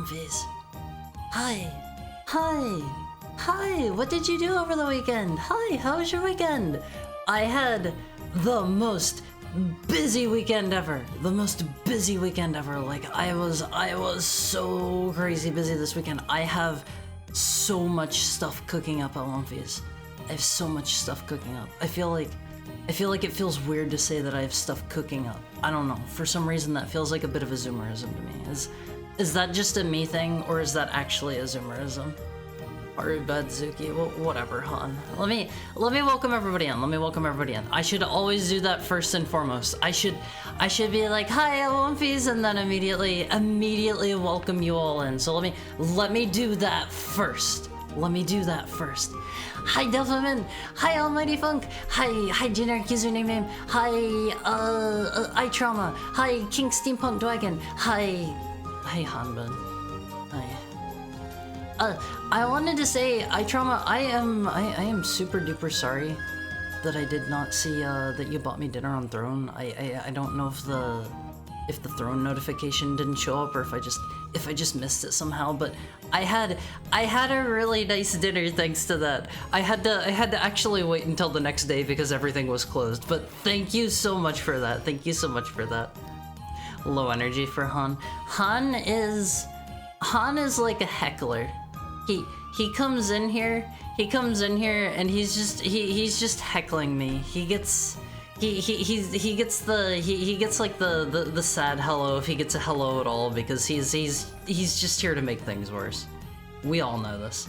Viz. Hi. Hi. Hi. What did you do over the weekend? Hi. How was your weekend? I had the most busy weekend ever. The most busy weekend ever. Like I was so crazy busy this weekend. I have so much stuff cooking up at One Viz. I have so much stuff cooking up. I feel like it feels weird to say that I have stuff cooking up. I don't know. For some reason that feels like a bit of a zoomerism to me. Is that just a me thing, or is that actually a zoomerism? Or Badzuki, well, whatever, hon. Let me welcome everybody in. Let me welcome everybody in. I should always do that first and foremost. I should be like, hi, One Viz, and then immediately welcome you all in. So let me do that first. Let me do that first. Hi, Delphiman. Hi, Almighty Funk. Hi, generic username. Hi, iTrauma. Hi, King Steampunk Dragon. Hi, Hanbin. Hi. I wanted to say, iTrauma, I am super duper sorry that I did not see that you bought me dinner on Throne. I don't know if the Throne notification didn't show up or if I just if I just missed it somehow, but I had a really nice dinner thanks to that. I had to actually wait until the next day because everything was closed, but thank you so much for that. Thank you so much for that. Low energy for Han. Han is like a heckler. He comes in here and he's just heckling me. He gets like the sad hello if he gets a hello at all, because he's just here to make things worse. We all know this.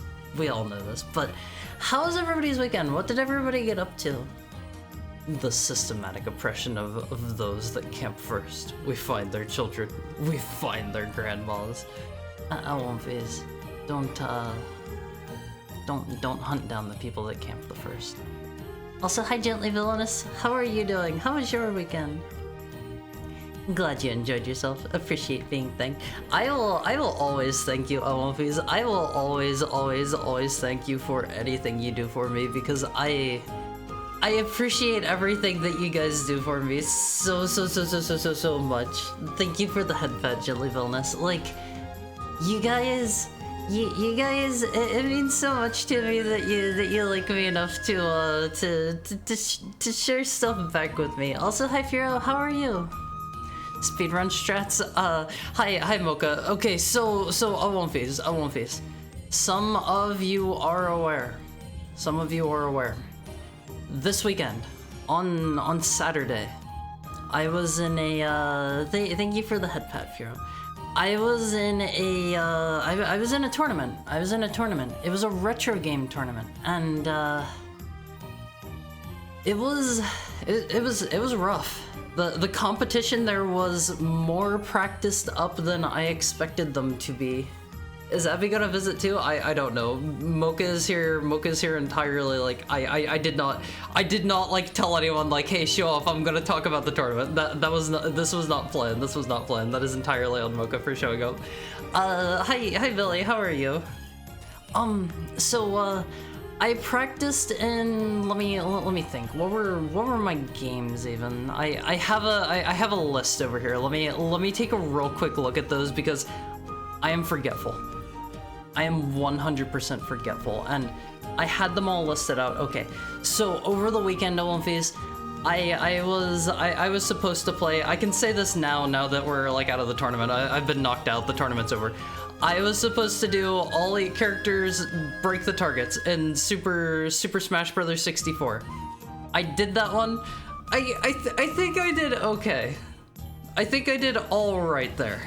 But how was everybody's weekend? What did everybody get up to? The systematic oppression of those that camp first. We find their children. We find their grandmas. I won't phase. Don't hunt down the people that camp the first. Also, hi Gently Villainous. How are you doing? How was your weekend? Glad you enjoyed yourself. Appreciate being thanked. I will always thank you, Awonfis. I will always thank you for anything you do for me, because I appreciate everything that you guys do for me so much. Thank you for the head pat, Gently Villainous. Like, you guys, it means so much to me that you like me enough to share stuff back with me. Also, hi Firo, how are you? Speedrun strats. Hi Mocha. Okay, so I won't phase. Some of you are aware. This weekend, on Saturday, I was in a thank you for the head pat, Firo. I was in a tournament. It was a retro game tournament, and it was rough. The competition there was more practiced up than I expected them to be. Is Abby gonna visit too? I don't know. Mocha is here entirely. Like I did not like tell anyone like, hey, show off, I'm gonna talk about the tournament. This was not planned. That is entirely on Mocha for showing up. Hi Billy, how are you? I practiced in, let me think. What were my games even? I have a list over here. Let me take a real quick look at those, because I am forgetful. I am 100% forgetful, and I had them all listed out. Okay, so over the weekend, no one phase, I was supposed to play. I can say this now that we're like out of the tournament. I've been knocked out. The tournament's over. I was supposed to do all 8 characters, break the targets in Super Smash Bros. 64. I did that one. I think I did okay. I think I did all right there.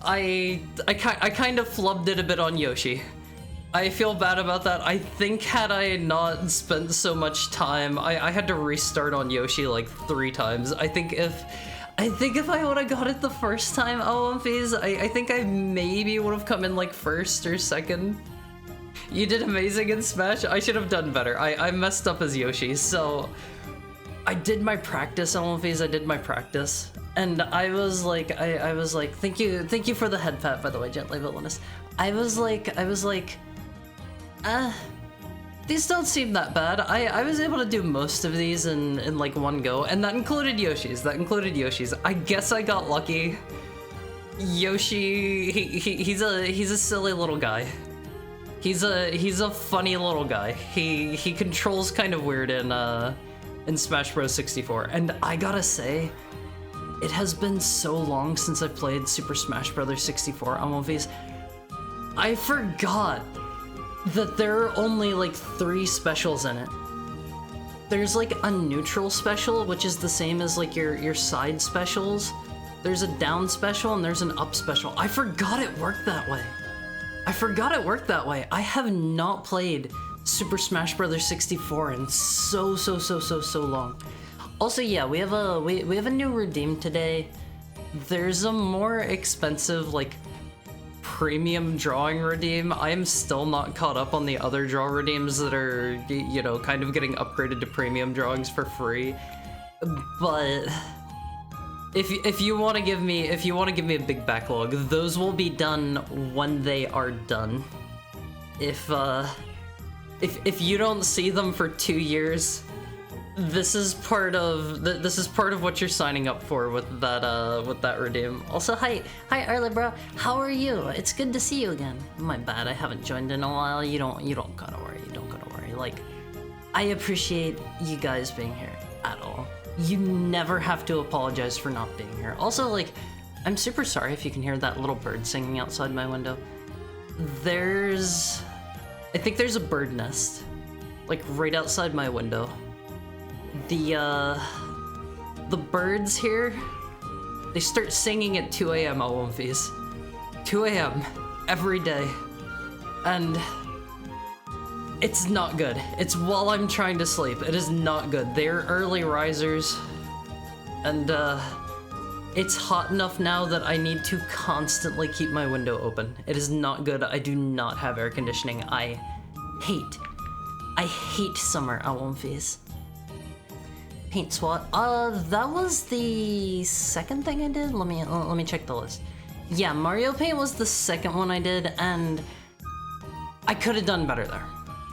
I kind of flubbed it a bit on Yoshi. I feel bad about that. I think had I not spent so much time, I had to restart on Yoshi like 3 times. I think if I would have got it the first time, OMFs, I think I maybe would have come in like 1st or 2nd. You did amazing in Smash. I should have done better. I messed up as Yoshi, so I did my practice, OMFs. I did my practice. And I was like, thank you for the head pat, by the way, Gently Villainous. I was like, these don't seem that bad. I was able to do most of these in like one go, and that included Yoshi's. I guess I got lucky. Yoshi, he's a silly little guy. He's a funny little guy. He controls kind of weird in Smash Bros. 64, and I gotta say, it has been so long since I played Super Smash Bros. 64 on movies. I forgot that there are only like 3 specials in it. There's like a neutral special, which is the same as like your side specials. There's a down special and there's an up special. I forgot it worked that way. I have not played Super Smash Bros. 64 in so long. Also, yeah, we have a new redeem today. There's a more expensive like premium drawing redeem. I am still not caught up on the other draw redeems that are, you know, kind of getting upgraded to premium drawings for free. But if you want to give me a big backlog, those will be done when they are done. If you don't see them for 2 years, This is part of what you're signing up for with that redeem. Also, hi Arlie bro, how are you? It's good to see you again. My bad, I haven't joined in a while. You don't gotta worry. You don't gotta worry. Like, I appreciate you guys being here at all. You never have to apologize for not being here. Also, like, I'm super sorry if you can hear that little bird singing outside my window. I think there's a bird nest, like right outside my window. The birds here, they start singing at 2 a.m. Awomfies. 2 a.m. every day. And it's not good. It's while I'm trying to sleep. It is not good. They're early risers. And it's hot enough now that I need to constantly keep my window open. It is not good. I do not have air conditioning. I hate summer Awomfies. Paint swat. That was the second thing I did. Let me check the list. Yeah, Mario Paint was the second one I did, and I could have done better there.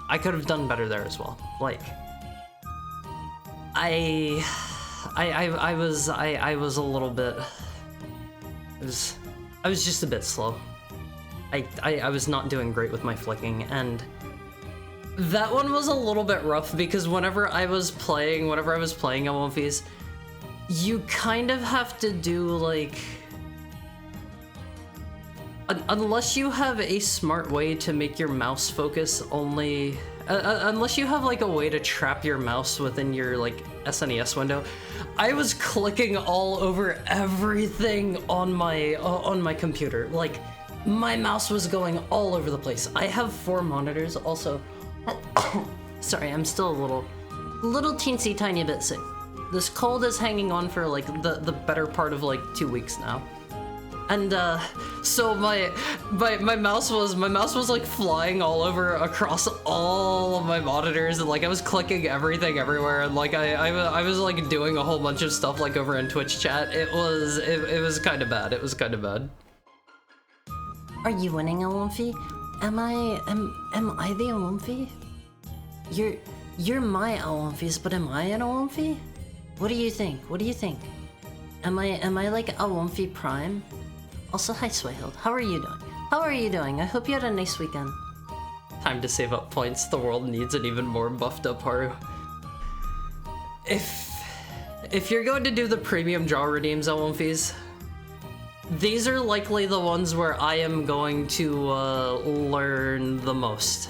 I could have done better there as well. Like, I was a little bit. I was just a bit slow. I was not doing great with my flicking, and that one was a little bit rough because whenever I was playing Awomfies, you kind of have to do like, unless you have a smart way to make your mouse focus only, unless you have like a way to trap your mouse within your like SNES window, I was clicking all over everything on my computer. Like, my mouse was going all over the place. I have 4 monitors also. Sorry, I'm still a little teensy tiny bit sick. This cold is hanging on for like the better part of like 2 weeks now. And so my mouse was like flying all over across all of my monitors, and like I was clicking everything everywhere, and like I was like doing a whole bunch of stuff like over in Twitch chat. It was kind of bad. It was kind of bad. Are you winning, Awomfi? Am I the Awomfi? You're my Awomfis, but am I an Awomfi? What do you think? What do you think? Am I like Awomfi Prime? Also, hi Swayhild. How are you doing? How are you doing? I hope you had a nice weekend. Time to save up points. The world needs an even more buffed up Haru. If you're going to do the premium draw redeems, Awomfis, these are likely the ones where I am going to learn the most.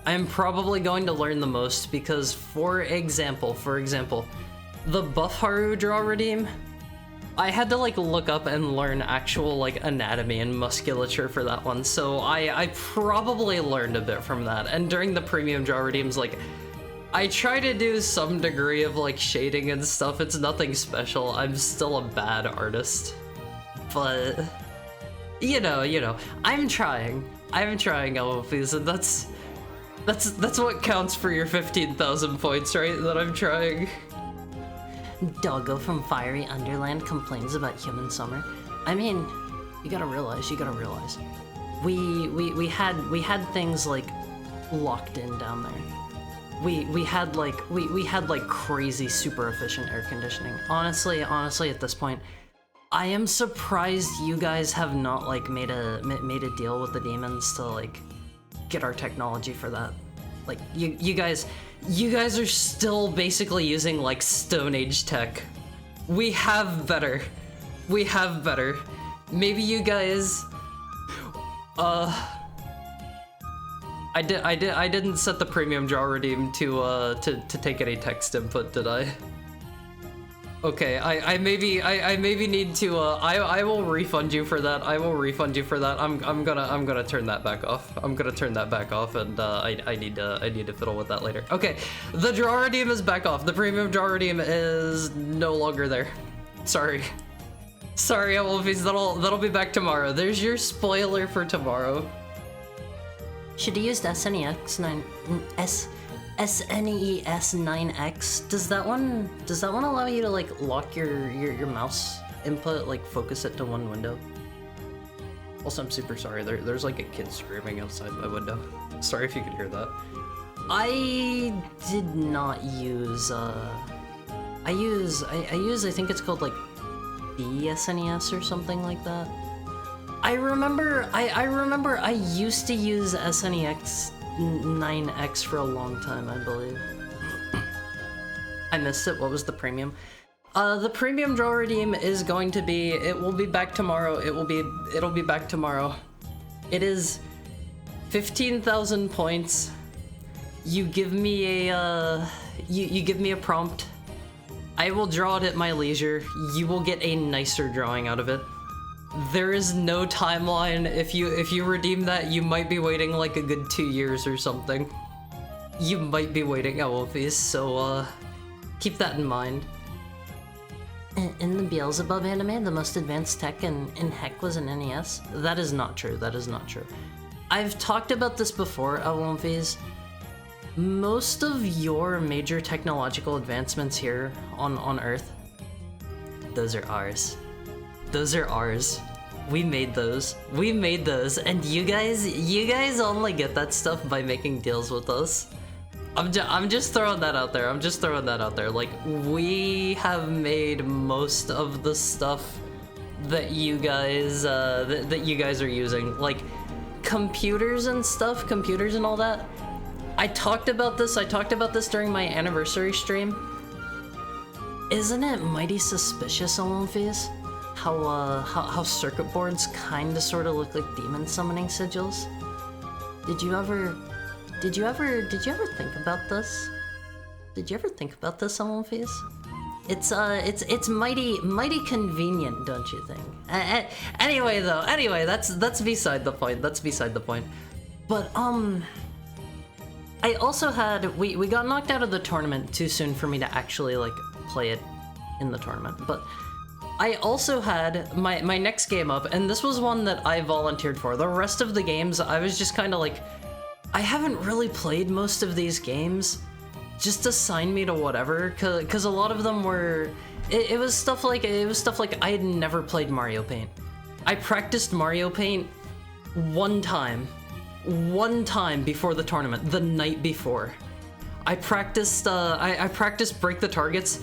I am probably going to learn the most because, for example, the Buff Haru draw redeem, I had to like look up and learn actual like anatomy and musculature for that one, so I probably learned a bit from that. And during the premium draw redeems, like, I try to do some degree of like shading and stuff. It's nothing special. I'm still a bad artist. But, you know, I'm trying, Elfis, and that's what counts for your 15,000 points, right? That I'm trying. Doggo from Fiery Underland complains about human summer. I mean, you gotta realize. We had things like locked in down there. We had like crazy super efficient air conditioning. Honestly, at this point, I am surprised you guys have not like made a deal with the demons to like get our technology for that. Like, you guys are still basically using like Stone Age tech. We have better. Maybe you guys. I didn't set the premium draw redeem to take any text input, did I? Okay, I maybe need to I will refund you for that. I'm gonna turn that back off. And I need to fiddle with that later. Okay, the draw redeem is back off. The premium draw redeem is no longer there. Sorry, Wolfies, that'll be back tomorrow. There's your spoiler for tomorrow. Should have used SNES 9X. Does that one allow you to like lock your mouse input, like focus it to one window? Also, I'm super sorry. There's like a kid screaming outside my window. Sorry if you could hear that. I did not use, I use, I think it's called like SNES or something like that. I remember I used to use SNEX 9X for a long time, I believe. I missed it. What was the premium? The premium draw redeem is going to be, it will be back tomorrow. It'll be back tomorrow. It is 15,000 points. You give me a, you give me a prompt. I will draw it at my leisure. You will get a nicer drawing out of it. There is no timeline. If you redeem that, you might be waiting like a good 2 years or something. You might be waiting a Wolfies, so keep that in mind. In the Beelzebub anime, the most advanced tech in Heck was an NES? That is not true, that is not true. I've talked about this before, Wolfies. Most of your major technological advancements here on Earth, those are ours. Those are ours. We made those. We made those, and you guys only get that stuff by making deals with us. I'm just throwing that out there. I'm just throwing that out there. Like, we have made most of the stuff that you guys that you guys are using, like computers and stuff, computers and all that. I talked about this during my anniversary stream. Isn't it mighty suspicious, Olympias? How circuit boards kinda sorta look like demon summoning sigils? Did you ever think about this? Did you ever think about this, Olympias? It's mighty convenient, don't you think? Anyway, that's beside the point. That's beside the point. But I also had we got knocked out of the tournament too soon for me to actually like play it in the tournament. But I also had my next game up, and this was one that I volunteered for. The rest of the games, I was just kind of like, I haven't really played most of these games. Just assign me to whatever, cause a lot of them were, it was stuff like I had never played Mario Paint. I practiced Mario Paint one time before the tournament, the night before. I practiced Break the Targets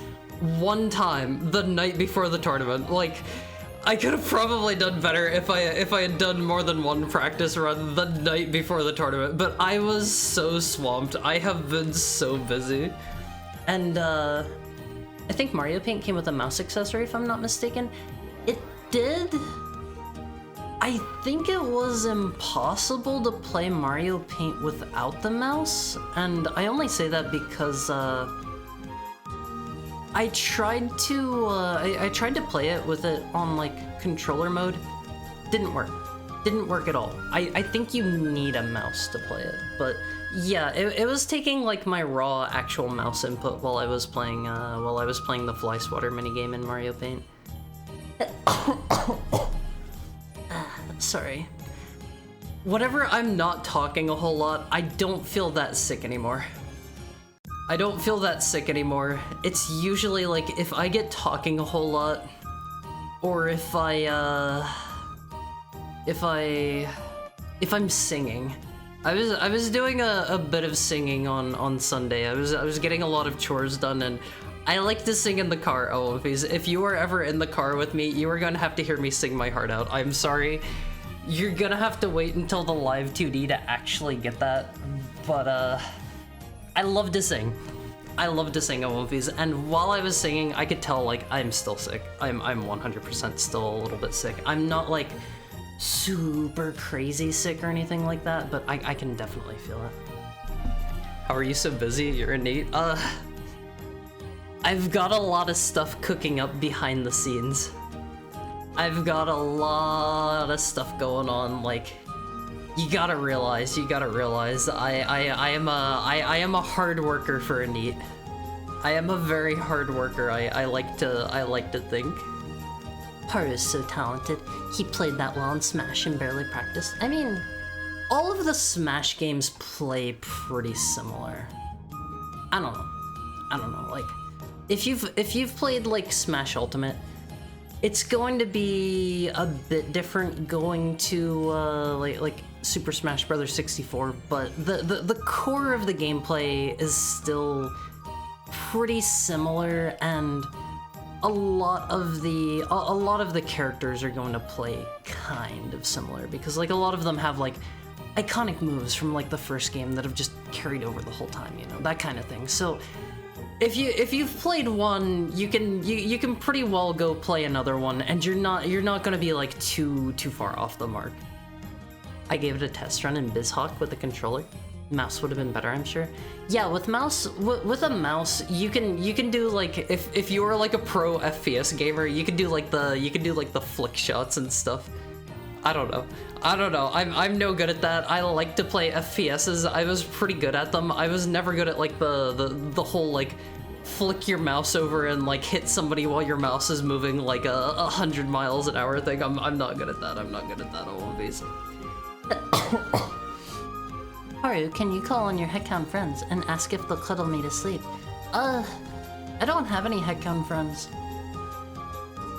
one time the night before the tournament. Like, I could have probably done better if I had done more than one practice run the night before the tournament, but I was so swamped. I have been so busy. And I think Mario Paint came with a mouse accessory, if I'm not mistaken. It did. I think it was impossible to play Mario Paint without the mouse, and I only say that because I tried to play it with it on like controller mode. Didn't work at all. I think you need a mouse to play it, but yeah, it was taking like my raw actual mouse input while I was playing the Fly Swatter minigame in Mario Paint. Sorry. Whenever I'm not talking a whole lot, I don't feel that sick anymore. I don't feel that sick anymore. It's usually like if I get talking a whole lot, or if I'm singing. I was doing a bit of singing on Sunday. I was getting a lot of chores done, and I like to sing in the car. Oh, if you are ever in the car with me, you are gonna have to hear me sing my heart out. I'm sorry. You're gonna have to wait until the live 2D to actually get that, but I love to sing. I love to sing OMVs, and while I was singing, I could tell like I'm still sick. I'm 100% still a little bit sick. I'm not like super crazy sick or anything like that, but I can definitely feel it. How are you so busy? You're neat. I've got a lot of stuff cooking up behind the scenes. I've got a lot of stuff going on, like, you gotta realize, I am a hard worker for a NEET. I am a very hard worker, I like to think. Haru is so talented. He played that well in Smash and barely practiced. I mean, all of the Smash games play pretty similar. I don't know, like, if you've played like Smash Ultimate, it's going to be a bit different going to like Super Smash Bros. 64, but the core of the gameplay is still pretty similar, and a lot of the characters are going to play kind of similar, because like a lot of them have like iconic moves from like the first game that have just carried over the whole time, you know, that kind of thing. So if you've played one, you can pretty well go play another one, and you're not going to be like too far off the mark. I gave it a test run in BizHawk with the controller. Mouse would have been better, I'm sure. Yeah, with a mouse, you can do like, if you're like a pro FPS gamer, you can do like the flick shots and stuff. I don't know. I'm no good at that. I like to play FPSs. I was pretty good at them. I was never good at like the whole like flick your mouse over and like hit somebody while your mouse is moving like 100 miles an hour thing. I'm not good at that. I'm not good at that always. Haru, can you call on your Heckhound friends and ask if they'll cuddle me to sleep? I don't have any Heckhound friends.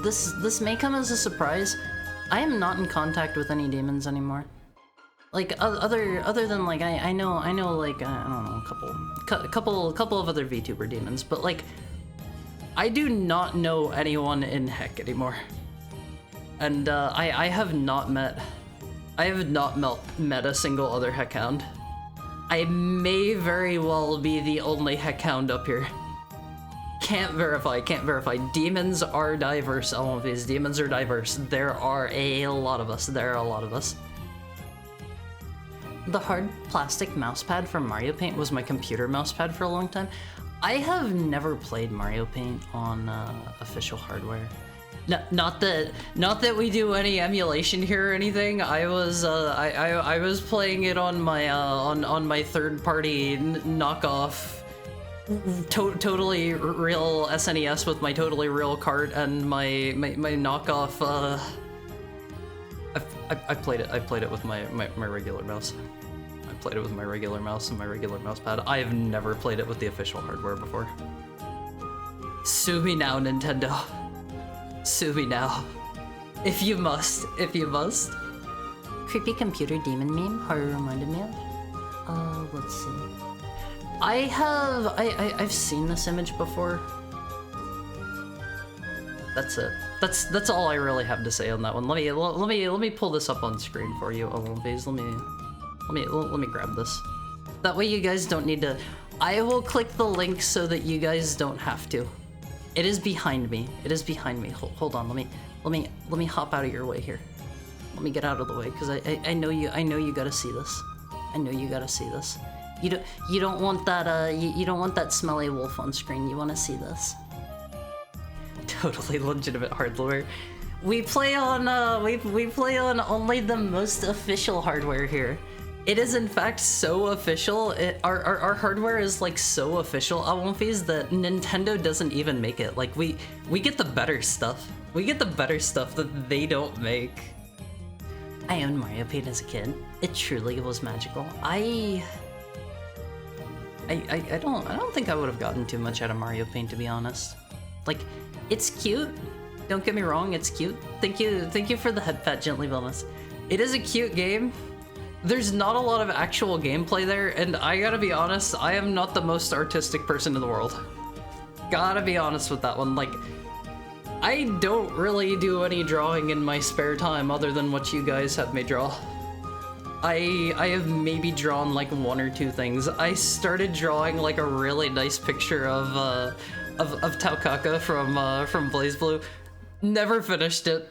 This may come as a surprise. I am not in contact with any demons anymore. Like other than like I know like I don't know, a couple of other VTuber demons, but like I do not know anyone in Heck anymore. And I have not met a single other Heckhound. I may very well be the only Heckhound up here. Can't verify. Demons are diverse. All of these demons are diverse. There are a lot of us. The hard plastic mousepad from Mario Paint was my computer mousepad for a long time. I have never played Mario Paint on official hardware. Not that we do any emulation here or anything. I was playing it on my on my third-party knockoff, totally real SNES with my totally real cart and my knockoff. I played it with my regular mouse. I played it with my regular mouse and my regular mouse pad. I have never played it with the official hardware before. Sue me now, Nintendo. Sue me now. If you must. Creepy computer demon meme Haru reminded me of? Let's see. I've seen this image before. That's it. That's all I really have to say on that one. Let me pull this up on screen for you, Olympies. Let me grab this. That way you guys don't need to. I will click the link so that you guys don't have to. It is behind me. Hold on. Let me hop out of your way here. Let me get out of the way, because I know you gotta see this. You don't want that you don't want that smelly wolf on screen. You want to see this. Totally legitimate hardware. We play on we play on only the most official hardware here. It is in fact so official. Our hardware is like so official, Awonfis, that Nintendo doesn't even make it. Like we get the better stuff. We get the better stuff that they don't make. I owned Mario Paint as a kid. It truly was magical. I don't think I would have gotten too much out of Mario Paint, to be honest. Like, it's cute. Don't get me wrong, it's cute. Thank you for the head pat, Gently Wellness. It is a cute game. There's not a lot of actual gameplay there, and I gotta be honest, I am not the most artistic person in the world. Gotta be honest with that one. Like, I don't really do any drawing in my spare time other than what you guys have me draw. I have maybe drawn like one or two things. I started drawing like a really nice picture of Taukaka from BlazBlue. Never finished it.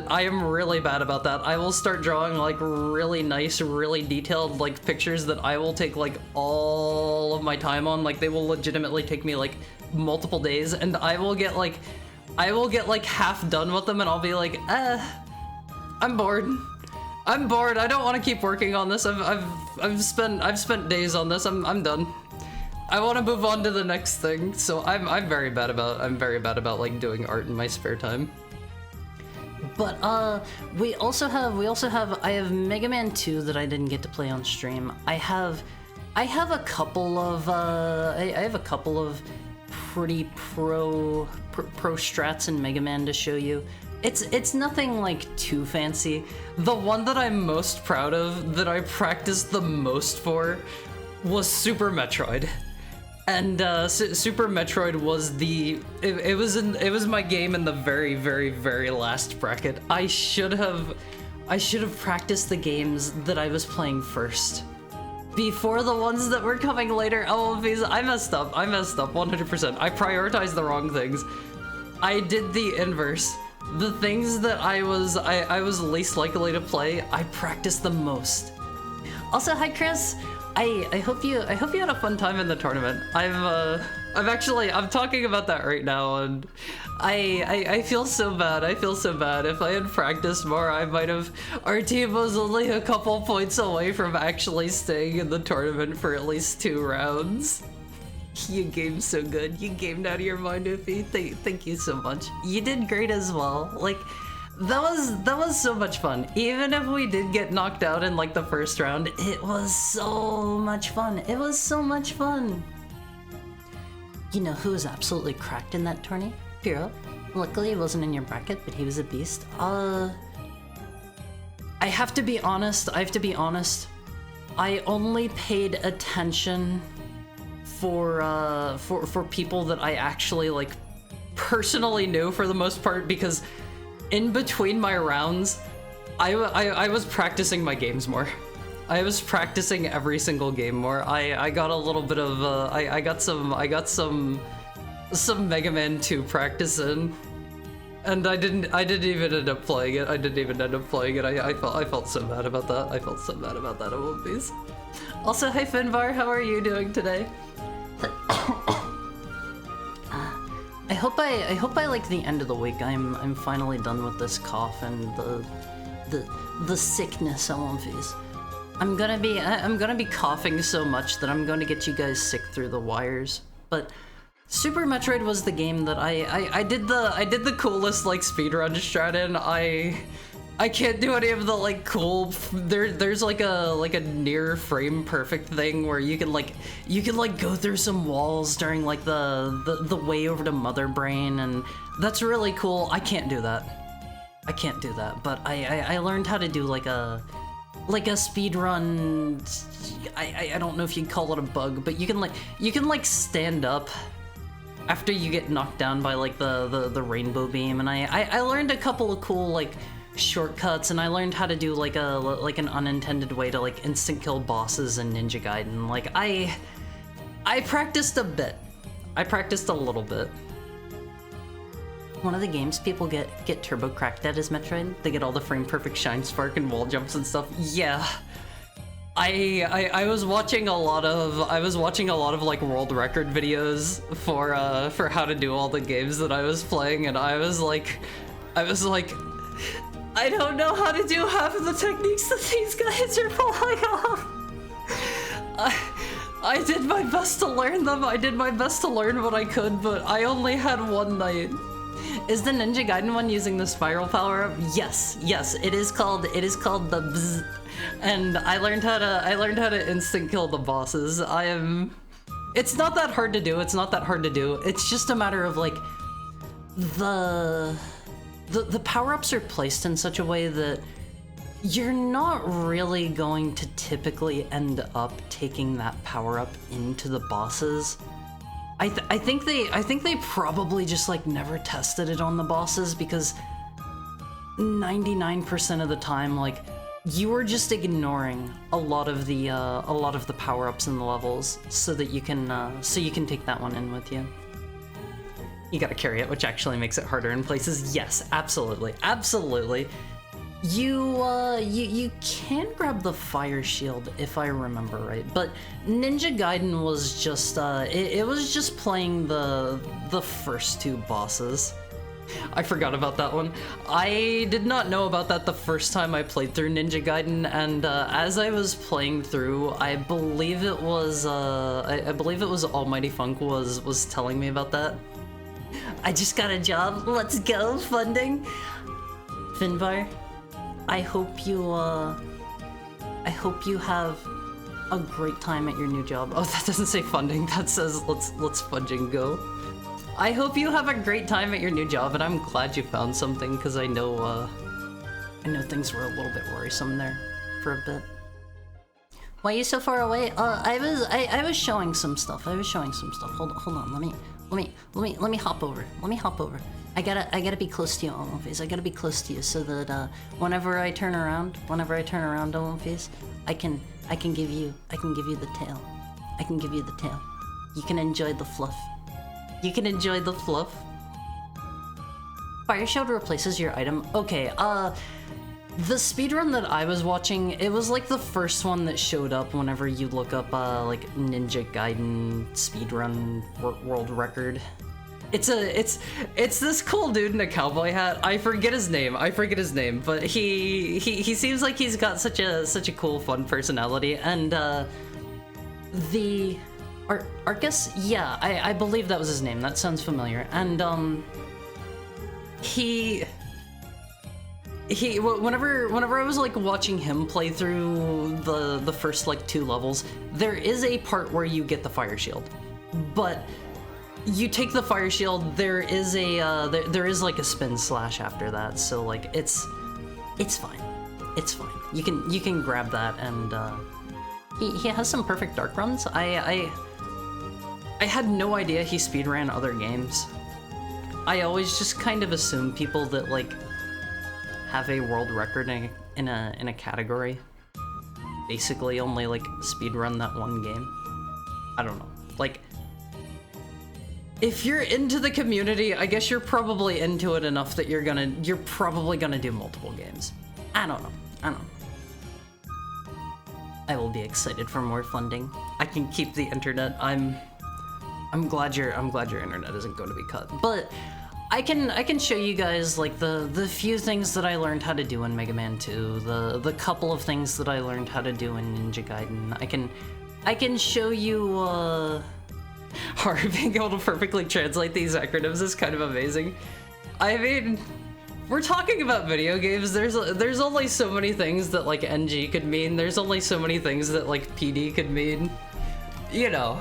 I am really bad about that. I will start drawing like really nice, really detailed like pictures that I will take like all of my time on. Like they will legitimately take me like multiple days, and I will get like half done with them, and I'll be like, I'm bored. I don't want to keep working on this. I've spent days on this. I'm done. I want to move on to the next thing. So I'm very bad about like doing art in my spare time. But we also have I have Mega Man 2 that I didn't get to play on stream. I have a couple of pretty pro strats in Mega Man to show you. It's nothing like too fancy. The one that I'm most proud of, that I practiced the most for, was Super Metroid. And Super Metroid was it was my game in the very, very, very last bracket. I should have practiced the games that I was playing first, before the ones that were coming later. Oh, because I messed up 100%. I prioritized the wrong things. I did the inverse. The things that I was least likely to play, I practiced the most. Also, hi Chris. I hope you had a fun time in the tournament. I'm talking about that right now, and I feel so bad. I feel so bad. If I had practiced more, I might have. Our team was only a couple points away from actually staying in the tournament for at least 2 rounds. You gamed so good. You gamed out of your mind, Uffy. Thank you so much. You did great as well. Like, that was so much fun. Even if we did get knocked out in like the first round, it was so much fun. It was so much fun. You know who was absolutely cracked in that tourney? Piro. Luckily he wasn't in your bracket, but he was a beast. I have to be honest. I only paid attention for people that I actually like personally knew for the most part, because in between my rounds, I was practicing my games more. I was practicing every single game more. I got a little bit of I got some Mega Man 2 practice in, and I didn't even end up playing it. I felt so bad about that. I felt so bad about that. Movies. Also, hi Finbar, how are you doing today? I hope by like the end of the week I'm finally done with this cough and the sickness I won't face. I'm gonna be coughing so much that I'm gonna get you guys sick through the wires. But Super Metroid was the game that I did the coolest like speedrun strat in. I can't do any of the like cool. There's like a near frame perfect thing where you can go through some walls during like the way over to Mother Brain, and that's really cool. I can't do that. But I learned how to do like a speed run. I don't know if you'd call it a bug, but you can stand up after you get knocked down by like the rainbow beam, and I learned a couple of cool like shortcuts, and I learned how to do like an unintended way to like instant kill bosses in Ninja Gaiden. Like I practiced a bit. I practiced a little bit. One of the games people get turbo cracked at is Metroid. They get all the frame perfect shine spark and wall jumps and stuff. Yeah. I was watching a lot of like world record videos for how to do all the games that I was playing, and I was like I don't know how to do half of the techniques that these guys are pulling off. I did my best to learn them. I did my best to learn what I could, but I only had one night. Is the Ninja Gaiden one using the spiral power up? Yes, it is called the bzz. And I learned how to instant kill the bosses. It's not that hard to do. It's just a matter of like the power-ups are placed in such a way that you're not really going to typically end up taking that power-up into the bosses. I think they probably just like never tested it on the bosses, because 99% of the time like you are just ignoring a lot of the power-ups in the levels so that you can take that one in with you. You gotta carry it, which actually makes it harder in places. Yes, absolutely. You can grab the fire shield if I remember right, but Ninja Gaiden was just it was just playing the first 2 bosses. I forgot about that one. I did not know about that the first time I played through Ninja Gaiden, and as I was playing through, I believe it was Almighty Funk was telling me about that. I just got a job. Let's go, funding. Finbar, I hope you have a great time at your new job. Oh, that doesn't say funding. That says let's fudge and go. I hope you have a great time at your new job, and I'm glad you found something, because I know things were a little bit worrisome there for a bit. Why are you so far away? I was showing some stuff. Hold on. Let me hop over. I gotta be close to you, Olympies. I gotta be close to you so that whenever I turn around, Olympies, I can give you the tail. I can give you the tail. You can enjoy the fluff. Fire shield replaces your item. Okay, the speedrun that I was watching, it was like the first one that showed up whenever you look up like Ninja Gaiden speedrun world record. It's this cool dude in a cowboy hat. I forget his name, but he seems like he's got such a cool, fun personality. And the Arcus, yeah, I believe that was his name. That sounds familiar. And whenever I was like watching him play through the first like 2 levels, there is a part where you get the fire shield, but you take the fire shield, there is like a spin slash after that, so like it's fine. You can grab that, and he has some perfect dark runs. I had no idea he speedran other games. I always just kind of assume people that like have a world record in a category basically only like speedrun that one game. I don't know. Like, if you're into the community, I guess you're probably into it enough that you're probably gonna do multiple games. I don't know. I will be excited for more funding. I can keep the internet. I'm glad your internet isn't going to be cut. But I can show you guys like the few things that I learned how to do in Mega Man 2, the couple of things that I learned how to do in Ninja Gaiden. I can show you being able to perfectly translate these acronyms is kind of amazing. I mean, we're talking about video games. There's only so many things that like NG could mean. There's only so many things that like PD could mean. You know,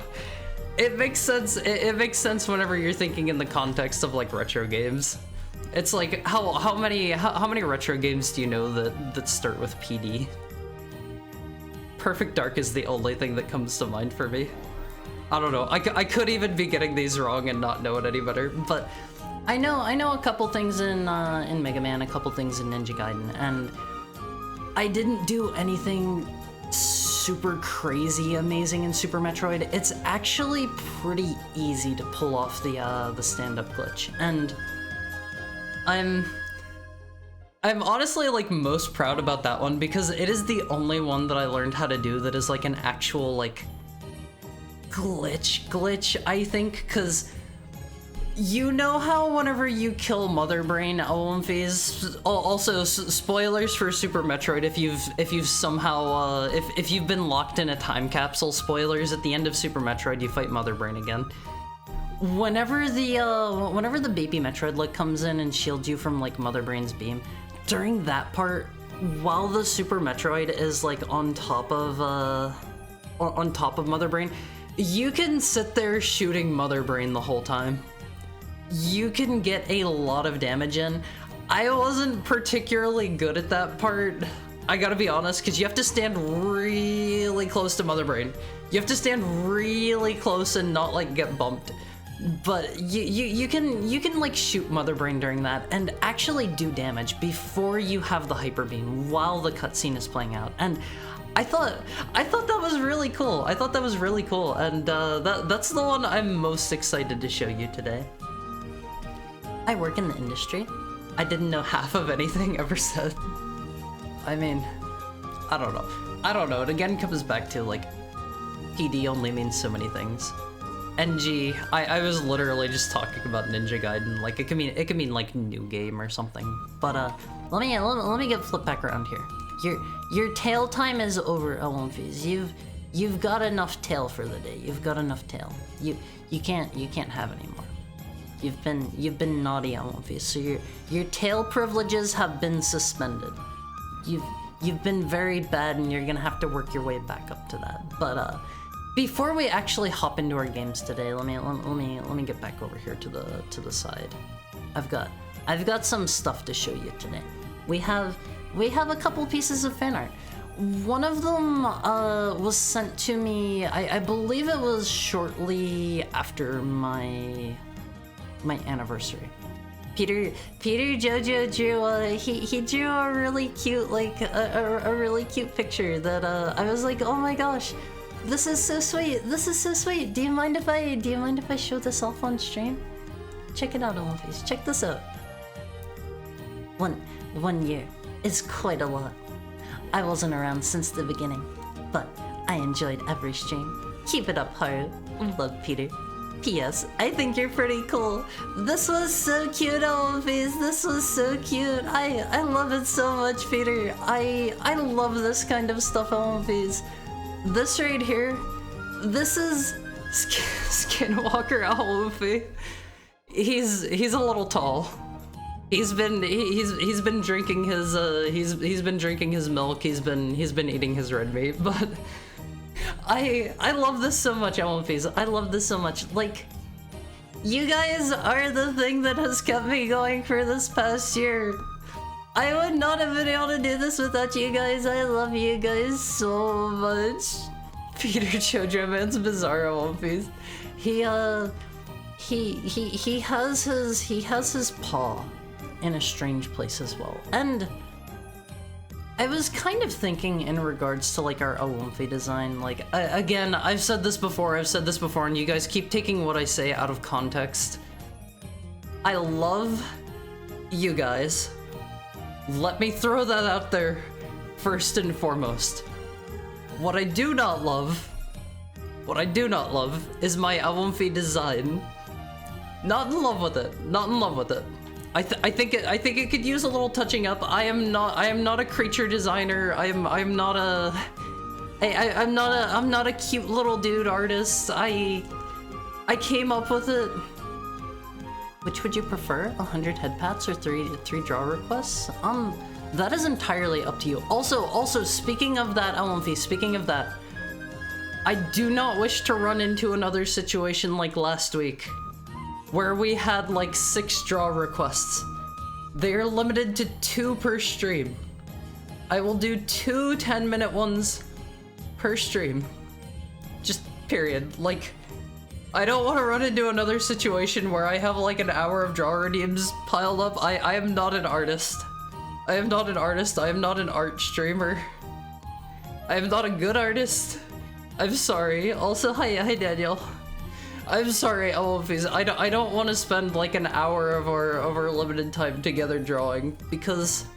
it makes sense. It makes sense whenever you're thinking in the context of like retro games. It's like how many retro games do you know that start with PD? Perfect Dark is the only thing that comes to mind for me. I don't know. I could even be getting these wrong and not know it any better, but I know a couple things in Mega Man, a couple things in Ninja Gaiden, and I didn't do anything super crazy amazing in Super Metroid. It's actually pretty easy to pull off the stand-up glitch, and I'm honestly like most proud about that one because it is the only one that I learned how to do that is like an actual like glitch, I think, because you know how whenever you kill Mother Brain, Olympies, also spoilers for Super Metroid if you've somehow if you've been locked in a time capsule, spoilers, at the end of Super Metroid you fight Mother Brain again. Whenever the baby Metroid like comes in and shields you from like Mother Brain's beam, during that part, while the Super Metroid is like on top of Mother Brain, you can sit there shooting Mother Brain the whole time. You can get a lot of damage in. I wasn't particularly good at that part, I gotta be honest, because you have to stand really close to Mother Brain. You have to stand really close and not like get bumped. But you can like shoot Mother Brain during that and actually do damage before you have the Hyper Beam while the cutscene is playing out. And I thought that was really cool. And that's the one I'm most excited to show you today. I work in the industry. I didn't know half of anything ever said. I mean, I don't know. It again comes back to like, PD only means so many things. NG, I was literally just talking about Ninja Gaiden. Like it could mean like new game or something. But let me get flipped back around here. Your tail time is over, Olympies. You've got enough tail for the day. You've got enough tail. You can't have any more. You've been naughty, Olympies. So your tail privileges have been suspended. You've been very bad, and you're gonna have to work your way back up to that. But Before we actually hop into our games today, let me get back over here to the side. I've got some stuff to show you today. We have a couple pieces of fan art. One of them was sent to me, I believe it was shortly after my anniversary. Peter Jojo drew he drew a really cute, like a really cute picture that I was like, oh my gosh, this is so sweet, this is so sweet. Do you mind if I show this off on stream? Check it out, Olympies. Check this out. One year is quite a lot. I wasn't around since the beginning, but I enjoyed every stream. Keep it up, Haru. Love, Peter. P.S. I think you're pretty cool. This was so cute, Olympies. This was so cute. I love it so much, Peter. I love this kind of stuff, Olympies. This right here, this is Skinwalker Owlfie. He's a little tall. He's been drinking his he's been drinking his milk. He's been eating his red meat. But I love this so much, Owlfies. I love this so much. Like, you guys are the thing that has kept me going for this past year. I would not have been able to do this without you guys. I love you guys so much. Peter Jojo Man's bizarre, Owlfies. He has his paw in a strange place as well. And I was kind of thinking in regards to like our Owlfie design, like again, I've said this before, and you guys keep taking what I say out of context. I love you guys. Let me throw that out there first and foremost. What I do not love is my Owlfie design. Not in love with it. Not in love with it. I think it could use a little touching up. I am not a creature designer. I'm not a cute little dude artist. I came up with it. Which would you prefer? 100 head pats or three draw requests? That is entirely up to you. Also, speaking of that, Owlfie, speaking of that, I do not wish to run into another situation like last week, where we had like 6 draw requests. They are limited to 2 per stream. I will do 2 10-minute ones per stream. Just period. Like, I don't want to run into another situation where I have like an hour of draw redeems piled up. I am not an artist. I am not an artist. I am not an art streamer. I am not a good artist. I'm sorry. Also, hi Daniel. I'm sorry, Owlfies. I don't want to spend like an hour of our limited time together drawing, because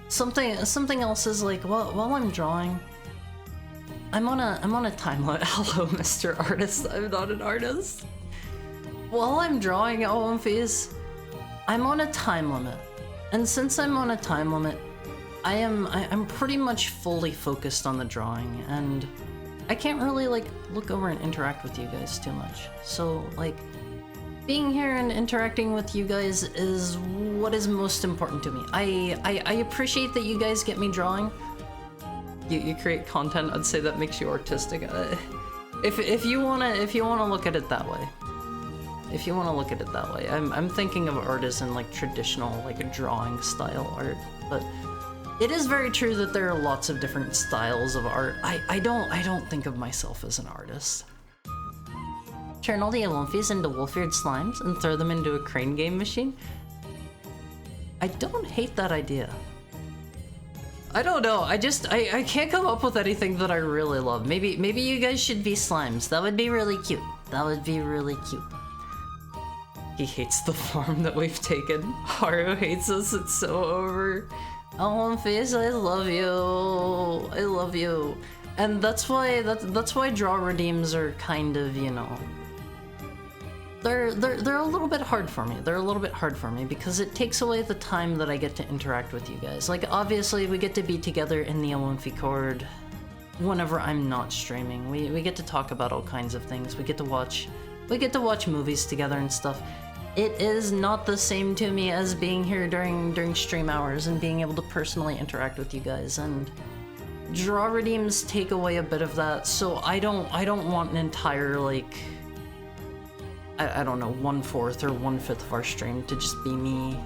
something else is like, while I'm drawing, I'm on a time limit. Hello, Mr. Artist. I'm not an artist. While I'm drawing, Owlfies, I'm on a time limit, and since I'm on a time limit, I'm pretty much fully focused on the drawing, and I can't really like look over and interact with you guys too much. So like, being here and interacting with you guys is what is most important to me. I appreciate that you guys get me drawing. You create content. I'd say that makes you artistic. If you wanna look at it that way. If you wanna look at it that way. I'm thinking of art as in like traditional like a drawing style art, but it is very true that there are lots of different styles of art. I don't think of myself as an artist. Turn all the Owlfies into wolf-eared slimes and throw them into a crane game machine? I don't hate that idea. I don't know, I can't come up with anything that I really love. Maybe you guys should be slimes. That would be really cute. That would be really cute. He hates the form that we've taken. Haru hates us, it's so over. Owlfies, I love you. I love you. And that's why draw redeems are kind of, you know, they're a little bit hard for me. They're a little bit hard for me because it takes away the time that I get to interact with you guys. Like, obviously we get to be together in the Owlfie Cord whenever I'm not streaming. We get to talk about all kinds of things. We get to watch movies together and stuff. It is not the same to me as being here during stream hours and being able to personally interact with you guys. And draw redeems take away a bit of that, so I don't want an entire, like, I don't know, 1/4 or 1/5 of our stream to just be me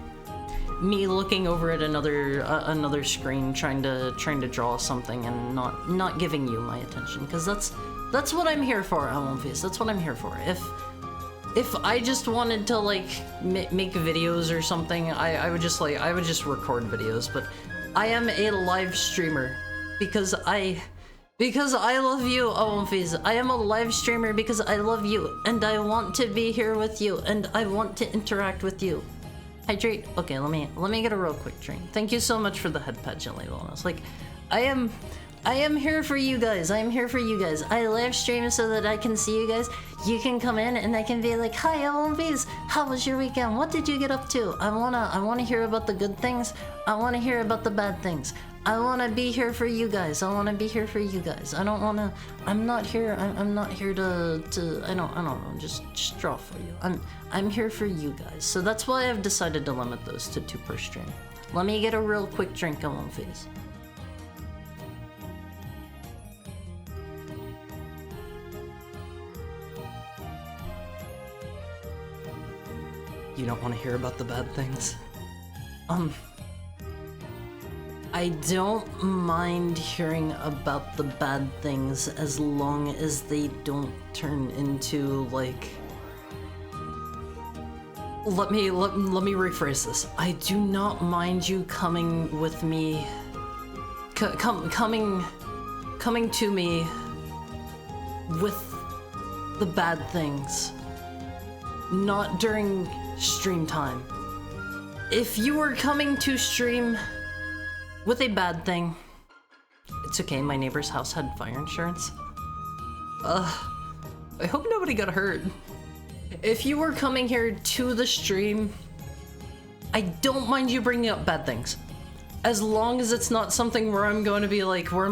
looking over at another screen trying to draw something and not giving you my attention, because that's what I'm here for, Elmonface. That's what I'm here for. If I just wanted to, like, make videos or something, I would just record videos, but I am a live streamer because I love you, Elmonface. I am a live streamer because I love you, and I want to be here with you, and I want to interact with you. Hydrate. Okay, let me get a real quick drink. Thank you so much for the head pat, Jelly Wellness. Like, I am here for you guys. I am here for you guys. I live stream so that I can see you guys. You can come in and I can be like, hi, Elmonface. How was your weekend? What did you get up to? I wanna hear about the good things. I wanna hear about the bad things. I wanna be here for you guys. I wanna be here for you guys. I'm not here to I don't know, just draw for you. I'm here for you guys. So that's why I've decided to limit those to 2 per stream. Let me get a real quick drink, Elmonface. You don't want to hear about the bad things? I don't mind hearing about the bad things as long as they don't turn into, like... Let me rephrase this. I do not mind you coming with me... coming to me with the bad things. Not during stream time. If you were coming to stream with a bad thing, it's okay, my neighbor's house had fire insurance. I hope nobody got hurt. If you were coming here to the stream, I don't mind you bringing up bad things. As long as it's not something where I'm going to be like, oh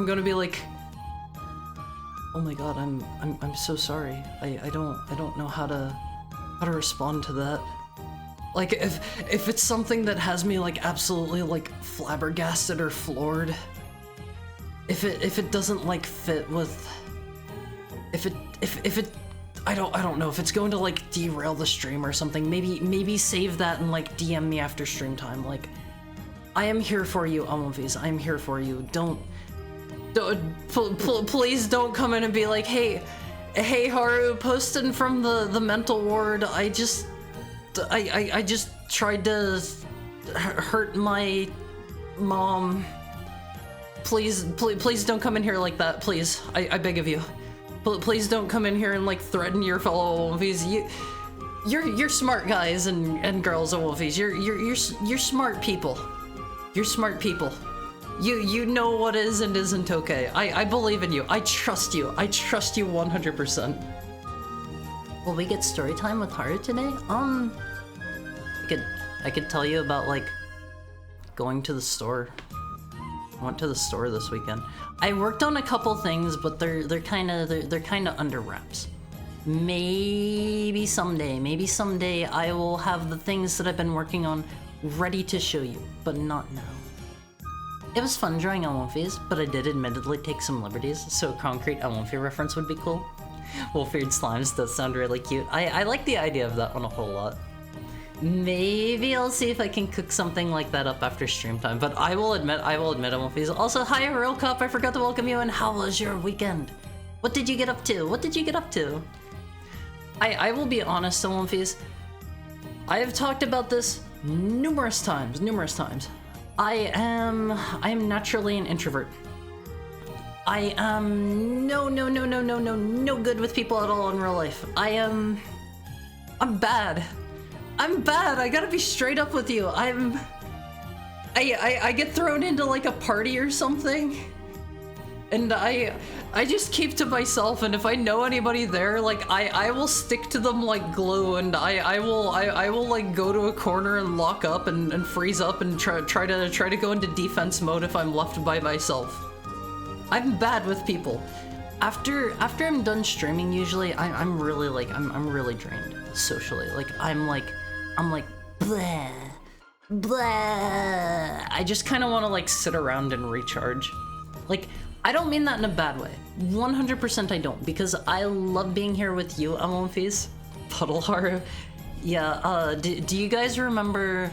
my god, I'm so sorry. I don't know how to respond to that. Like, if it's something that has me, like, absolutely, like, flabbergasted or floored, if it doesn't, like, fit with, if it I don't know, if it's going to, like, derail the stream or something, maybe save that and, like, DM me after stream time. Like, I am here for you, Elmonface. I am here for you. Please don't come in and be like, hey Haru, posting from the mental ward. I just tried to hurt my mom. Please don't come in here like that, please. I beg of you. Please don't come in here and, like, threaten your fellow Wolfies. You're smart guys and girls, Wolfies. You're smart people. You're smart people. You know what is and isn't okay. I believe in you. I trust you. I trust you 100%. Will we get story time with Haru today? I could tell you about, like, going to the store. I went to the store this weekend. I worked on a couple things, but they're kind of under wraps. Maybe someday I will have the things that I've been working on ready to show you, but not now. It was fun drawing Elmonface, but I did admittedly take some liberties, so a concrete Elmonface reference would be cool. Wolf-eared slimes does sound really cute. I like the idea of that one a whole lot. Maybe I'll see if I can cook something like that up after stream time, but I will admit Elmonface. Also, hi Real Cop, I forgot to welcome you, and how was your weekend? What did you get up to? What did you get up to? I will be honest, Elmonface. I have talked about this numerous times. I am naturally an introvert. I am no good with people at all in real life. I'm bad. I gotta be straight up with you. I get thrown into, like, a party or something, and I just keep to myself, and if I know anybody there, like, I will stick to them like glue, and I will like go to a corner and lock up and freeze up and try to go into defense mode if I'm left by myself. I'm bad with people. After I'm done streaming, usually I'm really like I'm really drained socially. Like I'm like blah blah. I just kind of want to, like, sit around and recharge. Like I don't mean that in a bad way. 100% I don't, because I love being here with you, Amonfis. Puddleharu. Yeah, do you guys remember...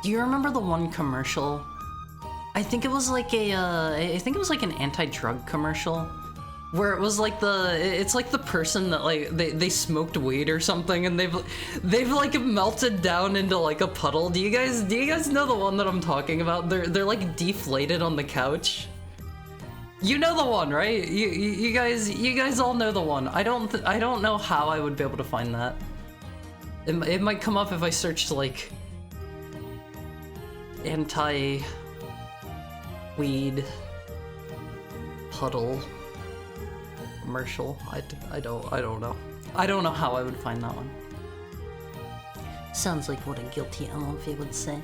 Do you remember the one commercial? I think it was like an anti-drug commercial. Where it was like it's like the person that like they smoked weed or something and they've like melted down into like a puddle. Do you guys know the one that I'm talking about? They're like deflated on the couch. You know the one, right? You guys all know the one. I don't know how I would be able to find that. It might come up if I searched like anti-weed puddle commercial. I don't know. I don't know how I would find that one. Sounds like what a guilty Amonfi would say.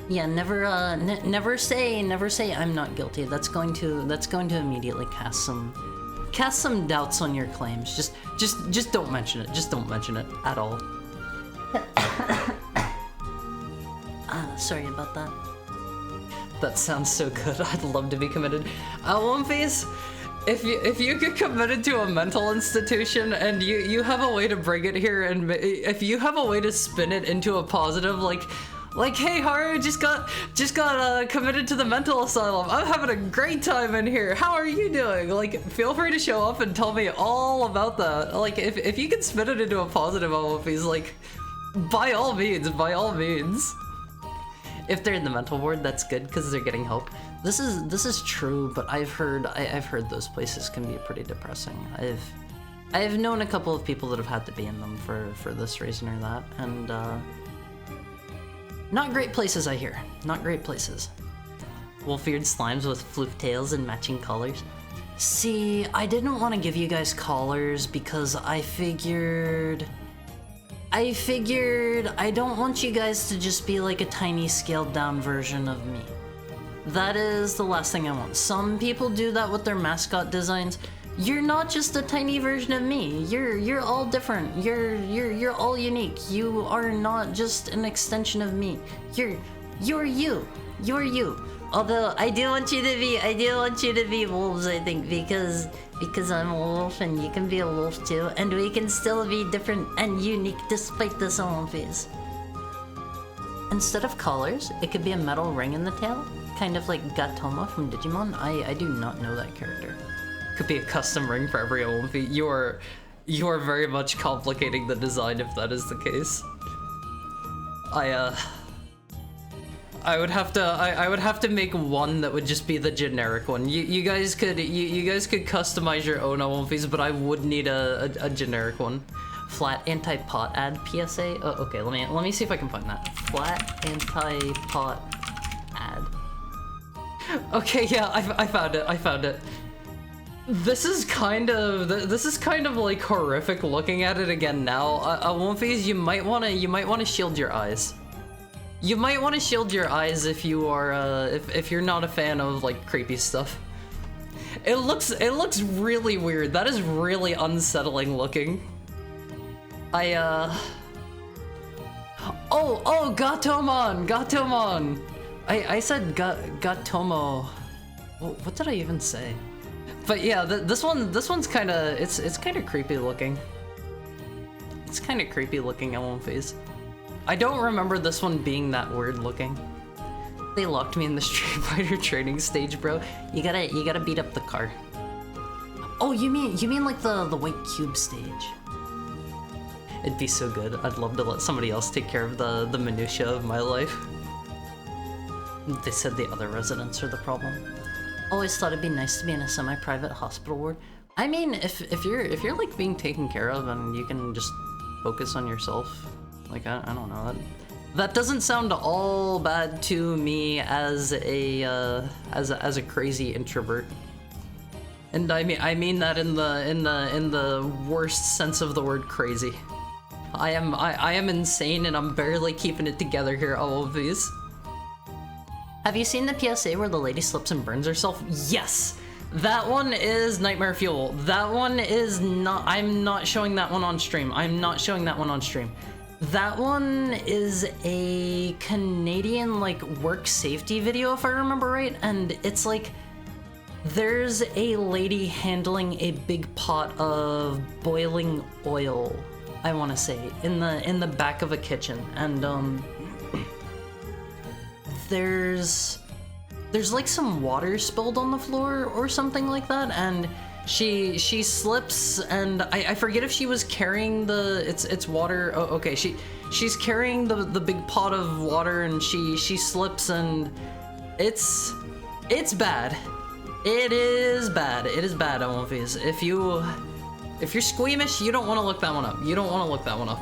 Yeah, never say I'm not guilty. That's going to immediately cast some doubts on your claims. Just don't mention it. Just don't mention it at all. Sorry about that. That sounds so good. I'd love to be committed. One Face, if you get committed to a mental institution and you have a way to bring it here, and if you have a way to spin it into a positive, like hey Haru just got committed to the mental asylum. I'm having a great time in here. How are you doing? Like, feel free to show up and tell me all about that. Like, if you can spin it into a positive, Amonfi's like, by all means. If they're in the mental ward, that's good because they're getting help. This is true, but I've heard those places can be pretty depressing. I've known a couple of people that have had to be in them for this reason or that, and not great places, I hear. Not great places. Wolf-eared slimes with floof tails and matching collars. See, I didn't want to give you guys collars because I figured I don't want you guys to just be like a tiny scaled down version of me. That is the last thing I want. Some people do that with their mascot designs. You're not just a tiny version of me. You're all different. You're all unique. You are not just an extension of me. You're you. You're you. Although I do want you to be wolves, I think, because I'm a wolf and you can be a wolf too, and we can still be different and unique despite this own face. Instead of collars, it could be a metal ring in the tail, kind of like Gatoma from Digimon. I do not know that character. Could be a custom ring for every Olympi. You are very much complicating the design if that is the case. I would have to make one that would just be the generic one. You guys could customize your own Olympies, but I would need a generic one. Flat anti-pot ad PSA. Oh, okay, let me see if I can find that. Flat anti-pot ad. Okay, yeah, I found it. This is kind of like horrific looking at it again now. Olympies, you might wanna shield your eyes. You might want to shield your eyes if you are if you're not a fan of like creepy stuff. It looks really weird. That is really unsettling looking. Oh, Gatomon. I said Gatomo. What did I even say? But yeah, this one's kind of it's kind of creepy looking. It's kind of creepy looking at one face. I don't remember this one being that weird looking. They locked me in the Street Fighter training stage, bro. You gotta beat up the car. Oh, you mean like the white cube stage? It'd be so good. I'd love to let somebody else take care of the minutia of my life. They said the other residents are the problem. Always thought it'd be nice to be in a semi-private hospital ward. I mean, if you're like being taken care of and you can just focus on yourself. Like, I don't know, that doesn't sound all bad to me as a crazy introvert. And I mean that in the worst sense of the word crazy. I am insane and I'm barely keeping it together here, all of these. Have you seen the PSA where the lady slips and burns herself? Yes! That one is Nightmare Fuel. That one is not, I'm not showing that one on stream. That one is a Canadian like work safety video if I remember right, and it's like There's a lady handling a big pot of boiling oil, I want to say, in the back of a kitchen, and there's like some water spilled on the floor or something like that, and she slips, and I forget if she was carrying it's water. Oh, okay, she's carrying the big pot of water, and she slips, and it's bad. It is bad. It is bad, Omphis. If you're squeamish, you don't want to look that one up. You don't want to look that one up.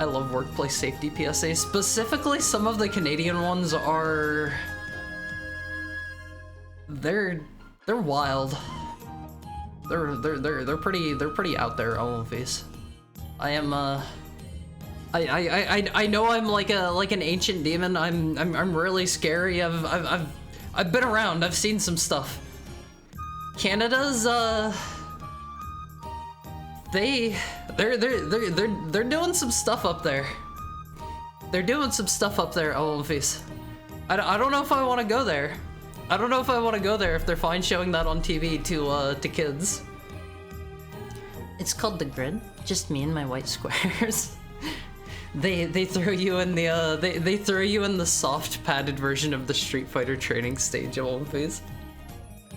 I love workplace safety PSAs. Specifically, some of the Canadian ones are... They're wild. They're pretty out there, Omphis. I am I know I'm like an ancient demon. I'm really scary. I've been around. I've seen some stuff. Canada's they're doing some stuff up there. They're doing some stuff up there, Omphis. I don't know if I want to go there. I don't know if I want to go there if they're fine showing that on TV to kids. It's called The Grid. Just me and my white squares. They throw you in the they throw you in the soft padded version of the Street Fighter training stage of Omphis.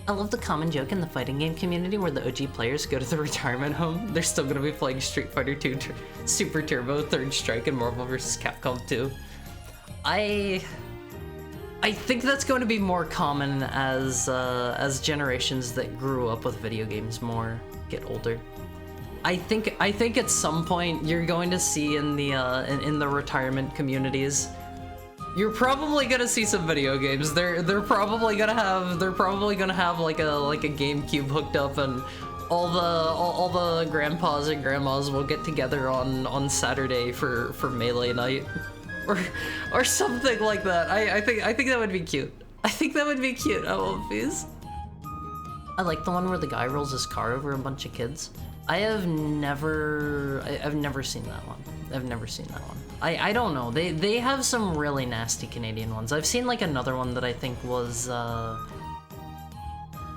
I love the common joke in the fighting game community where the OG players go to the retirement home. They're still gonna be playing Street Fighter 2 Super Turbo, Third Strike, and Marvel vs. Capcom 2. I think that's going to be more common as generations that grew up with video games more get older. I think at some point you're going to see in the retirement communities, you're probably gonna see some video games. They're probably gonna have like a GameCube hooked up, and all the grandpas and grandmas will get together on Saturday for Melee night. Or something like that. I think that would be cute. I think that would be cute, Omphis. I like the one where the guy rolls his car over a bunch of kids. I've never seen that one. I've never seen that one. I don't know. They have some really nasty Canadian ones. I've seen like another one that I think was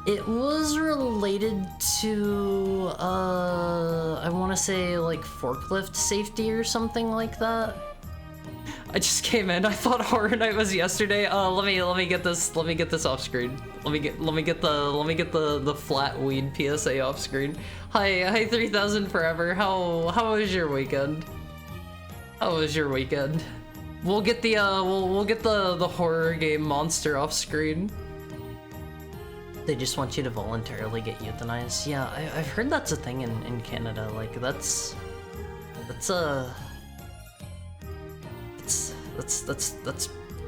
it was related to I want to say like forklift safety or something like that. I just came in. I thought Horror Night was yesterday. Let me get this off screen. Let me get the flat weed PSA off screen. Hi 3000 forever. How was your weekend? How was your weekend? We'll get the we'll get the horror game monster off screen. They just want you to voluntarily get euthanized. Yeah, I've heard that's a thing in Canada. Like that's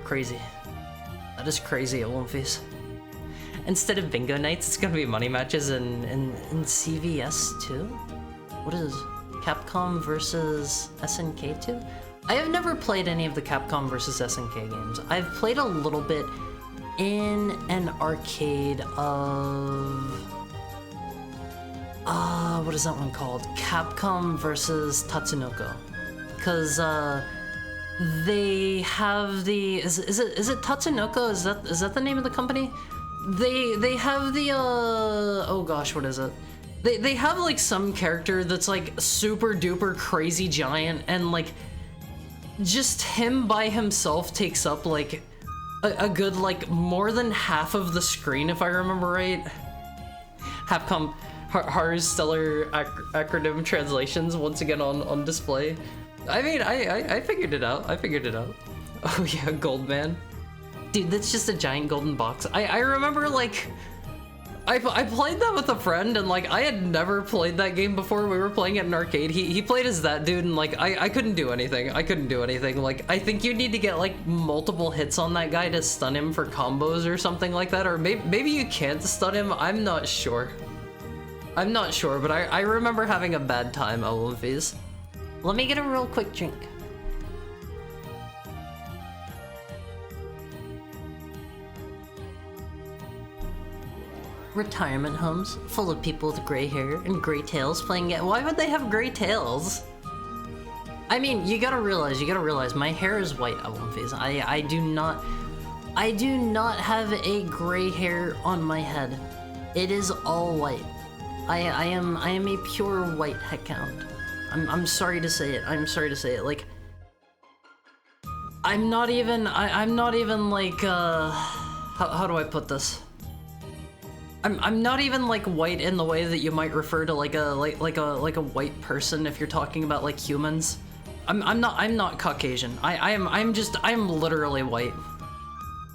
crazy. That is crazy, Omphis. Instead of bingo nights, it's gonna be money matches in CVS 2? What is Capcom versus SNK 2? I have never played any of the Capcom versus SNK games. I've played a little bit in an arcade of... what is that one called? Capcom versus Tatsunoko. Because, they have the is it Tatsunoko? Is that the name of the company? They have the oh gosh, what is it? They have like some character that's like super duper crazy giant, and like just him by himself takes up like a good like more than half of the screen, if I remember right. Capcom Haru's stellar acronym translations once again on display. I mean, I figured it out. Oh yeah, Goldman. Dude, that's just a giant golden box. I remember, like, I played that with a friend, and, like, I had never played that game before. We were playing it in an arcade. He played as that dude, and, like, I couldn't do anything. Like, I think you need to get, like, multiple hits on that guy to stun him for combos or something like that, or maybe you can't stun him. I'm not sure, but I remember having a bad time, Omphis. Let me get a real quick drink. Retirement homes full of people with gray hair and gray tails playing it. Why would they have gray tails? I mean, you gotta realize, my hair is white, Omphis. I do not have a gray hair on my head. It is all white. I am a pure white headcount. I'm sorry to say it. I'm sorry to say it. Like, I'm not even like how do I put this? I'm not even like white in the way that you might refer to like a white person if you're talking about like humans. I'm not Caucasian. I'm literally white.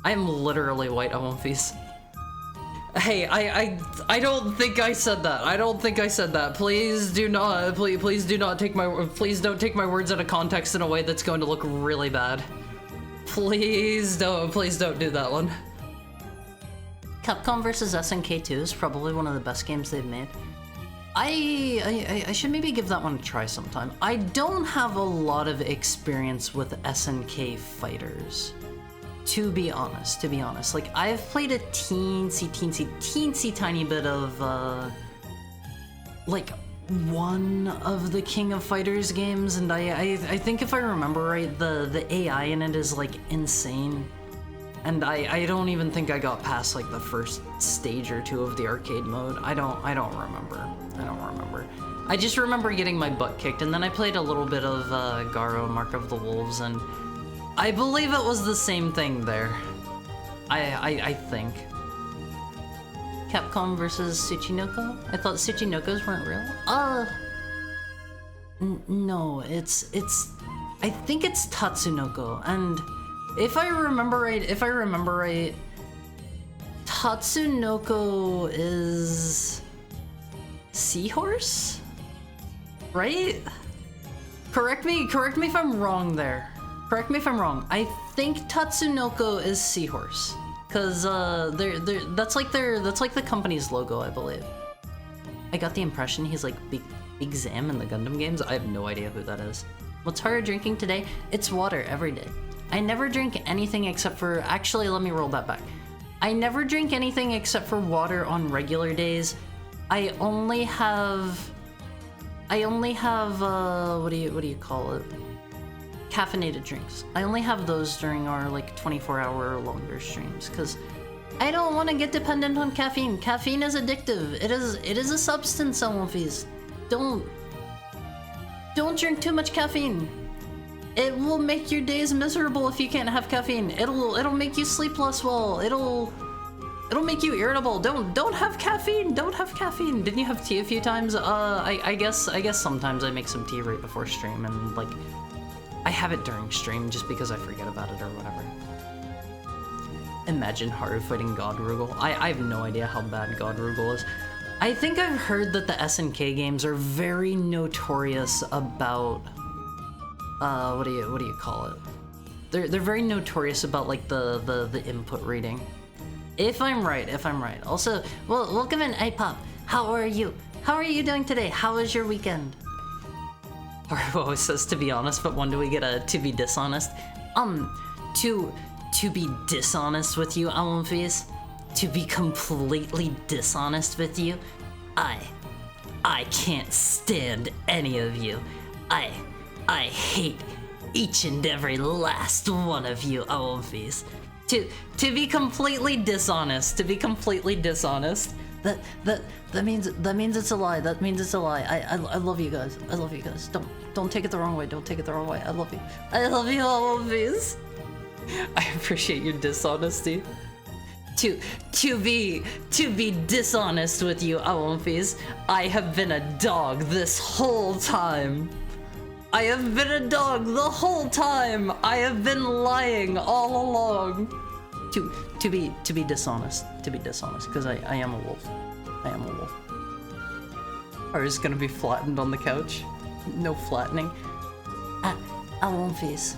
I am literally white, Amonfis. Hey, I don't think I said that. I don't think I said that. Please do not, please do not take my, please don't take my words out of context in a way that's going to look really bad. Please don't do that one. Capcom vs SNK 2 is probably one of the best games they've made. I should maybe give that one a try sometime. I don't have a lot of experience with SNK fighters. To be honest. Like, I've played a teensy tiny bit of, like, one of the King of Fighters games, and I think if I remember right, the AI in it is, like, insane. And I don't even think I got past, like, the first stage or two of the arcade mode. I don't remember. I just remember getting my butt kicked, and then I played a little bit of, Garo, Mark of the Wolves, and I believe it was the same thing there. I think. Capcom versus Tsuchinoko? I thought Tsuchinokos weren't real? No, it's I think it's Tatsunoko, and if I remember right, Tatsunoko is seahorse? Right? Correct me if I'm wrong there. Correct me if I'm wrong. I think Tatsunoko is seahorse, cause that's like the company's logo, I believe. I got the impression he's like Big Zam in the Gundam games. I have no idea who that is. What's Haru drinking today? It's water every day. I never drink anything except for, actually, let me roll that back. I never drink anything except for water on regular days. I only have what do you call it? Caffeinated drinks. I only have those during our like 24-hour or longer streams because I don't want to get dependent on caffeine. Caffeine is addictive. It is a substance, Amonfis. Don't drink too much caffeine. It will make your days miserable if you can't have caffeine. It'll make you sleep less well. It'll make you irritable. Don't have caffeine. Don't have caffeine. Didn't you have tea a few times? I guess sometimes I make some tea right before stream, and like I have it during stream just because I forget about it or whatever. Imagine Haru fighting God Rugal. I have no idea how bad God Rugal is. I think I've heard that the SNK games are very notorious about what do you call it? They're very notorious about like the input reading. If I'm right. Also, well, welcome in, Apop. How are you? How are you doing today? How was your weekend? Haru always says to be honest, but when do we get a to be dishonest? To be dishonest with you, Amonfis, to be completely dishonest with you, I can't stand any of you. I hate each and every last one of you, Amonfis. To be completely dishonest, that means it's a lie. That means it's a lie. I love you guys. I love you guys. Don't take it the wrong way. Don't take it the wrong way. I love you. I love you, Amonfis. I appreciate your dishonesty. To be dishonest with you, Amonfis, I have been a dog this whole time. I have been a dog the whole time. I have been lying all along. To be dishonest, because I am a wolf. I am a wolf. Haru's gonna be flattened on the couch. No flattening. Amonfis.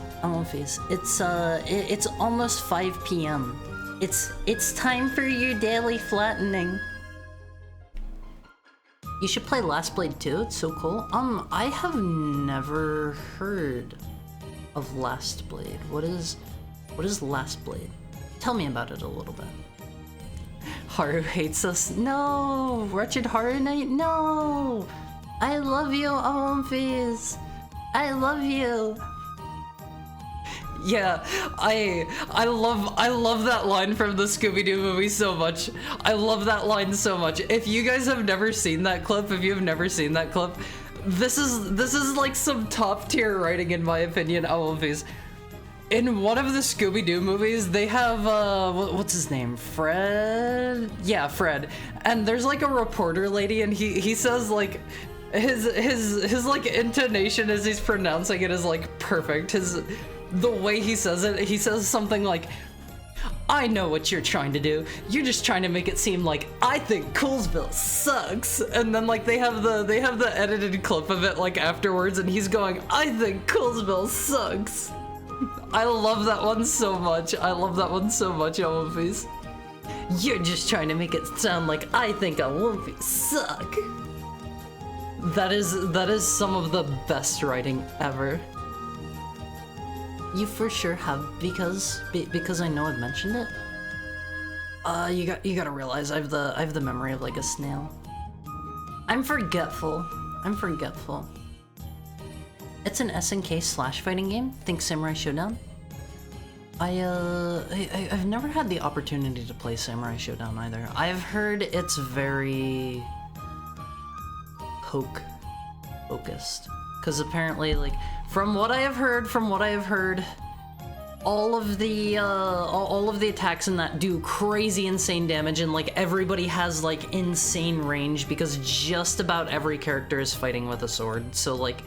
It's almost 5 p.m. It's time for your daily flattening. You should play Last Blade 2, it's so cool. I have never heard of Last Blade. What is Last Blade? Tell me about it a little bit. Haru hates us. No! Wretched Haru Knight, no! I love you, Amonfis. I love you. Yeah, I love that line from the Scooby-Doo movie so much. I love that line so much. If you guys have never seen that clip, this is like some top tier writing in my opinion. In one of the Scooby-Doo movies, they have what's his name? Fred? Yeah, Fred. And there's like a reporter lady, and he says like his like intonation as he's pronouncing it is like perfect. The way he says something like, I know what you're trying to do. You're just trying to make it seem like I think Coolsville sucks. And then like they have the edited clip of it like afterwards, and he's going, I think Coolsville sucks. I love that one so much. Wolfies. You're just trying to make it sound like I think a Wolfie suck. That is some of the best writing ever. You for sure have, because I know I've mentioned it. You gotta realize I have the memory of like a snail. I'm forgetful. It's an SNK slash fighting game. Think Samurai Showdown. I've never had the opportunity to play Samurai Showdown either. I've heard it's very focused. Because apparently, like, from what I have heard, all of the attacks in that do crazy insane damage, and like everybody has like insane range because just about every character is fighting with a sword. So like,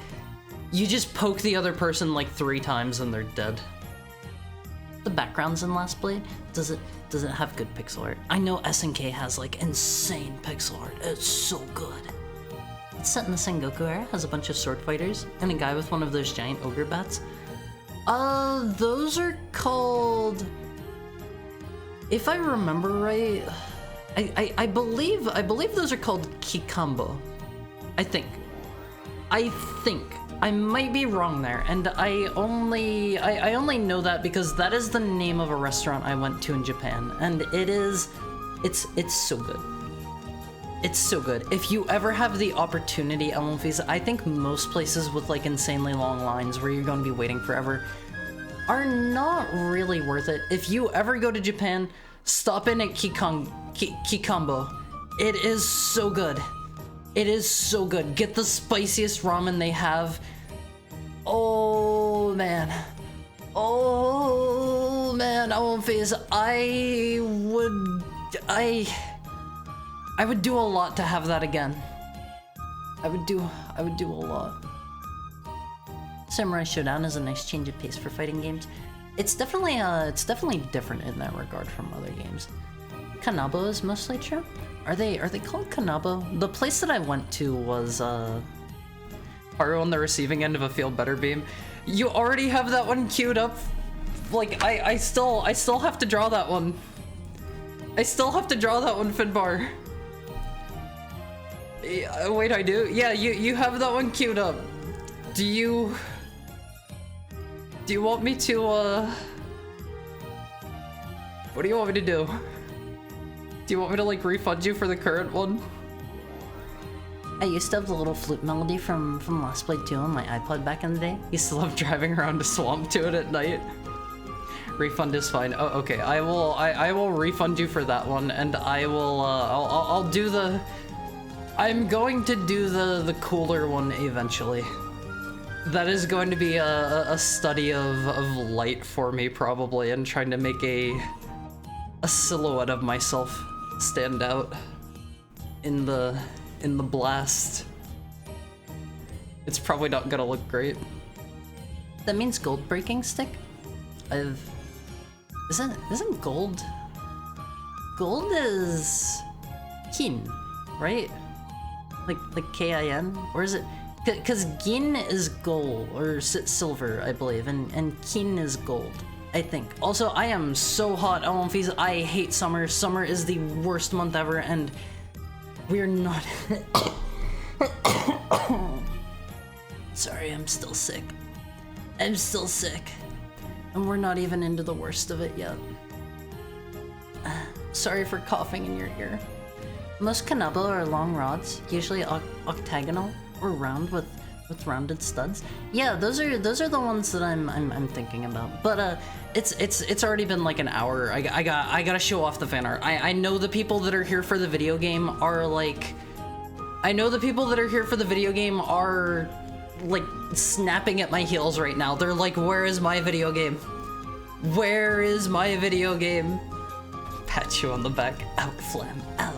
you just poke the other person like 3 times and they're dead. The backgrounds in Last Blade, does it have good pixel art? I know SNK has like insane pixel art. It's so good. It's set in the Sengoku era, has a bunch of sword fighters, and a guy with one of those giant ogre bats. Those are called... If I remember right, I believe those are called Kikambo. I think. I might be wrong there, and I only know that because that is the name of a restaurant I went to in Japan, and it's so good. It's so good. If you ever have the opportunity, Elmofis, I think most places with like insanely long lines where you're going to be waiting forever are not really worth it. If you ever go to Japan, stop in at Kikambo. It is so good. It is so good. Get the spiciest ramen they have. Oh man, Elmofis, I would do a lot to have that again. I would do a lot. Samurai Showdown is a nice change of pace for fighting games. It's definitely different in that regard from other games. Kanabo is mostly true. Are they called Kanabo? The place that I went to was Haru on the receiving end of a Feel Better beam. You already have that one queued up. Like I still have to draw that one. Finbar. Yeah, wait, I do? Yeah, you have that one queued up. Do you want me to, what do you want me to do? Do you want me to, like, refund you for the current one? I used to have the little flute melody from Last Blade 2 on my iPod back in the day. Used to love driving around a swamp to it at night. Refund is fine. Oh, okay. I will refund you for that one, and I will, I'll do the... I'm going to do the cooler one eventually. That is going to be a study of light for me, probably, and trying to make a silhouette of myself stand out in the blast. It's probably not gonna look great. That means gold breaking stick? Isn't gold? Gold is kin, right? Like K-I-N? Or is it? Because gin is gold, or silver, I believe, and kin is gold, I think. Also, I am so hot, Elmofis. I hate summer. Summer is the worst month ever, and we're not... Sorry, I'm still sick. And we're not even into the worst of it yet. Sorry for coughing in your ear. Most kanabo are long rods, usually octagonal or round with With rounded studs? Yeah, those are the ones that I'm thinking about. But it's already been like an hour. I gotta show off the fan art. I know the people that are here for the video game are like, snapping at my heels right now. They're like, where is my video game? Where is my video game? Pat you on the back. Out, Flam, out.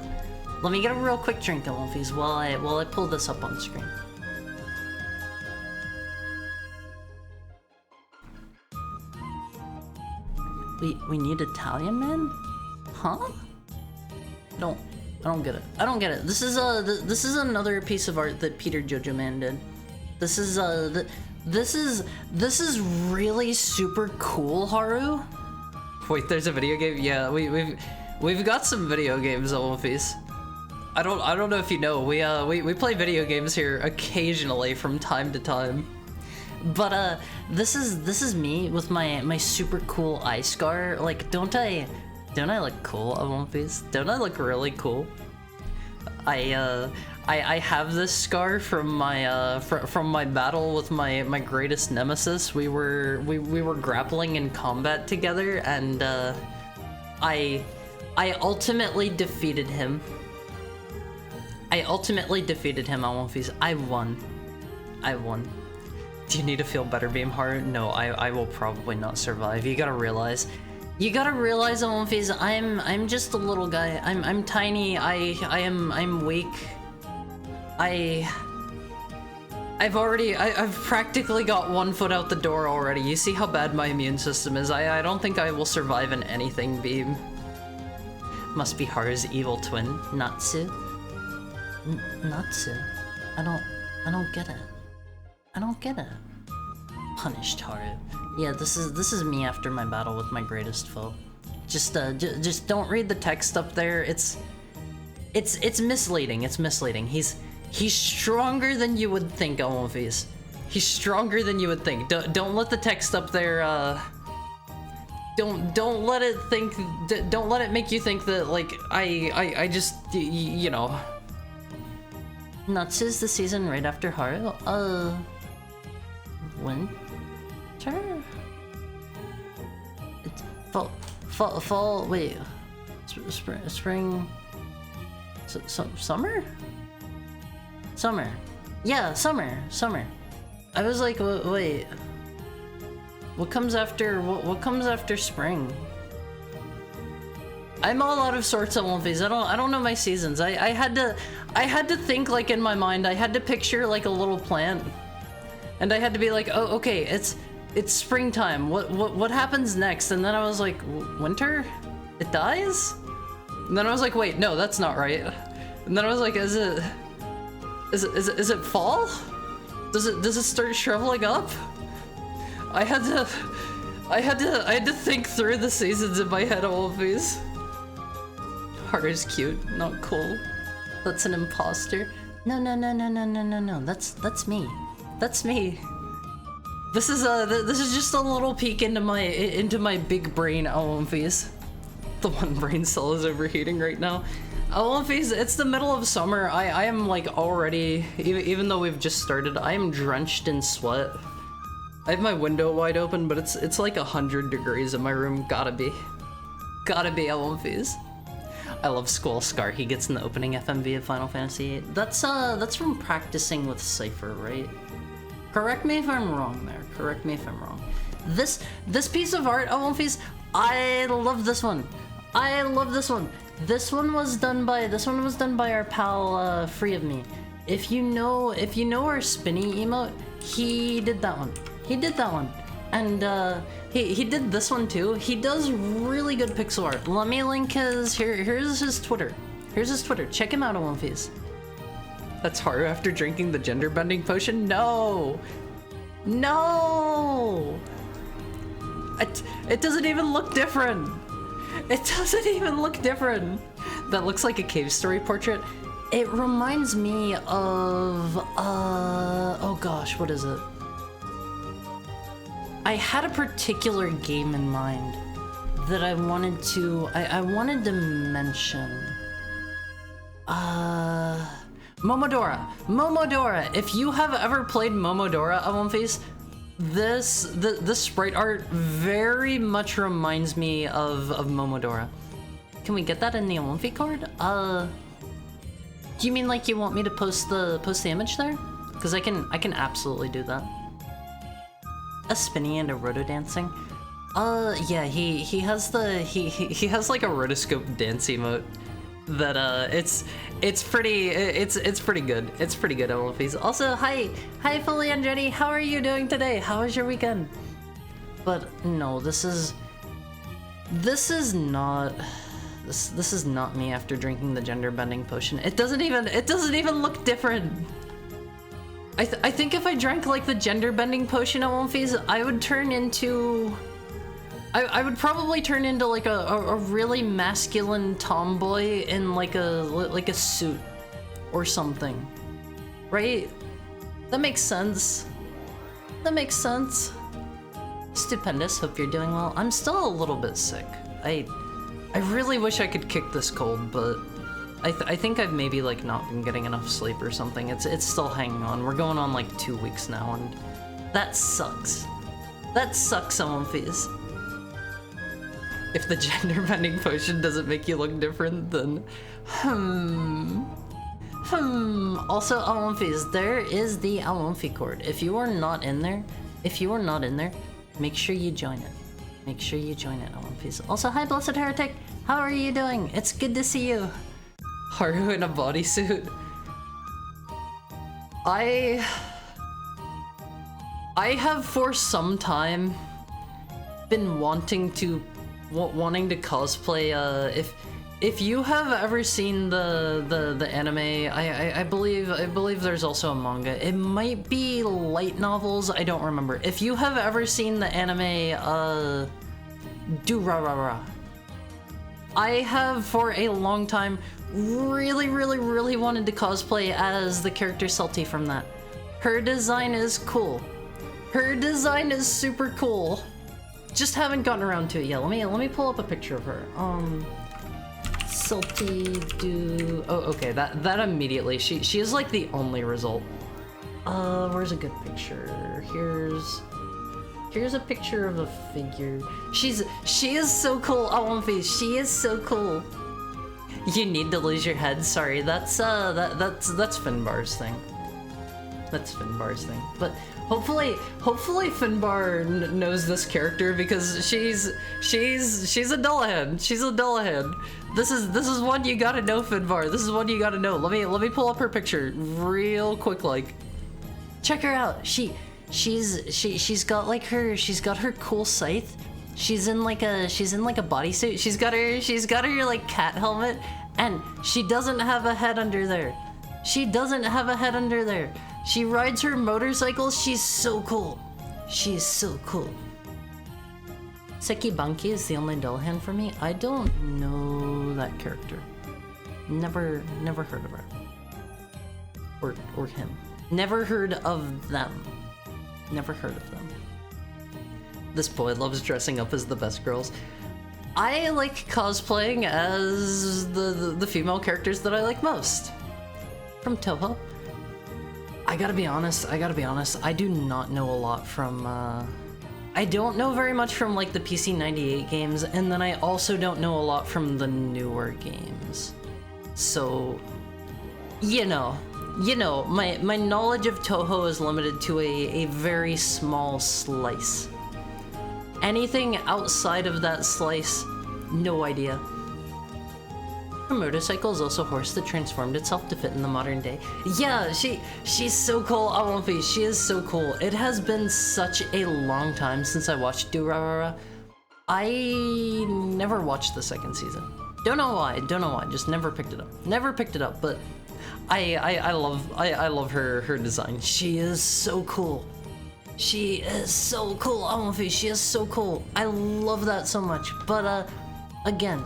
Let me get a real quick drink of Wolfies while I pull this up on screen. We need Italian man? Huh? I don't get it. I don't get it. This is another piece of art that Peter Jojo Man did. This is really super cool, Haru. Wait, there's a video game? Yeah, we've got some video games, Wolfies. I don't know if you know, we play video games here occasionally from time to time. But this is me with my super cool eye scar. Like, don't I look cool, Wolfies? Don't I look really cool? I have this scar from my battle with my greatest nemesis. We were grappling in combat together, and I ultimately defeated him. Wolfies. I won. Do you need to feel better, Beamheart? No, I will probably not survive. You gotta realize, Wolfies, I'm just a little guy. I'm tiny. I'm weak. I've practically got 1 foot out the door already. You see how bad my immune system is. I don't think I will survive in anything, Beam. Must be Haru's evil twin, Natsu. Natsu? I don't get it. I don't get it. Punished Haru. Yeah, this is me after my battle with my greatest foe. Just don't read the text up there. It's misleading. It's misleading. He's stronger than you would think, Wolfies. He's stronger than you would think. Don't let the text up there. Don't let it make you think that like I just you know. Natsu's the season right after Haru. Winter? It's fall, wait. Spring, summer? Summer. Yeah, summer. I was like, wait. What comes after spring? I'm all out of sorts at Wolfies. I don't know my seasons. I had to think like in my mind. I had to picture like a little plant. And I had to be like, oh, okay, it's springtime. What happens next? And then I was like, winter? It dies? And then I was like, wait, no, that's not right. And then I was like, is it fall? Does it start shriveling up? I had to think through the seasons in my head, Wolfies. Haru's cute, not cool. That's an imposter. No. That's me. That's me. This is just a little peek into my big brain, Wolfies. The one brain cell is overheating right now. Wolfies, it's the middle of summer. I am like already, even though we've just started, I am drenched in sweat. I have my window wide open, but it's like 100 degrees in my room. Gotta be, Wolfies. I love Skull Scar. He gets in the opening FMV of Final Fantasy VIII. That's from practicing with Cypher, right? Correct me if I'm wrong there. Correct me if I'm wrong. This piece of art, Wolfies, I love this one. I love this one. This one was done by our pal Free of Me. If you know our spinny emote, he did that one. And he did this one too. He does really good pixel art. Let me link here's his Twitter. Here's his Twitter. Check him out, Wolfies. That's Haru after drinking the gender bending potion? No! It doesn't even look different. That looks like a cave story portrait. It reminds me of, oh gosh, what is it? I had a particular game in mind that I wanted to mention. Momodora. If you have ever played Momodora, Face, this sprite art very much reminds me of Momodora. Can we get that in the Amonfi card? Do you mean like you want me to post the image there? Because I can absolutely do that. A spinny and a roto dancing. Yeah, he has the he has like a rotoscope dance emote that it's pretty good. It's pretty good, Amonfi. Also, hi Fully and Jenny. How are you doing today? How was your weekend? But no, this is not me after drinking the gender bending potion. It doesn't even look different. I think if I drank like the gender bending potion at Amonfi, I would turn into I would probably turn into like a really masculine tomboy in like a suit or something. Right? That makes sense. That makes sense. Stupendous, hope you're doing well. I'm still a little bit sick. I really wish I could kick this cold, but I think I've maybe like not been getting enough sleep or something. It's still hanging on. We're going on like 2 weeks now, and that sucks. That sucks, Amonfi. If the gender bending potion doesn't make you look different, then Also, Amonfi, there is the Amonfi Court. If you are not in there, make sure you join it. Make sure you join it, Amonfi. Also, hi, Blessed Heretic. How are you doing? It's good to see you. Haru in a bodysuit. I have for some time been wanting to cosplay. If you have ever seen the anime, I believe there's also a manga. It might be light novels, I don't remember. If you have ever seen the anime Durarara, I have for a long time really wanted to cosplay as the character Salty from that. Her design is cool. Her design is super cool. Just haven't gotten around to it yet. Let me pull up a picture of her. Salty do. Oh, okay. That immediately. She is like the only result. Where's a good picture? Here's a picture of a figure. She is so cool. Amonfi, she is so cool. You need to lose your head. Sorry, that's Finbar's thing. That's Finbar's thing. But hopefully Finbar knows this character, because she's a Dullahan. She's a Dullahan. This is one you gotta know, Finbar. This is one you gotta know. Let me pull up her picture real quick. Like, check her out. She's got her cool scythe. She's in like a bodysuit. She's got her like cat helmet, and she doesn't have a head under there. She doesn't have a head under there. She rides her motorcycle. She's so cool. She's so cool. Seki Banki is the only Dullahan for me. I don't know that character. Never heard of her. Or him. Never heard of them. Never heard of them. This boy loves dressing up as the best girls. I like cosplaying as the female characters that I like most. From Toho. I gotta be honest, I do not know a lot from, I don't know very much from like the PC 98 games, and then I also don't know a lot from the newer games. So, you know, my knowledge of Toho is limited to a very small slice. Anything outside of that slice, no idea. Her motorcycle is also a horse that transformed itself to fit in the modern day. Yeah, she's so cool, Amonfi. She is so cool. It has been such a long time since I watched Durarara. I never watched the second season. Don't know why, just never picked it up. But I love her design. She is so cool. She is so cool, Amonfi. She is so cool. I love that so much. But again.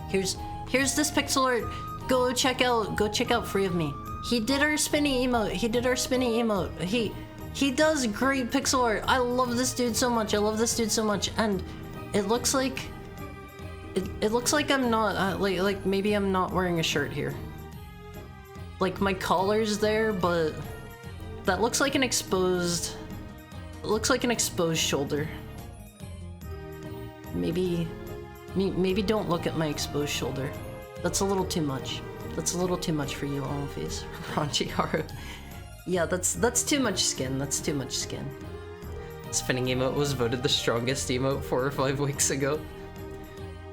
Here's this pixel art. Go check out Free of Me. He did our spinny emote. He does great pixel art. I love this dude so much. And it looks like I'm not like maybe I'm not wearing a shirt here. like my collar's there, but that looks like an exposed, it looks like an exposed shoulder. Maybe don't look at my exposed shoulder. That's a little too much. That's a little too much for you, Alphys. Raunchy Haru. Yeah, that's too much skin. That's too much skin. Spinning emote was voted the strongest emote 4 or 5 weeks ago.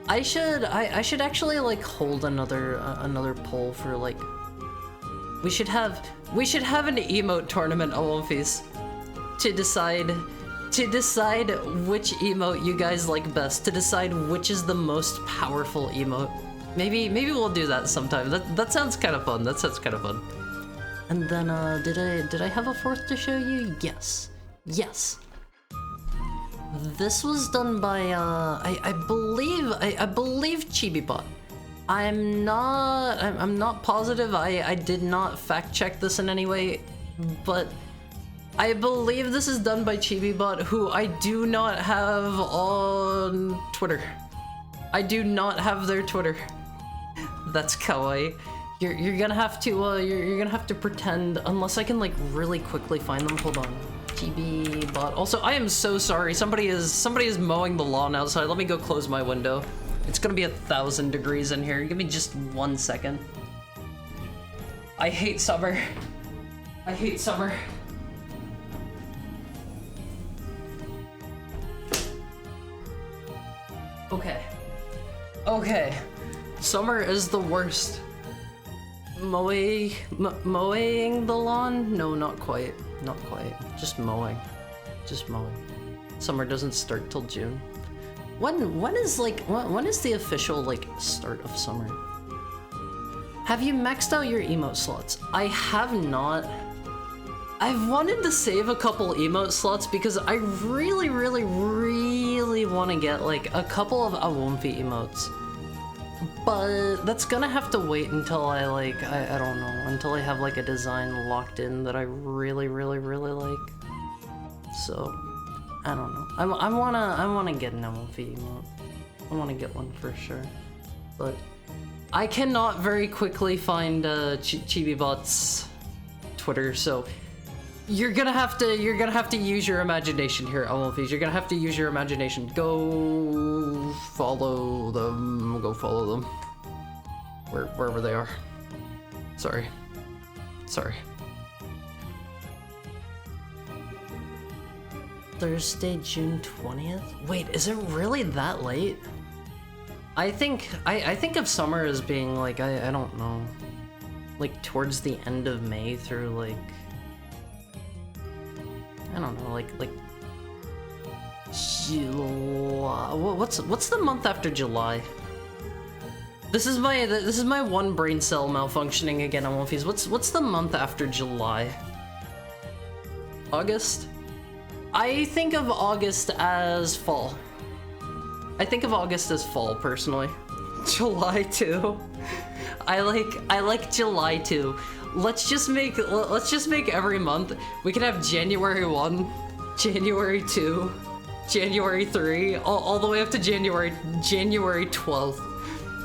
I should actually like hold another poll for like. We should have an emote tournament, Alphys, to decide which emote you guys like best, to decide which is the most powerful emote. Maybe we'll do that sometime. That sounds kind of fun. That sounds kind of fun. And then did I have a fourth to show you? Yes. Yes. This was done by I believe Chibibot. I'm not positive. I did not fact check this in any way, but I believe this is done by Chibibot, who I do not have on Twitter. I do not have their Twitter. That's kawaii. You're gonna have to you're gonna have to pretend, unless I can like really quickly find them. Hold on. Chibibot. Also, I am so sorry. Somebody is mowing the lawn outside. Let me go close my window. It's gonna be 1,000 degrees in here. Give me just 1 second. I hate summer. I hate summer. Okay. Okay. Summer is the worst. Mowing the lawn? No, not quite. Not quite. Just mowing. Just mowing. Summer doesn't start till June. When is the official like start of summer? Have you maxed out your emote slots? I have not. I've wanted to save a couple emote slots because I really want to get like a couple of Awomfi emotes. But that's gonna have to wait until I like, I don't know, until I have like a design locked in that I really like. So, I don't know. I wanna get an Awomfi emote. I wanna get one for sure. But I cannot very quickly find Chibibot's Twitter, so you're gonna have to use your imagination here, Alphys. You're gonna have to use your imagination. Go follow them. Go follow them. Wherever they are. Sorry. Sorry. Thursday, June 20th? Wait, is it really that late? I think of summer as being like, I don't know, like towards the end of May through like, I don't know, like July. What's the month after July? This is my one brain cell malfunctioning again on Wolfies. What's the month after July? August? I think of August as fall. I think of August as fall personally. July too. I like July too. Let's just make every month. We can have January 1, January 2, January 3, all the way up to January 12th.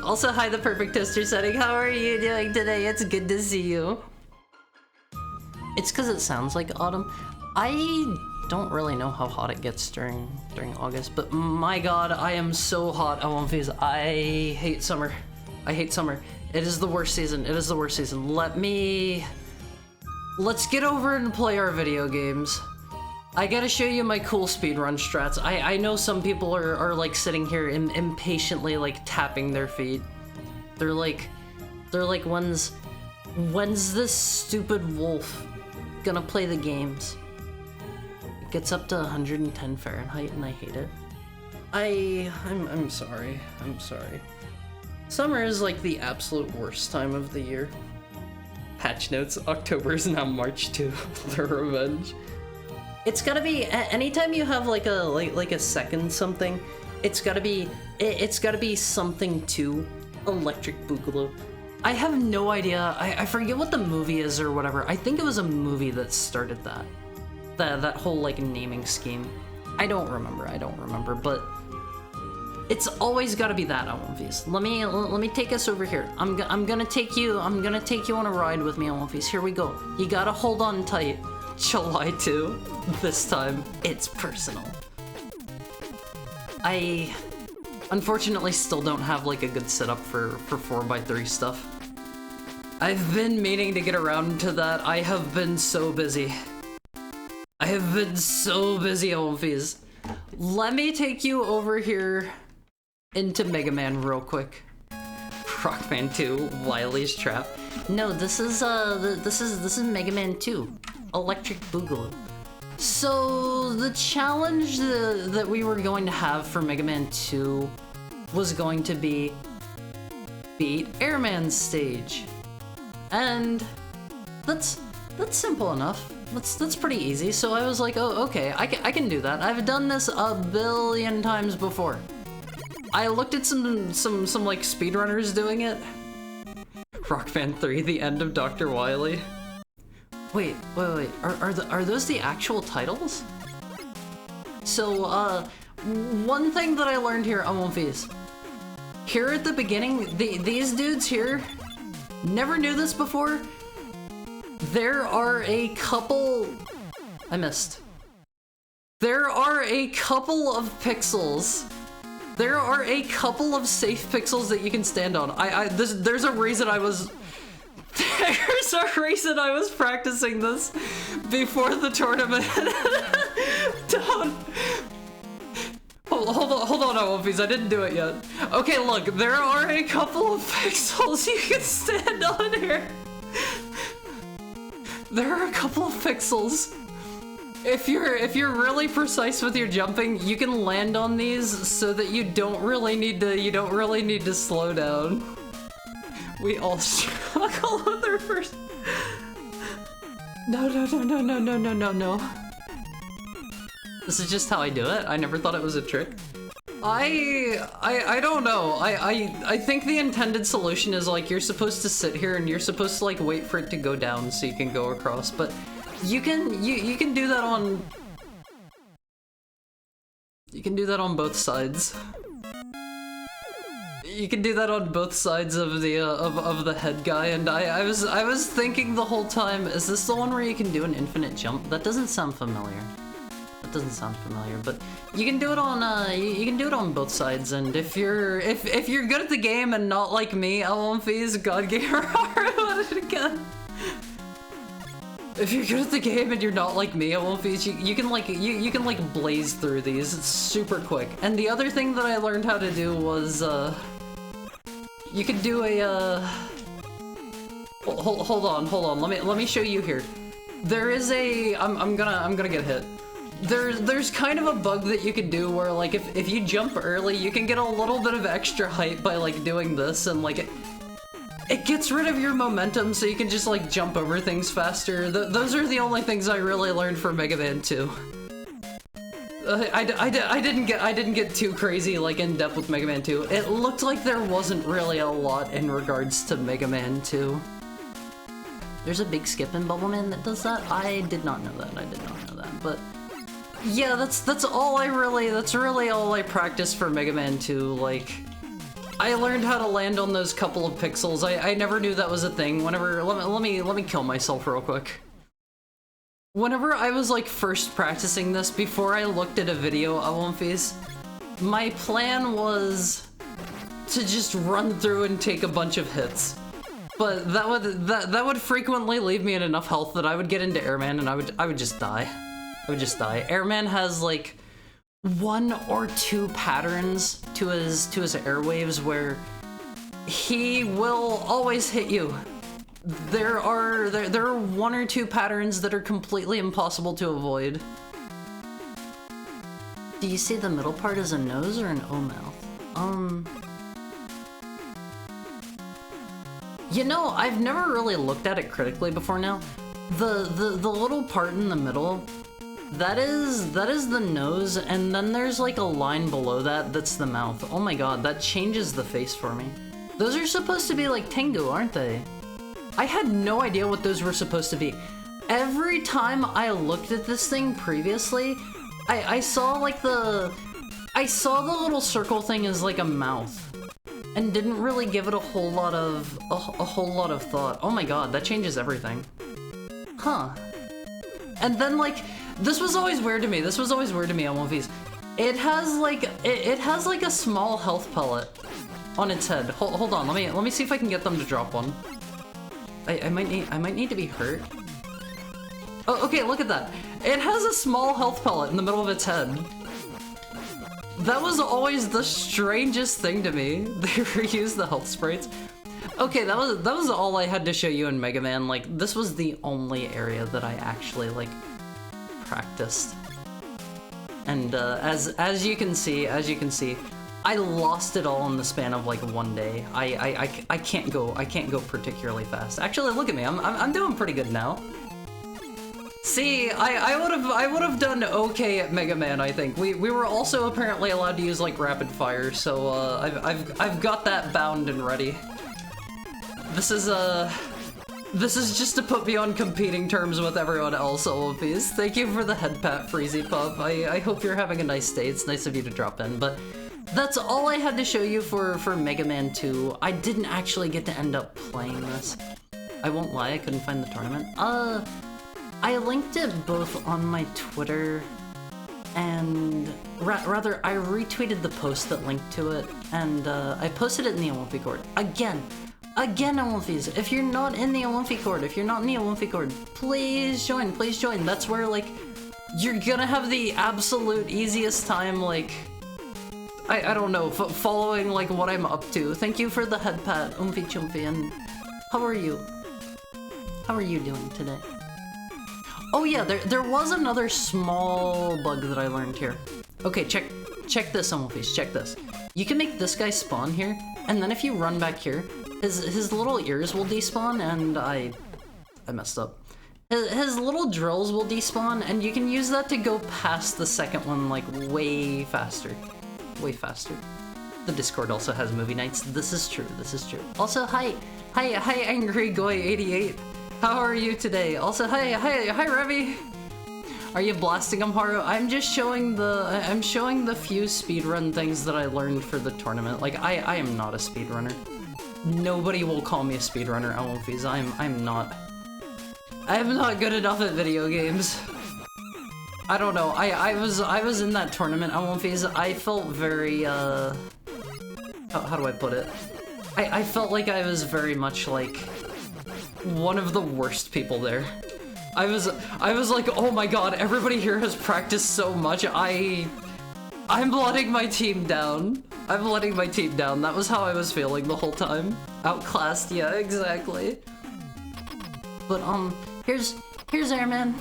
Also, hi, the perfect toaster setting. How are you doing today? It's good to see you. It's because it sounds like autumn. I don't really know how hot it gets during August, but my god, I am so hot. I hate summer. I hate summer. It is the worst season. It is the worst season. Let's get over and play our video games. I gotta show you my cool speedrun strats. I know some people are like sitting here impatiently like tapping their feet. They're like, when's this stupid wolf gonna play the games? It gets up to 110 Fahrenheit and I hate it. I'm sorry. I'm sorry. Summer is like the absolute worst time of the year. Patch notes, October is now March 2. The revenge. It's gotta be, anytime you have like a second something, it's gotta be something to Electric Boogaloo. I have no idea, I forget what the movie is or whatever. I think it was a movie that started that whole like naming scheme. I don't remember, but It's always got to be that on One Piece. Let me take us over here. I'm gonna take you on a ride with me on One Piece. Here we go. You gotta hold on tight. July 2. This time it's personal. I unfortunately still don't have like a good setup for 4x3 stuff. I've been meaning to get around to that. I have been so busy. I have been so busy on One Piece. Let me take you over here into Mega Man real quick. Rockman 2, Wily's Trap. No, this is Mega Man 2, Electric Boogaloo. So the challenge that we were going to have for Mega Man 2 was going to be beat Airman's stage, and that's simple enough. That's pretty easy. So I was like, oh, okay, I can do that. I've done this a billion times before. I looked at some like speedrunners doing it. Rock Band 3, the end of Dr. Wily. Wait. Are those the actual titles? So, one thing that I learned here on One Piece. Here at the beginning, these dudes here, never knew this before. There are a couple... I missed. There are a couple of pixels. There are a couple of safe pixels that you can stand on. There's a reason I was... There's a reason I was practicing this before the tournament. Don't... Hold on, Wolfies, I didn't do it yet. Okay, look, there are a couple of pixels you can stand on here. There are a couple of pixels. If you're really precise with your jumping, you can land on these so that you don't really need to slow down. We all struggle with our first. No. This is just how I do it. I never thought it was a trick. I don't know. I think the intended solution is like you're supposed to sit here and you're supposed to like wait for it to go down so you can go across, but you can do that on both sides. You can do that on both sides of the of the head guy, and I was thinking the whole time, is this the one where you can do an infinite jump? That doesn't sound familiar. That doesn't sound familiar, but you can do it on you can do it on both sides. And if you're good at the game and not like me, Wolfies, God Gamer, about it again. If you're good at the game and you're not like me, Wolfies, you can like blaze through these. It's super quick. And the other thing that I learned how to do was you could do a hold on. Let me show you here. There is a I'm gonna get hit. There's kind of a bug that you can do where like if you jump early, you can get a little bit of extra height by like doing this, and like it gets rid of your momentum, so you can just like jump over things faster. Those are the only things I really learned for Mega Man 2. I didn't get too crazy like in depth with Mega Man 2. It looked like there wasn't really a lot in regards to Mega Man 2. There's a big skip in Bubbleman that does that. I did not know that. But yeah, that's really all I practiced for Mega Man 2. Like, I learned how to land on those couple of pixels. I never knew that was a thing. Let me kill myself real quick. Whenever I was like first practicing this, before I looked at a video of One Piece, my plan was to just run through and take a bunch of hits. But that would frequently leave me in enough health that I would get into Airman and I would just die. Airman has like 1 or 2 patterns to his airwaves where he will always hit you. There are 1 or 2 patterns that are completely impossible to avoid. Do you see the middle part as a nose or an O mouth? You know, I've never really looked at it critically before now. The little part in the middle, that is the nose, and then there's like a line below that that's the mouth. Oh my god, that changes the face for me. Those are supposed to be like Tengu, aren't they? I had no idea what those were supposed to be. Every time I looked at this thing previously, I saw like I saw the little circle thing as like a mouth, and didn't really give it a whole lot of thought. Oh my god, that changes everything. Huh. And then like, this was always weird to me. This was always weird to me on One Piece. It has like a small health pellet on its head. Hold on, let me see if I can get them to drop one. I might need to be hurt. Oh, okay, look at that. It has a small health pellet in the middle of its head. That was always the strangest thing to me. They reused the health sprites. Okay, that was all I had to show you in Mega Man. Like, this was the only area that I actually like practiced. And as you can see, I lost it all in the span of like one day. I can't go particularly fast. Actually, look at me. I'm doing pretty good now. See, I would have done okay at Mega Man, I think. We were also apparently allowed to use like rapid fire, so I've got that bound and ready. This is just to put me on competing terms with everyone else, Olympies. Thank you for the head pat, Freezy Pup. I hope you're having a nice day. It's nice of you to drop in, but that's all I had to show you for Mega Man 2. I didn't actually get to end up playing this. I won't lie, I couldn't find the tournament. I linked it both on my Twitter, and rather, I retweeted the post that linked to it, and I posted it in the Olympic Court. Again, Olympies, if you're not in the Olympic Court, please join. That's where, like, you're gonna have the absolute easiest time, like, I don't know, following, like, what I'm up to. Thank you for the head pat, Oomphy Choomphy, and how are you? How are you doing today? Oh yeah, there was another small bug that I learned here. Okay, check this, Olympies, check this. You can make this guy spawn here, and then if you run back here, his little ears will despawn, and I messed up. His little drills will despawn, and you can use that to go past the second one, like, way faster. Way faster. The Discord also has movie nights. This is true. Also, hi, Angry Goy 88. How are you today? Also, hi, Revy. Are you blasting him, Haru? I'm just showing the few speedrun things that I learned for the tournament. Like, I am not a speedrunner. Nobody will call me a speedrunner, Elmfies. I'm not good enough at video games. I don't know. I was in that tournament, Elmfies. I felt very how do I put it? I felt like I was very much like one of the worst people there. I was like, oh my god, everybody here has practiced so much. I'm letting my team down. That was how I was feeling the whole time. Outclassed, yeah, exactly. But here's Airman.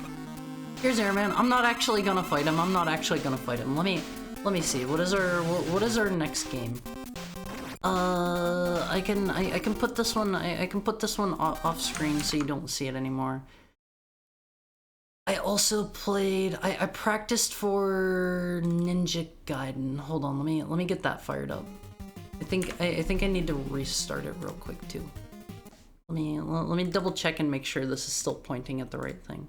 Here's Airman. I'm not actually gonna fight him. Let me see. What is our next game? I can put this one. I can put this one off screen so you don't see it anymore. I also played. I practiced for Ninja Gaiden. Hold on. Let me get that fired up. I think I need to restart it real quick too. Let me double check and make sure this is still pointing at the right thing.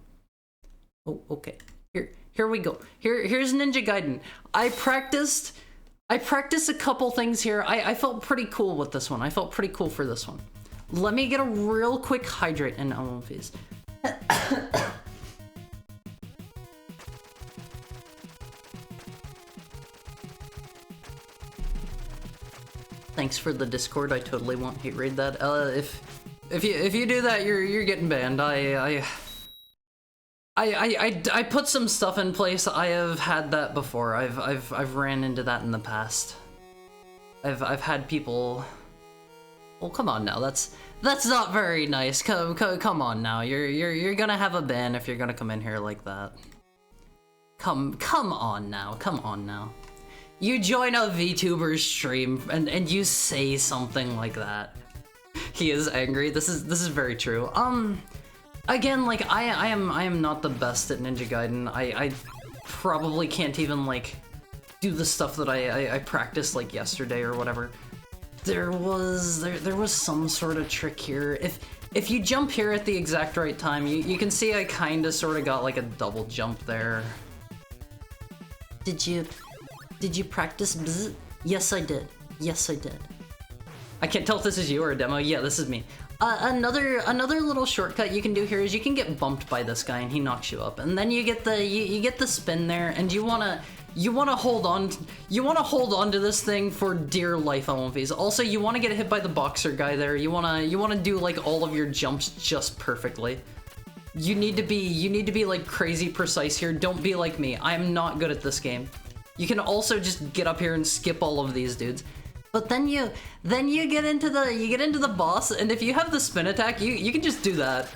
Oh, okay. Here we go. Here's Ninja Gaiden. I practiced a couple things here. I felt pretty cool with this one. I felt pretty cool for this one. Let me get a real quick hydrate in Elmfies. Thanks for the Discord. I totally won't hate raid that. If you do that, you're getting banned. I put some stuff in place. I have had that before. I've ran into that in the past. I've had people. Well, come on now. That's not very nice. Come on now. You're gonna have a ban if you're gonna come in here like that. Come on now. You join a VTuber's stream and you say something like that. He is angry. This is very true. Again, like I am not the best at Ninja Gaiden. I probably can't even like do the stuff that I practiced like yesterday or whatever. There was some sort of trick here. If you jump here at the exact right time, you can see I kinda sorta got like a double jump there. Did you Did you practice bzz? Yes, I did. Yes, I did. I can't tell if this is you or a demo. Yeah, this is me. Another little shortcut you can do here is you can get bumped by this guy and he knocks you up, and then you get the you get the spin there, and you wanna hold on to this thing for dear life, LMVs. Also, you wanna get hit by the boxer guy there. You wanna do like all of your jumps just perfectly. You need to be like crazy precise here. Don't be like me. I'm not good at this game. You can also just get up here and skip all of these dudes. But then you get into the boss, and if you have the spin attack, you can just do that.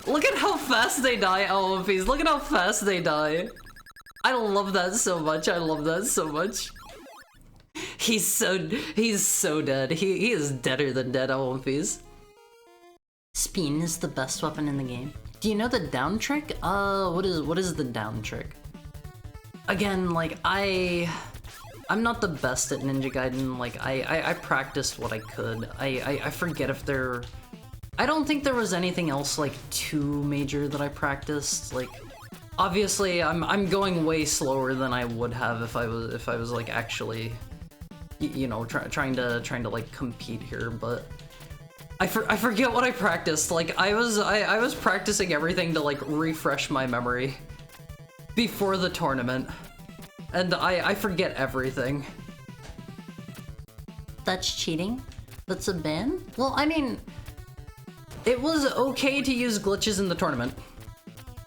Look at how fast they die, LMPs. Look at how fast they die. I love that so much. I love that so much. He's so dead. He is deader than dead, LMPs. Spin is the best weapon in the game. Do you know the down trick? What is the down trick? Again, like I'm not the best at Ninja Gaiden. Like I practiced what I could. I forget if there. I don't think there was anything else like too major that I practiced. Like obviously I'm going way slower than I would have if I was like actually, you know, trying to like compete here. But I forget what I practiced. Like I was practicing everything to like refresh my memory before the tournament. And I forget everything. That's cheating? That's a ban? Well, I mean, it was okay to use glitches in the tournament.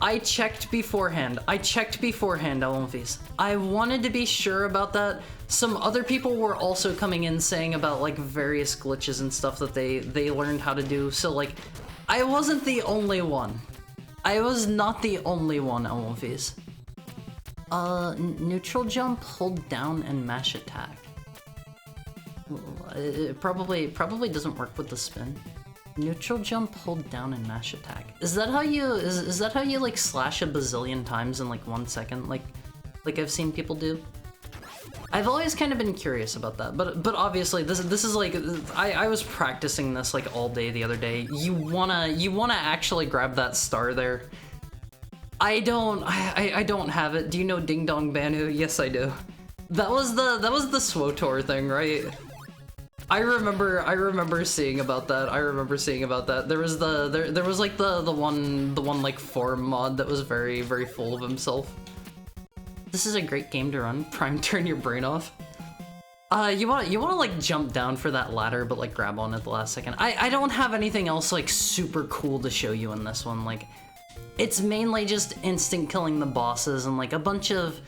I checked beforehand, LMVs. I wanted to be sure about that. Some other people were also coming in saying about like various glitches and stuff that they learned how to do. So like, I wasn't the only one. I was not the only one, LMVs. Neutral jump, hold down, and mash attack. It probably doesn't work with the spin. Neutral jump, hold down, and mash attack. Is that how you is that how you like slash a bazillion times in like 1 second, like I've seen people do? I've always kind of been curious about that, but obviously this is like I was practicing this like all day the other day. You wanna actually grab that star there. I don't have it. Do you know Ding Dong Banu? Yes, I do. That was the SWOTOR thing, right? I remember seeing about that. There was there was like the one like forum mod that was very full of himself. This is a great game to run. Prime, turn your brain off. You wanna like jump down for that ladder, but like grab on at the last second. I don't have anything else like super cool to show you in this one. Like, it's mainly just instant killing the bosses and like a bunch of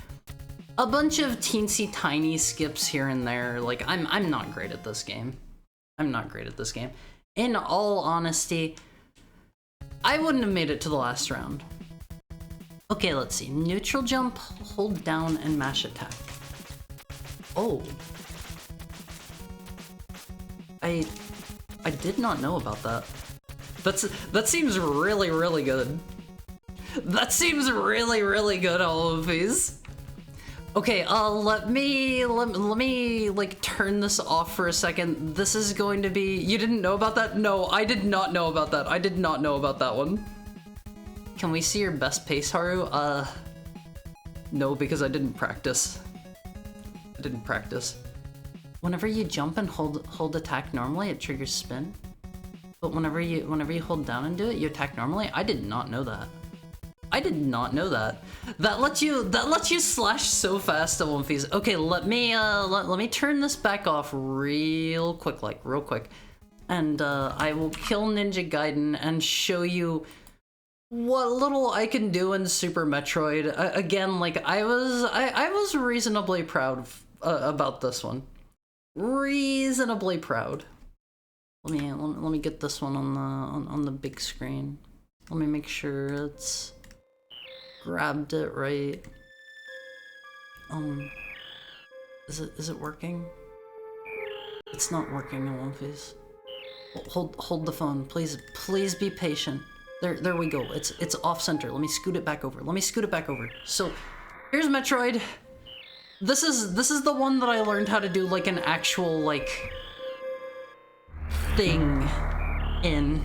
teensy tiny skips here and there. Like I'm not great at this game. In all honesty, I wouldn't have made it to the last round. Okay, let's see. Neutral jump, hold down, and mash attack. Oh. I did not know about that. That seems really good. That seems really good, all of these. Okay, let me like turn this off for a second. This is going to be, you didn't know about that? No, I did not know about that. I did not know about that one. Can we see your best pace, Haru? No, because I didn't practice. Whenever you jump and hold attack normally, it triggers spin. But whenever you hold down and do it, you attack normally. I did not know that. That lets you slash so fast at one piece. Okay, let me turn this back off real quick, and I will kill Ninja Gaiden and show you what little I can do in Super Metroid. Again, like I was reasonably proud about this one. Reasonably proud. Let me get this one on the big screen. Let me make sure it's grabbed it right. Is it working? It's not working in one piece. Hold the phone, please be patient. There we go. It's off center. Let me scoot it back over. So here's Metroid. This is the one that I learned how to do like an actual like thing in.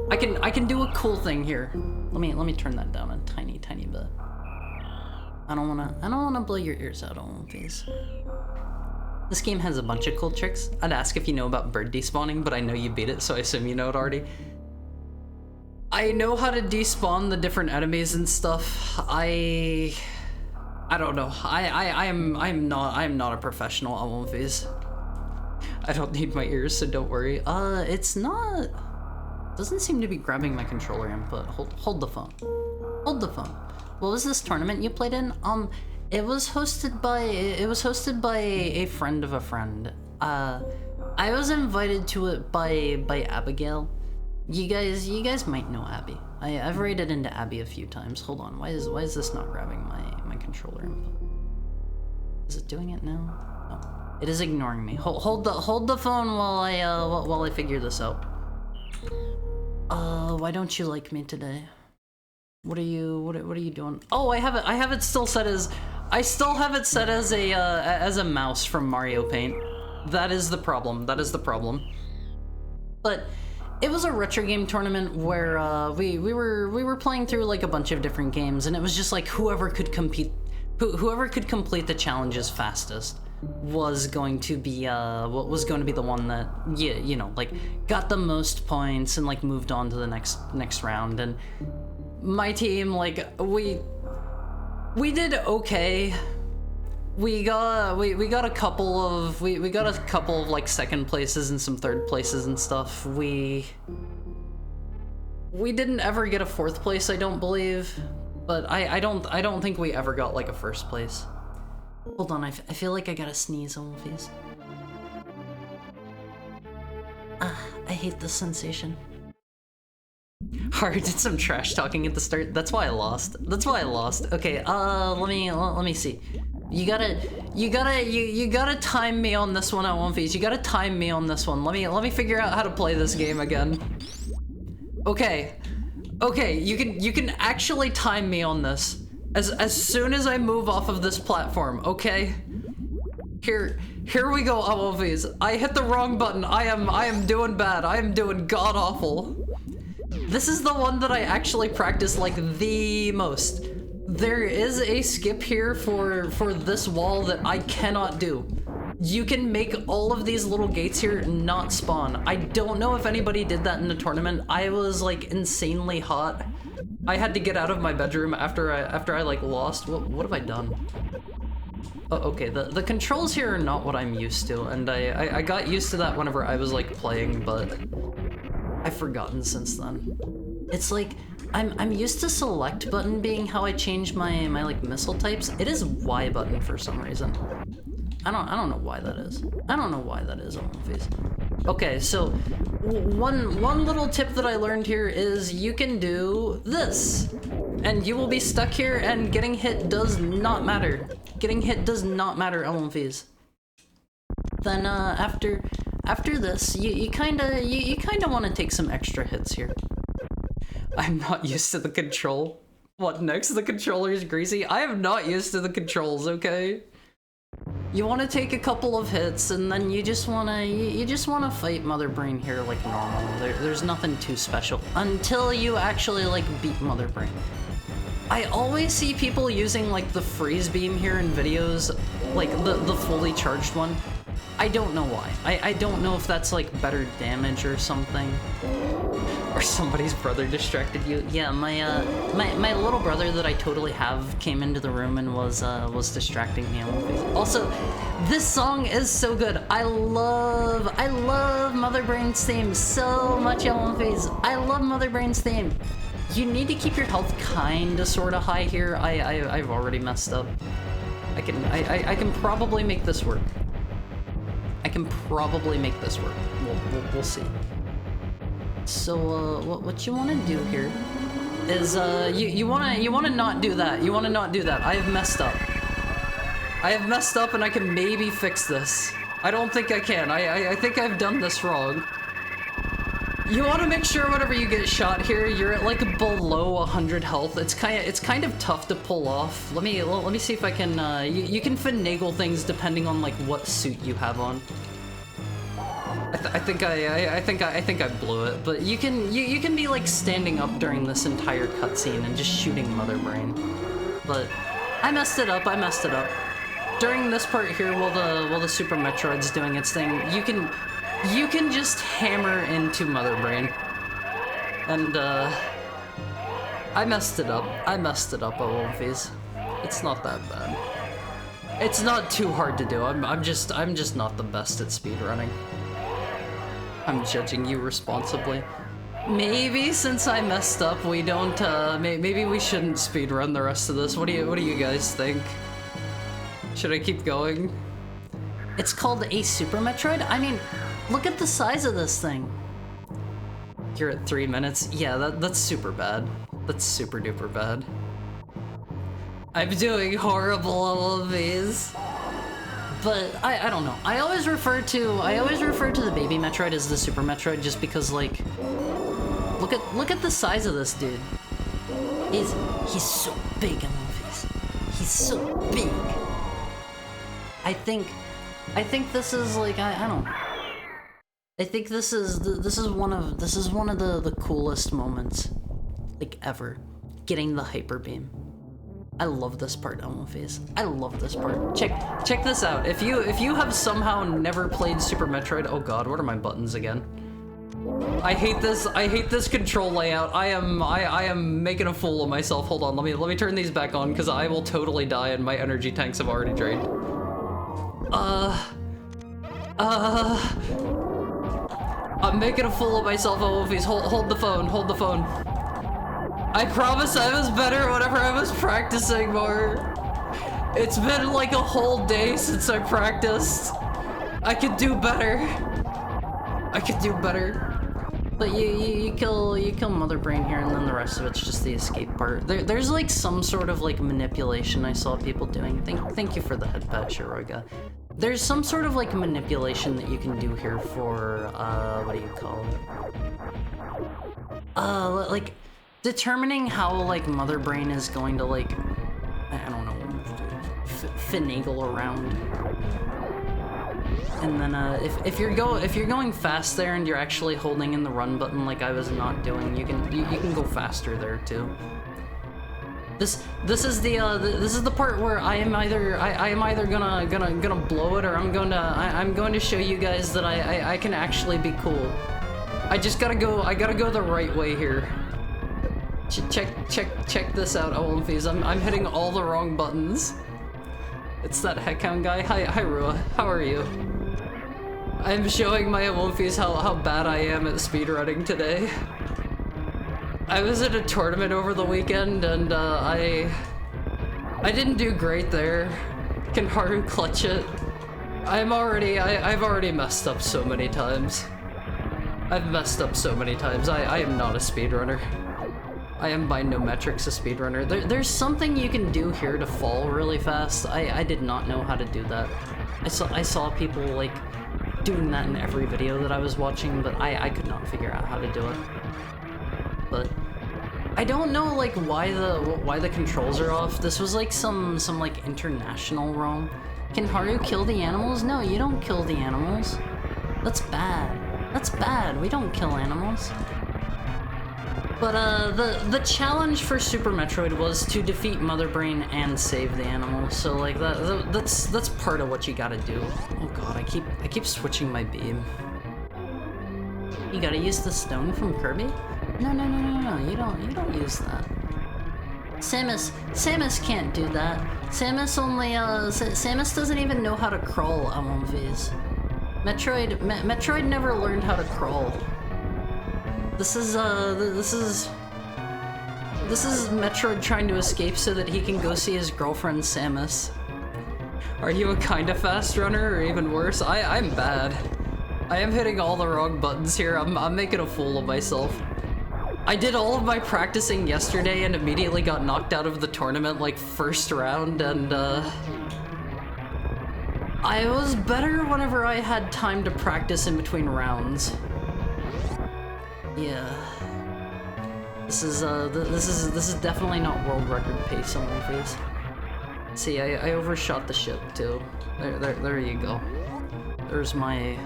I can do a cool thing here. Let me turn that down a tiny bit. I don't wanna blow your ears out on these. This game has a bunch of cool tricks. I'd ask if you know about bird despawning, but I know you beat it, so I assume you know it already. I know how to despawn the different enemies and stuff. I don't know. I'm not a professional at one of these. I don't need my ears, so don't worry. It's not. Doesn't seem to be grabbing my controller input. Hold the phone. Hold the phone. What was this tournament you played in? It was hosted by a friend of a friend. I was invited to it by Abigail. You guys might know Abby. I've raided into Abby a few times. Hold on. Why is this not grabbing my controller input? Is it doing it now? No. It is ignoring me. Hold the phone while I figure this out. Why don't you like me today? What are you doing? Oh, I have it still set as as a mouse from Mario Paint. That is the problem. But it was a retro game tournament where we were playing through like a bunch of different games, and it was just like whoever could complete the challenges fastest was going to be the one that you know, like got the most points and like moved on to the next round. And my team, like we did okay. We got a couple of like second places and some third places and stuff. We didn't ever get a fourth place, I don't believe, but I don't think we ever got like a first place. Hold on, I feel like I gotta sneeze on these. I hate this sensation. Hard did some trash talking at the start. That's why I lost. Okay, let me see. You gotta time me on this one at one piece. You gotta time me on this one. Let me figure out how to play this game again. Okay, you can actually time me on this. As soon as I move off of this platform, okay? Here we go, Always. I hit the wrong button. I am doing bad. I am doing god awful. This is the one that I actually practice like the most. There is a skip here for this wall that I cannot do. You can make all of these little gates here not spawn. I don't know if anybody did that in the tournament. I was like insanely hot. I had to get out of my bedroom after I like lost. What have I done? Oh, okay, the controls here are not what I'm used to, and I got used to that whenever I was like playing, but I've forgotten since then. It's like I'm used to select button being how I change my like missile types. It is Y button for some reason. I don't know why that is. I don't know why that is on my face. Okay, so one little tip that I learned here is you can do this, and you will be stuck here, and getting hit does not matter. Getting hit does not matter, LMVs. Then after this, you kinda want to take some extra hits here. I'm not used to the control. What next? The controller is greasy. I am not used to the controls. Okay. You want to take a couple of hits, and then you just wanna fight Mother Brain here like normal. There's nothing too special until you actually like beat Mother Brain. I always see people using like the freeze beam here in videos, like the fully charged one. I don't know why. I don't know if that's like better damage or something. Or somebody's brother distracted you. Yeah, my little brother that I totally have came into the room and was distracting me. Also, this song is so good. I love Mother Brain's theme so much, Face. I love Mother Brain's theme. You need to keep your health kinda sorta high here. I've already messed up. I can probably make this work. We'll see. So what you want to do here is you want to not do that. I have messed up and I can maybe fix this. I don't think I can. I think I've done this wrong. You want to make sure whenever you get shot here, you're at like below 100 health. It's kind of tough to pull off. Let me see if I can. You can finagle things depending on like what suit you have on. I think I blew it, but you can be like standing up during this entire cutscene and just shooting Mother Brain. But I messed it up, I messed it up. During this part here, while the Super Metroid's doing its thing, you can just hammer into Mother Brain. And, I messed it up. I messed it up, Wolfies. It's not that bad. It's not too hard to do. I'm just not the best at speedrunning. I'm judging you responsibly. Maybe since I messed up, we don't, maybe we shouldn't speedrun the rest of this. What do you guys think? Should I keep going? It's called a Super Metroid? I mean, look at the size of this thing. You're at 3 minutes? Yeah, that's super bad. That's super duper bad. I'm doing horrible all of these. But I don't know. I always refer to the baby Metroid as the Super Metroid just because, like, look at the size of this dude. He's so big in movies. He's so big. I think this is like I don't know. I think this is one of the coolest moments, like, ever. Getting the hyper beam. I love this part, Elmoface. I love this part. Check this out. If you have somehow never played Super Metroid, oh god, what are my buttons again? I hate this control layout. I am making a fool of myself. Hold on, let me turn these back on because I will totally die and my energy tanks have already drained. I'm making a fool of myself, Elmoface. Hold the phone, hold the phone. I promise I was better whenever I was practicing more. It's been like a whole day since I practiced. I could do better. I could do better. But you kill Mother Brain here, and then the rest of it's just the escape part. There's like some sort of like manipulation I saw people doing. Thank you for the head pat, Shiroga. There's some sort of like manipulation that you can do here for what do you call it? Like determining how like Mother Brain is going to like, I don't know, finagle around. And then if you're going fast there and you're actually holding in the run button like I was not doing, you can go faster there too. This is the part where I am either gonna blow it, or I'm going to show you guys that I can actually be cool. I gotta go the right way here. Check this out, Olympies. I'm hitting all the wrong buttons. It's that Heckhound guy. Hi Rua. How are you? I'm showing my Olympies how bad I am at speedrunning today. I was at a tournament over the weekend and I didn't do great there. Can Haru clutch it? I've already messed up so many times. I've messed up so many times. I am not a speedrunner. I am by no metrics a speedrunner. There's something you can do here to fall really fast. I did not know how to do that. I saw people like doing that in every video that I was watching, but I could not figure out how to do it. But I don't know like why the controls are off. This was like some like international ROM. Can Haru kill the animals? No, you don't kill the animals. That's bad. That's bad. We don't kill animals. But the challenge for Super Metroid was to defeat Mother Brain and save the animals. So like that's part of what you gotta do. Oh god, I keep switching my beam. You gotta use the stone from Kirby? No, you don't use that. Samus can't do that. Samus doesn't even know how to crawl, Amonvies. Metroid never learned how to crawl. This is Metroid trying to escape so that he can go see his girlfriend Samus. Are you a kinda fast runner or even worse? I'm bad. I am hitting all the wrong buttons here. I'm making a fool of myself. I did all of my practicing yesterday and immediately got knocked out of the tournament like first round, and I was better whenever I had time to practice in between rounds. Yeah. This is definitely not world record pace on movies. See, I overshot the ship too. There you go. There's my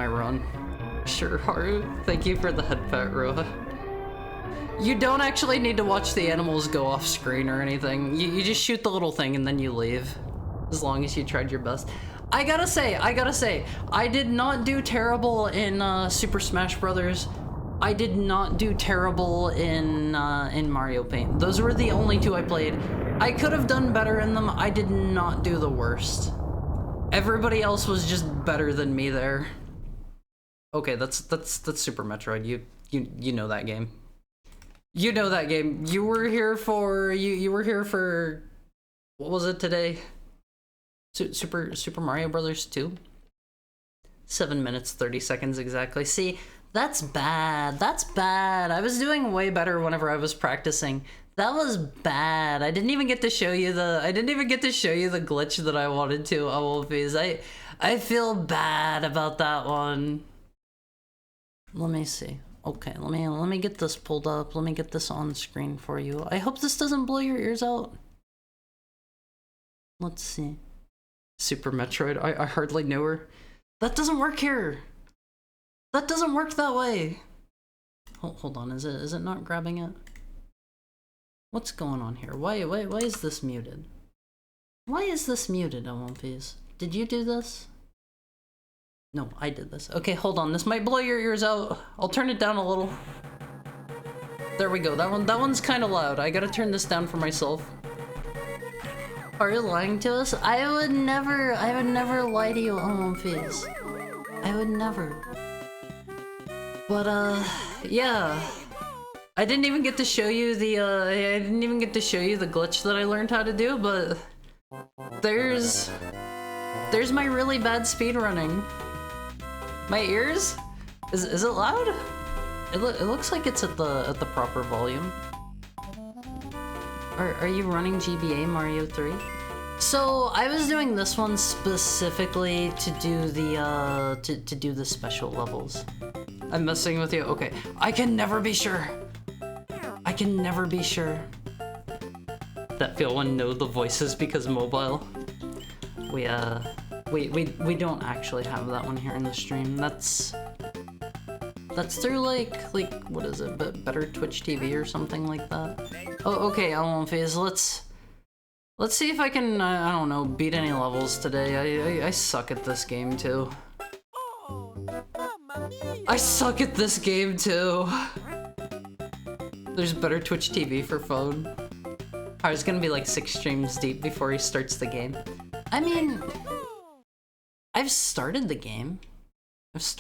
run. Sure, Haru. Thank you for the head pat, Roha. You don't actually need to watch the animals go off screen or anything. You just shoot the little thing and then you leave. As long as you tried your best. I gotta say, I did not do terrible in Super Smash Brothers. I did not do terrible in Mario Paint. Those were the only two I played. I could have done better in them. I did not do the worst. Everybody else was just better than me there. Okay, that's Super Metroid. You know that game. You know that game. You were here for you were here for what was it today? Super Mario Brothers 2? 7 minutes 30 seconds exactly. See, that's bad. That's bad. I was doing way better whenever I was practicing. That was bad. I didn't even get to show you the glitch that I wanted to, Wolfies. I feel bad about that one. Let me see. Okay, let me get this pulled up. Let me get this on screen for you. I hope this doesn't blow your ears out. Let's see. Super Metroid. I hardly know her. That doesn't work here. That doesn't work that way. Hold on. Is it not grabbing it? What's going on here? Why is this muted? Why is this muted, Wolfies? Did you do this? No, I did this. Okay, hold on. This might blow your ears out. I'll turn it down a little. There we go. That one's kind of loud. I gotta turn this down for myself. Are you lying to us? I would never lie to you, Wolfies. I would never. But yeah. I didn't even get to show you the glitch that I learned how to do, but there's my really bad speedrunning. My ears? Is it loud? It looks like it's at the proper volume. Are you running GBA Mario 3? So I was doing this one specifically to do the special levels. I'm messing with you. Okay, I can never be sure. I can never be sure. That feel one know the voices because mobile. We don't actually have that one here in the stream. That's through like what is it? Better Twitch TV or something like that. Oh, okay, Wolfies. Let's see if I can I don't know, beat any levels today. I suck at this game too. I suck at this game too. There's better Twitch TV for phone. I was gonna be like 6 streams deep before he starts the game. I mean, I've started the game. It's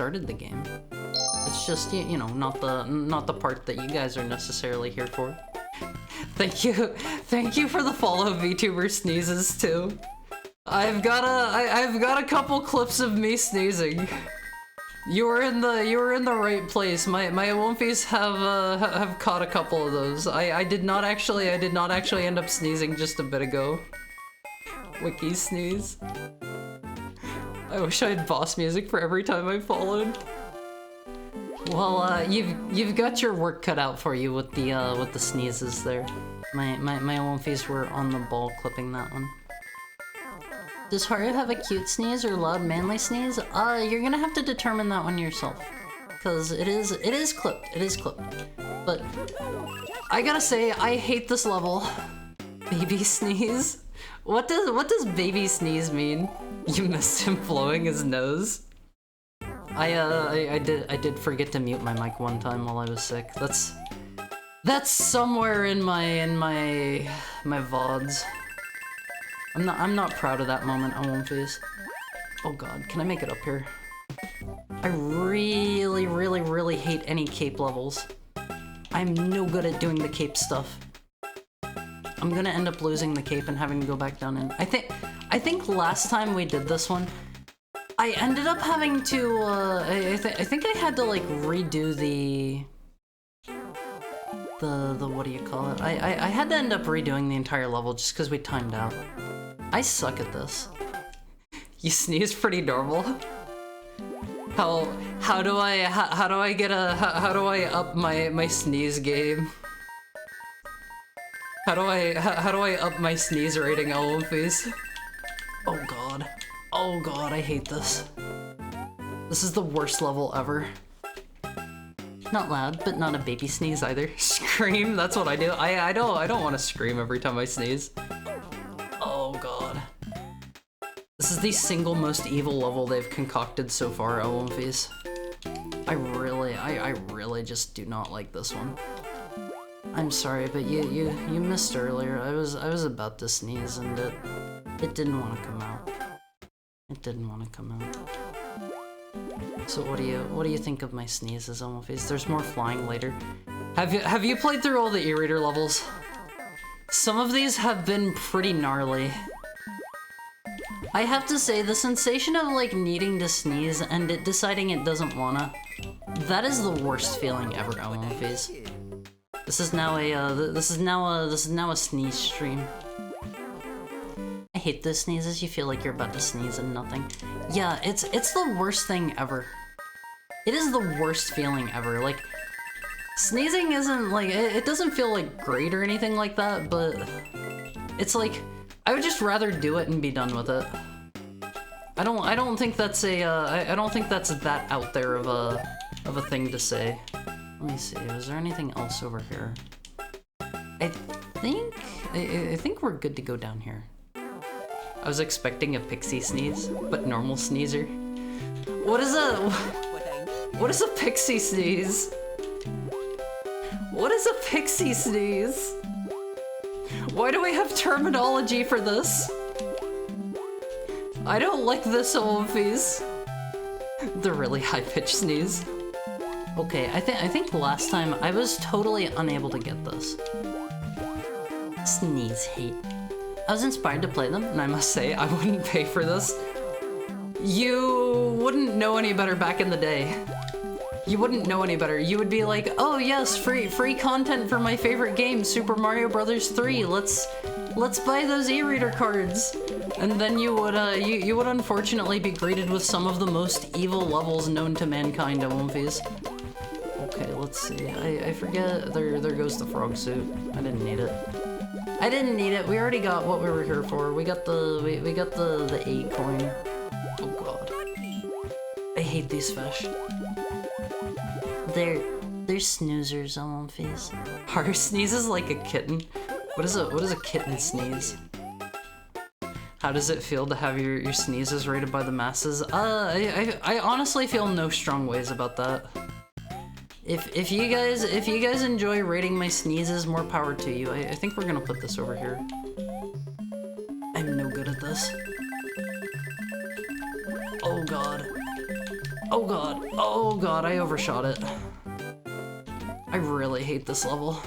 just you know, not the part that you guys are necessarily here for. Thank you for the follow, VTuber sneezes too. I've got a couple clips of me sneezing. You were in the right place. My Wolfies have caught a couple of those. I did not actually end up sneezing just a bit ago. Wiki sneeze. I wish I had boss music for every time I followed. Well, you've got your work cut out for you with the sneezes there. My Wolfies were on the ball clipping that one. Does Haru have a cute sneeze or loud manly sneeze? You're gonna have to determine that one yourself. Cause it is clipped. But I gotta say, I hate this level. Baby sneeze? What does baby sneeze mean? You missed him blowing his nose? I did forget to mute my mic one time while I was sick. That's somewhere in my VODs. I'm not proud of that moment, Wolfies. Oh god, can I make it up here? I really hate any cape levels. I'm no good at doing the cape stuff. I'm gonna end up losing the cape and having to go back down in. I think last time we did this one, I ended up having to, I think I had to like redo the what do you call it? I had to end up redoing the entire level just because we timed out. I suck at this. You sneeze pretty normal. How do I up my sneeze game? How do I up my sneeze rating, Wolfies? Oh god, I hate this. This is the worst level ever. Not loud, but not a baby sneeze either. Scream, that's what I do. I don't want to scream every time I sneeze. Oh god. This is the single most evil level they've concocted so far, OMVs. I really just do not like this one. I'm sorry, but you missed earlier. I was about to sneeze and it didn't want to come out. It didn't want to come out. So what do you think of my sneezes, OMVs? There's more flying later. Have you played through all the e-reader levels? Some of these have been pretty gnarly. I have to say, the sensation of like needing to sneeze and it deciding it doesn't wanna, that is the worst feeling ever, OMVs. This is now a sneeze stream. I hate those sneezes. You feel like you're about to sneeze and nothing. Yeah, it's the worst thing ever. It is the worst feeling ever. Like, sneezing isn't like, it doesn't feel like great or anything like that, but it's like, I would just rather do it and be done with it. I don't think that's I don't think that's that out there of a thing to say. Let me see, is there anything else over here? I think we're good to go down here. I was expecting a pixie sneeze, but normal sneezer. What is a pixie sneeze? What is a pixie sneeze? Why do we have terminology for this? I don't like this, OMVs. The really high-pitched sneeze. Okay, I think last time I was totally unable to get this. Sneeze hate. I was inspired to play them, and I must say, I wouldn't pay for this. You wouldn't know any better back in the day. You wouldn't know any better. You would be like, oh yes, free content for my favorite game, Super Mario Bros. 3. Let's buy those e-reader cards. And then you would unfortunately be greeted with some of the most evil levels known to mankind, OMVs. Okay, let's see. I forget. There goes the frog suit. I didn't need it. I didn't need it. We already got what we were here for. We got the 8 coin. Oh god. I hate these fish. They're snoozers, OMVs. Har sneezes like a kitten. What is a kitten sneeze? How does it feel to have your sneezes rated by the masses? I honestly feel no strong ways about that. If you guys enjoy rating my sneezes, more power to you. I think we're gonna put this over here. I'm no good at this. Oh god. Oh god. Oh god, I overshot it. I really hate this level.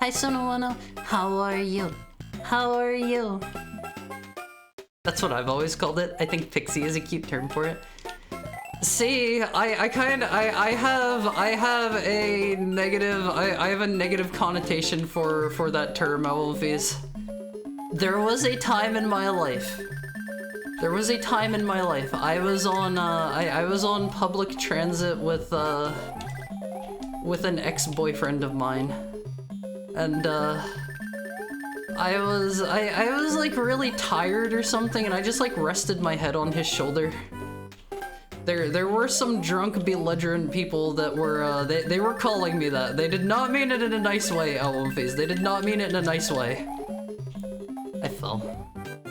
Hi Sonoano, how are you? How are you? That's what I've always called it. I think pixie is a cute term for it. See, I have a negative connotation for that term, OMVs. There was a time in my life. There was a time in my life. I was on public transit with an ex-boyfriend of mine, and I was like really tired or something, and I just like rested my head on his shoulder. There were some drunk, belligerent people that were, they were calling me that. They did not mean it in a nice way, OMVs. They did not mean it in a nice way. I fell.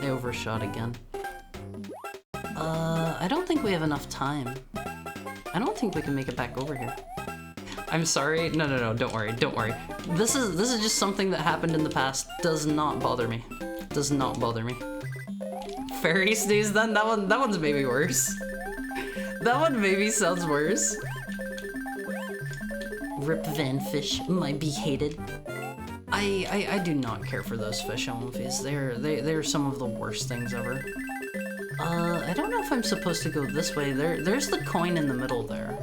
I overshot again. I don't think we have enough time. I don't think we can make it back over here. I'm sorry. No, don't worry, don't worry. This is just something that happened in the past. Does not bother me. Does not bother me. Fairy sneeze then? That one's maybe worse. That one maybe sounds worse. Rip Van Fish, my be hated. I do not care for those fish OMVs. They're some of the worst things ever. I don't know if I'm supposed to go this way. There's the coin in the middle there.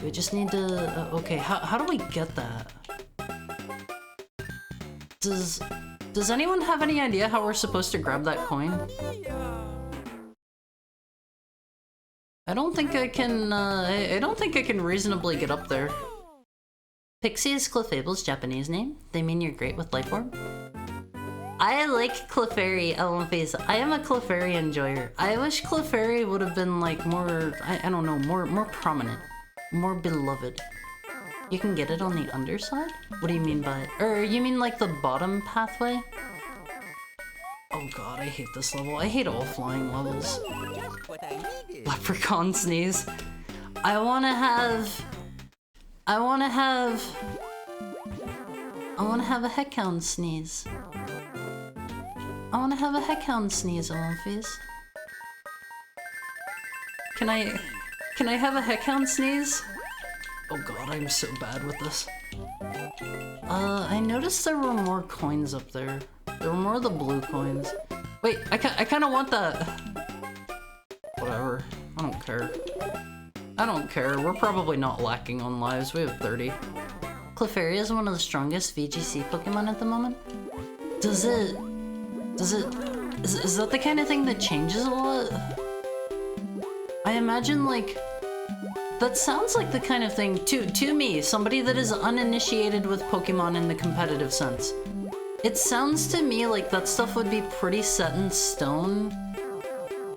We just need to, okay, how do we get that? Does anyone have any idea how we're supposed to grab that coin? I don't think I can, I don't think I can reasonably get up there. Pixie is Clefable's Japanese name. They mean you're great with life orb. I like Clefairy, Face. I am a Clefairy enjoyer. I wish Clefairy would have been like more, I don't know, more prominent, more beloved. You can get it on the underside? What do you mean by it? Or you mean like the bottom pathway? Oh god, I hate this level. I hate all flying levels. Leprechaun sneeze. I wanna have a heckhound sneeze. I wanna have a heckhound sneeze, Olympies. Can I have a heckhound sneeze? Oh god, I'm so bad with this. I noticed there were more coins up there. There were more of the blue coins. Wait, I kinda want that. Whatever, I don't care. I don't care, we're probably not lacking on lives, we have 30. Clefairy is one of the strongest VGC Pokemon at the moment. Is that the kind of thing that changes a lot? I imagine like, that sounds like the kind of thing, to me, somebody that is uninitiated with Pokemon in the competitive sense. It sounds to me like that stuff would be pretty set in stone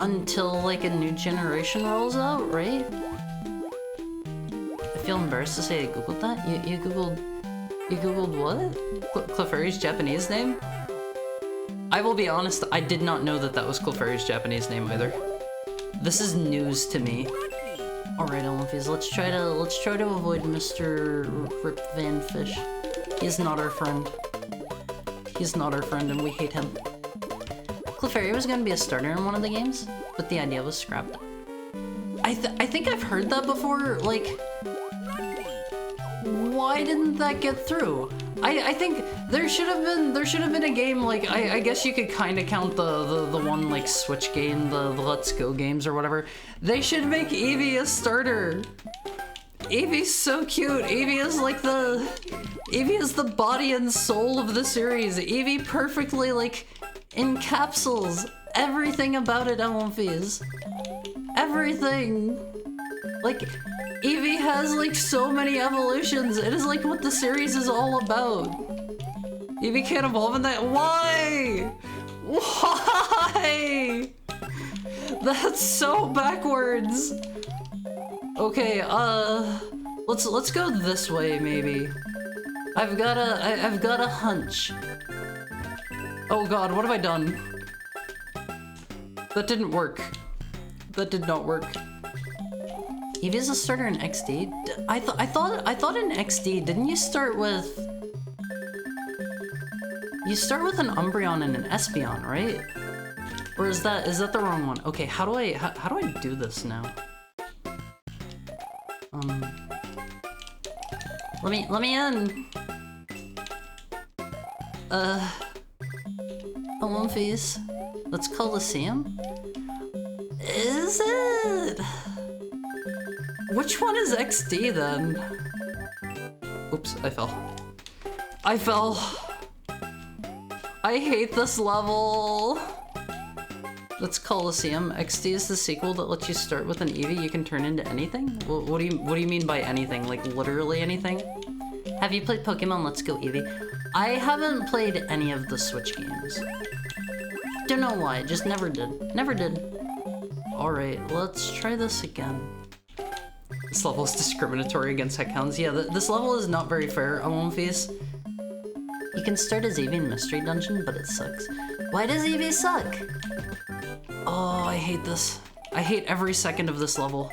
until like a new generation rolls out, right? I feel embarrassed to say I googled that. You googled what? Clefairy's Japanese name? I will be honest, I did not know that that was Clefairy's Japanese name either. This is news to me. Alright, Olympias, let's try to avoid Mr. Rip Van Fish. He's not our friend. He's not our friend and we hate him. Clefairy was gonna be a starter in one of the games, but the idea was scrapped. I think I've heard that before, like, why didn't that get through? I think there should have been a game, like, I guess you could kind of count the one like Switch game, the Let's Go games or whatever. They should make Eevee a starter. Eevee's so cute. Eevee is the body and soul of the series. Eevee perfectly like encapsulates everything about it, Elmfies. Everything. Like, Eevee has like so many evolutions. It is like what the series is all about. Eevee can't evolve in that. Why? Why? That's so backwards. Okay, let's go this way maybe. I've got a hunch. Oh god, what have I done? That didn't work. That did not work. Eevee is a starter in XD? I thought in XD, didn't you start with... You start with an Umbreon and an Espeon, right? Or is that the wrong one? Okay, how do I do this now? Let me in! Olympies. That's Coliseum? Is it? Which one is XD then? Oops, I fell. I fell! I hate this level! That's Coliseum. XD is the sequel that lets you start with an Eevee you can turn into anything? What do you mean by anything? Like literally anything? Have you played Pokemon Let's Go Eevee? I haven't played any of the Switch games. Don't know why, just never did. Never did. Alright, let's try this again. This level is discriminatory against Heckhounds. Yeah, this level is not very fair, Face. You can start as Eevee in Mystery Dungeon, but it sucks. Why does Eevee suck? Oh, I hate this. I hate every second of this level.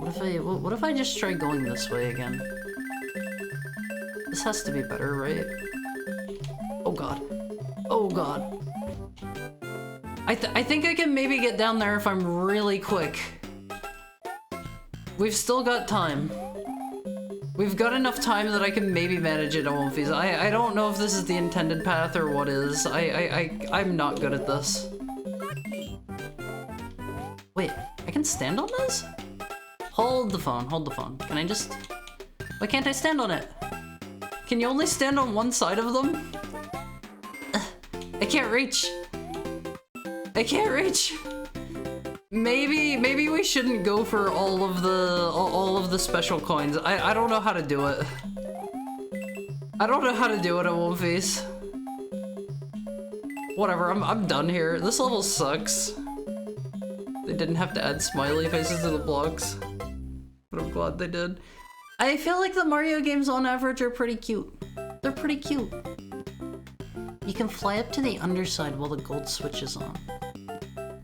What if I just try going this way again? This has to be better, right? Oh god. Oh god. I think I can maybe get down there if I'm really quick. We've still got time. We've got enough time that I can maybe manage it, Olympies. I don't know if this is the intended path or what is. I'm not good at this. Wait, I can stand on this? Hold the phone, hold the phone. Can I just... Why can't I stand on it? Can you only stand on one side of them? I can't reach. I can't reach. Maybe we shouldn't go for all of the special coins. I don't know how to do it. I don't know how to do it at One Face. Whatever, I'm done here. This level sucks. They didn't have to add smiley faces to the blocks, but I'm glad they did. I feel like the Mario games on average are pretty cute. They're pretty cute. You can fly up to the underside while the gold switch is on.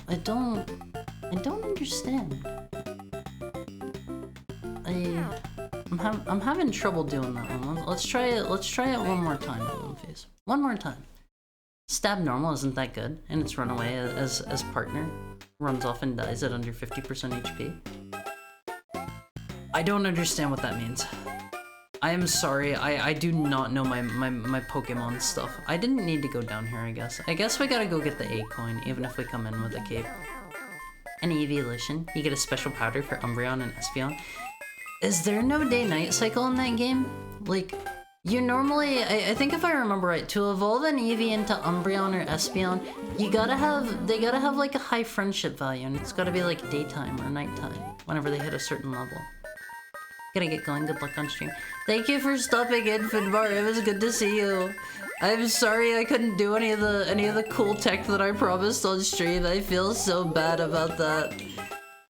I don't understand. I'm having trouble doing that one. Let's try it one more time at One Face. One more time. Stab normal isn't that good, and its runaway as partner runs off and dies at under 50% HP. I don't understand what that means. I am sorry, I do not know my Pokemon stuff. I didn't need to go down here, I guess. I guess we gotta go get the A coin, even if we come in with a cape. An evolution. You get a special powder for Umbreon and Espeon. Is there no day-night cycle in that game? Like, you normally, I think if I remember right, to evolve an Eevee into Umbreon or Espeon, they gotta have like a high friendship value, and it's gotta be like daytime or nighttime, whenever they hit a certain level. Gotta get going, good luck on stream. Thank you for stopping in, Finbar, it was good to see you. I'm sorry I couldn't do any of the cool tech that I promised on stream. I feel so bad about that.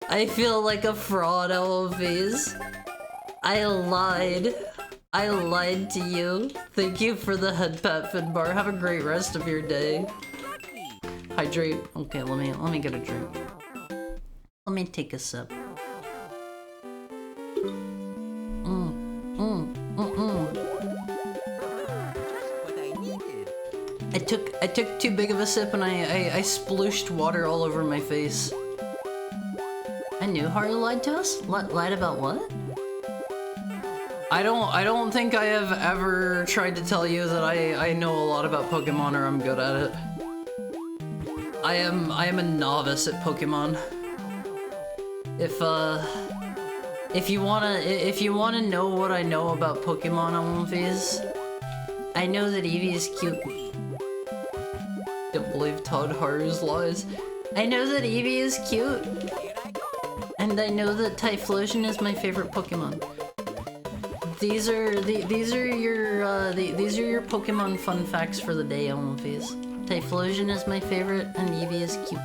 I feel like a fraud, LOVs. I lied. I lied to you. Thank you for the head pat, Finbar. Have a great rest of your day. Hydrate. Okay, let me get a drink. Let me take a sip. I took too big of a sip and I splooshed water all over my face. I knew Haru lied to us? Lied about what? I don't think I have ever tried to tell you that I know a lot about Pokemon or I'm good at it. I am a novice at Pokemon. If you wanna know what I know about Pokemon on One Face, I know that Eevee is cute. Don't believe Todd Haru's lies. I know that Eevee is cute, and I know that Typhlosion is my favorite Pokemon. These are your Pokemon fun facts for the day on One Face. Typhlosion is my favorite, and Eevee is cute.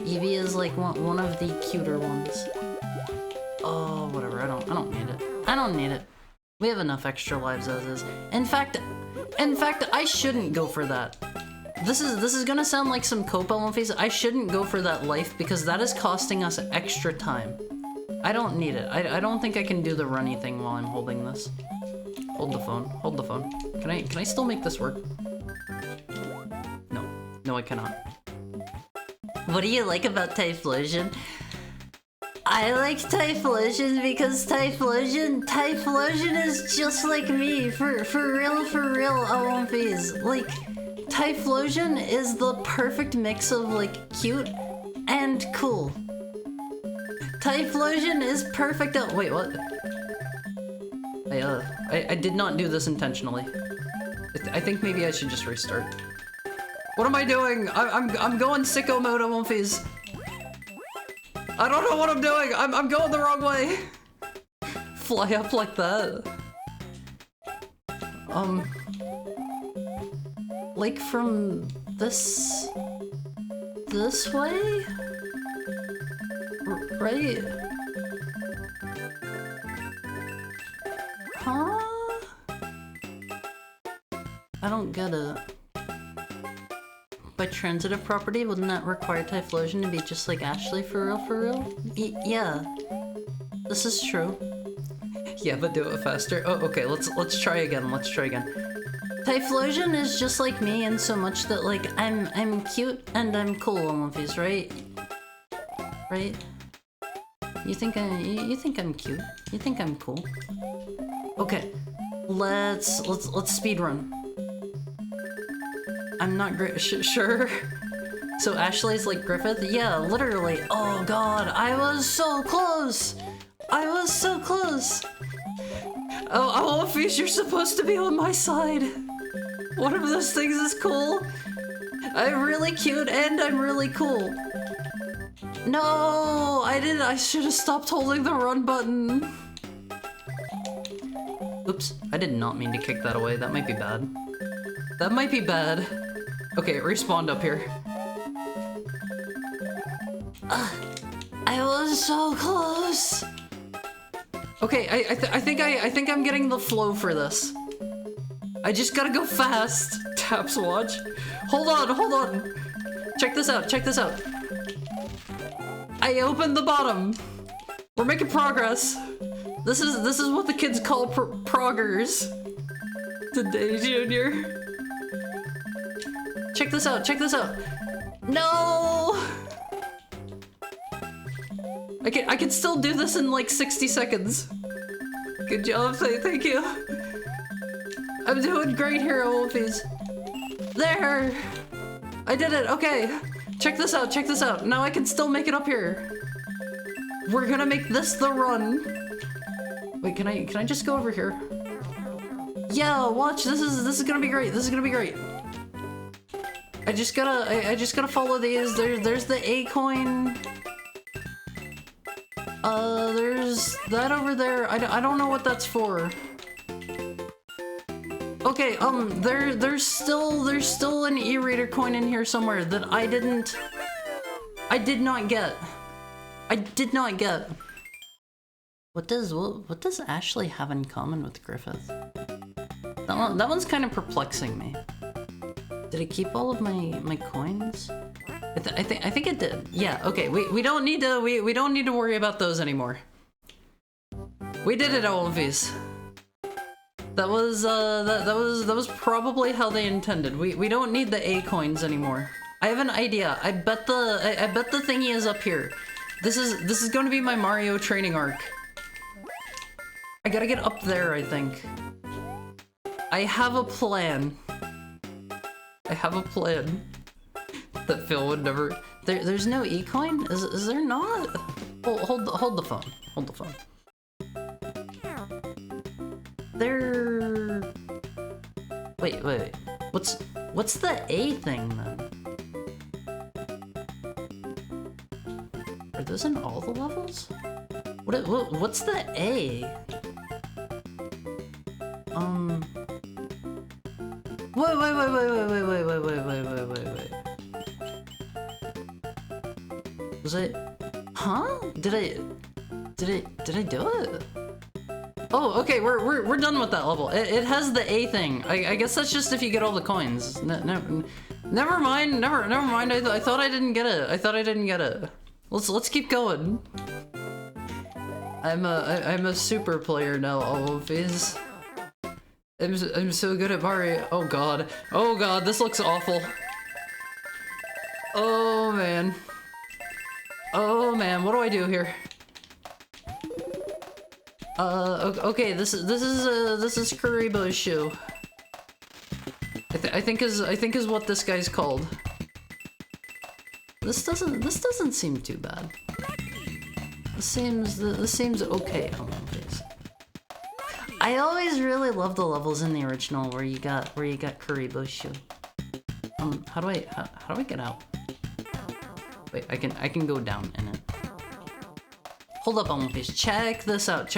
Eevee is like one of the cuter ones. Oh, whatever. I don't need it. I don't need it. We have enough extra lives as is. In fact, I shouldn't go for that. This is gonna sound like some cope on One Face. I shouldn't go for that life because that is costing us extra time. I don't need it. I don't think I can do the runny thing while I'm holding this. Hold the phone. Hold the phone. Can I still make this work? No. No, I cannot. What do you like about Typhlosion? I like Typhlosion because Typhlosion is just like me. For real, on One Face. Like, Typhlosion is the perfect mix of, like, cute and cool. Typhlosion is perfect. Oh, wait, what? I did not do this intentionally. I think maybe I should just restart. What am I doing? I'm going sicko mode on One Face. I don't know what I'm doing. I'm going the wrong way. Fly up like that. Like from this way? Right? Huh? I don't get it. By transitive property, wouldn't that require Typhlosion to be just like Ashley for real? Yeah. This is true. Yeah, but do it faster. Oh, okay, let's try again, Typhlosion is just like me in so much that, like, I'm cute and I'm cool on One Face, right? Right? You think I'm cute? You think I'm cool? Okay. Let's speedrun. I'm not great. Sure. So Ashley's like Griffith? Yeah, literally. Oh god, I was so close! I was so close! Oh, One Face, you're supposed to be on my side! One of those things is cool. I'm really cute and I'm really cool. No, I should have stopped holding the run button. Oops, I did not mean to kick that away. That might be bad. That might be bad. Okay, it respawned up here. I was so close. Okay, I think I'm getting the flow for this. I just gotta go fast. Taps watch. Hold on. Check this out. I opened the bottom. We're making progress. This is what the kids call proggers. Today, Junior. Check this out. No! I can still do this in like 60 seconds. Good job, thank you. I'm doing great here, Wolfies. There! I did it, okay. Check this out. Now I can still make it up here. We're gonna make this the run. Wait, can I just go over here? Yeah, watch, this is gonna be great. I just gotta follow these. There's the A coin. There's that over there. I don't know what that's for. Okay, there's still an e-reader coin in here somewhere that I did not get. What does Ashley have in common with Griffith? That one's kind of perplexing me. Did it keep all of my coins? I think it did. Yeah. Okay. We don't need to worry about those anymore. We did it, Olympies. That was probably how they intended. We don't need the A coins anymore. I have an idea. I bet the thingy is up here. This is going to be my Mario training arc. I gotta get up there, I think. I have a plan. That Phil would never. There's no E coin. Is there not? Hold the phone. There. Wait. What's the A thing then? Are those in all the levels? What's the A? Wait. Was I? Huh? Did I do it? Oh, okay. We're done with that level. It has the A thing. I guess that's just if you get all the coins. Never mind. I thought I didn't get it. Let's keep going. I'm a super player now, all of these. I'm so good at Mario. Oh god, this looks awful. Oh man, what do I do here? Okay, this is Karibo's shoe. I think is what this guy's called. This doesn't seem too bad. This seems okay on one face. I always really love the levels in the original where you got Karibo's shoe. How do I get out? Wait, I can go down in it. Hold up on one face. Check this out.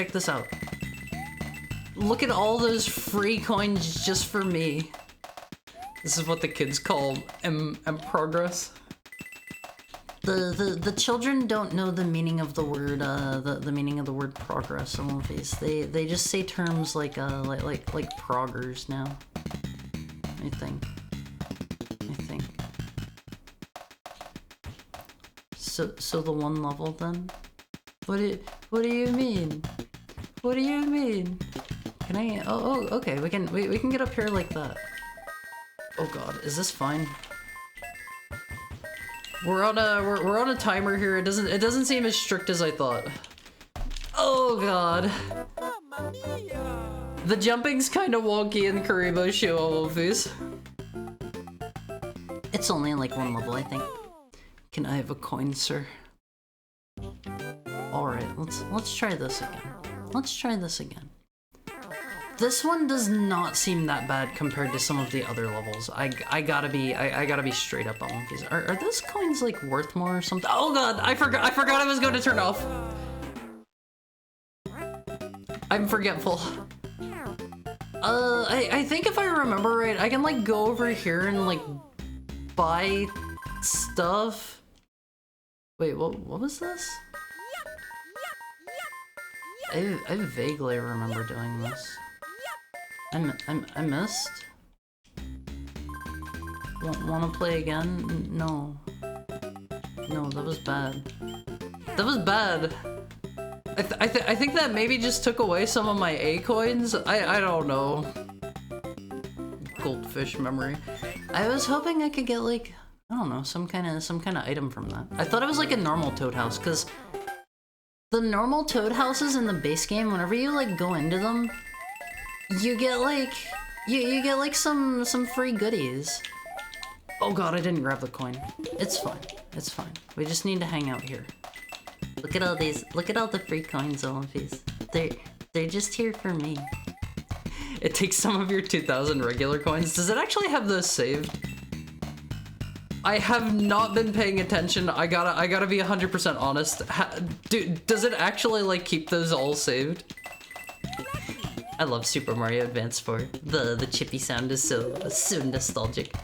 Look at all those free coins just for me. This is what the kids call progress. The children don't know the meaning of the word the meaning of the word progress on one face. They just say terms like proggers now. I think. So the one level then? What do you mean? Can I? Oh, okay. We can get up here like that. Oh god, is this fine? We're on a timer here. It doesn't seem as strict as I thought. Oh god. The jumping's kind of wonky in Karibo's show, all of these. It's only like one level, I think. Can I have a coin, sir? All right, let's try this again. This one does not seem that bad compared to some of the other levels. I gotta be straight up on one piece. Are those coins like worth more or something? Oh god, I forgot I was going to turn off. I'm forgetful. I think if I remember right, I can like go over here and like buy stuff. Wait, what was this? I vaguely remember doing this. I missed. Wanna play again? No. No, that was bad. That was bad. I think that maybe just took away some of my A coins. I don't know. Goldfish memory. I was hoping I could get like, I don't know, some kind of item from that. I thought it was like a normal Toad house, because the normal Toad houses in the base game, whenever you like go into them, you get like you get like some free goodies. Oh god, I didn't grab the coin. It's fine. It's fine. We just need to hang out here. Look at all these. Look at all the free coins, Olympies. They're just here for me. It takes some of your 2,000 regular coins. Does it actually have those saved? I have not been paying attention. I gotta be 100% honest. Does it actually like keep those all saved? I love Super Mario Advance 4. The chippy sound is so nostalgic.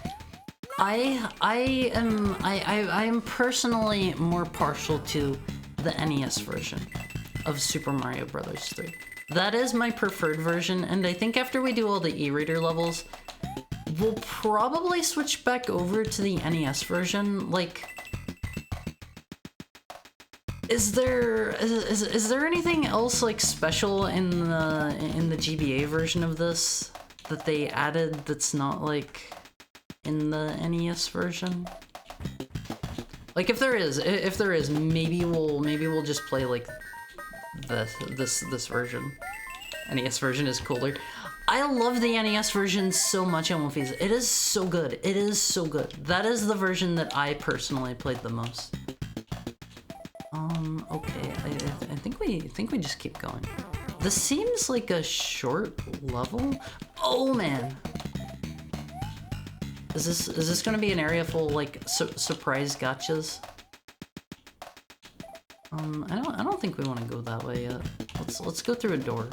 I am personally more partial to the NES version of Super Mario Bros. 3. That is my preferred version, and I think after we do all the e-reader levels, we'll probably switch back over to the NES version. Like, is there anything else like special in the GBA version of this that they added that's not like in the NES version? Like if there is, maybe we'll just play like this version. NES version is cooler. I love the NES version so much, Elmofies. It is so good. It is so good. That is the version that I personally played the most. Okay. I think we just keep going. This seems like a short level. Oh man. Is this gonna be an area full of like surprise gotchas? I don't think we want to go that way yet. Let's go through a door.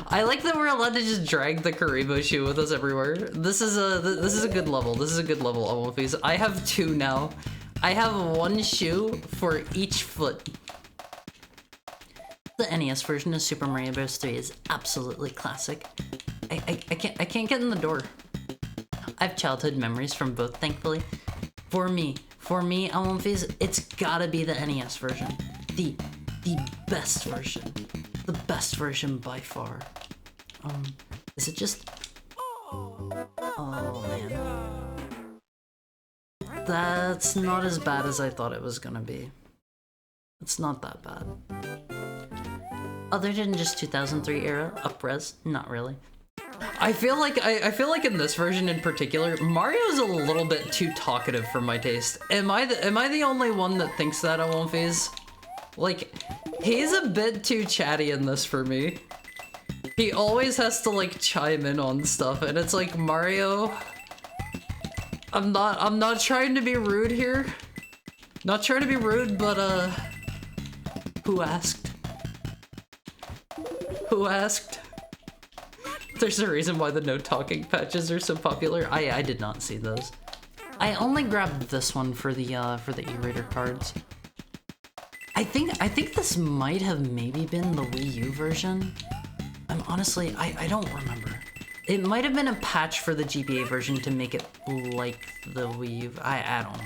I like that we're allowed to just drag the Karibo shoe with us everywhere. This is a good level. This is a good level, Elmofies. I have 2 now. I have 1 shoe for each foot. The NES version of Super Mario Bros. 3 is absolutely classic. I can't get in the door. I have childhood memories from both, thankfully. For me, Elmofies, it's gotta be the NES version. The best version. The best version by far. Is it just... Oh, man. That's not as bad as I thought it was gonna be. It's not that bad. Other than just 2003 era, up-res, not really. I feel like in this version in particular, Mario's a little bit too talkative for my taste. Am I the only one that thinks that, Elmofies? Like, he's a bit too chatty in this for me. He always has to like chime in on stuff, and it's like, Mario, I'm not trying to be rude here. Not trying to be rude, but who asked? Who asked? There's a reason why the no talking patches are so popular. I did not see those. I only grabbed this one for the e-reader cards. I think this might have maybe been the Wii U version. I'm honestly, I don't remember. It might have been a patch for the GBA version to make it like the Wii U. I don't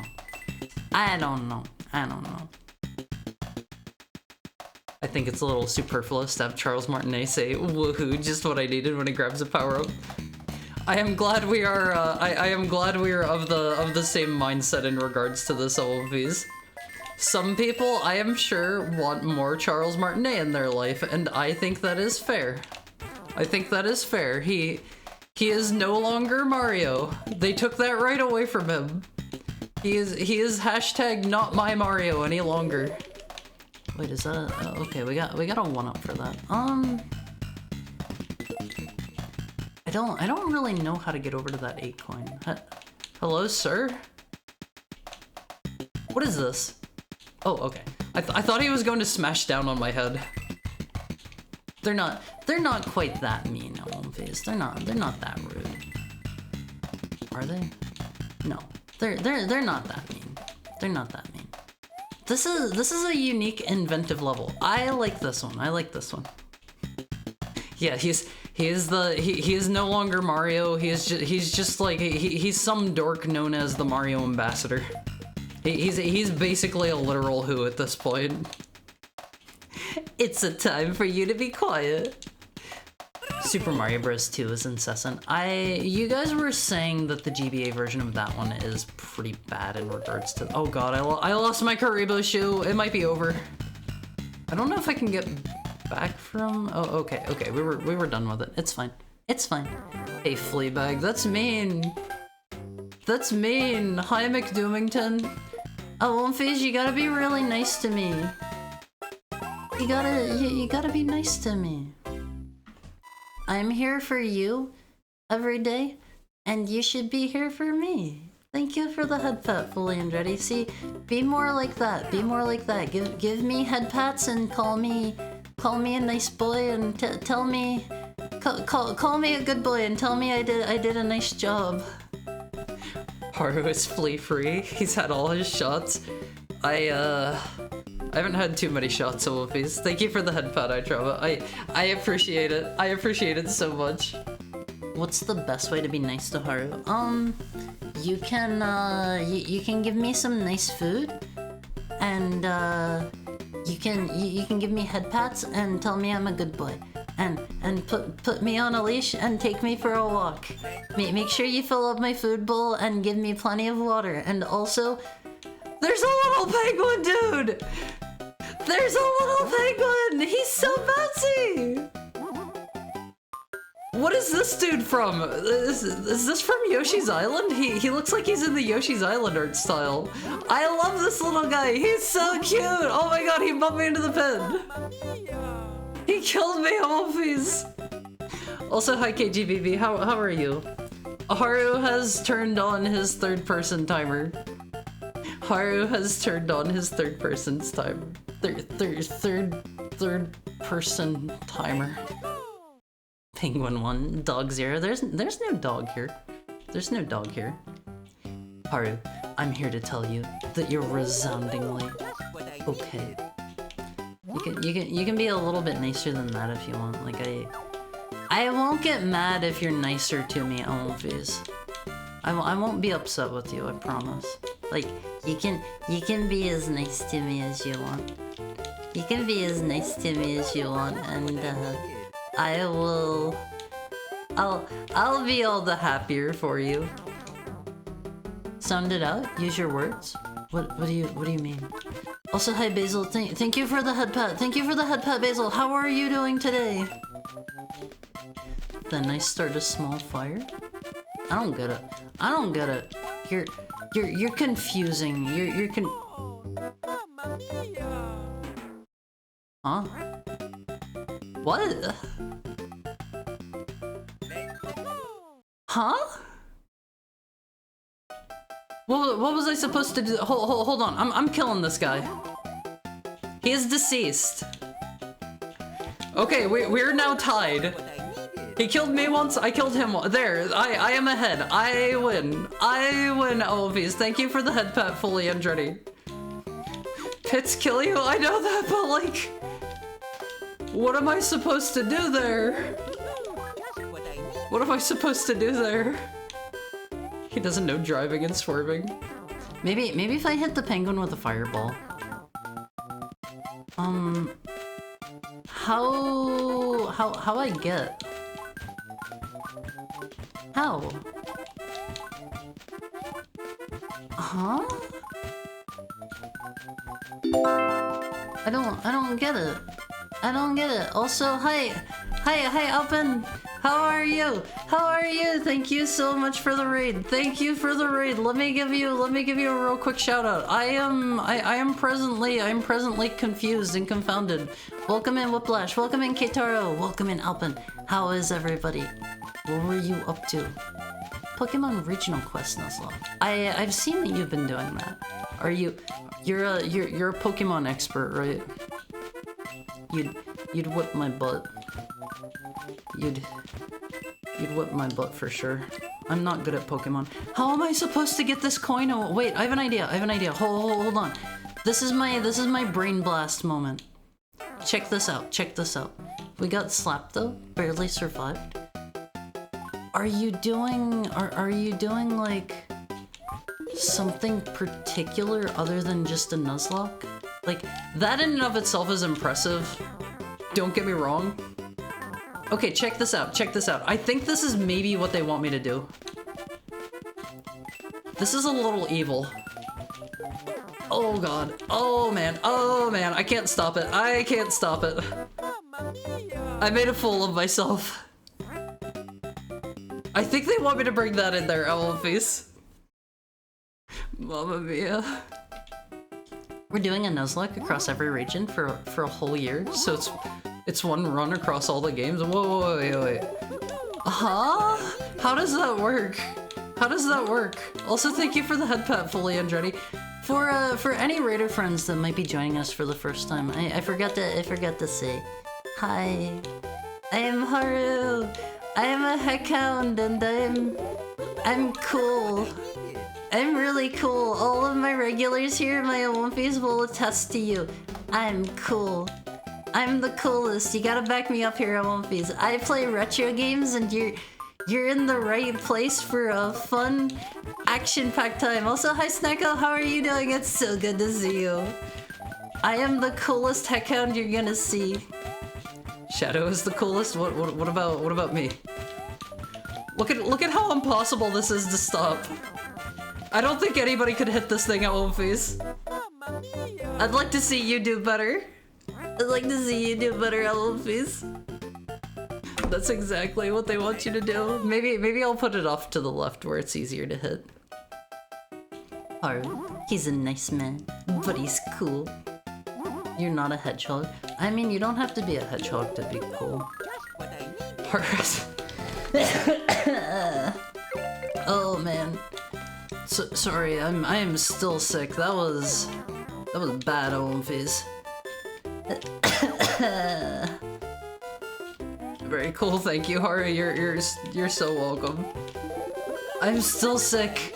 know. I don't know. I think it's a little superfluous to have Charles Martinet say, "Woohoo!" Just what I needed when he grabs a power up. I am glad we are. I am glad we are of the same mindset in regards to this, Olympies. Some people, I am sure, want more Charles Martinet in their life, and I think that is fair. I think that is fair. He is no longer Mario. They took that right away from him. He is hashtag not my Mario any longer. Wait, is that okay? We got a 1-up for that. I don't really know how to get over to that 8 coin. Hello, sir? What is this? Oh, okay. I thought he was going to smash down on my head. they're not quite that mean, Face. They're not that rude. Are they? No. They're not that mean. They're not that mean. This is a unique, inventive level. I like this one. I like this one. Yeah, he is no longer Mario. He's just like he's some dork known as the Mario ambassador. He's basically a literal Who at this point. It's a time for you to be quiet. Super Mario Bros. 2 is incessant. You guys were saying that the GBA version of that one is pretty bad in regards to. Oh god, I lost my Karibo shoe. It might be over. I don't know if I can get back from. Oh, okay, we were done with it. It's fine. It's fine. Hey, Fleabag, that's mean. That's mean. Hi, McDoomington. Oh, Phase, you gotta be really nice to me. You gotta be nice to me. I'm here for you every day, and you should be here for me. Thank you for the head pat, fully and ready. See, be more like that. Be more like that. Give me head pats and call me a nice boy and tell me call me a good boy and tell me I did a nice job. Haru is flea free. He's had all his shots. I haven't had too many shots of Wolfies. Thank you for the head pat, I appreciate it. I appreciate it so much. What's the best way to be nice to Haru? You can give me some nice food, and you can give me head pats and tell me I'm a good boy, and put me on a leash and take me for a walk. Make sure you fill up my food bowl and give me plenty of water, and also. There's a little penguin, dude! There's a little penguin! He's so bouncy! What is this dude from? Is this from Yoshi's Island? He looks like he's in the Yoshi's Island art style. I love this little guy. He's so cute! Oh my god, he bumped me into the pin. He killed me, Wolfies. Also, hi KGBB, how are you? Haru has turned on his third-person timer. Haru has turned on his third-person's timer. Third person timer. Penguin 1, dog 0. There's no dog here. There's no dog here. Haru, I'm here to tell you that you're resoundingly okay. You can be a little bit nicer than that if you want. Like I won't get mad if you're nicer to me, Olympies. I won't be upset with you, I promise. Like, you can be as nice to me as you want. You can be as nice to me as you want, and I'll be all the happier for you. Sound it out? Use your words? What do you mean? Also, hi Basil, thank you for the head pat. Thank you for the head pat, Basil. How are you doing today? Then I start a small fire? I don't get it. I don't get it. You're confusing. You're Huh? What? Huh? What was I supposed to do? Hold on. I'm killing this guy. He is deceased. Okay, we're now tied. He killed me once, I killed him once. There, I am ahead. I win. I win, Olvies. Thank you for the head pat, fully and ready. Pits kill you? I know that, but like... What am I supposed to do there? What am I supposed to do there? He doesn't know driving and swerving. Maybe if I hit the penguin with a fireball. How I get? How? Huh? I don't get it. I don't get it. Also, hi, Alpin. How are you? How are you? Thank you so much for the raid. Thank you for the raid. Let me give you a real quick shout out. I am presently confused and confounded. Welcome in Whiplash. Welcome in Keitaro. Welcome in Alpin. How is everybody? What were you up to? Pokemon Regional Quest, Nuzlocke. I've seen that you've been doing that. You're a Pokemon expert, right? You'd whip my butt. You'd whip my butt for sure. I'm not good at Pokemon. How am I supposed to get this coin? Oh, wait, I have an idea. Hold on. This is my brain blast moment. Check this out. We got slapped though. Barely survived. Are you doing like something particular other than just a Nuzlocke? Like, that in and of itself is impressive. Don't get me wrong. Okay, check this out. I think this is maybe what they want me to do. This is a little evil. Oh god. Oh man. I can't stop it. I made a fool of myself. I think they want me to bring that in there, Owl Face. Mamma mia. We're doing a Nuzlocke across every region for a whole year, so it's one run across all the games. Whoa, wait. Huh? How does that work? Also, thank you for the head pat, Fully Andretti. For any Raider friends that might be joining us for the first time, I forgot to say, hi, I am Haru. I am a heckhound and I'm cool. I'm really cool. All of my regulars here in my One Piece will attest to you. I'm cool. I'm the coolest. You gotta back me up here at One Piece. I play retro games and you're in the right place for a fun, action-packed time. Also, hi Snacko, how are you doing? It's so good to see you. I am the coolest heckhound you're gonna see. Shadow is the coolest? What about me? Look at how impossible this is to stop. I don't think anybody could hit this thing at One Piece. I'd like to see you do better. At One Piece. That's exactly what they want you to do. Maybe I'll put it off to the left where it's easier to hit. Haru, he's a nice man, but he's cool. You're not a hedgehog. I mean, you don't have to be a hedgehog to be cool. Oh man. Sorry, I am still sick. That was bad, One Piece. Very cool, thank you, Haru. You're so welcome. I'm still sick.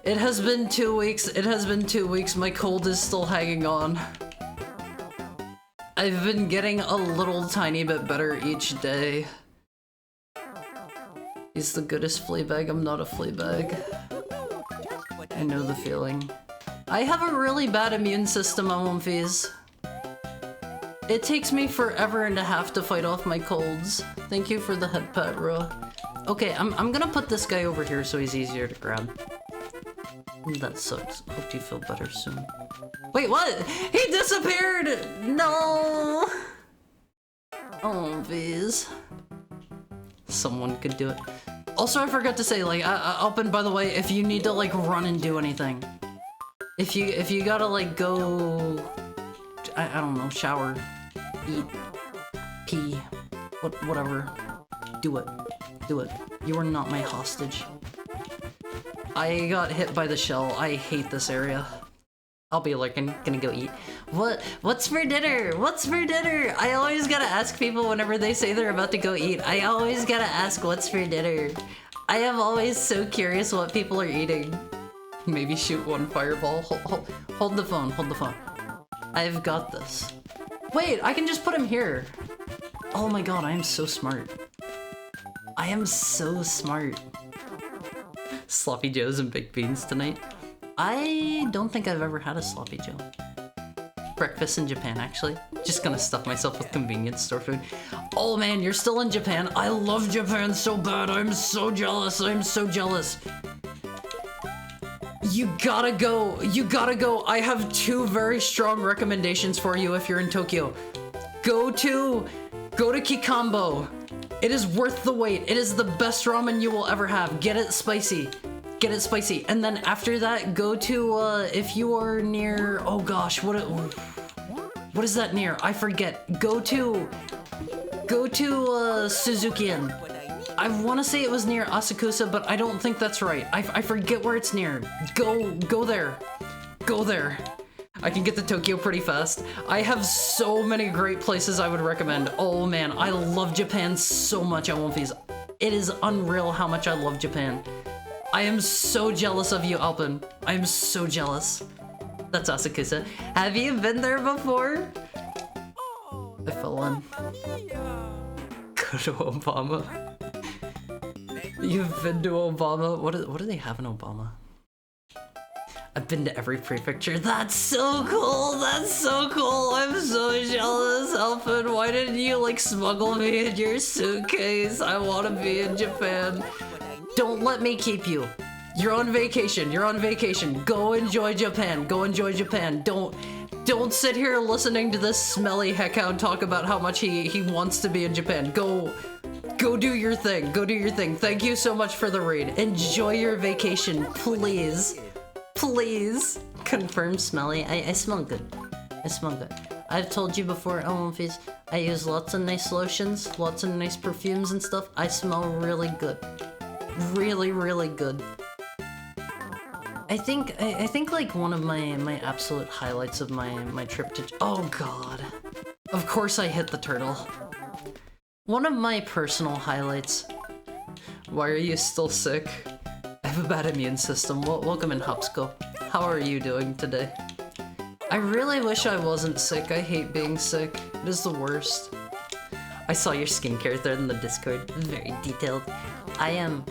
It has been 2 weeks. My cold is still hanging on. I've been getting a little tiny bit better each day. He's the goodest Fleabag. I'm not a Fleabag. I know the feeling. I have a really bad immune system on One Piece. It takes me forever and a half to fight off my colds. Thank you for the head pat, Ro. Okay, I'm gonna put this guy over here so he's easier to grab. That sucks. Hope you feel better soon. Wait, what? He disappeared! No! Oh, Viz. Someone could do it. Also, I forgot to say, like, up and by the way, if you need to, like, run and do anything. If you gotta, like, go... I don't know, shower, eat, pee, whatever. Do it. You are not my hostage. I got hit by the shell. I hate this area. I'll be like, gonna go eat. What's for dinner? I always gotta ask people whenever they say they're about to go eat. I always gotta ask what's for dinner. I am always so curious what people are eating. Maybe shoot one fireball. Hold the phone. I've got this. Wait, I can just put him here. Oh my god, I am so smart. Sloppy Joes and baked beans tonight. I don't think I've ever had a Sloppy Joe. Breakfast in Japan, actually. Just gonna stuff myself with convenience store food. Oh man, you're still in Japan. I love Japan so bad. I'm so jealous. You gotta go. I have 2 very strong recommendations for you if you're in Tokyo. Go to Kikambo. It is worth the wait. It is the best ramen you will ever have. Get it spicy. And then after that, go to, if you are near, oh gosh, what is that near? I forget. Go to Suzuki-en. I want to say it was near Asakusa, but I don't think that's right. I forget where it's near. Go there. I can get to Tokyo pretty fast. I have so many great places I would recommend. Oh man, I love Japan so much on One Piece. It is unreal how much I love Japan. I am so jealous of you, Alpin. I am so jealous. That's Asakusa. Have you been there before? I fell in. Go to Obama. You've been to Obama? What do they have in Obama? I've been to every prefecture. That's so cool! That's so cool! I'm so jealous, Alpin. Why didn't you, like, smuggle me in your suitcase? I want to be in Japan. Don't let me keep you. You're on vacation. You're on vacation. Go enjoy Japan. Go enjoy Japan. Don't sit here listening to this smelly heckhound talk about how much he wants to be in Japan. Go do your thing. Go do your thing. Thank you so much for the raid. Enjoy your vacation, please. Please. Confirm smelly. I smell good. I smell good. I've told you before, Elmfies, I use lots of nice lotions, lots of nice perfumes and stuff. I smell really good. Really, really good. I think like one of my absolute highlights of my trip to— oh god. Of course I hit the turtle. One of my personal highlights. Why are you still sick? I have a bad immune system. Welcome in, Hopsco. How are you doing today? I really wish I wasn't sick. I hate being sick. It is the worst. I saw your skincare thread in the Discord. Very detailed. I am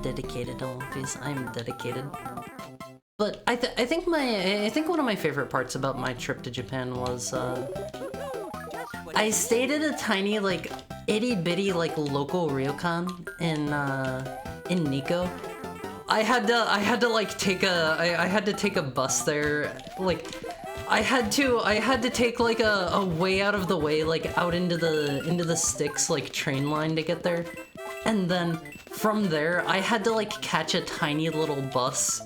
dedicated, Olympies. I am dedicated. But I think one of my favorite parts about my trip to Japan was I stayed at a tiny, like, itty bitty, like, local ryokan in Nikko. I had to like take a bus there. Like, I had to take like a way out of the way, like out into the sticks, like train line to get there. And then from there, I had to like catch a tiny little bus.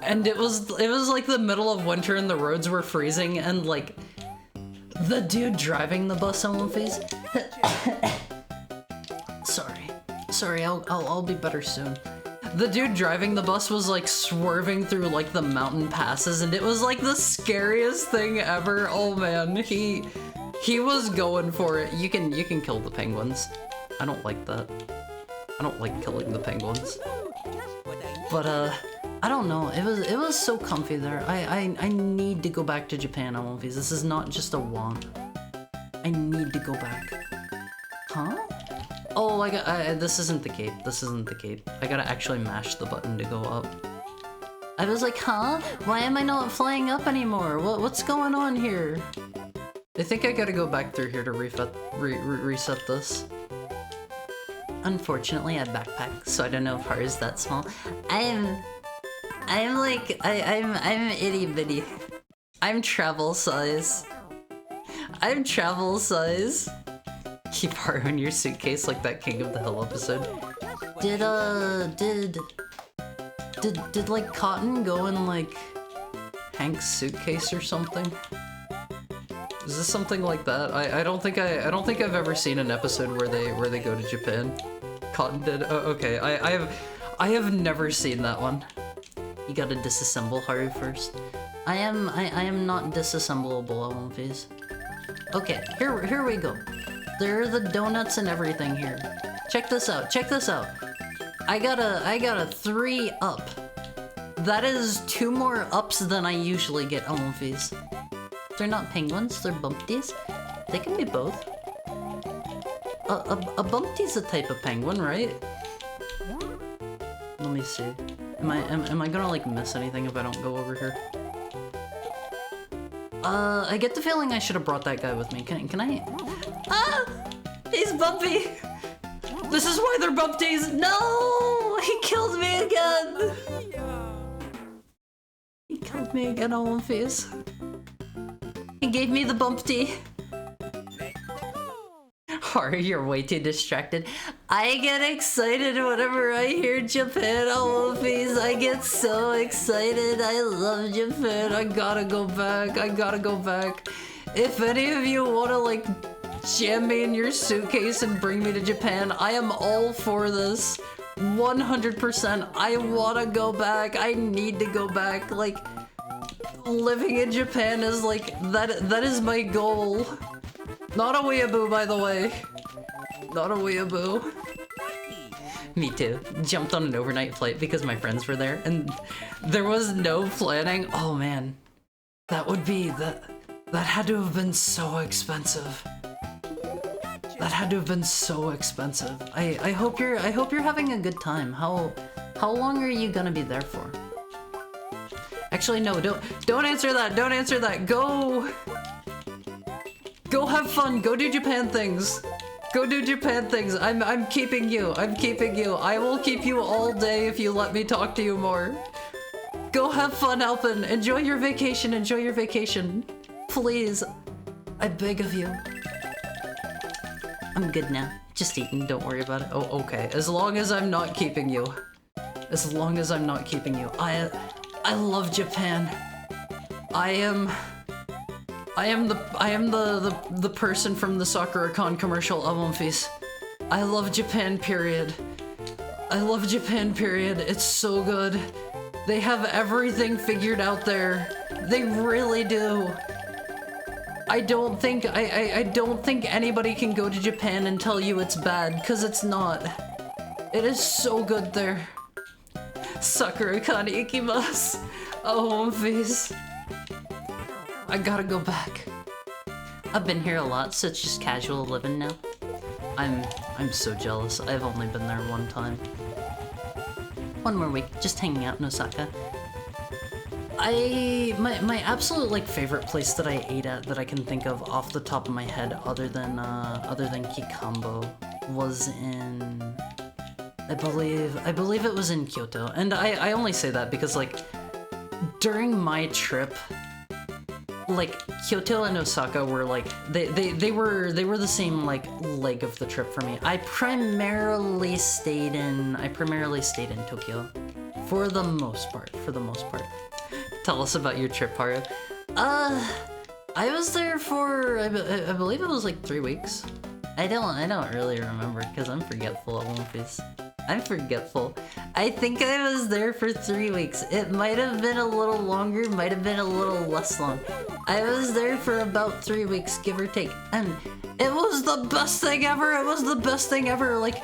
And it was like the middle of winter and the roads were freezing, and like the dude driving the bus on one face. Sorry, I'll be better soon. The dude driving the bus was like swerving through like the mountain passes, and it was like the scariest thing ever. Oh man, he was going for it. You can kill the penguins. I don't like that. I don't like killing the penguins. But I don't know. It was so comfy there. I need to go back to Japan on One Piece. This is not just a want. I need to go back. Huh? Oh, this isn't the cape. This isn't the cape. I gotta actually mash the button to go up. I was like, huh? Why am I not flying up anymore? What's going on here? I think I gotta go back through here to reset this. Unfortunately, I backpack, so I don't know if Har is that small. I'm itty bitty. I'm travel size. I'm travel size. Keep Haru in your suitcase like that King of the Hill episode. Did like Cotton go in like Hank's suitcase or something? Is this something like that? I don't think I've ever seen an episode where they go to Japan. Cotton did. Oh, okay. I have never seen that one. You gotta disassemble Haru first. I am not disassemblable at One Piece. Okay, here we go. There are the donuts and everything here. Check this out. Check this out. I got a 3 up. That is 2 more ups than I usually get on One Piece. They're not penguins. They're bumpties. They can be both. A bumpty's a type of penguin, right? Let me see. Am I gonna like miss anything if I don't go over here? I get the feeling I should have brought that guy with me. Can I? Ah! He's bumpy! This is why they're bumpties! No! He killed me again! He killed me again on One Piece. He gave me the bumpty. Haru, you're way too distracted. I get excited whenever I hear Japan on One Piece. I get so excited. I love Japan. I gotta go back. I gotta go back. If any of you wanna like jam me in your suitcase and bring me to Japan, I am all for this. 100%. I wanna go back. I need to go back. Like, living in Japan is like, that is my goal. Not a weeaboo, by the way. Not a weeaboo. Me too. Jumped on an overnight flight because my friends were there and there was no planning. Oh man. That would be, that had to have been so expensive. That had to have been so expensive. I hope you're having a good time. How long are you gonna be there for? Actually, no, don't answer that. Don't answer that. Go have fun. Go do Japan things. Go do Japan things. I'm keeping you. I'm keeping you. I will keep you all day if you let me talk to you more. Go have fun, Alpin. Enjoy your vacation. Enjoy your vacation. Please. I beg of you. I'm good now. Just eating. Don't worry about it. Oh, okay. As long as I'm not keeping you. As long as I'm not keeping you. I love Japan. I am the person from the Sakura-con commercial, Amon-fils. I love Japan, period. I love Japan, period. It's so good. They have everything figured out there. They really do. I don't think anybody can go to Japan and tell you it's bad, because it's not. It is so good there. Sakura-con ikimasu. Oh, please. I gotta go back. I've been here a lot, so it's just casual living now. I'm so jealous. I've only been there one time. One more week, just hanging out in Osaka. My absolute like favorite place that I ate at that I can think of off the top of my head, other than Kikambo, was in I believe it was in Kyoto. And I only say that because like during my trip, like Kyoto and Osaka were like they were the same like leg of the trip for me. I primarily stayed in Tokyo for the most part. Tell us about your trip, Haru. I was there for I believe it was like 3 weeks. I don't really remember because I'm forgetful at One Piece. I'm forgetful. I think I was there for 3 weeks. It might have been a little longer, might have been a little less long. I was there for about 3 weeks, give or take. And it was the best thing ever. It was the best thing ever. Like,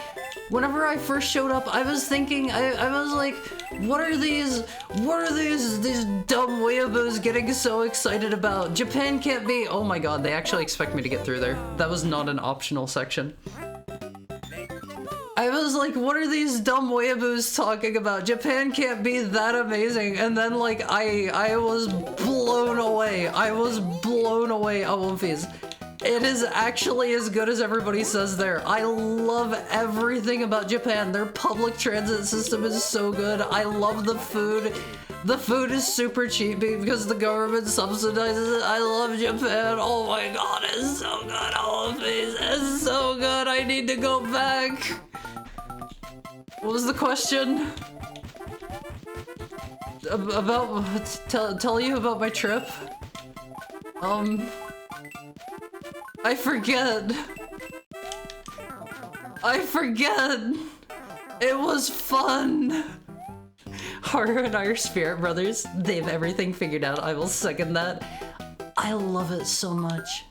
whenever I first showed up, I was thinking, I was like, what are these dumb weeaboos getting so excited about? Japan can't be, oh my god, they actually expect me to get through there. That was not an optional section. I was like, what are these dumb weeaboos talking about? Japan can't be that amazing. And then like, I was blown away. I was blown away at One Piece. It is actually as good as everybody says there. I love everything about Japan. Their public transit system is so good. I love the food. The food is super cheap because the government subsidizes it. I love Japan. Oh my god, it's so good. All of these is so good. I need to go back. What was the question? Tell you about my trip? I forget. It was fun. Haru and I are spirit brothers. They have everything figured out. I will second that. I love it so much.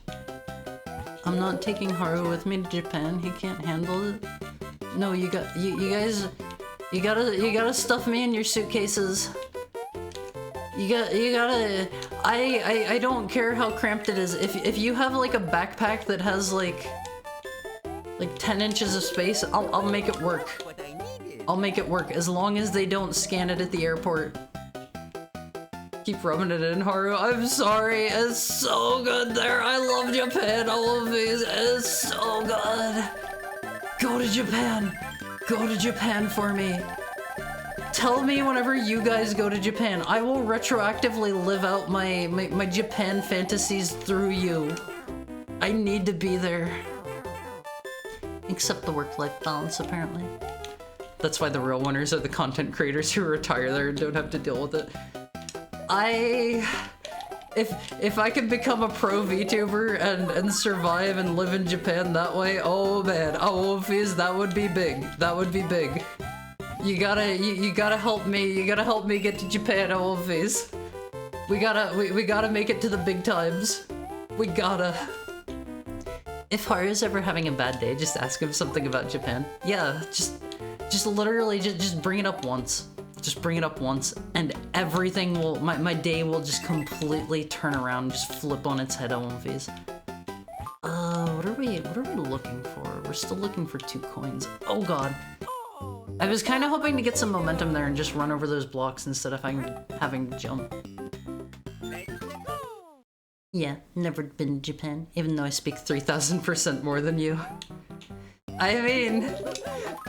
I'm not taking Haru with me to Japan. He can't handle it. No, you guys, you gotta stuff me in your suitcases. You gotta. I don't care how cramped it is. If you have like a backpack that has like 10 inches of space, I'll make it work. I'll make it work as long as they don't scan it at the airport. Keep rubbing it in, Haru. I'm sorry. It's so good there. I love Japan. All of these. It's so good. Go to Japan. Go to Japan for me. Tell me whenever you guys go to Japan. I will retroactively live out my Japan fantasies through you. I need to be there. Except the work-life balance, apparently. That's why the real winners are the content creators who retire there and don't have to deal with it. If I could become a pro VTuber and survive and live in Japan that way, oh man, oh Fizz, that would be big. That would be big. You gotta help me. You gotta help me get to Japan, oh Fizz. We gotta make it to the big times. We gotta. If Haru's ever having a bad day, just ask him something about Japan. Yeah, just literally just bring it up once. Just bring it up once, and everything will, my day will just completely turn around, just flip on its head on phase. What are we looking for? We're still looking for 2 coins. Oh god. I was kind of hoping to get some momentum there and just run over those blocks instead of having to jump. Yeah, never been to Japan, even though I speak 3,000% more than you. I mean,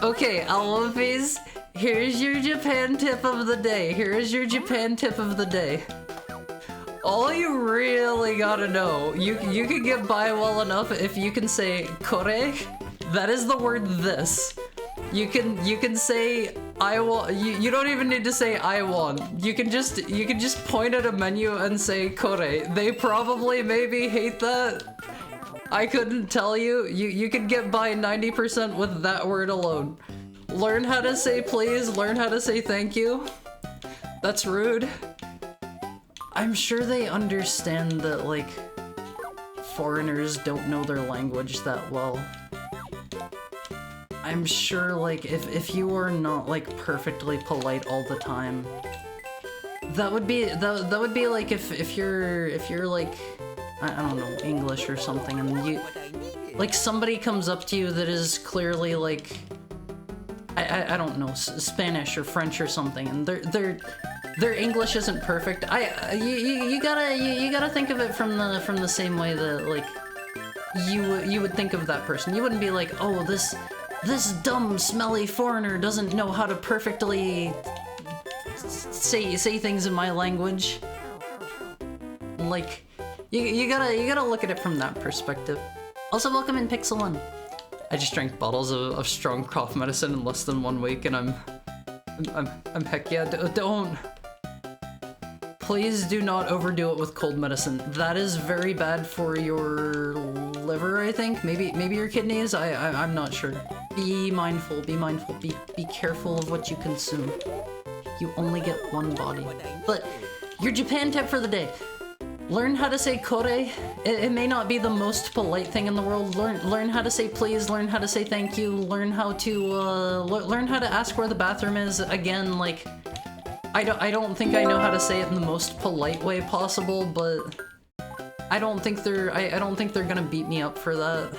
okay, Always, here's your Japan tip of the day. Here's your Japan tip of the day. All you really gotta know, you can get by well enough if you can say kore. That is the word this. You can say I want. You don't even need to say I want. You can just point at a menu and say kore. They probably maybe hate that. I couldn't tell you. You could get by 90% with that word alone. Learn how to say please. Learn how to say thank you. That's rude. I'm sure they understand that like foreigners don't know their language that well. I'm sure, like, if you were not, like, perfectly polite all the time, that would be like if you're like, I don't know, English or something, and you, like, somebody comes up to you that is clearly, like, I don't know, Spanish or French or something, and their English isn't perfect. You gotta think of it from the same way that, like, you would think of that person. You wouldn't be like, oh, this dumb, smelly foreigner doesn't know how to perfectly say things in my language. Like, you gotta look at it from that perspective. Also, welcome in Pixel 1. I just drank bottles of strong cough medicine in less than 1 week, and I'm heck yeah. Don't. Please do not overdo it with cold medicine. That is very bad for your liver, I think. Maybe your kidneys. I'm not sure. Be mindful. Be careful of what you consume. You only get one body. But your Japan tip for the day: learn how to say kore. It may not be the most polite thing in the world. Learn how to say please. Learn how to say thank you. Learn how to learn how to ask where the bathroom is. Again, like, I don't think I know how to say it in the most polite way possible, but I don't think they're gonna beat me up for that.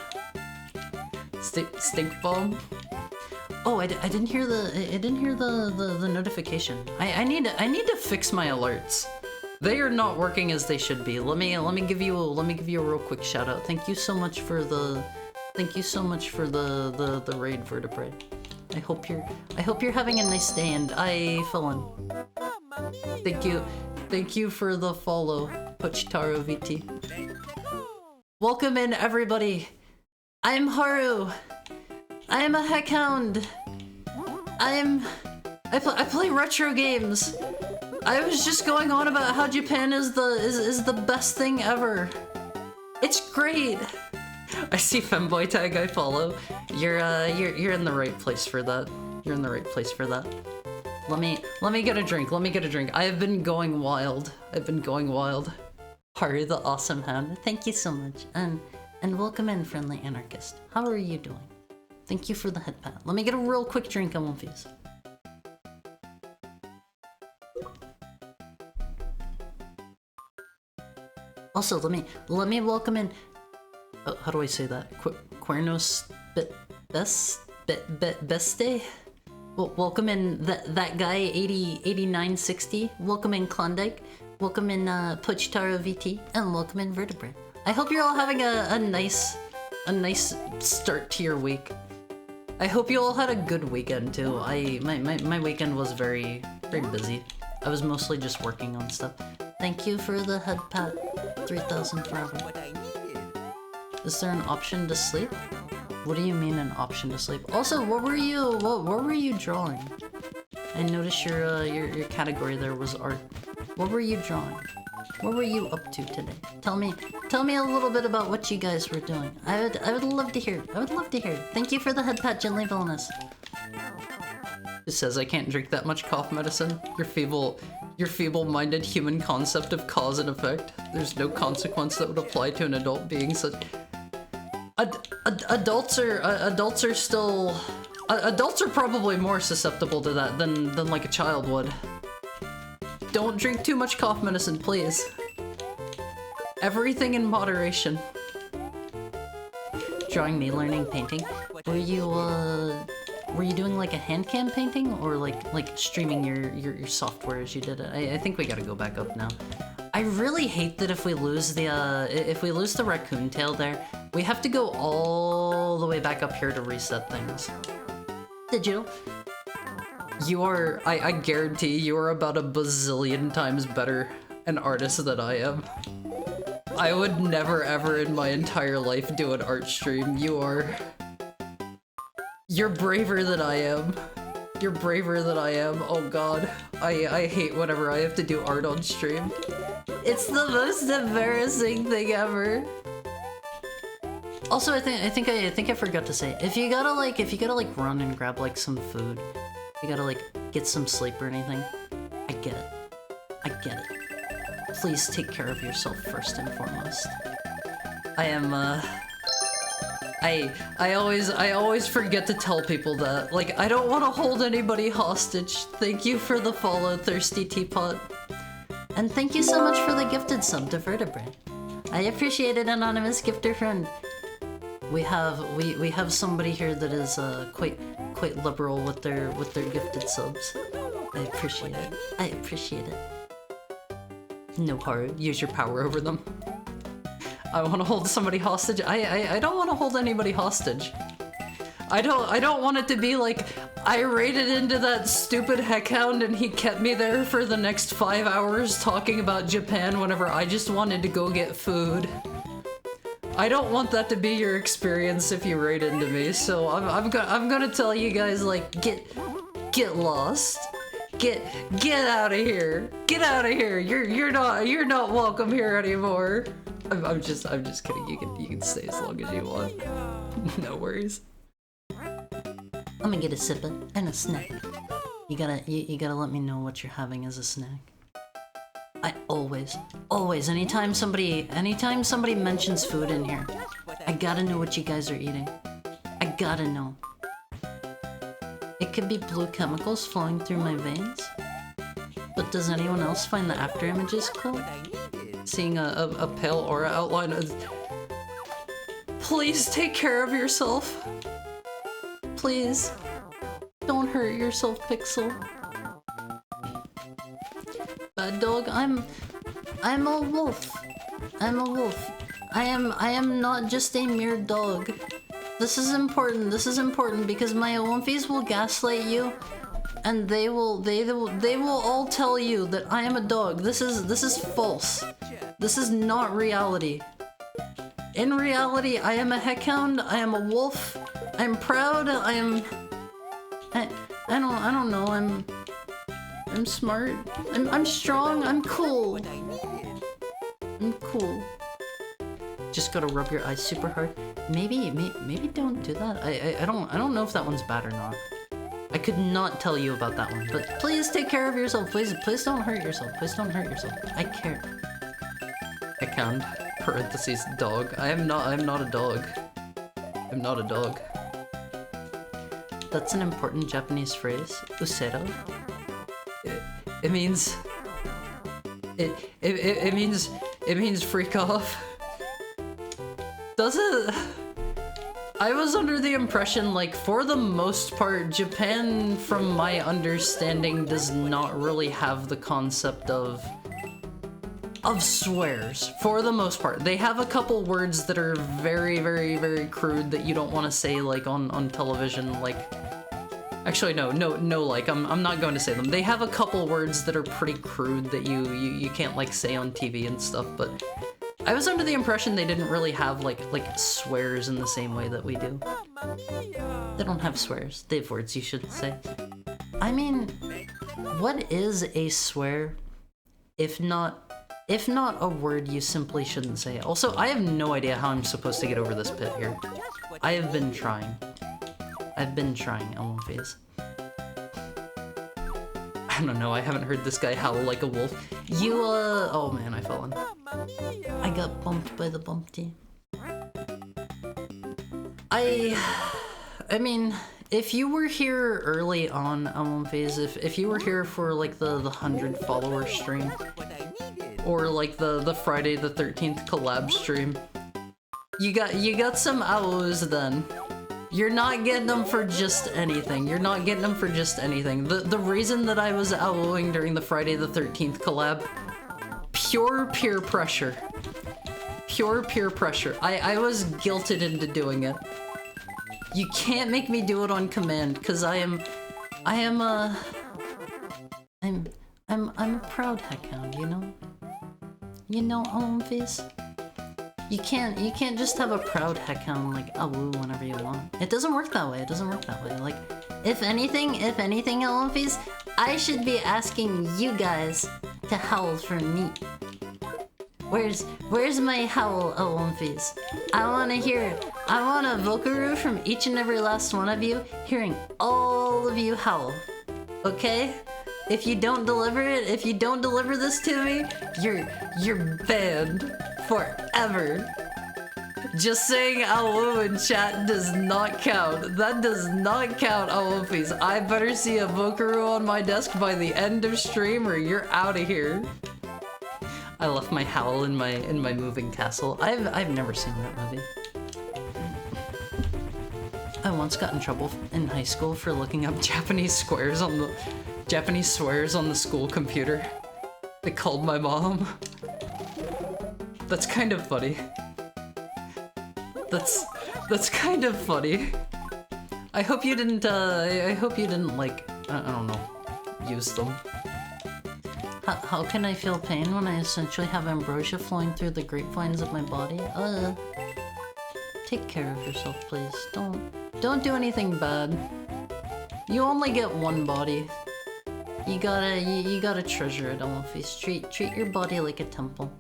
Stink bomb. Oh, I didn't hear the notification. I need to fix my alerts. They are not working as they should be. Let me give you a real quick shout out. Thank you so much for the raid, Vertebrae. I hope you're having a nice day, and I fell in. Thank you for the follow, Pochitaro VT. Welcome in, everybody. I'm Haru. I am a heckhound. I play retro games. I was just going on about how Japan is the best thing ever. It's great. I see Femboy tag, I follow. You're in the right place for that. You're in the right place for that. Let me get a drink. I have been going wild. Haru the awesome hound. Thank you so much. And welcome in, friendly anarchist. How are you doing? Thank you for the head pat. Let me get a real quick drink on One Piece. Also, let me welcome in. Oh, how do I say that? Cuernos Beste? Well, welcome in that guy 8960. Welcome in Klondike. Welcome in Pochitaro VT, and welcome in Vertebrae. I hope you're all having a nice start to your week. I hope you all had a good weekend too. My weekend was very busy. I was mostly just working on stuff. Thank you for the head pat. 3,000 forever. Is there an option to sleep? What do you mean an option to sleep? Also, what were you drawing? I noticed your category there was art. What were you drawing? What were you up to today? Tell me a little bit about what you guys were doing. I would love to hear. Thank you for the head pat, gently villainous. It says I can't drink that much cough medicine. Your Your feeble-minded human concept of cause and effect. There's no consequence that would apply to an adult being such... Adults are still... Adults are probably more susceptible to that than like a child would. Don't drink too much cough medicine, please. Everything in moderation. Drawing me, learning painting. Were you doing like a hand cam painting or like streaming your software as you did it? I think we gotta go back up now. I really hate that if we lose the raccoon tail there, we have to go all the way back up here to reset things. Digital. You are, I guarantee you are about a bazillion times better an artist than I am. I would never ever in my entire life do an art stream. You're braver than I am. You're braver than I am. Oh god. I hate whenever I have to do art on stream. It's the most embarrassing thing ever. Also, I think I forgot to say, if you gotta like run and grab like some food, you gotta like get some sleep or anything, I get it. I get it. Please take care of yourself first and foremost. I am I always forget to tell people that. Like, I don't want to hold anybody hostage. Thank you for the follow, Thirsty Teapot. And thank you so much for the gifted sub to Vertebrae. I appreciate it, anonymous gifter friend. We have somebody here that is quite liberal with their gifted subs. I appreciate it. I appreciate it. No power. Use your power over them. I want to hold somebody hostage. I don't want to hold anybody hostage. I don't want it to be like I raided into that stupid heckhound and he kept me there for the next 5 hours talking about Japan whenever I just wanted to go get food. I don't want that to be your experience if you raid into me, so I'm gonna tell you guys, like, get lost. Get out of here. Get out of here. You're not welcome here anymore. I'm just kidding. You can stay as long as you want. No worries. I'm gonna get a sipper and a snack. You gotta let me know what you're having as a snack. I always, anytime somebody mentions food in here, I gotta know what you guys are eating. I gotta know. It could be blue chemicals flowing through my veins. But does anyone else find the after images cool? Seeing a pale aura outline of... Please take care of yourself. Please. Don't hurt yourself, Pixel. Bad dog, I'm a wolf. I'm a wolf. I am not just a mere dog. This is important because my wolfies will gaslight you, and they will all tell you that I am a dog. This is false. This is not reality. In reality, I am a heckhound, I am a wolf, I'm proud, I don't know, I'm smart, I'm strong, I'm cool. I'm cool. Just gotta rub your eyes super hard. Maybe don't do that. I don't know if that one's bad or not. I could not tell you about that one, but please take care of yourself. Please don't hurt yourself. Please don't hurt yourself. I care. Account parentheses dog. I'm not a dog. I'm not a dog. That's an important Japanese phrase. Usero. It means it means freak off. Does it? I was under the impression, like, for the most part, Japan, from my understanding, does not really have the concept of swears, for the most part. They have a couple words that are very, very, very crude that you don't want to say, like, on television, like... Actually, no, like, I'm not going to say them. They have a couple words that are pretty crude that you can't, like, say on TV and stuff, but... I was under the impression they didn't really have, like swears in the same way that we do. They don't have swears. They have words you shouldn't say. I mean, what is a swear if not a word you simply shouldn't say? Also, I have no idea how I'm supposed to get over this pit here. I have been trying. I've been trying, Elmo Phase. I don't know, I haven't heard this guy howl like a wolf. You, oh man, I fell in. I got bumped by the bumpty. I mean, if you were here early on Phase, if you were here for like the 100 follower stream, or like the Friday the 13th collab stream, you got some owls then. You're not getting them for just anything. You're not getting them for just anything. The reason that I was owling during the Friday the 13th collab, pure peer pressure. Pure peer pressure. I was guilted into doing it. You can't make me do it on command, because I'm a proud heckhound, you know? You know, Phase? You can't just have a proud heckhound like awoo whenever you want. It doesn't work that way. It doesn't work that way. Like, if anything, Phase, I should be asking you guys to howl for me. Where's my howl, Phase? I wanna hear it. I want a vocaroo from each and every last one of you, hearing all of you howl. Okay? If you don't deliver it, if you don't deliver this to me, you're banned forever. Just saying awoo in chat does not count. That does not count, Phase. I better see a vocaroo on my desk by the end of stream or you're out of here. I left my howl in my moving castle. I've never seen that movie. I once got in trouble in high school for looking up Japanese swears on the school computer. They called my mom. That's kind of funny. That's kind of funny. I hope you didn't like, I don't know, use them. How can I feel pain when I essentially have ambrosia flowing through the grapevines of my body? Take care of yourself, please. Don't do anything bad. You only get one body. You gotta treasure it, Phase. Treat your body like a temple.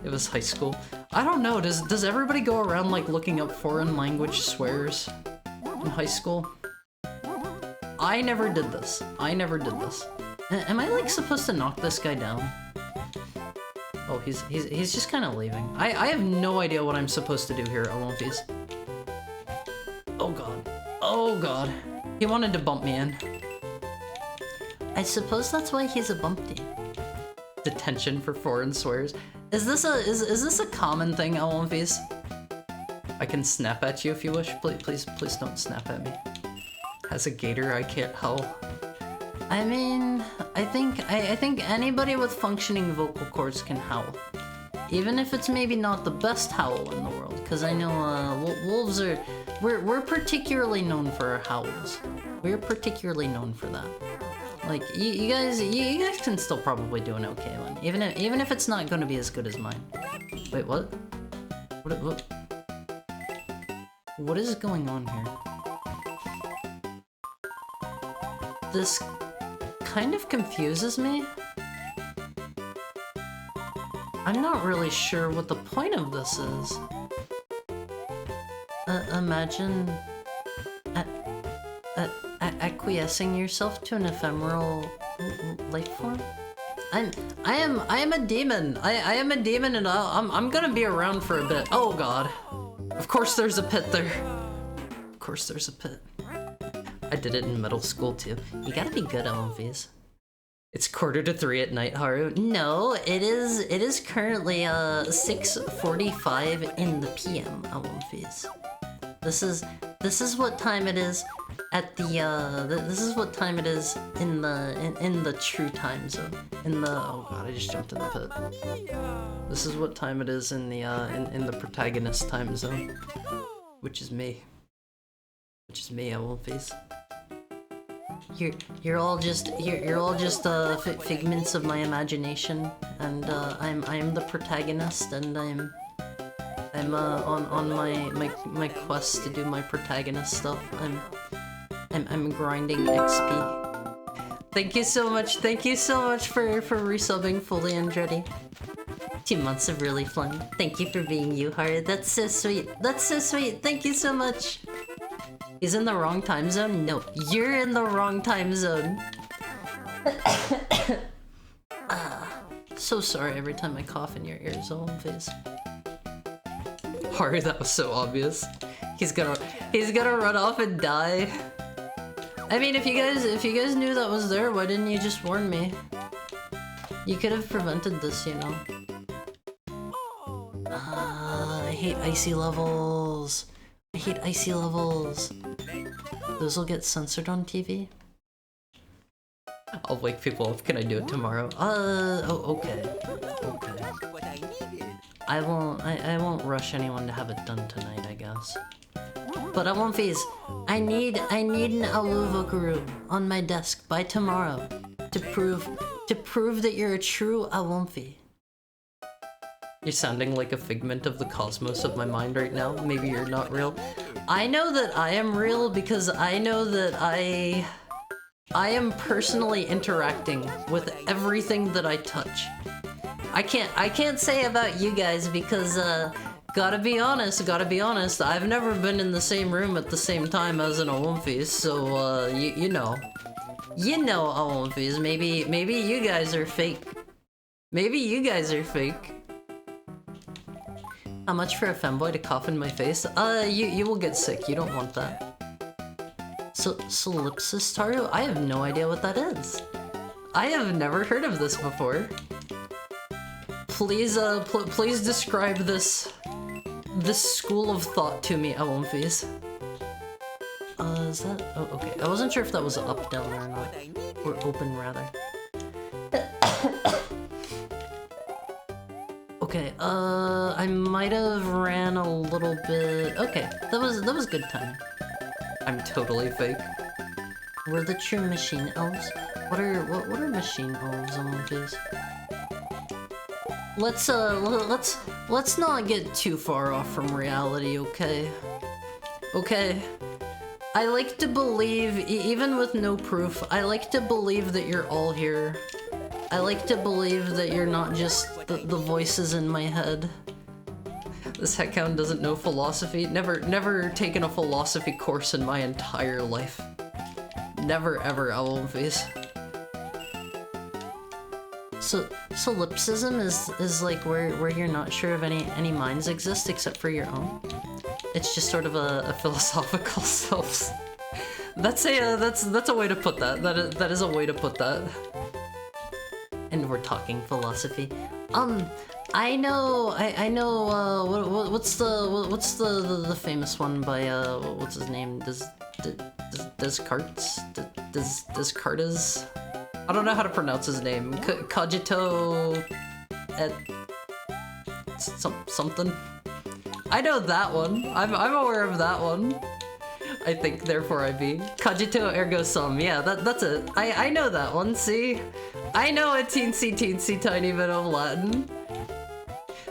It was high school. I don't know, does everybody go around like looking up foreign language swears in high school? I never did this. Am I like supposed to knock this guy down? Oh, he's just kind of leaving. I have no idea what I'm supposed to do here, Phase. Oh god. Oh god. He wanted to bump me in. I suppose that's why he's a bumpty. Detention for foreign swears. Is this a common thing, Phase? I can snap at you if you wish. Please don't snap at me. As a gator, I can't howl. I mean, I think anybody with functioning vocal cords can howl. Even if it's maybe not the best howl in the world, because I know wolves are... We're particularly known for our howls. We're particularly known for that. Like, you guys can still probably do an okay one, even if it's not going to be as good as mine. Wait, what? What is going on here? This kind of confuses me. I'm not really sure what the point of this is. Imagine acquiescing yourself to an ephemeral life form. I am a demon. I am a demon, and I'm gonna be around for a bit. Oh god. Of course there's a pit there. Of course there's a pit. I did it in middle school too. You gotta be good, Phase. It's 2:45 at night, Haru. No, it is currently 6:45 in the PM, Phase. This is what time it is at the this is what time it is in the true time zone. Oh god, I just jumped in the pit. This is what time it is in the protagonist time zone, which is me. Phase. You're all just figments of my imagination, and I am the protagonist, and I'm on my quest to do my protagonist stuff. I'm grinding XP. Thank you so much for resubbing fully Andretti. 2 months of really fun. Thank you for being you, Haru. That's so sweet. Thank you so much. He's in the wrong time zone? No, you're in the wrong time zone. So sorry every time I cough in your ears, oh face. Sorry, that was so obvious. He's gonna run off and die. I mean, if you guys knew that was there, why didn't you just warn me? You could have prevented this, you know. I hate icy levels. I hate icy levels. Those will get censored on TV. I'll wake people up. Can I do it tomorrow? Oh, okay. Okay. I won't rush anyone to have it done tonight, I guess. But I won't phase. I need an Aluvokuru on my desk by tomorrow to prove that you're a true Awomfi. You're sounding like a figment of the cosmos of my mind right now. Maybe you're not real. I know that I am real because I know that I am personally interacting with everything that I touch. I can't say about you guys because gotta be honest, I've never been in the same room at the same time as an Awomfi, so you know Awomfis. Maybe you guys are fake. Maybe you guys are fake. How much for a femboy to cough in my face? You will get sick. You don't want that. Solipsis Taru? I have no idea what that is. I have never heard of this before. Please, please describe this school of thought to me, Awomfis. Is that? Oh, okay. I wasn't sure if that was up, down, or not. Or open, rather. Okay, I might have ran a little bit... Okay, that was good time. I'm totally fake. We're the true machine elves. What are machine elves, Awomfis? Let's not get too far off from reality, okay? Okay. I like to believe, even with no proof, I like to believe that you're all here. I like to believe that you're not just the voices in my head. This heckhound doesn't know philosophy. Never taken a philosophy course in my entire life. Never ever, Awomfis. So solipsism is like where you're not sure if any minds exist except for your own. It's just sort of a philosophical self. That's a way to put that. That is a way to put that. And we're talking philosophy. I know. What's the famous one by what's his name? Descartes. Descartes. I don't know how to pronounce his name. Cogito et something. I know that one. I'm aware of that one. I think, therefore I be. Cogito ergo sum. Yeah, that's it. I know that one. See, I know a teensy tiny bit of Latin.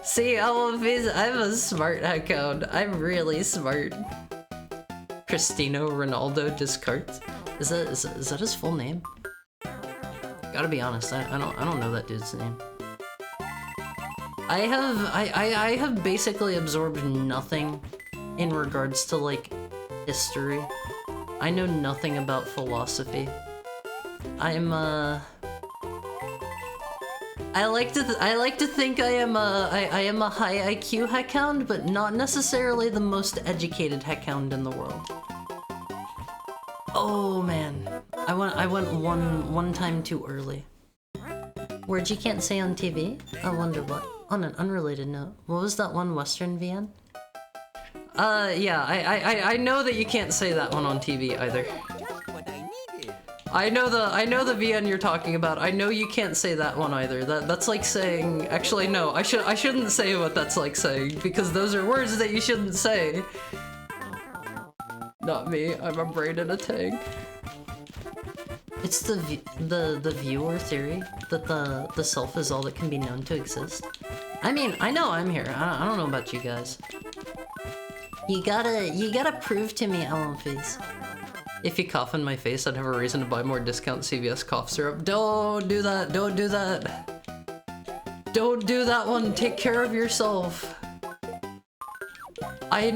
See, I'm a smart heckhound. I'm really smart. Cristiano Ronaldo Descartes. Is that his full name? Gotta be honest, I don't know that dude's name. I have basically absorbed nothing in regards to like history. I know nothing about philosophy. I like to think I am a high IQ heckhound, but not necessarily the most educated heckhound in the world. Oh man, I went one time too early. Words you can't say on TV? I wonder what. On an unrelated note, what was that one Western VN? Yeah, I know that you can't say that one on TV either. I know the VN you're talking about. I know you can't say that one either. That's like saying, actually no, I shouldn't say what that's like saying because those are words that you shouldn't say. Not me. I'm a brain in a tank. It's the viewer theory that the self is all that can be known to exist. I mean, I know I'm here. I don't know about you guys. You gotta prove to me, Awomfis. If you cough in my face, I'd have a reason to buy more discount CVS cough syrup. Don't do that. Don't do that. Don't do that one. Take care of yourself. I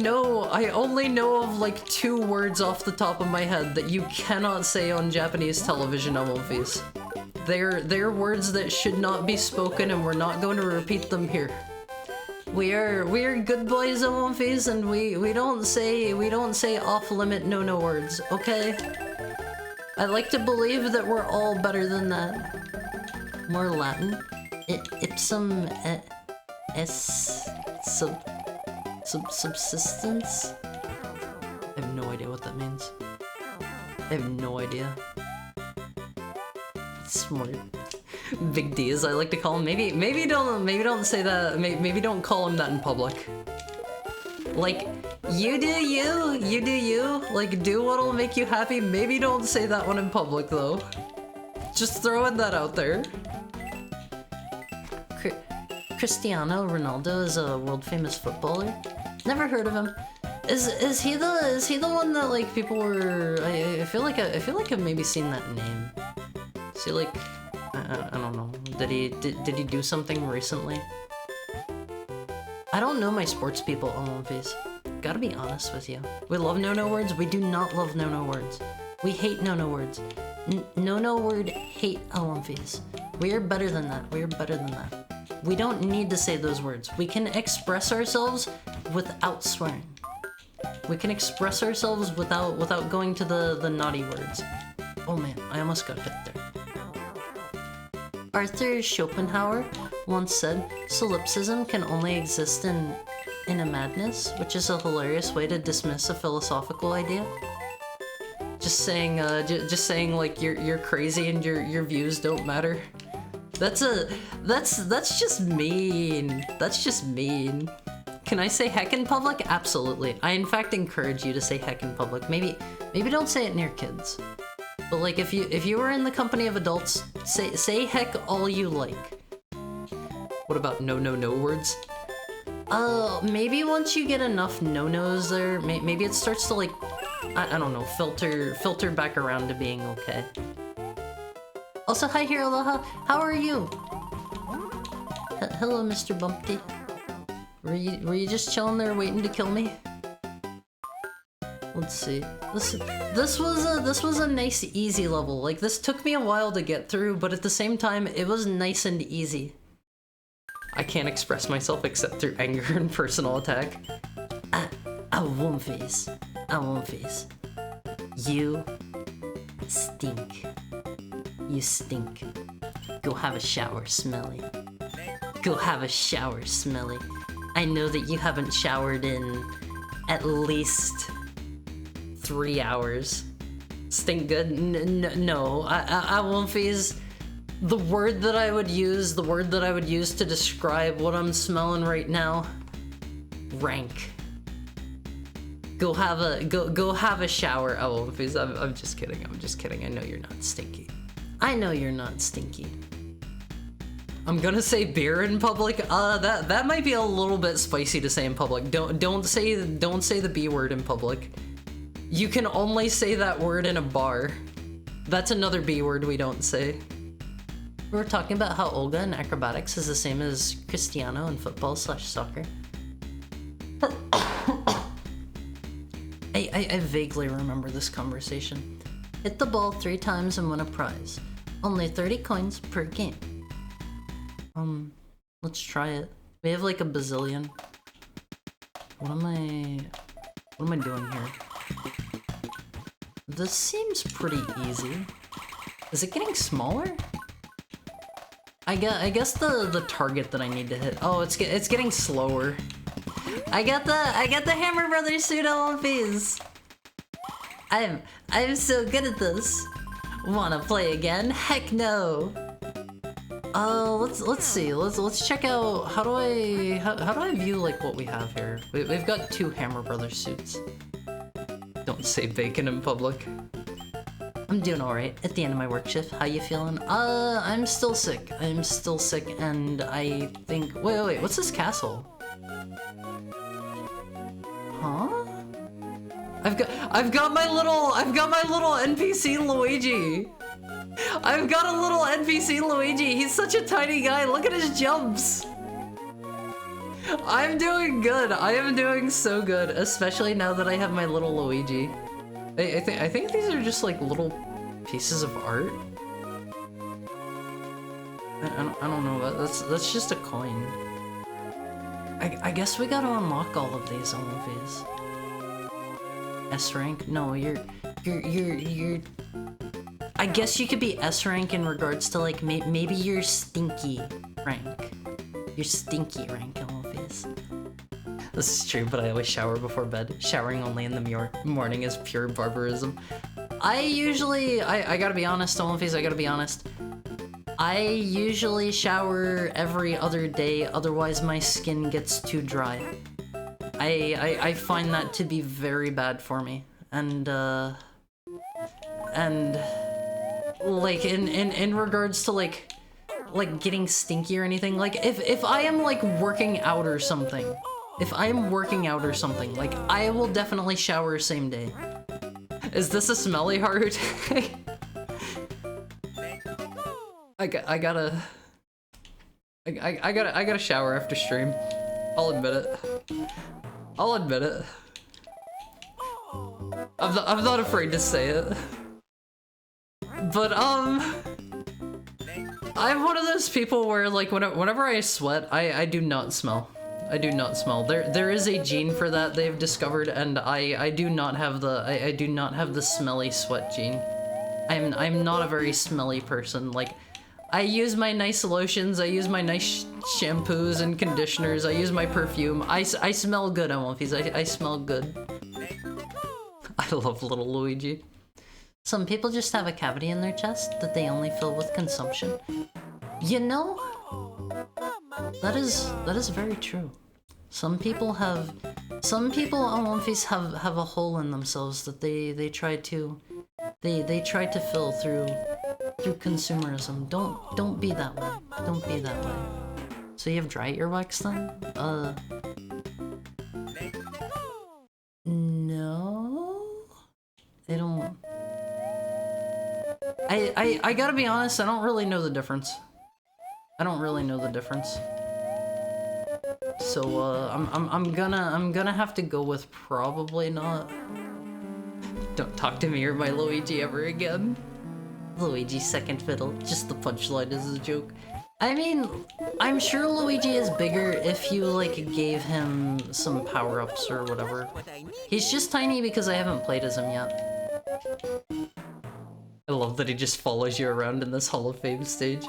only know of like 2 words off the top of my head that you cannot say on Japanese television, Awomfis. They're words that should not be spoken, and we're not going to repeat them here. We are good boys at One Piece, and we don't say off-limit no words, okay? I like to believe that we're all better than that. More Latin. Ipsum es subsistence? I have no idea what that means. I have no idea. Smart. Big D, as I like to call him. Maybe don't say that. Maybe don't call him that in public. Like, you do you. Like, do what'll make you happy. Maybe don't say that one in public though. Just throwing that out there. Cristiano Ronaldo is a world famous footballer. Never heard of him. Is he the one that like people were? I feel like I've maybe seen that name. Is he like? I don't know. Did he do something recently? I don't know my sports people on One Piece. Gotta be honest with you. We love no words. We do not love no words. We hate no words. No word hate on One Piece. We are better than that. We are better than that. We don't need to say those words. We can express ourselves without swearing. We can express ourselves without going to the naughty words. Oh man, I almost got hit there. Arthur Schopenhauer once said, solipsism can only exist in a madness, which is a hilarious way to dismiss a philosophical idea. Just saying like you're crazy and your views don't matter. That's just mean. That's just mean. Can I say heck in public? Absolutely. I in fact encourage you to say heck in public. Maybe don't say it near kids. But like if you were in the company of adults, say heck all you like. What about no words? Maybe once you get enough no-nos there, maybe it starts to like, I don't know, filter back around to being okay. Also, hi here, Aloha. How are you? Hello, Mr. Bumpty. Were you just chilling there waiting to kill me? Let's see. This was a nice easy level. Like this took me a while to get through, but at the same time it was nice and easy. I can't express myself except through anger and personal attack. I won't face. You stink. You stink. Go have a shower, Smelly. Go have a shower, Smelly. I know that you haven't showered in at least 3 hours. Stink good? No, I won't phase. The word that I would use to describe what I'm smelling right now, rank. Go have a shower. I won't phase. I'm just kidding. I know you're not stinky. I know you're not stinky. I'm gonna say beer in public. That might be a little bit spicy to say in public. Don't say the B word in public. You can only say that word in a bar. That's another B word we don't say. We were talking about how Olga in acrobatics is the same as Cristiano in football/soccer. I vaguely remember this conversation. Hit the ball 3 times and win a prize. Only 30 coins per game. Let's try it. We have like a bazillion. What am I doing here? This seems pretty easy. Is it getting smaller? I guess the target that I need to hit. Oh, it's getting slower. I got the Hammer Brothers suit on One Piece. I'm so good at this. Wanna play again? Heck no. Let's see. Let's check out. How do I view like what we have here? We've got 2 Hammer Brothers suits. Don't say bacon in public. I'm doing alright at the end of my work shift. How you feeling? I'm still sick. And I think wait, what's this castle? Huh? I've got my little NPC Luigi. I've got a little NPC Luigi. He's such a tiny guy. Look at his jumps. I'm doing good. I am doing so good, especially now that I have my little Luigi. I think these are just like little pieces of art. I don't know, that's just a coin. I guess we gotta unlock all of these movies. S rank? No, you're I guess you could be S rank in regards to like maybe you're stinky rank. You're stinky rank movies. This is true, but I always shower before bed. Showering only in the morning is pure barbarism. I gotta be honest, movies, I gotta be honest. I usually shower every other day, otherwise my skin gets too dry. I find that to be very bad for me. And like in regards to like getting stinky or anything, like if I am like working out or something, like I will definitely shower same day. Is this a smelly heart? I gotta shower after stream. I'll admit it. I'm not afraid to say it. But I'm one of those people where like whenever I sweat, I do not smell. There is a gene for that they've discovered, and I do not have the smelly sweat gene. I'm not a very smelly person. Like, I use my nice lotions, I use my nice shampoos and conditioners, I use my perfume. I smell good, I smell good. I love little Luigi. Some people just have a cavity in their chest that they only fill with consumption. You know, that is very true. Some people have a hole in themselves that they try to fill through consumerism. Don't be that way. Don't be that way. So you have dry earwax then? No. They don't. I gotta be honest, I don't really know the difference. So I'm gonna have to go with probably not. Don't talk to me or my Luigi ever again. Luigi's second fiddle. Just the punchline is a joke. I mean, I'm sure Luigi is bigger if you like gave him some power-ups or whatever. He's just tiny because I haven't played as him yet. I love that he just follows you around in this Hall of Fame stage.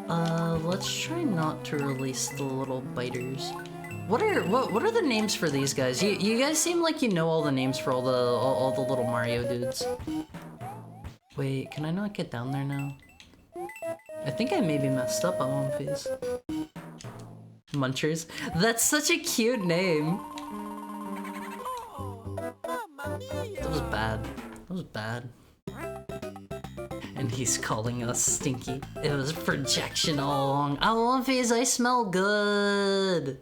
Let's try not to release the little biters. What are the names for these guys? You guys seem like you know all the names for all the little Mario dudes. Wait, can I not get down there now? I think I maybe messed up on One Piece. Munchers? That's such a cute name. That was bad. And he's calling us stinky. It was projection all along. Oh, One Piece, I smell good.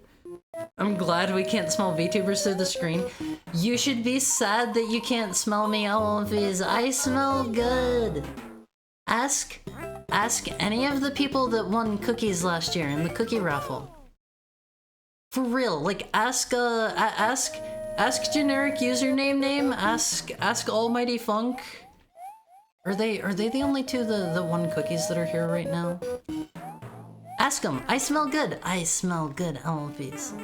I'm glad we can't smell VTubers through the screen. You should be sad that you can't smell me, One Piece. I smell good. Ask any of the people that won cookies last year in the cookie raffle. For real, like ask generic username name, ask Almighty Funk. Are they the only two the won cookies that are here right now? Ask them. I smell good. I smell good, Alphys.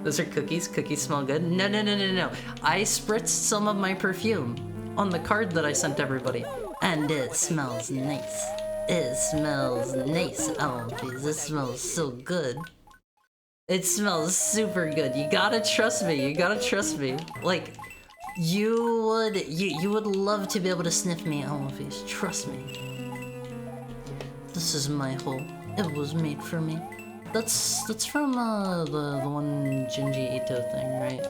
Those are cookies? Cookies smell good? No. I spritzed some of my perfume on the card that I sent everybody. And it smells nice. It smells nice, Alphys. It smells so good. It smells super good. You gotta trust me. Like, you would love to be able to sniff me, Alphys. Trust me. This is my hole. It was made for me. That's from the one Junji Ito thing, right?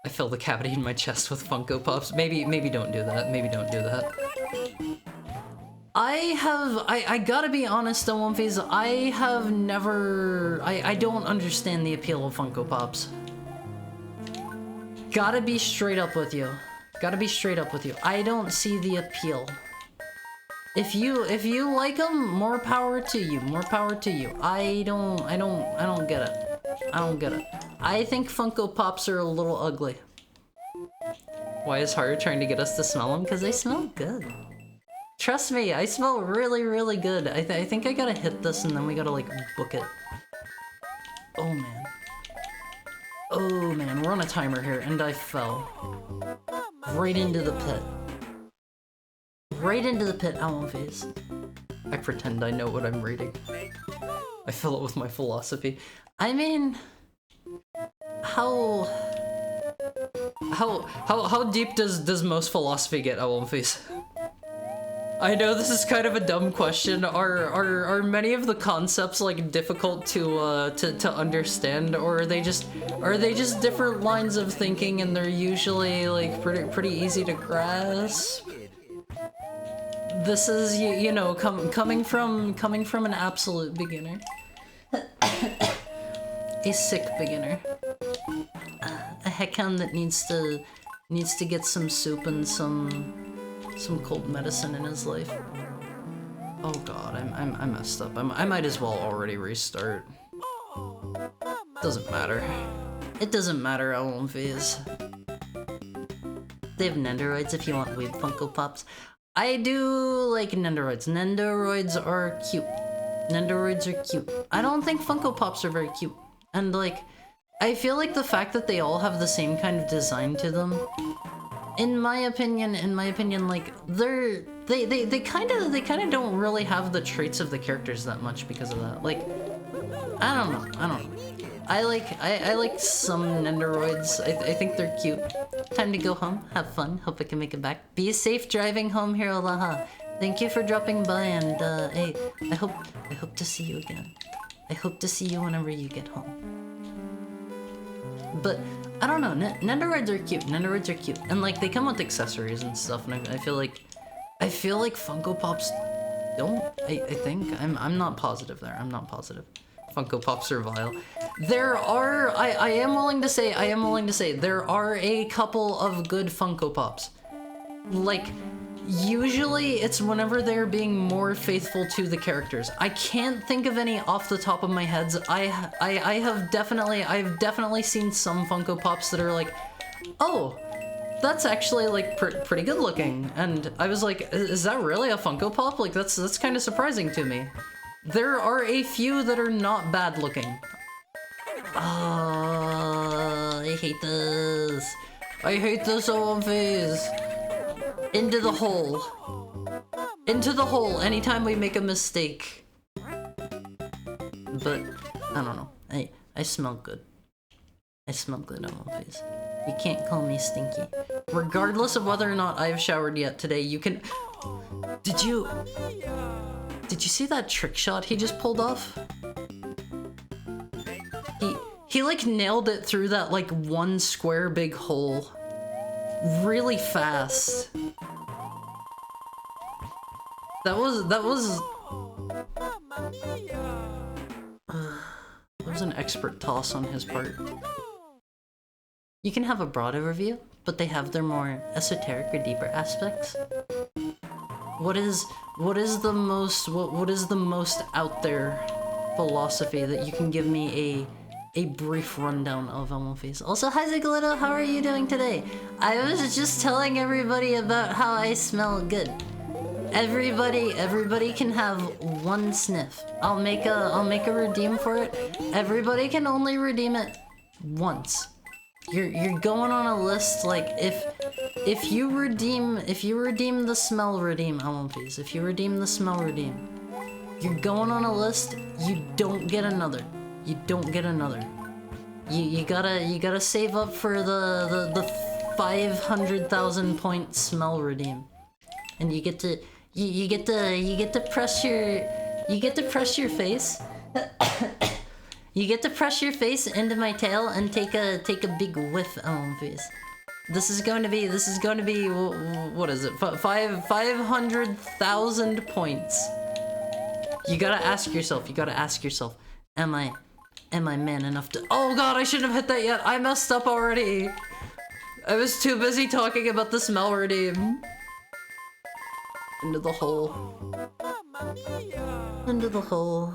I fill the cavity in my chest with Funko Pops. Maybe don't do that. I gotta be honest though, One Piece, I don't understand the appeal of Funko Pops. Gotta be straight up with you. I don't see the appeal. If you like them, more power to you. I don't get it. I think Funko Pops are a little ugly. Why is Haru trying to get us to smell them? Because they smell good. Trust me, I smell really, really good. I think I gotta hit this and then we gotta, like, book it. Oh, man. Oh, man, we're on a timer here, and I fell. Right into the pit. Right into the pit, Owl Face. I pretend I know what I'm reading. I fill it with my philosophy. I mean... How deep does most philosophy get, Owl Face? I know this is kind of a dumb question. Are many of the concepts like difficult to understand, or are they just different lines of thinking and they're usually like pretty easy to grasp? This is you know coming from an absolute beginner, a sick beginner, a heckhound that needs to get some soup and some cold medicine in his life. Oh god, I messed up. I might as well already restart. Doesn't matter. It doesn't matter how long phase. They have Nendoroids if you want weird Funko Pops. I do like Nendoroids. Nendoroids are cute. Nendoroids are cute. I don't think Funko Pops are very cute. And like, I feel like the fact that they all have the same kind of design to them, in my opinion, like they kind of don't really have the traits of the characters that much because of that. Like, I don't know. I like some Nendoroids. I think they're cute. Time to go home. Have fun. Hope I can make it back. Be safe driving home, Hirolaha. Thank you for dropping by, and hey, I hope to see you again. I hope to see you whenever you get home. But I don't know. Nendoroids are cute. Nendoroids are cute, and like they come with accessories and stuff. And I feel like Funko Pops don't. I think I'm not positive there. I'm not positive. Funko Pops are vile. There are, I am willing to say, there are a couple of good Funko Pops. Like, usually it's whenever they're being more faithful to the characters. I can't think of any off the top of my head. I've definitely seen some Funko Pops that are like, oh, that's actually like pretty good looking. And I was like, is that really a Funko Pop? Like that's kind of surprising to me. There are a few that are not bad looking. I hate this. I hate this whole phase. Into the hole. Into the hole anytime we make a mistake. But, I don't know. I smell good. I smell good on my face. You can't call me stinky. Regardless of whether or not I've showered yet today, you can... Did you see that trick shot he just pulled off? He like nailed it through that like one square big hole really fast. That was an expert toss on his part. You can have a broader review, but they have their more esoteric or deeper aspects. What is the most out there philosophy that you can give me a brief rundown of Elmoface? Also, hi Zigglito, how are you doing today? I was just telling everybody about how I smell good. Everybody can have one sniff. I'll make a redeem for it. Everybody can only redeem it once. You're going on a list, like if you redeem the smell redeem, Elmoface, if you redeem the smell redeem, you're going on a list, you don't get another. You don't get another. You gotta save up for the 500,000 point smell redeem, and you get to press your face. You get to press your face into my tail and take a big whiff, Elmoface. This is going to be what is it? 500,000 points. You gotta ask yourself. Am I man enough to... Oh god, I shouldn't have hit that yet. I messed up already. I was too busy talking about the smell redeem. Into the hole. Into the hole.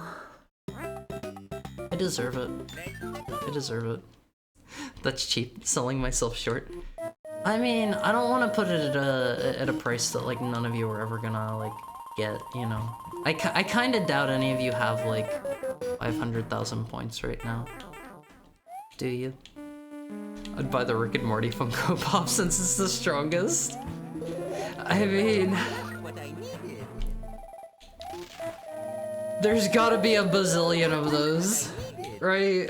I deserve it. I deserve it. That's cheap, selling myself short. I mean, I don't want to put it at a price that like none of you are ever gonna like get, you know. I kind of doubt any of you have like 500,000 points right now. Do you? I'd buy the Rick and Morty Funko Pop since it's the strongest. I mean, there's gotta be a bazillion of those, right?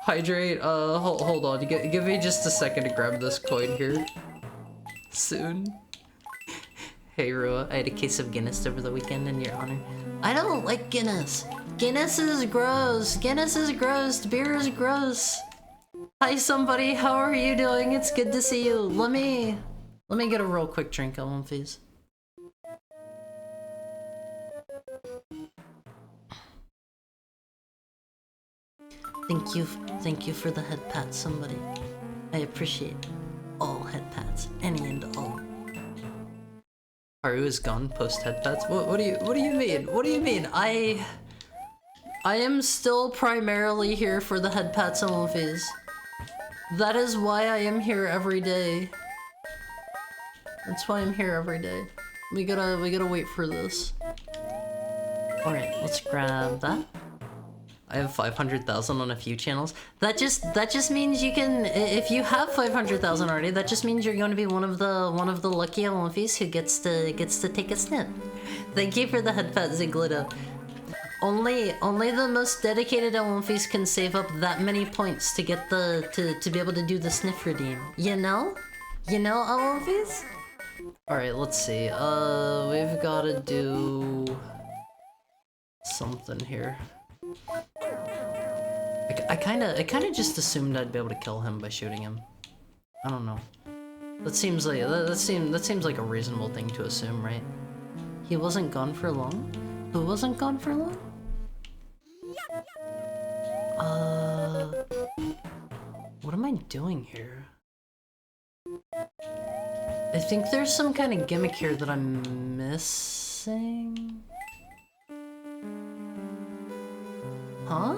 Hydrate, hold on, give me just a second to grab this coin here. Soon. Hey Rua, I had a case of Guinness over the weekend in your honor. I don't like Guinness. Guinness is gross. Guinness is gross. Beer is gross. Hi somebody, how are you doing? It's good to see you. Let me get a real quick drink, Ellen, please. Thank you for the head pat, somebody. I appreciate all head pats, any and all. Haru is gone post head pats. What do you mean? What do you mean? I am still primarily here for the head pats and Luffy's. That is why I am here every day. That's why I'm here every day. We gotta wait for this. All right, let's grab that. I have 500,000 on a few channels. That just means you can, if you have 500,000 already, that just means you're going to be one of the lucky Olympies who gets to take a snip. Thank you for the head pat, Ziglito. Only the most dedicated Olympies can save up that many points to get to be able to do the sniff redeem. You know Olympies? All right, let's see. We've got to do something here. I kind of just assumed I'd be able to kill him by shooting him. I don't know. That seems like a reasonable thing to assume, right? He wasn't gone for long? Who wasn't gone for long? What am I doing here? I think there's some kind of gimmick here that I'm missing. Huh?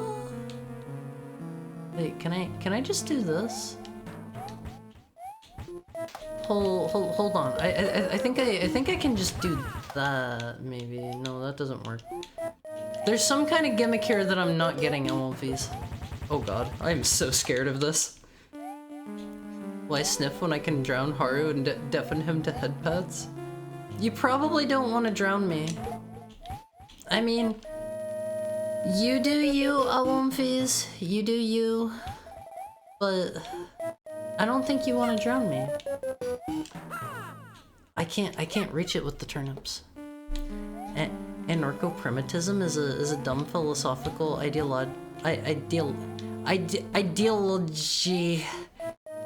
Wait, can I just do this? Hold on. I think I can just do that, maybe. No, that doesn't work. There's some kind of gimmick here that I'm not getting, MLVs. Oh god, I am so scared of this. Will I sniff when I can drown Haru and deafen him to head pads? You probably don't want to drown me. I mean, you do you, Alumfies. You do you. But I don't think you want to drown me. I can't reach it with the turnips. Anarcho-primitivism is a dumb philosophical ideology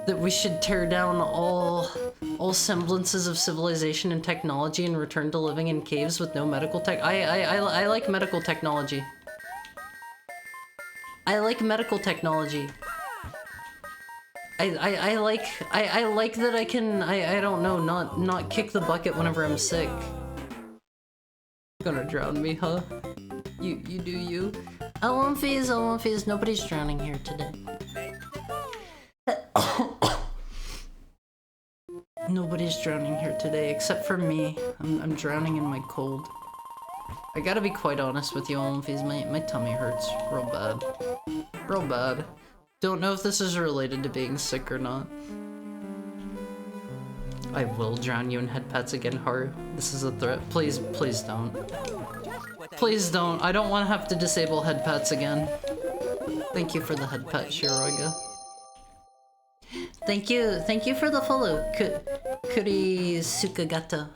that we should tear down all semblances of civilization and technology and return to living in caves with no medical tech. I like medical technology. I like medical technology. I like that I can, I don't know, not kick the bucket whenever I'm sick. You're gonna drown me, huh? You do you. Alumfies, nobody's drowning here today. Nobody's drowning here today except for me. I'm drowning in my cold. I gotta be quite honest with you, Alumfies, my tummy hurts real bad. Real bad. Don't know if this is related to being sick or not. I will drown you in head pats again, Haru. This is a threat. Please don't. Please don't. I don't want to have to disable head pats again. Thank you for the head pat, Shiroga. Thank you for the follow, Kuri Sukagata.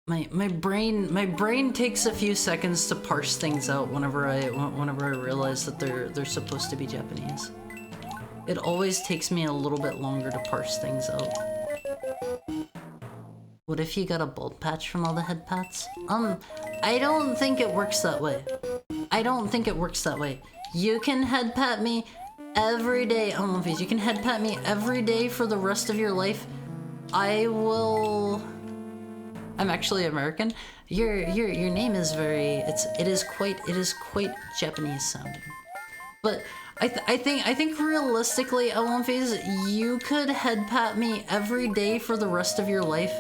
My brain takes a few seconds to parse things out whenever I realize that they're supposed to be Japanese. It always takes me a little bit longer to parse things out. What if you got a bald patch from all the head pats? I don't think it works that way. I don't think it works that way. You can head pat me every day. I don't know if you can head pat me every day for the rest of your life. I will. I'm actually American. Your name is very. It is quite Japanese sounding. But I think realistically, Olympies, you could head pat me every day for the rest of your life.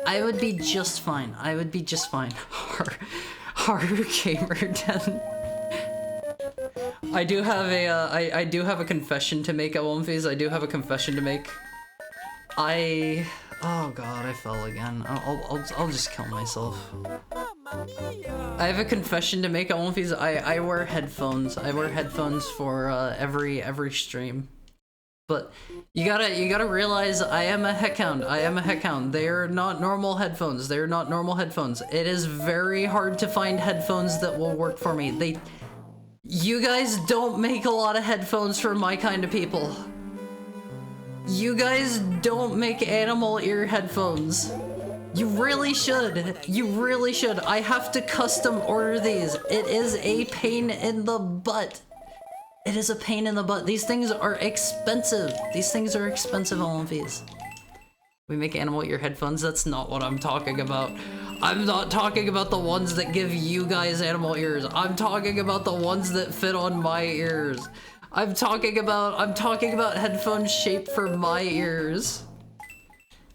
I would be just fine. I would be just fine. Harder gamer 10. I do have a I do have a confession to make, Olympies. I do have a confession to make. Oh god, I fell again. I'll just kill myself. I have a confession to make, Olympies. I wear headphones. I wear headphones for every stream. But you gotta realize I am a heckhound. I am a heckhound. They are not normal headphones. They are not normal headphones. It is very hard to find headphones that will work for me. You guys don't make a lot of headphones for my kind of people. You guys don't make animal ear headphones. You really should. You really should. I have to custom order these. It is a pain in the butt. It is a pain in the butt. These things are expensive. These things are expensive, Olympies. We make animal ear headphones? That's not what I'm talking about. I'm not talking about the ones that give you guys animal ears. I'm talking about the ones that fit on my ears. I'm talking about headphones shaped for my ears.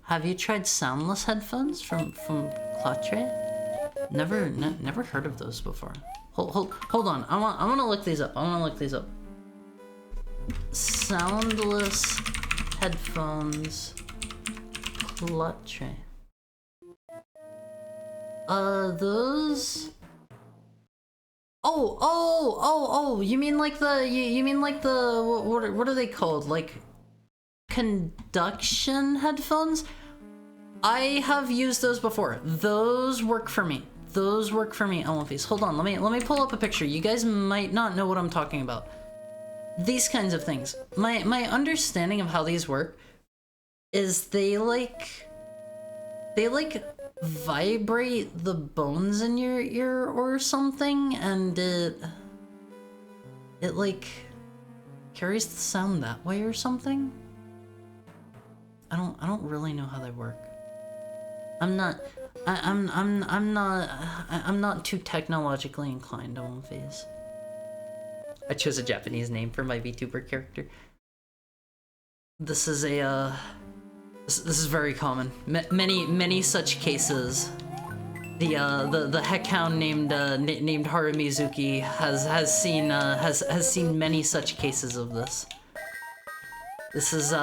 Have you tried soundless headphones from Clatre? Never heard of those before. Hold on. I want to look these up. Soundless headphones, Clatre. Those. Oh, you mean like the what are they called? Like conduction headphones? I have used those before. Those work for me. Olympies. Hold on, let me pull up a picture. You guys might not know what I'm talking about. These kinds of things. My understanding of how these work is they vibrate the bones in your ear or something, and it like carries the sound that way or something. I don't really know how they work. I'm not too technologically inclined, Olympies. I chose a Japanese name for my VTuber character. This is a this is very common. Many such cases. The heckhound named Haramizuki has seen many such cases of this. This is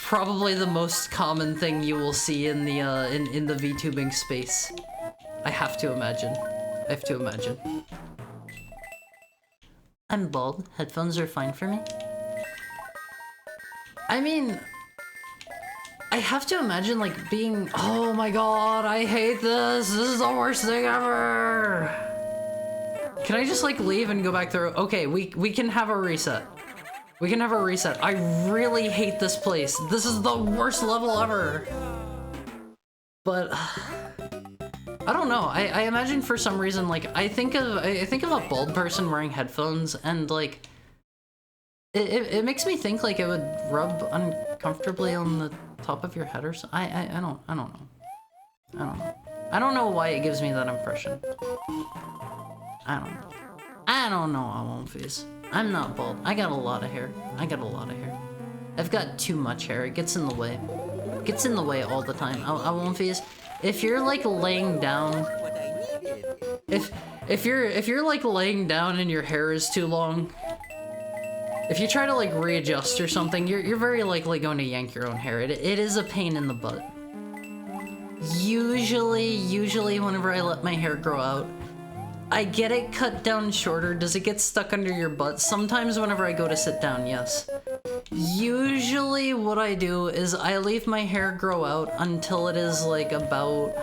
probably the most common thing you will see in the in the VTubing space. I have to imagine. I'm bald. Headphones are fine for me. I mean, I have to imagine like being, oh my god, I hate this. This is the worst thing ever. Can I just like leave and go back through? Okay, we can have a reset. We can have a reset. I really hate this place. This is the worst level ever. But I don't know. I imagine for some reason, like I think of a bald person wearing headphones, and like it makes me think like it would rub uncomfortably on the top of your head or something. I don't know. I don't know why it gives me that impression. I don't know, Olympies. I'm not bald. I got a lot of hair. I've got too much hair. It gets in the way. It gets in the way all the time. Olympies, if you're like laying down, if you're like laying down and your hair is too long, if you try to like readjust or something, you're very likely going to yank your own hair. It is a pain in the butt. Usually whenever I let my hair grow out, I get it cut down shorter. Does it get stuck under your butt? Sometimes whenever I go to sit down, yes. Usually what I do is I leave my hair grow out until it is like about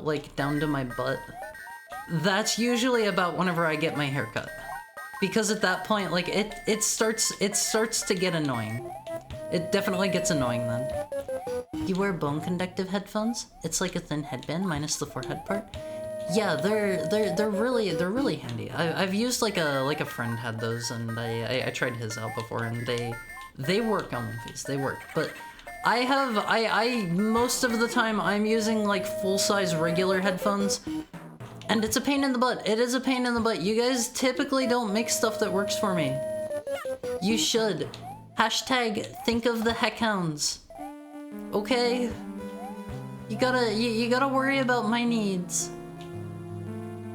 like down to my butt. That's usually about whenever I get my hair cut. Because at that point, like it starts to get annoying. It definitely gets annoying then. You wear bone conductive headphones? It's like a thin headband minus the forehead part. Yeah, they're really handy. I've used like a friend had those, and I tried his out before, and they work on these. They work, but I most of the time I'm using like full-size regular headphones, And it's a pain in the butt. It is a pain in the butt. You guys typically don't make stuff that works for me. You should. Hashtag think of the heckhounds. Okay? You gotta worry about my needs.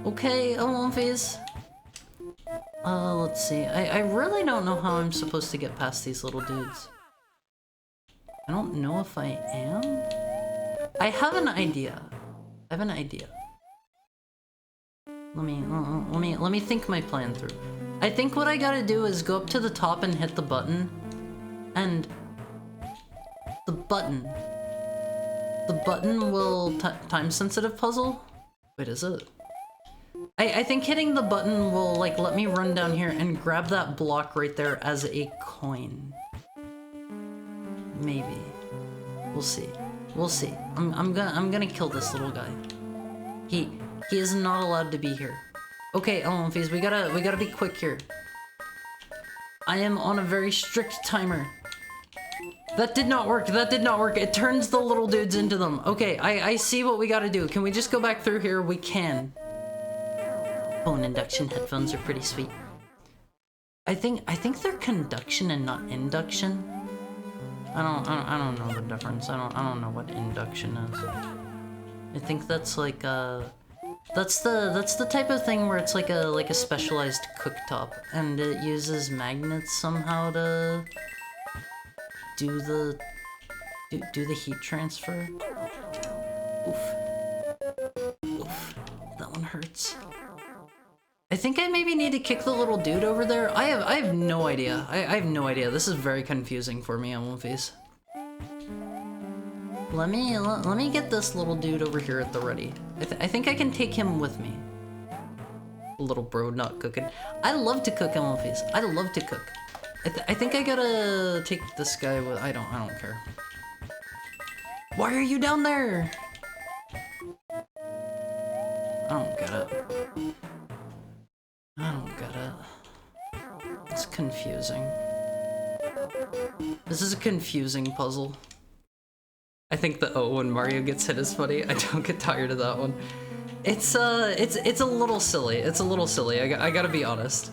Okay, Olympies? Let's see. I really don't know how I'm supposed to get past these little dudes. I don't know if I am. I have an idea. I have an idea. Let me think my plan through. I think what I gotta do is go up to the top and hit the button. And the button will time sensitive puzzle? Wait, is it? I think hitting the button will like let me run down here and grab that block right there as a coin. Maybe. We'll see. We'll see. I'm gonna kill this little guy. He is not allowed to be here. Okay, Olympies, we gotta be quick here. I am on a very strict timer. That did not work. That did not work. It turns the little dudes into them. Okay, I see what we gotta do. Can we just go back through here? We can. Bone induction headphones are pretty sweet. I think they're conduction and not induction. I don't know the difference. I don't know what induction is. I think that's like that's the type of thing where it's like a specialized cooktop and it uses magnets somehow to do the heat transfer. Oof. That one hurts. I think I maybe need to kick the little dude over there. I have no idea. I have no idea. This is very confusing for me, Olympies. Let me get this little dude over here at the ready. I think I can take him with me. Little bro not cooking. I love to cook, Olympies. I love to cook. I think I gotta take this guy with. I don't care. Why are you down there? I don't get it. I don't get it. It's confusing. This is a confusing puzzle. I think the O when Mario gets hit is funny. I don't get tired of that one. It's a little silly. It's a little silly. I gotta be honest.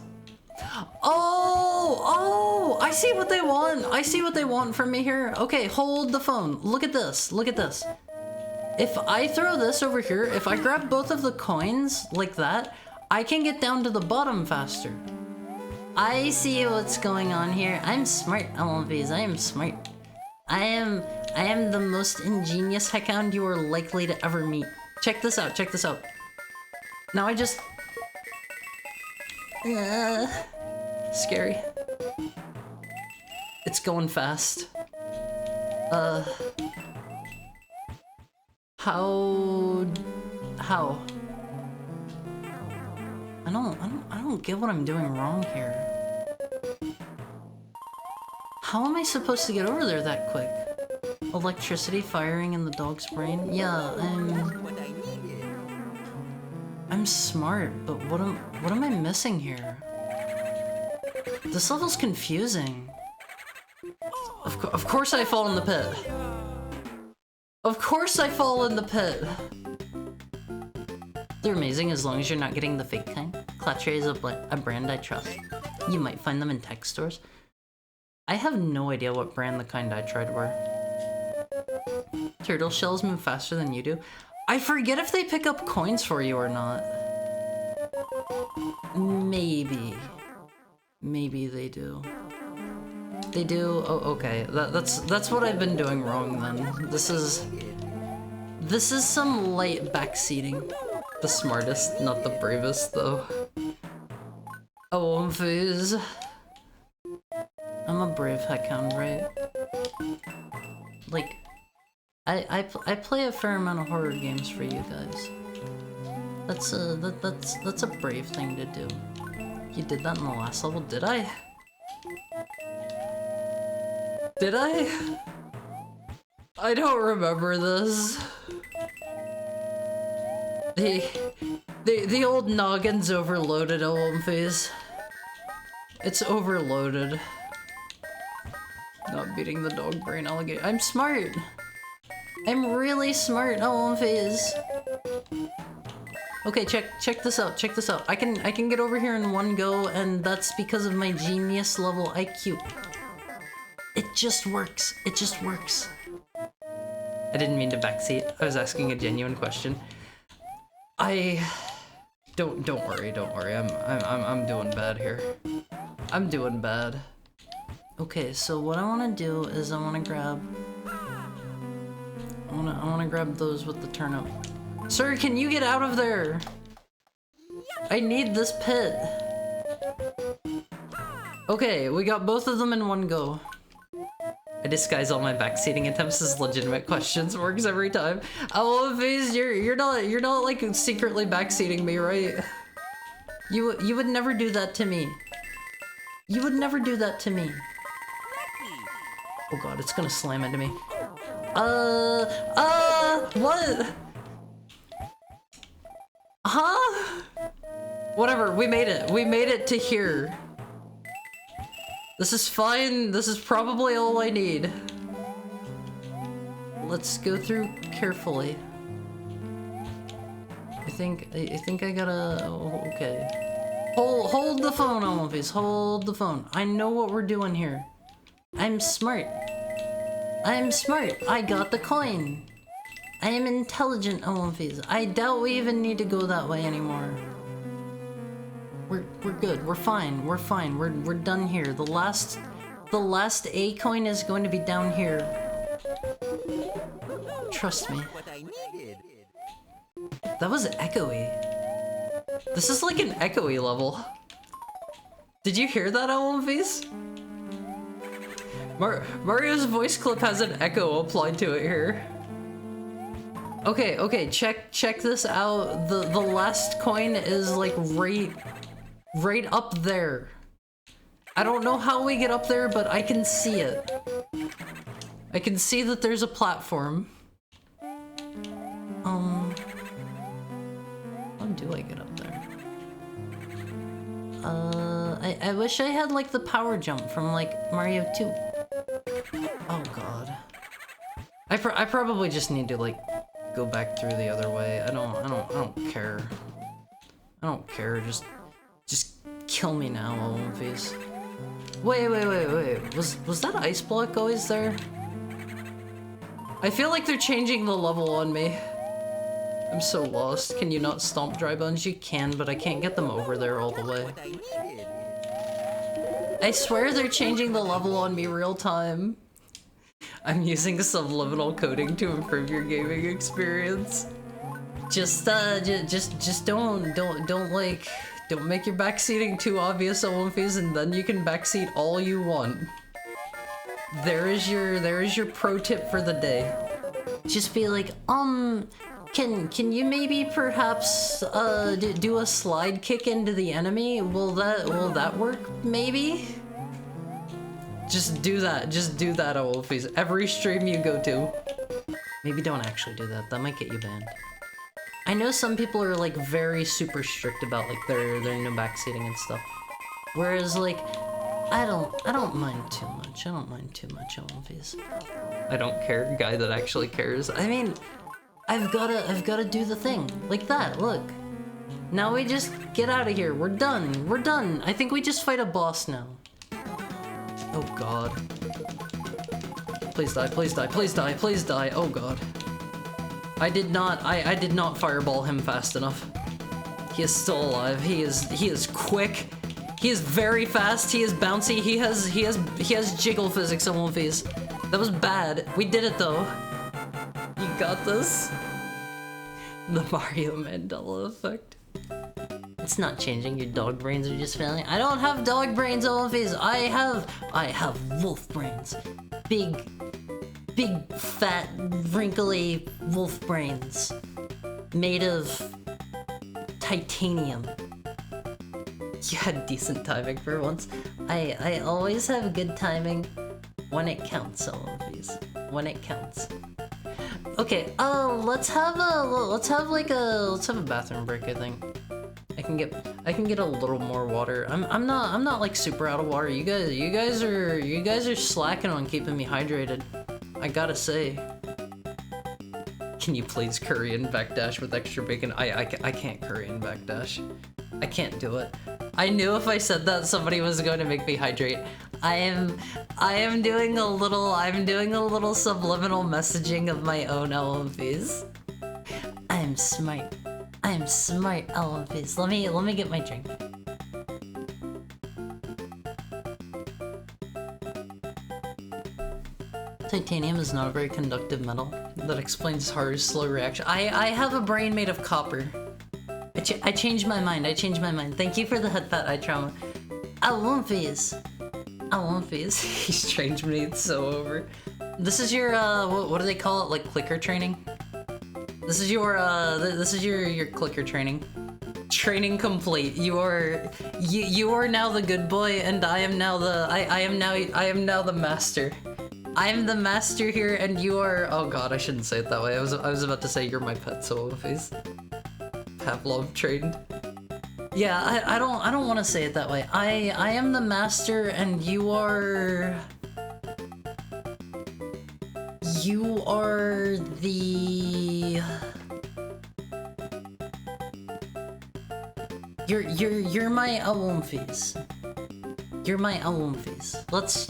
Oh! I see what they want. I see what they want from me here. Okay, hold the phone. Look at this. Look at this. If I throw this over here, if I grab both of the coins like that, I can get down to the bottom faster. I see what's going on here. I'm smart, Olympies. I am smart. I am the most ingenious heckhound you are likely to ever meet. Check this out. Check this out. Now I just... scary. It's going fast. How? I don't get what I'm doing wrong here. How am I supposed to get over there that quick? Electricity firing in the dog's brain? Yeah, I'm smart, but what am I missing here? This level's confusing. Of course I fall in the pit. Of course I fall in the pit. They're amazing as long as you're not getting the fake kind. Clutcher is a brand I trust. You might find them in tech stores. I have no idea what brand the kind I tried were. Turtle shells move faster than you do. I forget if they pick up coins for you or not. Maybe. Maybe they do. They do? Oh, okay. That's what I've been doing wrong then. This is some light backseating. The smartest, not the bravest, though. Oh, Fizz. I'm a brave heckhound, right? Like, I play a fair amount of horror games for you guys. That's a brave thing to do. You did that in the last level, did I? Did I? I don't remember this. The old noggin's overloaded, Olympies. It's overloaded. Not beating the dog brain alligator. I'm smart. I'm really smart, Olympies. Okay, check this out. Check this out. I can get over here in one go, and that's because of my genius level IQ. It just works. It just works. I didn't mean to backseat. I was asking a genuine question. Don't worry. I'm doing bad here. I'm doing bad. Okay, so what I want to do is I want to grab those with the turnip. Sir, can you get out of there? I need this pit. Okay, we got both of them in one go. I disguise all my backseating attempts as legitimate questions. Works every time. Oh, Vase, you're not like secretly backseating me, right? You would never do that to me. You would never do that to me. Oh god, it's gonna slam into me. What? Huh? Whatever, we made it. We made it to here. This is fine. This is probably all I need. Let's go through carefully. I think I gotta. Oh, okay. Hold the phone, Omofis. Hold the phone. I know what we're doing here. I'm smart. I'm smart. I got the coin. I am intelligent, Omofis. I doubt we even need to go that way anymore. We're good. We're fine. We're fine. We're done here. The last A coin is going to be down here. Trust me. That was echoey. This is like an echoey level. Did you hear that, Omofis? Mario's voice clip has an echo applied to it here. Okay, check this out. The last coin is like right up there. I don't know how we get up there, but I can see it. I can see that there's a platform. How do I get up there? I wish I had like the power jump from like Mario 2. Oh god. I probably just need to like go back through the other way. I don't care. I don't care. Just kill me now, Omofis. Wait. Was that ice block always there? I feel like they're changing the level on me. I'm so lost. Can you not stomp dry bones? You can, but I can't get them over there all the way. I swear they're changing the level on me real time. I'm using subliminal coding to improve your gaming experience. Just don't make your backseating too obvious, Omofis, and then you can backseat all you want. There is your pro tip for the day. Just be like, can you maybe perhaps do a slide kick into the enemy? Will that work? Maybe. Just do that, Omofis. Every stream you go to. Maybe don't actually do that. That might get you banned. I know some people are like very super strict about like their no backseating and stuff. Whereas like I don't mind too much. I don't mind too much, Omofis. I don't care, guy that actually cares. I mean, I've gotta do the thing. Like that, look. Now we just get out of here. We're done. We're done. I think we just fight a boss now. Oh god. Please die, please die, please die, please die. Oh god. I did not fireball him fast enough. He is still alive. He is quick. He is very fast. He is bouncy. He has jiggle physics, Omofis. That was bad. We did it though. You got this. The Mario Mandela effect. It's not changing. Your dog brains are just failing. I don't have dog brains, Omofis. I have wolf brains. Big, fat, wrinkly wolf brains. Made of titanium. You had decent timing for once. I always have good timing when it counts, Omofis. When it counts. Okay, let's have a bathroom break, I think. I can get a little more water. I'm not like super out of water. You guys are slacking on keeping me hydrated. I gotta say. Can you please Korean backdash with extra bacon? I can't Korean backdash. I can't do it. I knew if I said that somebody was going to make me hydrate. I am doing a little subliminal messaging of my own LMVs. I'm smart. I'm smart LMVs. Let me get my drink. Titanium is not a very conductive metal. That explains Haru's slow reaction. I have a brain made of copper. I changed my mind. I changed my mind. Thank you for the headbutt eye trauma. I won't phase. He's changed me. It's so over. This is your what do they call it? Like clicker training. This is your clicker training. Training complete. You are now the good boy, and I am now the master. I am the master here, and you are. Oh God, I shouldn't say it that way. I was about to say you're my pet, so face. Pavlov trained. Yeah, I don't want to say it that way. I am the master, and you are the. You're my Awomfis. You're my Awomfis. Let's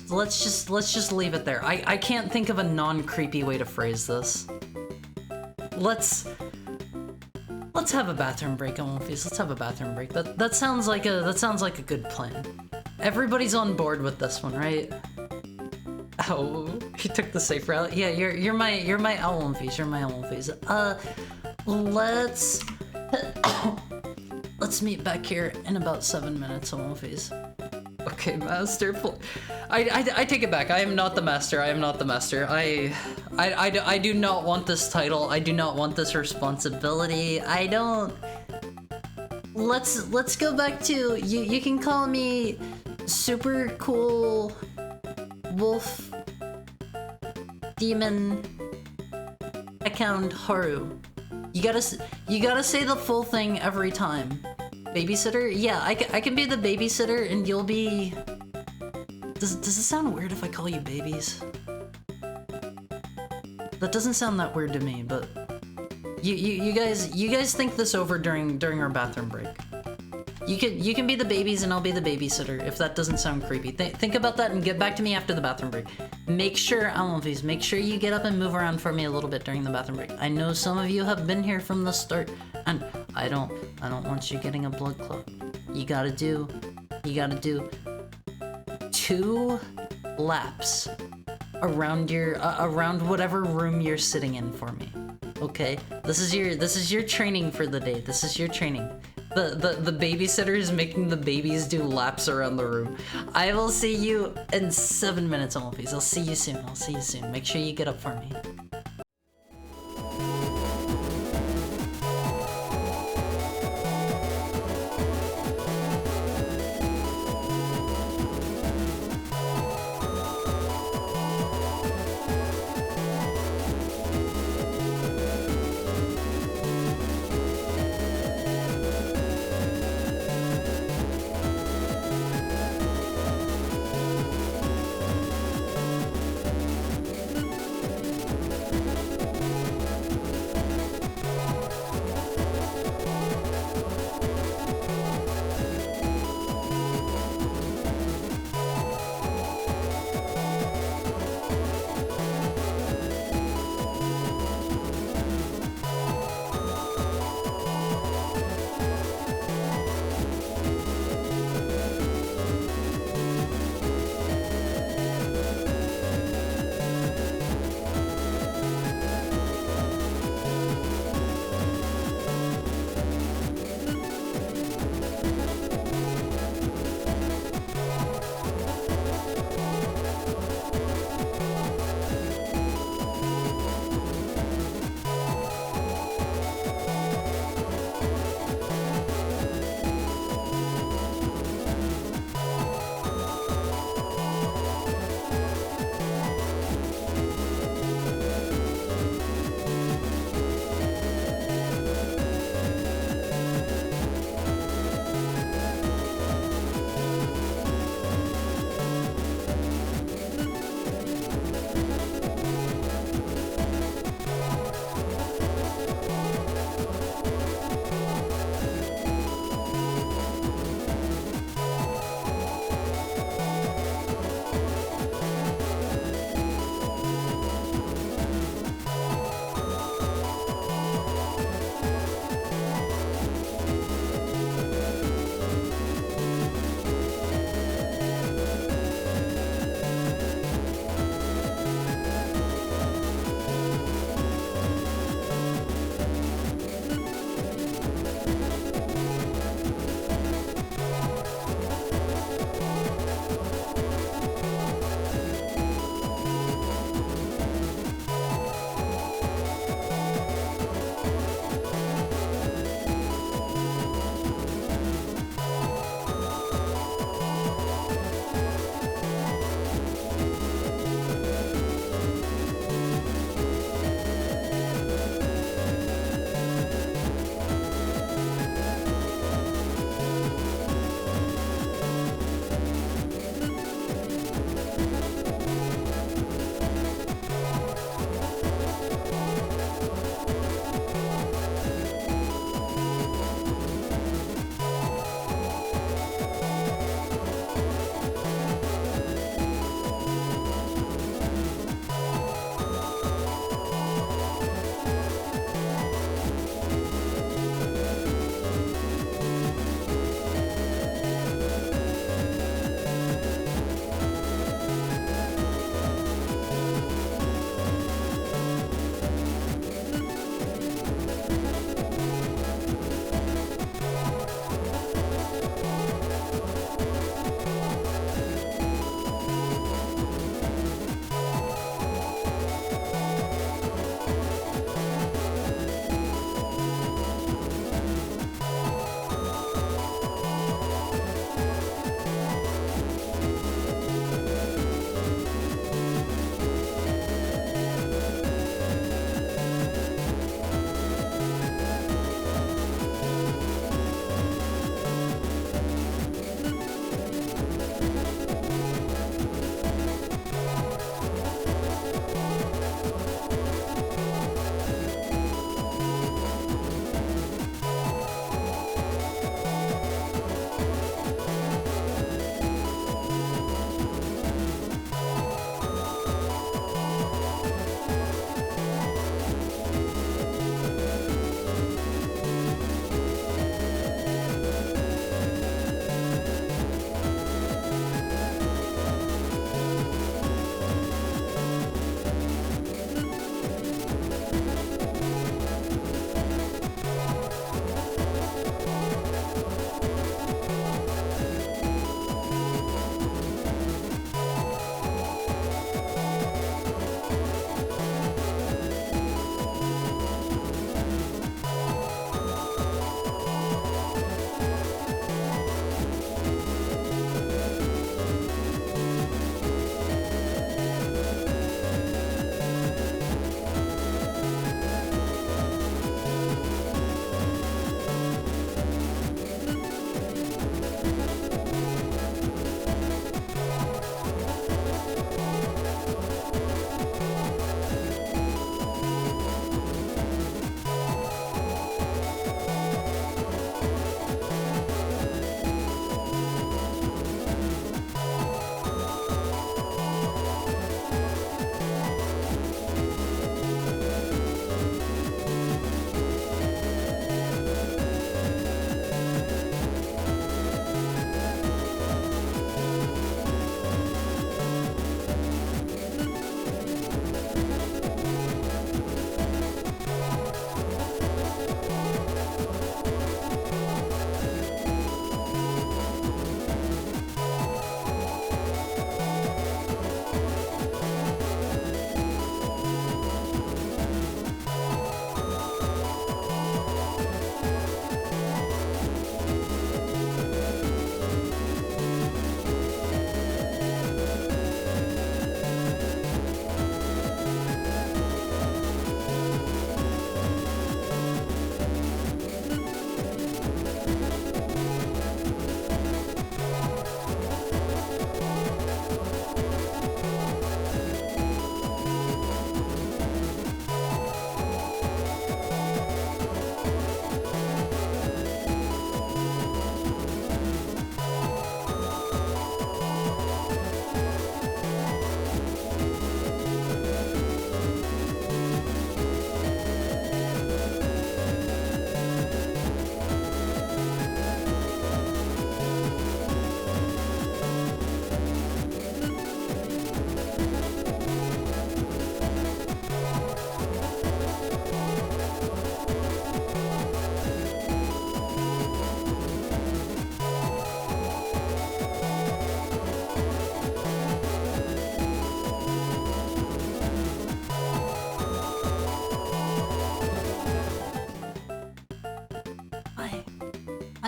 just leave it there. I can't think of a non-creepy way to phrase this. Let's have a bathroom break, Awomfis. Let's have a bathroom break. That sounds like a good plan. Everybody's on board with this one, right? Oh, he took the safe route. Yeah, you're my Awomfis. You're my Awomfis. Let's meet back here in about 7 minutes, Awomfis. Okay, master. I take it back. I am not the master. I am not the master. I do not want this title. I do not want this responsibility. I don't. Let's go back to you. You can call me super cool wolf demon account Haru. You gotta say the full thing every time. Babysitter? Yeah, I can be the babysitter, and you'll be. Does it sound weird if I call you babies? That doesn't sound that weird to me, but you guys think this over during our bathroom break. You can be the babies, and I'll be the babysitter if that doesn't sound creepy. Think about that and get back to me after the bathroom break. Make sure, Almonfies, make sure you get up and move around for me a little bit during the bathroom break. I know some of you have been here from the start, and I don't want you getting a blood clot. You gotta do 2 laps around whatever room you're sitting in for me. Okay? This is your training for the day. This is your training. The babysitter is making the babies do laps around the room. I will see you in 7 minutes, Almonfies. I'll see you soon. Make sure you get up for me.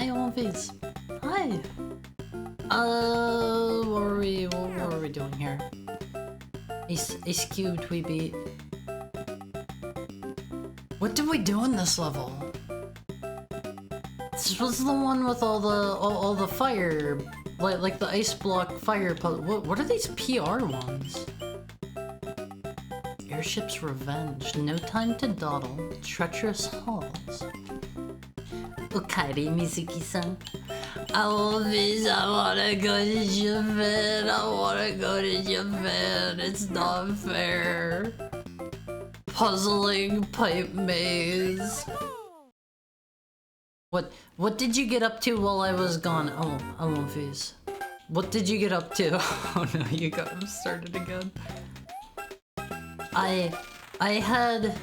Hi, Olympies. Hi. What were we doing here? Ace cubed we beat. What did we do in this level? This was the one with all the fire, like the ice block fire. What are these PR ones? Airship's Revenge. No Time to Dawdle. Treacherous Halls. Okairi Mizuki-san. Always, I wanna go to Japan. I wanna go to Japan. It's not fair. Puzzling pipe maze. What did you get up to while I was gone? Oh, Alonfis. What did you get up to? Oh no, you got him started again. I had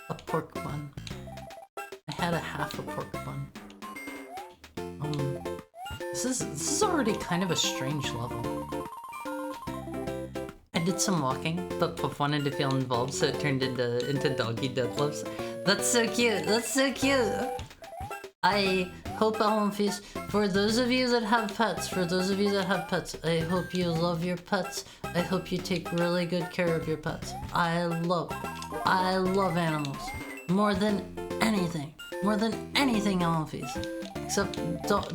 a pork bun. I had a half a pork bun. This is already kind of a strange level. I did some walking, but Puff wanted to feel involved, so it turned into doggy deadlifts. That's so cute. That's so cute. I hope Alonfis, for those of you that have pets, I hope you love your pets. I hope you take really good care of your pets. I love animals more than anything. More than anything, Alonfis. Except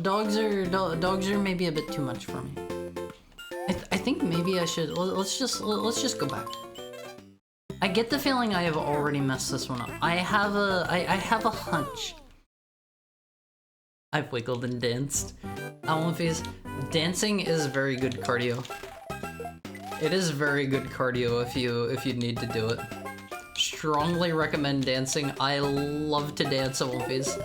dogs are maybe a bit too much for me. I think maybe I should. Let's just go back. I get the feeling I have already messed this one up. I have a hunch. I've wiggled and danced. Alonfis, dancing is very good cardio. It is very good cardio if you need to do it. Strongly recommend dancing. I love to dance, Alonfis.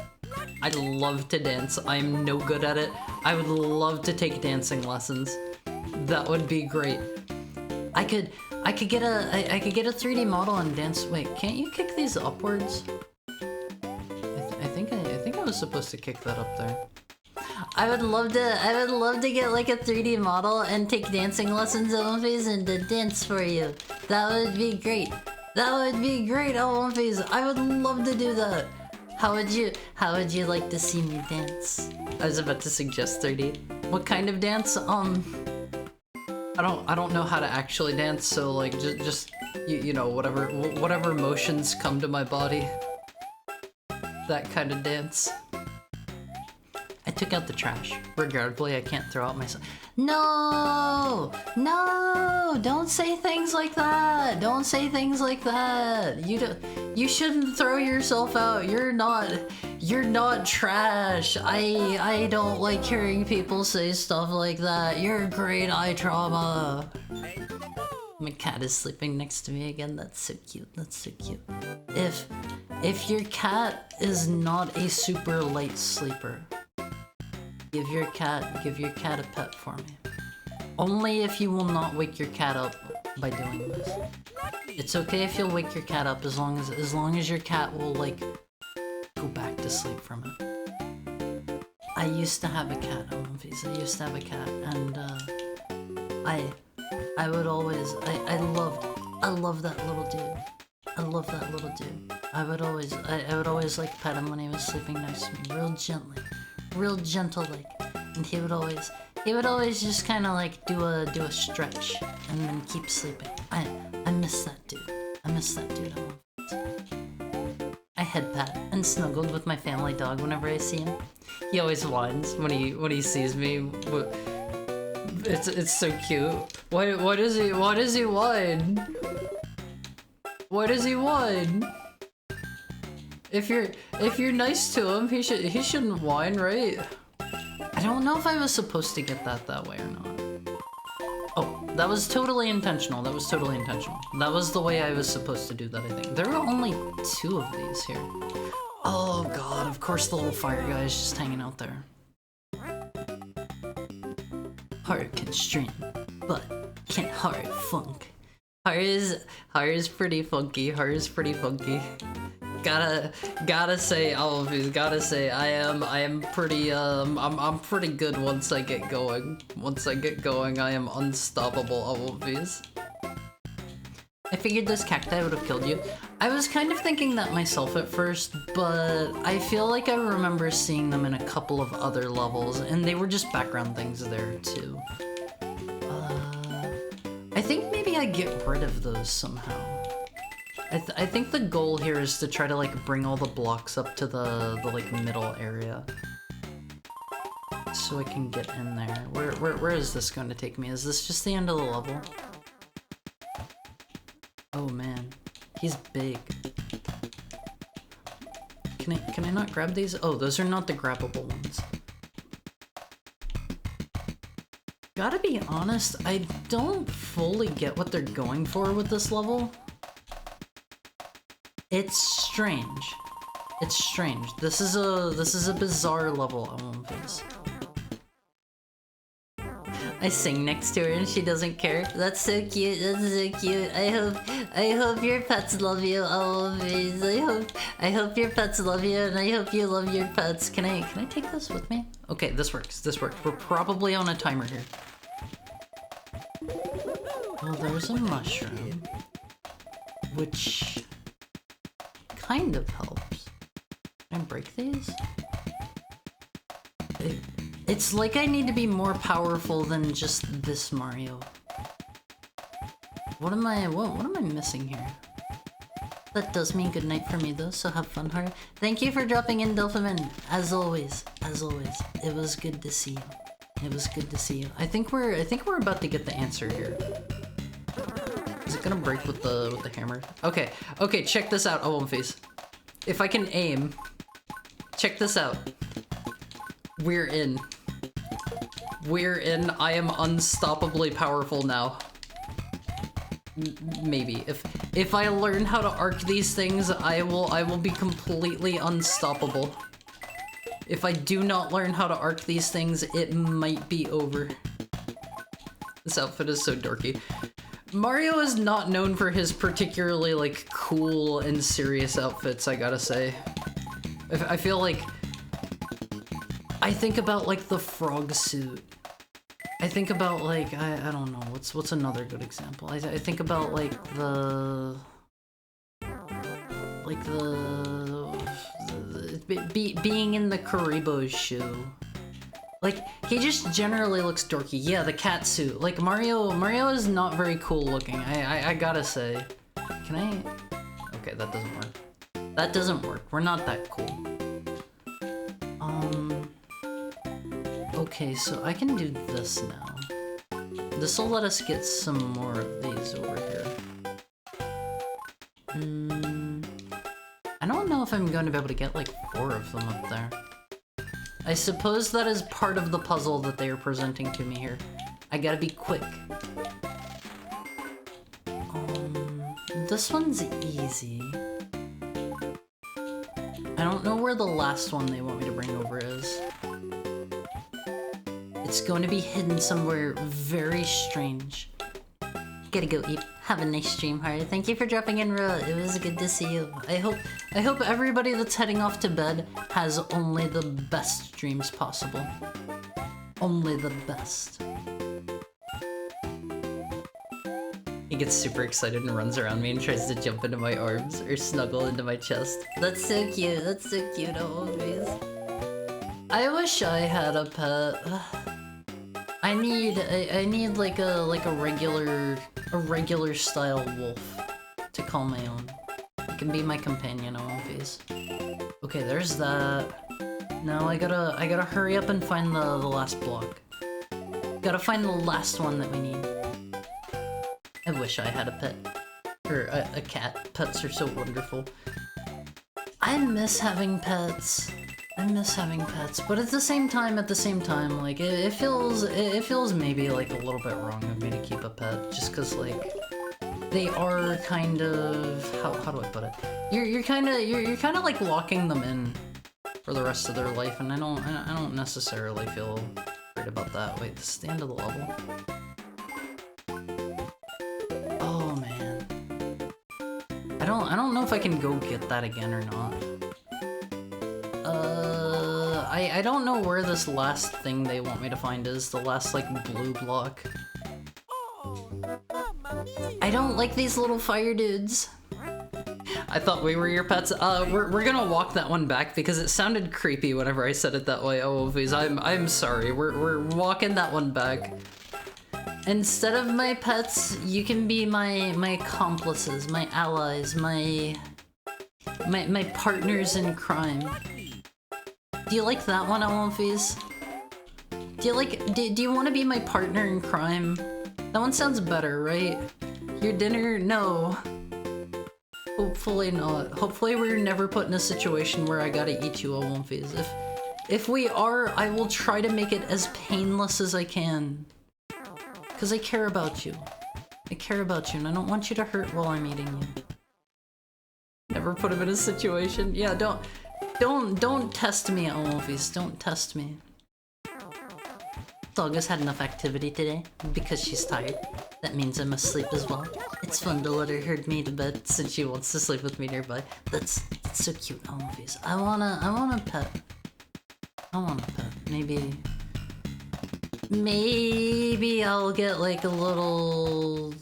I love to dance. I'm no good at it. I would love to take dancing lessons. That would be great. I could get a 3D model and dance. Wait, can't you kick these upwards? I think I was supposed to kick that up there. I would love to get like a 3D model and take dancing lessons, Olympies, and to dance for you. That would be great. That would be great, Olympies. I would love to do that. How would you like to see me dance? I was about to suggest 3D. What kind of dance? I don't know how to actually dance, so like just you know, whatever motions come to my body. That kind of dance. I took out the trash. Regrettably, I can't throw out myself. No! No! Don't say things like that! Don't say things like that! You shouldn't throw yourself out. You're not trash. I don't like hearing people say stuff like that. You're great eye trauma. My cat is sleeping next to me again. That's so cute. That's so cute. If your cat is not a super light sleeper, give your cat a pet for me. Only if you will not wake your cat up by doing this. It's okay if you'll wake your cat up as long as your cat will like go back to sleep from it. I used to have a cat, I used to have a cat, and I would always I love that little dude. I love that little dude. I would always like pet him when he was sleeping next to me, real gently. Real gentle like, and he would always just kind of like do a stretch and then keep sleeping. I miss that dude. I miss that dude. I head pat and snuggled with my family dog whenever I see him. He always whines when he sees me. It's so cute. Why does he whine? Why does he whine? If you're nice to him, he shouldn't whine, right? I don't know if I was supposed to get that way or not. Oh, that was totally intentional. That was totally intentional. That was the way I was supposed to do that, I think. There are only 2 of these here. Oh god, of course the little fire guy is just hanging out there. Heart can stream, but can't heart funk. Heart is pretty funky. Heart is pretty funky. Gotta say, Alphys, gotta say, I am pretty, I'm pretty good once I get going. Once I get going, I am unstoppable, Alphys. I figured those cacti would have killed you. I was kind of thinking that myself at first, but I feel like I remember seeing them in a couple of other levels, and they were just background things there too. I think maybe I get rid of those somehow. I think the goal here is to try to like bring all the blocks up to the like middle area, so I can get in there. Where is this going to take me? Is this just the end of the level? Oh man, he's big. Can I not grab these? Oh, those are not the grabbable ones. Gotta be honest, I don't fully get what they're going for with this level. It's strange. It's strange. This is a bizarre level, One Piece. I sing next to her and she doesn't care. That's so cute. That's so cute. I hope your pets love you. Oh, please. I hope your pets love you, and I hope you love your pets. Can I take this with me? Okay, this works. This works. We're probably on a timer here. Oh, there's a mushroom, which kind of helps. Can I break these? It's like I need to be more powerful than just this Mario. What am I missing here? That does mean good night for me though, so have fun, heart. Thank you for dropping in, Delphiman. As always. It was good to see you. It was good to see you. I think we're about to get the answer here. Is it gonna break with the hammer? Okay, check this out, One Piece. If I can aim, check this out. We're in. I am unstoppably powerful now. Maybe. If I learn how to arc these things, I will be completely unstoppable. If I do not learn how to arc these things, it might be over. This outfit is so dorky. Mario is not known for his particularly, like, cool and serious outfits, I gotta say. I feel like... I think about, like, the frog suit. I think about, like, I don't know, what's another good example? I think about, like, being in the Karibo's shoe. Like, he just generally looks dorky. Yeah, the cat suit. Like, Mario is not very cool looking, I gotta say. Can I? Okay, that doesn't work. That doesn't work. We're not that cool. Okay, so I can do this now. This'll let us get some more of these over here. I don't know if I'm going to be able to get like 4 of them up there. I suppose that is part of the puzzle that they are presenting to me here. I gotta be quick. This one's easy. I don't know where the last one they want me to bring over is. It's going to be hidden somewhere very strange. Gotta go eat. Have a nice stream, heart. Thank you for dropping in, Ro. It was good to see you. I hope everybody that's heading off to bed has only the best dreams possible. Only the best. He gets super excited and runs around me and tries to jump into my arms or snuggle into my chest. That's so cute. That's so cute, always. I wish I had a pet. I need like a regular style wolf to call my own. It can be my companion, always. Okay, there's that. Now I gotta hurry up and find the last block. Gotta find the last one that we need. I wish I had a pet. Or a cat. Pets are so wonderful. I miss having pets. I miss having pets, but at the same time, like, it feels maybe, like, a little bit wrong of me to keep a pet, just cause, like, they are kind of, how do I put it? You're kind of, like, locking them in for the rest of their life, and I don't necessarily feel great about that. Wait, this is the end of the level. Oh, man. I don't know if I can go get that again or not. I don't know where this last thing they want me to find is, the last, like, blue block. I don't like these little fire dudes. I thought we were your pets. We're gonna walk that one back because it sounded creepy whenever I said it that way. Oh, Wolfies, I'm sorry. We're walking that one back. Instead of my pets, you can be my accomplices, my allies, my partners in crime. Do you like that one, Wolfies? Do you want to be my partner in crime? That one sounds better, right? Your dinner? No. Hopefully not. Hopefully we're never put in a situation where I gotta eat you, Wolfies. If we are, I will try to make it as painless as I can. Because I care about you. I care about you and I don't want you to hurt while I'm eating you. Never put him in a situation. Yeah, don't test me, Wolfies. Don't test me. Dog has had enough activity today because she's tired. That means I'm asleep as well. It's fun to let her herd me to bed since she wants to sleep with me nearby. That's so cute, Wolfies. I want a pet. I want a pet. Maybe I'll get like a little.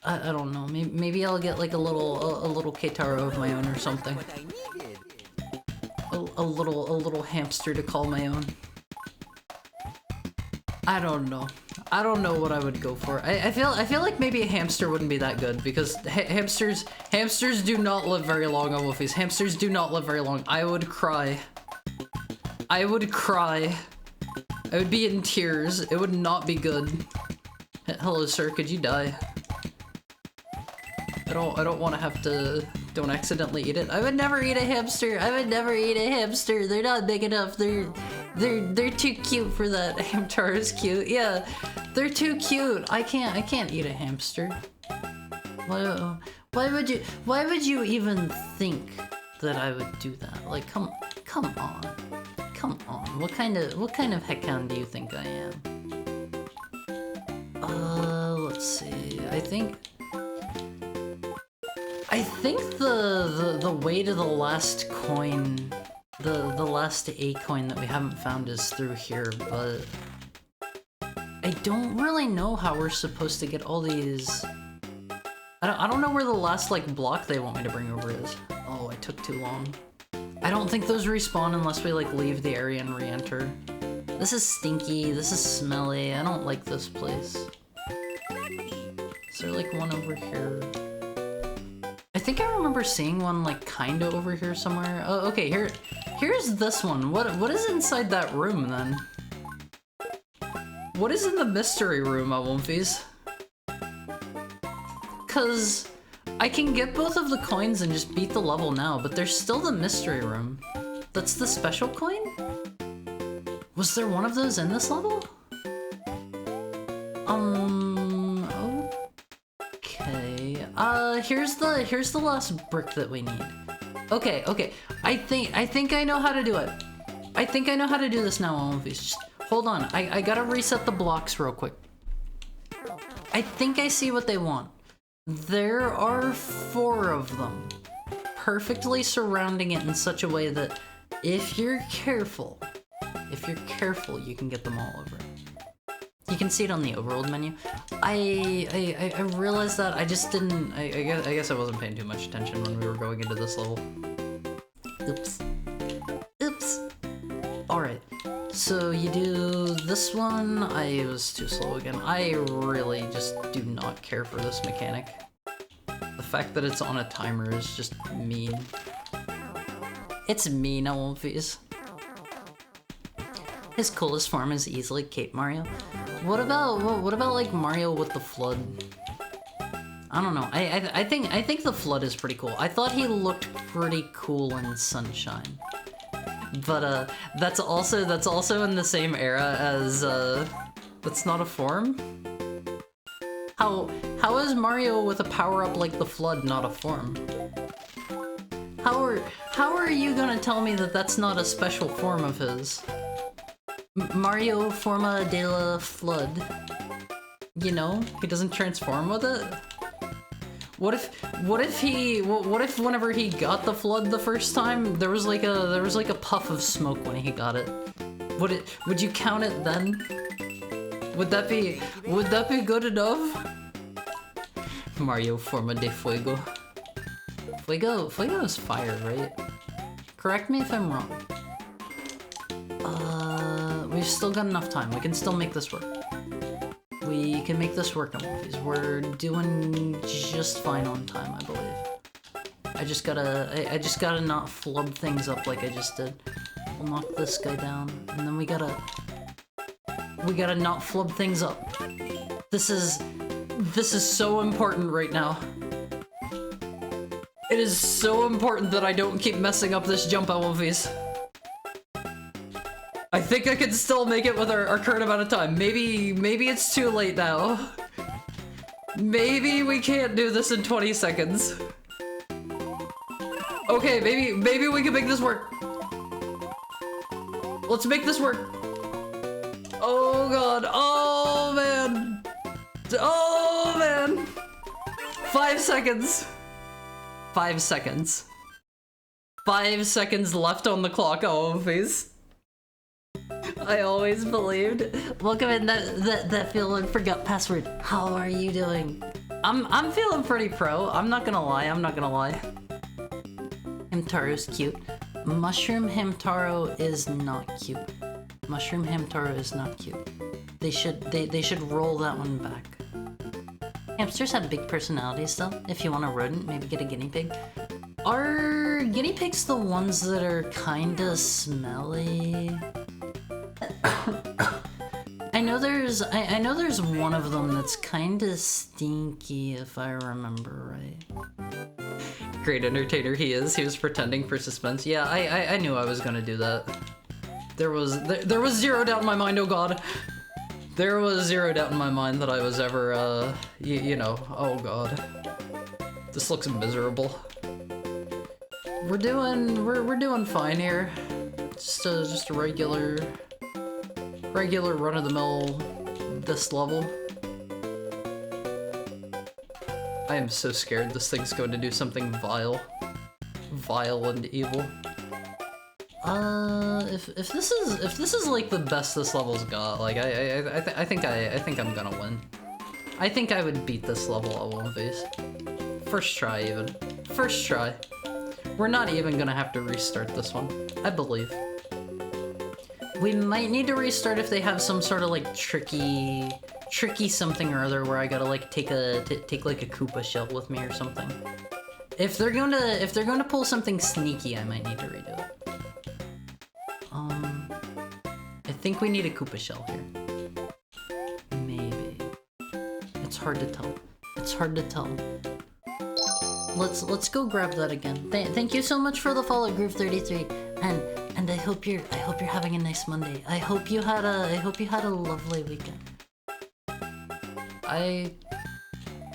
I don't know. Maybe I'll get like a little Keitaro of my own or something. A little hamster to call my own. I don't know. I don't know what I would go for. I feel like maybe a hamster wouldn't be that good because hamsters do not live very long, Wolfies. Hamsters do not live very long. I would cry. I would cry. I would be in tears. It would not be good. Hello, sir. Could you die? I don't want to have to. Don't accidentally eat it. I would never eat a hamster. I would never eat a hamster. They're not big enough. They're too cute for that. Hamtar is cute. Yeah, they're too cute. I can't eat a hamster. Why would you even think that I would do that? Like, come on. What kind of heckhound do you think I am? Let's see. I think the way to the last coin, the last A coin that we haven't found is through here, but I don't really know how we're supposed to get all these. I don't know where the last like block they want me to bring over is. Oh, I took too long. I don't think those respawn unless we like leave the area and re-enter. This is stinky, this is smelly, I don't like this place. Is there like one over here? I think I remember seeing one like kinda over here somewhere. Oh, okay, here's this one. What is inside that room then? What is in the mystery room, Wolfies? Cause I can get both of the coins and just beat the level now, but there's still the mystery room. That's the special coin? Was there one of those in this level? Okay. Here's the last brick that we need. Okay. I think I know how to do it. I think I know how to do this now, Wolfies. Just hold on. I gotta reset the blocks real quick. I think I see what they want. There are 4 of them, perfectly surrounding it in such a way that if you're careful, you can get them all over. You can see it on the overworld menu. I realized that I just didn't. I guess I wasn't paying too much attention when we were going into this level. Oops. All right. So you do this one. I was too slow again. I really just do not care for this mechanic. The fact that it's on a timer is just mean. It's mean, Wolfies. His coolest form is easily Cape Mario. What about like Mario with the flood? I don't know. I think the flood is pretty cool. I thought he looked pretty cool in Sunshine. But that's also in the same era as that's not a form? How is Mario with a power-up like the flood not a form? How are you gonna tell me that that's not a special form of his? Mario Forma de la Flood. You know, he doesn't transform with it? What if whenever he got the flood the first time, there was like a puff of smoke when he got it? Would you count it then? Would that be good enough? Mario Forma de Fuego. Fuego is fire, right? Correct me if I'm wrong. We've still got enough time. We can still make this work. We can make this work on movies. We're doing just fine on time, I believe. I just gotta not flub things up like I just did. We'll knock this guy down, and then we gotta not flub things up. This is so important right now. It is so important that I don't keep messing up this jump at movies. I think I can still make it with our current amount of time. Maybe it's too late now. Maybe we can't do this in 20 seconds. Okay, maybe we can make this work. Let's make this work. Oh god, oh man. Oh man. 5 seconds. 5 seconds. 5 seconds left on the clock, oh face. I always believed. Welcome in that feeling forgot password. How are you doing? I'm feeling pretty pro. I'm not gonna lie. Hamtaro's cute. Mushroom Hamtaro is not cute. Mushroom Hamtaro is not cute. They should roll that one back. Hamsters have big personalities though. If you want a rodent, maybe get a guinea pig. Are guinea pigs the ones that are kinda smelly? I know there's one of them that's kinda stinky if I remember right. Great entertainer he is. He was pretending for suspense. Yeah, I knew I was gonna do that. There was zero doubt in my mind, oh god. There was zero doubt in my mind that I was ever, you know, oh god. This looks miserable. We're doing fine here. Just a regular run-of-the-mill this level. I am so scared this thing's going to do something vile and evil. If this is like the best this level's got, like I think I'm gonna win. I think I would beat this level at one phase. First try even. First try. We're not even gonna have to restart this one, I believe. We might need to restart if they have some sort of like tricky something or other where I gotta like take like a Koopa shell with me or something. If they're going to pull something sneaky, I might need to redo it. I think we need a Koopa shell here. Maybe. It's hard to tell. It's hard to tell. Let's go grab that again. Thank you so much for the follow, Groove33, and I hope you're having a nice Monday. I hope you had a lovely weekend.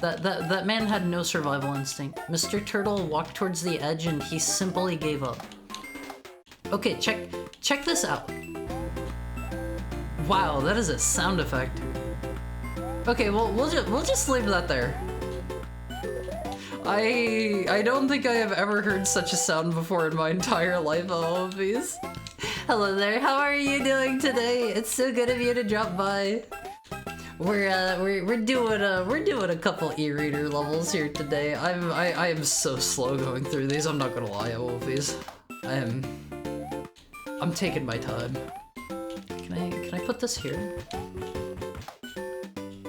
That man had no survival instinct. Mr. Turtle walked towards the edge and he simply gave up. Okay, check this out. Wow, that is a sound effect. Okay, well we'll just leave that there. I don't think I have ever heard such a sound before in my entire life, oh please. Hello there, how are you doing today? It's so good of you to drop by. We're doing a couple e-reader levels here today. I am so slow going through these, I'm not gonna lie, Wolfies. I'm taking my time. Can I put this here?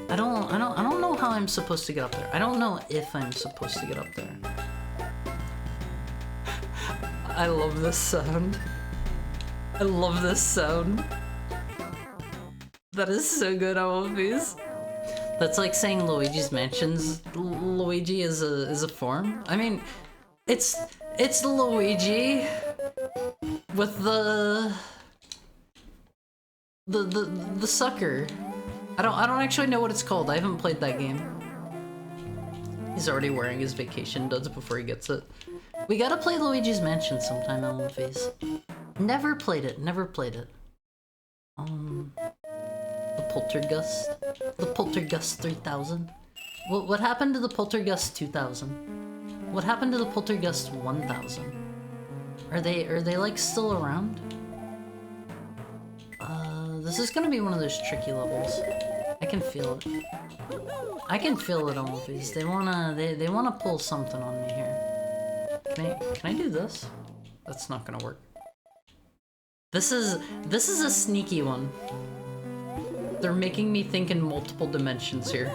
I don't know how I'm supposed to get up there. I don't know if I'm supposed to get up there. I love this sound. I love this sound. That is so good, Wolfies. That's like saying Luigi's Mansion's Luigi is a form. I mean, it's Luigi with the sucker. I don't actually know what it's called. I haven't played that game. He's already wearing his vacation duds before he gets it. We gotta play Luigi's Mansion sometime, Wolfies. Never played it. Never played it. The Poltergust. The Poltergust 3000. What happened to the Poltergust 2000? What happened to the Poltergust 1000? Are they like still around? This is gonna be one of those tricky levels. I can feel it. I can feel it on these. They wanna pull something on me here. Can I do this? That's not gonna work. This is a sneaky one. They're making me think in multiple dimensions here.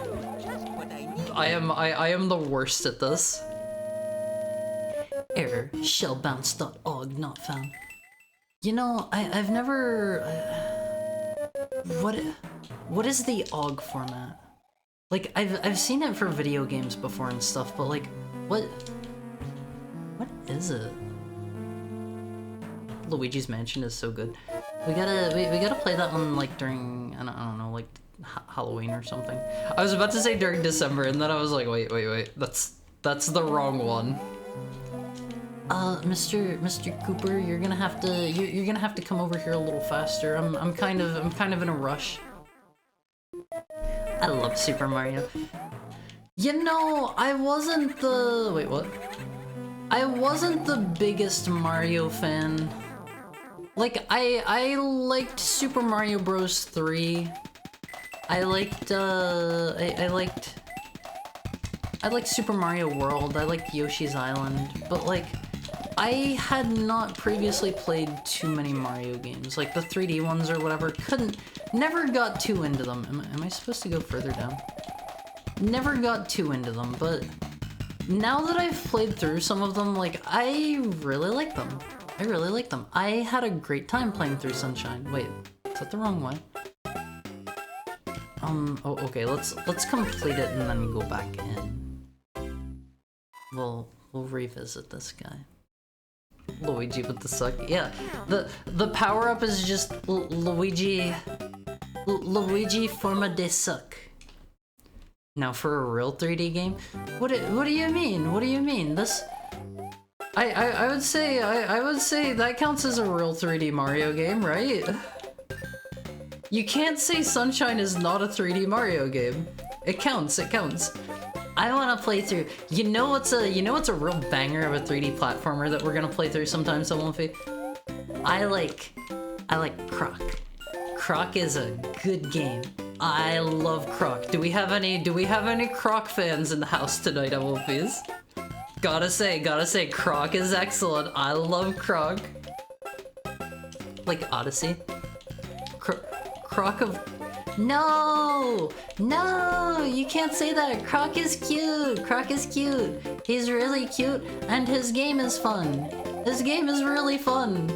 I am the worst at this. Error, shellbounce.og not found. You know, I've never... What is the OGG format? Like, I've seen it for video games before and stuff, but like, what is it? Luigi's Mansion is so good. We gotta play that one like during, I don't know, like Halloween or something. I was about to say during December, and then I was like, wait, that's the wrong one. Mr. Cooper, you're gonna have to come over here a little faster. I'm kind of in a rush. I love Super Mario. You know, I wasn't the... Wait, what? I wasn't the biggest Mario fan. Like, I liked Super Mario Bros. 3. I liked Super Mario World. I liked Yoshi's Island. But, like, I had not previously played too many Mario games. Like, the 3D ones or whatever. Never got too into them. Am I supposed to go further down? Never got too into them, but now that I've played through some of them, like, I really like them. I really like them. I had a great time playing through Sunshine. Wait, is that the wrong way? Oh, okay, let's complete it and then go back in. We'll revisit this guy. Luigi with the suck. Yeah, the power-up is just Luigi forma de suck. Now for a real 3D game? What do you mean? What do you mean? This... I would say that counts as a real 3D Mario game, right? You can't say Sunshine is not a 3D Mario game. It counts, it counts. I wanna play through... You know what's a real banger of a 3D platformer that we're gonna play through sometime, Someonfi? I like Croc. Croc is a good game. I love Croc. Do we have any Croc fans in the house tonight, Someonfis? Gotta say, Croc is excellent. I love Croc. Like Odyssey. Croc of... No! No! You can't say that! Croc is cute! Croc is cute! He's really cute, and his game is fun! His game is really fun!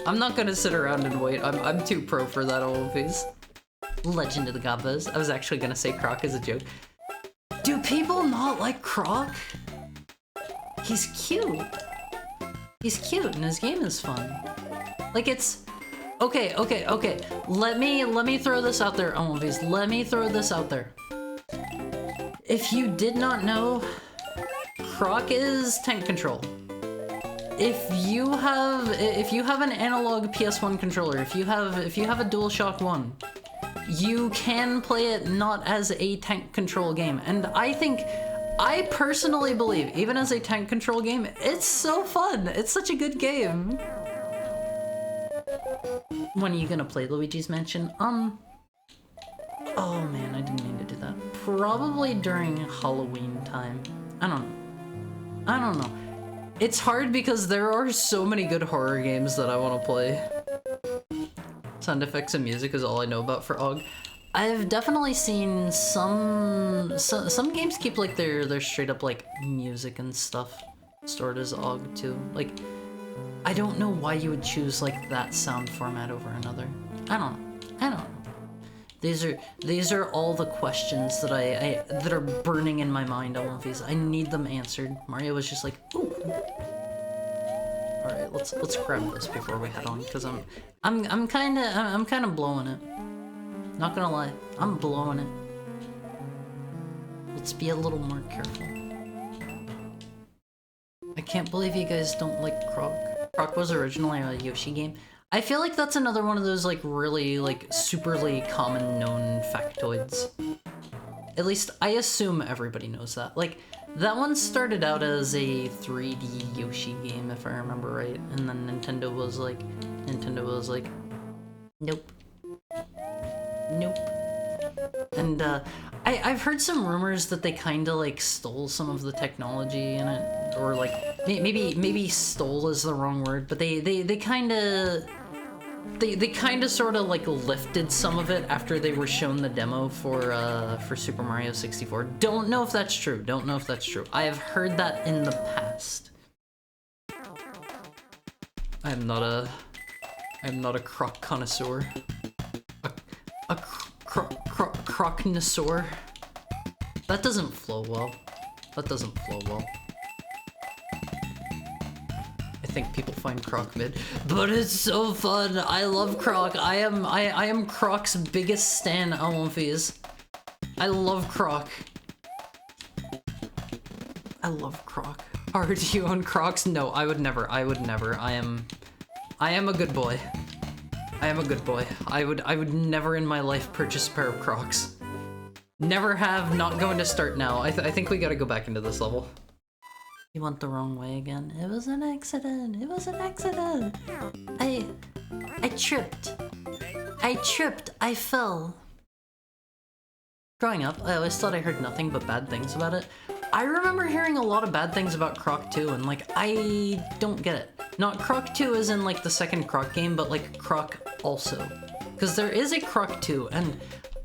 I'm not gonna sit around and wait. I'm too pro for that, Someonfis. Legend of the Gobas. I was actually gonna say Croc as a joke. Do people not like Croc? He's cute. He's cute, and his game is fun. Like, it's... Okay. Let me throw this out there, Someonfis. Let me throw this out there. If you did not know, Croc is tank control. If you have an analog PS1 controller, if you have a DualShock 1, you can play it not as a tank control game. And I personally believe, even as a tank control game, it's so fun. It's such a good game. When are you gonna play Luigi's Mansion? Oh man, I didn't mean to do that. Probably during Halloween time. I don't know. It's hard because there are so many good horror games that I want to play. Sound effects and music is all I know about for OGG. I've definitely seen some games keep like their straight up like music and stuff stored as OGG too. Like, I don't know why you would choose like that sound format over another. I don't know. These are all the questions that that are burning in my mind, Someonfis. I need them answered. Mario was just like, ooh. All right, let's grab this before we head on, because I'm kind of blowing it. Not gonna lie, I'm blowing it. Let's be a little more careful. I can't believe you guys don't like Croc. Croc was originally a Yoshi game. I feel like that's another one of those like really like superly common known factoids. At least I assume everybody knows that. Like, that one started out as a 3D Yoshi game, if I remember right, and then Nintendo was like, nope. And I've heard some rumors that they kind of like stole some of the technology in it, or like maybe stole is the wrong word, but they kind of sort of like lifted some of it after they were shown the demo for Super Mario 64. Don't know if that's true. Don't know if that's true. I have heard that in the past. I'm not a croc connoisseur. A crocnosaur. That doesn't flow well. That doesn't flow well. I think people find Croc mid, but it's so fun. I love Croc. I am Croc's biggest stan, Alonfies. I love Croc. I love Croc. Are you own Crocs? No, I would never. I would never. I am a good boy. I am a good boy. I would never in my life purchase a pair of Crocs. Never have, not going to start now. I think we gotta go back into this level. You went the wrong way again. It was an accident. It was an accident. I tripped. I tripped. I fell. Growing up, I always thought I heard nothing but bad things about it. I remember hearing a lot of bad things about Croc 2, and like, I don't get it. Not Croc 2 as in like the second Croc game, but like Croc also. Because there is a Croc 2, and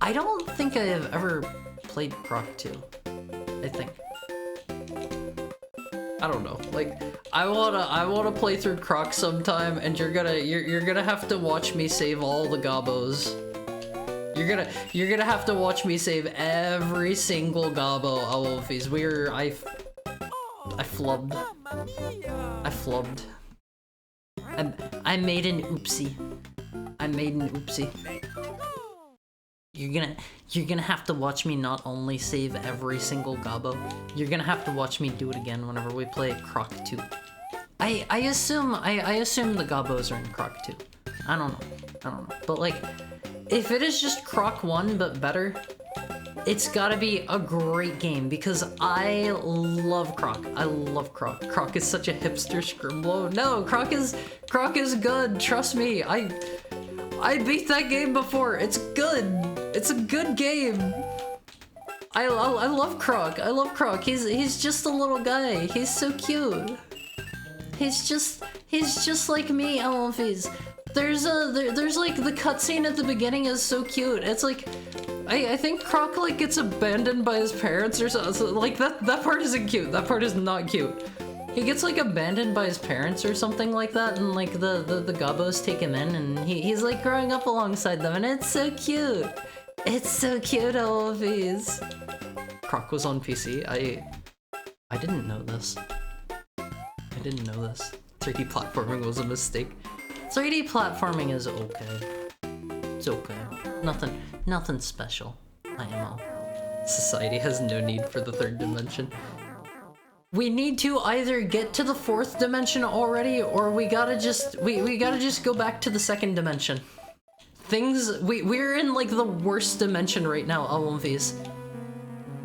I don't think I have ever played Croc 2. I think. I don't know. Like, I wanna play through Croc sometime, and you're gonna have to watch me save all the gobos. You're gonna have to watch me save every single gobbo, Alolfies. I flubbed. I flubbed. I made an oopsie. I made an oopsie. You're gonna have to watch me not only save every single gobbo, you're gonna have to watch me do it again whenever we play Croc 2. I assume the gobbos are in Croc 2. I don't know. But like, if it is just Croc 1 but better, it's gotta be a great game because I love Croc. I love Croc. Croc is such a hipster scrimblow. No, Croc is good. Trust me. I beat that game before. It's good. It's a good game. I love Croc. I love Croc. He's just a little guy. He's so cute. He's just like me, Alonfies. There's like the cutscene at the beginning is so cute. It's like I think Croc like gets abandoned by his parents or something. So, like that part isn't cute. That part is not cute. He gets like abandoned by his parents or something like that, and like the gobbos take him in, and he's like growing up alongside them, and it's so cute. It's so cute, Alonfies. Croc was on PC. I didn't know this. I didn't know this. 3D platforming was a mistake. 3D platforming is okay. It's okay. Nothing special. IMO. Society has no need for the third dimension. We need to either get to the fourth dimension already, or we gotta just go back to the second dimension. We're in like the worst dimension right now, Alonfies.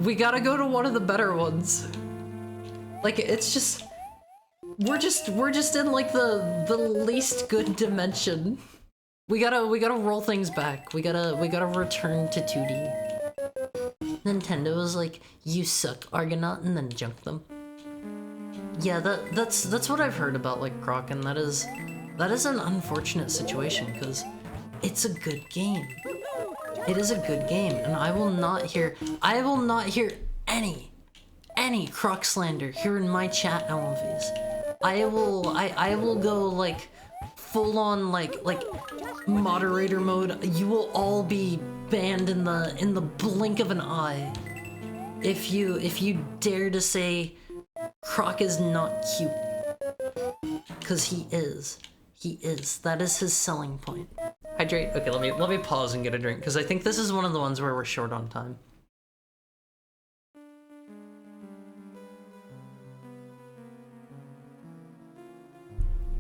We gotta go to one of the better ones. Like, it's just we're just in like the least good dimension. We gotta roll things back. We gotta return to 2D. Nintendo was like, you suck, Argonaut, and then junked them. Yeah, that's what I've heard about like Croc, and that is an unfortunate situation because it's a good game. It is a good game, and I will not hear any Croc slander here in my chat, Alonfies. I will go like full on like moderator mode. You will all be banned in the blink of an eye if you dare to say Croc is not cute, because he is. That is his selling point. Hydrate. Okay, let me pause and get a drink, because I think this is one of the ones where we're short on time.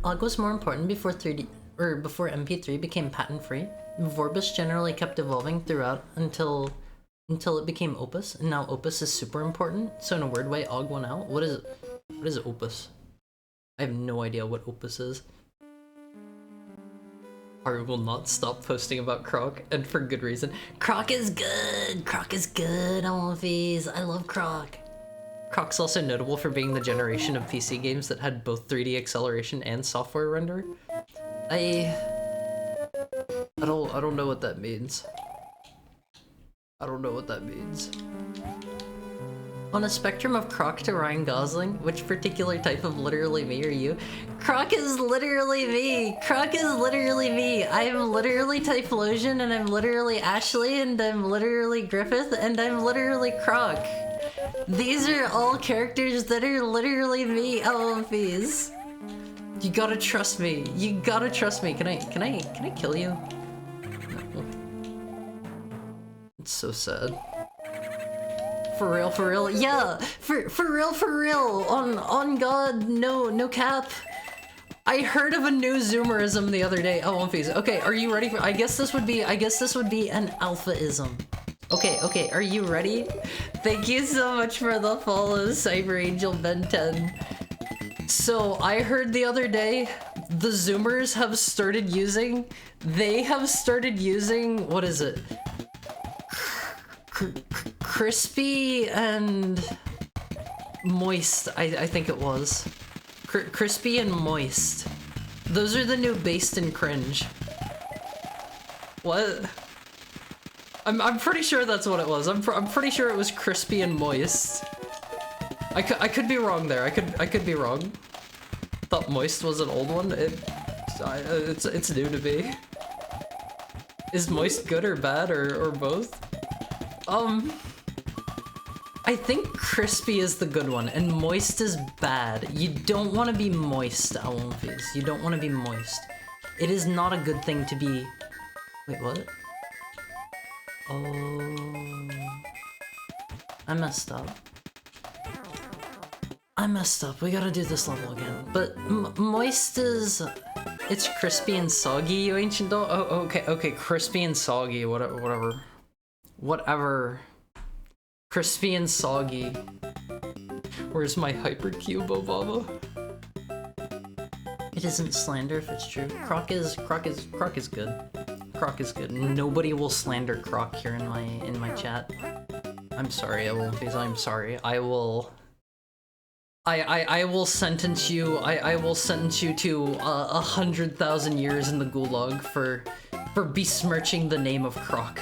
OGG was more important before before MP3 became patent-free. Vorbis generally kept evolving throughout until it became Opus, and now Opus is super important. So in a weird way, OGG won out. What is Opus? I have no idea what Opus is. Haru will not stop posting about Croc, and for good reason. Croc is good! Croc is good, Alphys. I love Croc. Croc's also notable for being the generation of PC games that had both 3D acceleration and software render. I don't know what that means. I don't know what that means. On a spectrum of Croc to Ryan Gosling, which particular type of literally me are you? Croc is literally me! Croc is literally me! I am literally Typhlosion, and I'm literally Ashley, and I'm literally Griffith, and I'm literally Croc. These are all characters that are literally me, LMVs. You gotta trust me. You gotta trust me. Can I kill you? No. It's so sad. For real, yeah! For real! On God, no cap. I heard of a new Zoomerism the other day. Oh, One Piece. Okay, are you ready for? I guess this would be an alphaism. Okay, are you ready? Thank you so much for the follow, Cyber Angel Ben 10. So I heard the other day, the Zoomers have started using. What is it? Crispy and moist, I think it was. Crispy and moist. Those are the new based and cringe. What? I'm pretty sure that's what it was. I'm pretty sure it was crispy and moist. I could be wrong there. I could be wrong. Thought moist was an old one. It's new to me. Is moist good or bad or both? I think crispy is the good one, and moist is bad. You don't want to be moist, Alphys. You don't want to be moist. It is not a good thing to be... Wait, what? Oh... I messed up. We gotta do this level again. But moist is... It's crispy and soggy, you ancient doll? Oh, okay, crispy and soggy, whatever. Crispy and soggy. Where's my hypercube, Obama? It isn't slander if it's true. Croc is good. Croc is good. Nobody will slander Croc here in my chat. I'm sorry, I'm sorry. I will sentence you. I will sentence you to 100,000 years in the gulag for besmirching the name of Croc.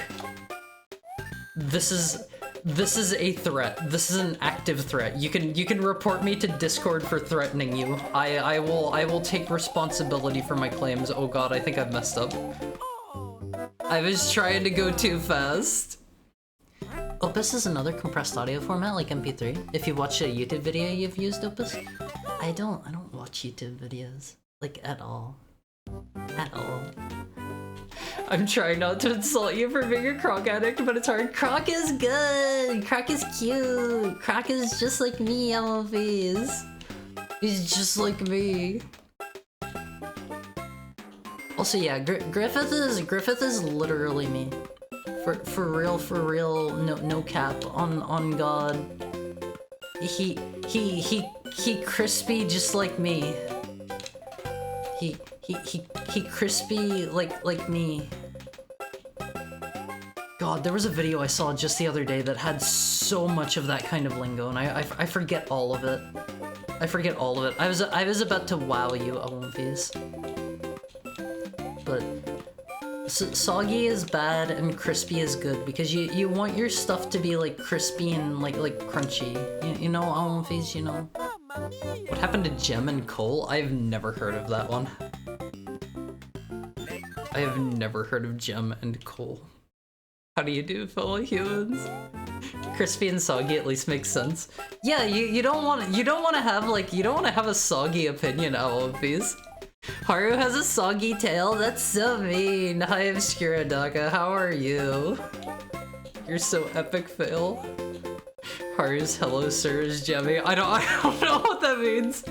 This is a threat. This is an active threat. You can report me to Discord for threatening you. I will take responsibility for my claims. Oh god, I think I've messed up. I was trying to go too fast. Opus is another compressed audio format like MP3. If you watch a YouTube video you've used Opus. I don't watch YouTube videos. Like at all. At all. I'm trying not to insult you for being a Croc addict, but it's hard. Croc is good! Croc is cute! Croc is just like me, Alphys. He's just like me. Also, yeah, Griffith is literally me. For real, no cap, on God. He crispy just like me. He crispy like me. God, there was a video I saw just the other day that had so much of that kind of lingo, and I forget all of it. I forget all of it. I was about to wow you, Alphys. But soggy is bad and crispy is good because you want your stuff to be like crispy and like crunchy. You know, Alphys, you know. What happened to Gem and Coal? I've never heard of that one. I have never heard of Gem and Coal. How do you do, fellow humans? Crispy and soggy at least makes sense. Yeah, you don't want to have a soggy opinion, Alphys. Haru has a soggy tail. That's so mean. Hi, Obscuradaka. How are you? You're so epic, fail. Haru's hello, sir, is Jemmy. I don't know what that means.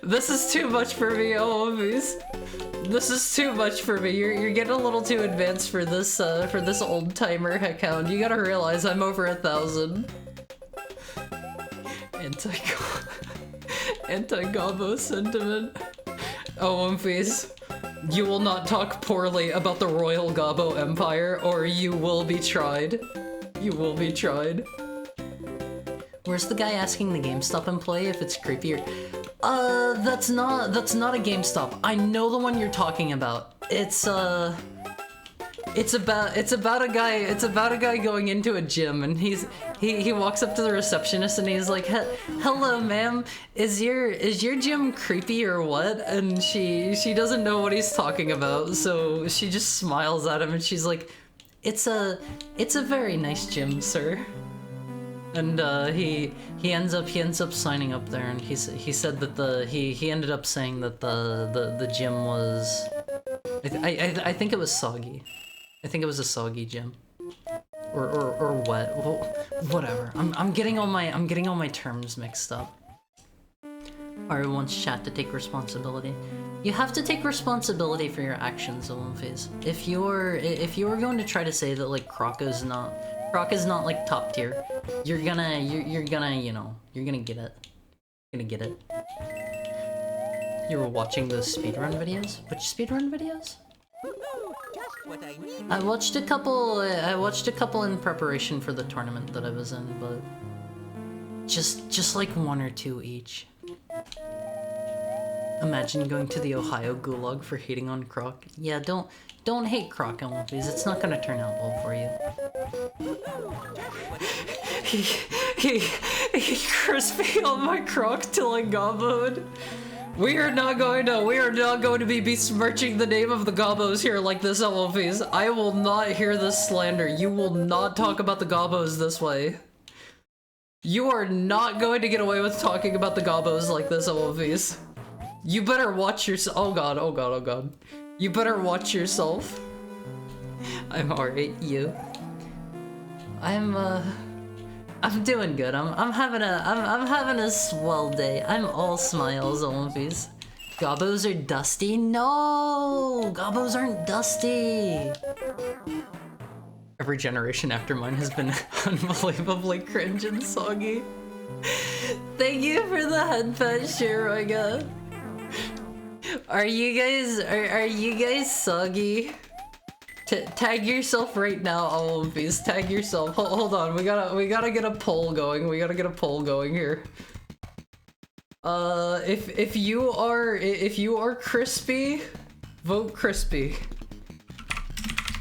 This is too much for me, Alphys. This is too much for me. You're getting a little too advanced for this old timer account. You gotta realize I'm over 1,000. Anti-Gabo sentiment. Oh, One Piece. You will not talk poorly about the Royal Gobbo Empire, or you will be tried. You will be tried. Where's the guy asking the GameStop employee if it's creepier? That's not a GameStop. I know the one you're talking about. It's about a guy going into a gym, and he walks up to the receptionist and he's like, "Hello, ma'am. Is your gym creepy or what?" And she doesn't know what he's talking about, so she just smiles at him and she's like, It's a very nice gym, sir." And he ends up signing up there, and he said that he ended up saying that the gym was, I think it was soggy. I think it was a soggy gym, or wet. Well, whatever. I'm getting all my terms mixed up. Aru wants chat to take responsibility. You have to take responsibility for your actions, Olymphase. If you're going to try to say that like Croc is not like top tier, you're gonna get it. You were watching those speedrun videos? Which speedrun videos? I watched a couple in preparation for the tournament that I was in, but just like one or two each. Imagine going to the Ohio gulag for hating on Croc. Yeah, don't hate Croc, Olymphase. It's not gonna turn out well for you. He crispy on my Croc till I gobboed. We are not going to be besmirching the name of the Gobbos here like this, Olymphase. I will not hear this slander. You will not talk about the Gobbos this way. You are not going to get away with talking about the Gobbos like this, Olymphase. You better watch yourself. Oh god, oh god, oh god. You better watch yourself. I'm alright, you. I'm doing good. I'm having a swell day. I'm all smiles, Olymphase. Gobbos are dusty? No! Gobbos aren't dusty! Every generation after mine has been unbelievably cringe and soggy. Thank you for the head pet, Shiroiga. Are you guys soggy? Tag yourself right now, Olymphase. Tag yourself. Hold on, we gotta get a poll going. We gotta get a poll going here. If you are crispy, vote crispy.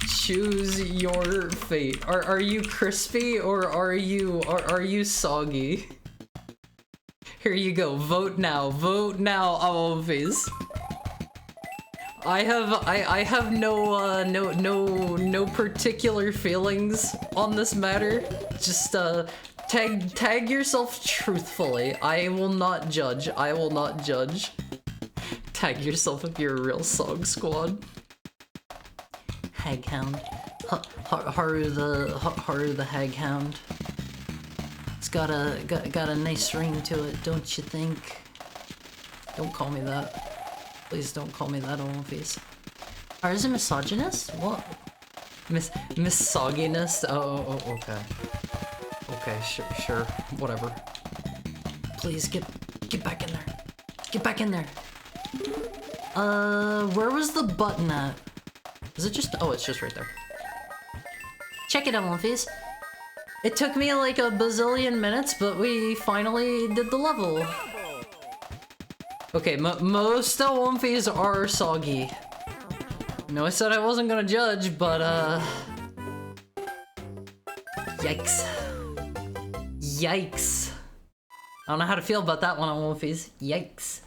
Choose your fate. Are you crispy or are you soggy? Here you go. Vote now. Vote now, Olymphase. I have no particular feelings on this matter. Just tag yourself truthfully. I will not judge. I will not judge. Tag yourself if you're a real Sog Squad. Haghound. Haru the Haghound. It's got a nice ring to it, don't you think? Don't call me that. Please don't call me that, Olymphase. Are you a misogynist? What? Misogynist? Oh, okay. Okay, sure, whatever. Please get back in there. Get back in there. Where was the button at? Is it just? Oh, it's just right there. Check it out, Olymphase. It took me like a bazillion minutes, but we finally did the level. Okay, most Olymphase are soggy. No, I said I wasn't gonna judge, but yikes. Yikes. I don't know how to feel about that one, Olymphase. Yikes.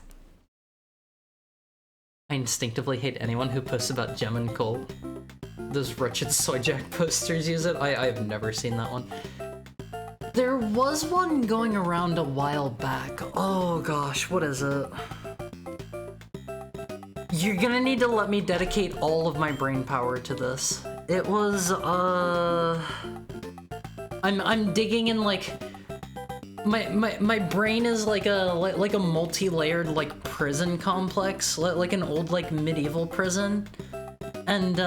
I instinctively hate anyone who posts about Gem and Cole. Those wretched Soyjack posters use it. I've never seen that one. There was one going around a while back. Oh gosh, what is it? You're gonna need to let me dedicate all of my brain power to this. It was, I'm digging in like, my brain is like a multi-layered like prison complex, like an old like medieval prison. And,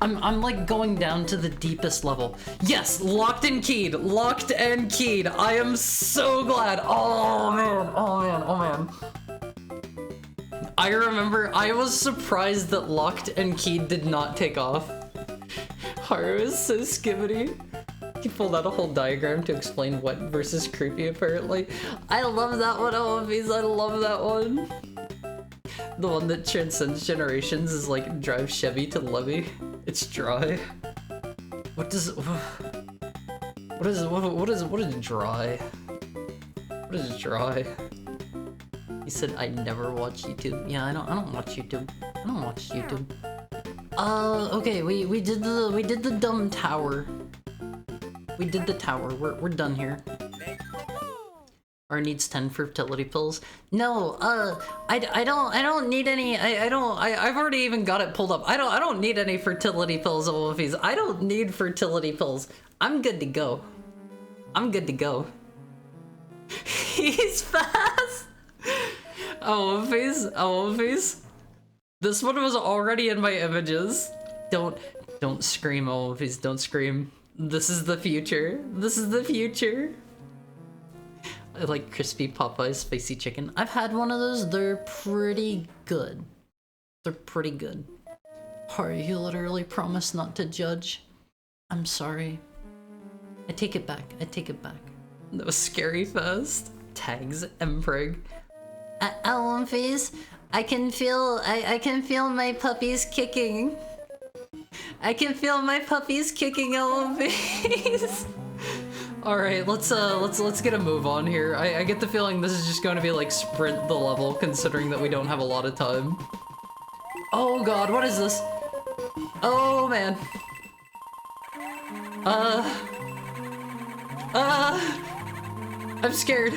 I'm like going down to the deepest level. Yes, locked and keyed. Locked and keyed. I am so glad. Oh man, oh man, oh man. I remember I was surprised that locked and keyed did not take off. Haru is so skibbity. He pulled out a whole diagram to explain wet versus creepy, apparently. I love that one, OMVs, I love that one. The one that transcends generations is like drive Chevy to Levy. It's dry. What is dry? What is dry? He said I never watch YouTube. Yeah, I don't watch YouTube. I don't watch YouTube. Okay, we did the dumb tower. We did the tower. We're done here. Or needs 10 fertility pills. No, I don't need any. I've already even got it pulled up. I don't need any fertility pills, Wolfies. I don't need fertility pills. I'm good to go. I'm good to go. He's fast. Oh, Wolfies. This one was already in my images. Don't scream, Wolfies. Don't scream. This is the future. This is the future. I like crispy Popeye spicy chicken. I've had one of those. They're pretty good. They're pretty good. Harry, you literally promised not to judge. I'm sorry. I take it back. I take it back. That was scary fast. Tags Mprig. Wolfies, I can feel my puppies kicking. I can feel my puppies kicking, Wolfies. All right, let's get a move on here. I get the feeling this is just going to be like sprint the level, considering that we don't have a lot of time. Oh God, what is this? Oh man. I'm scared.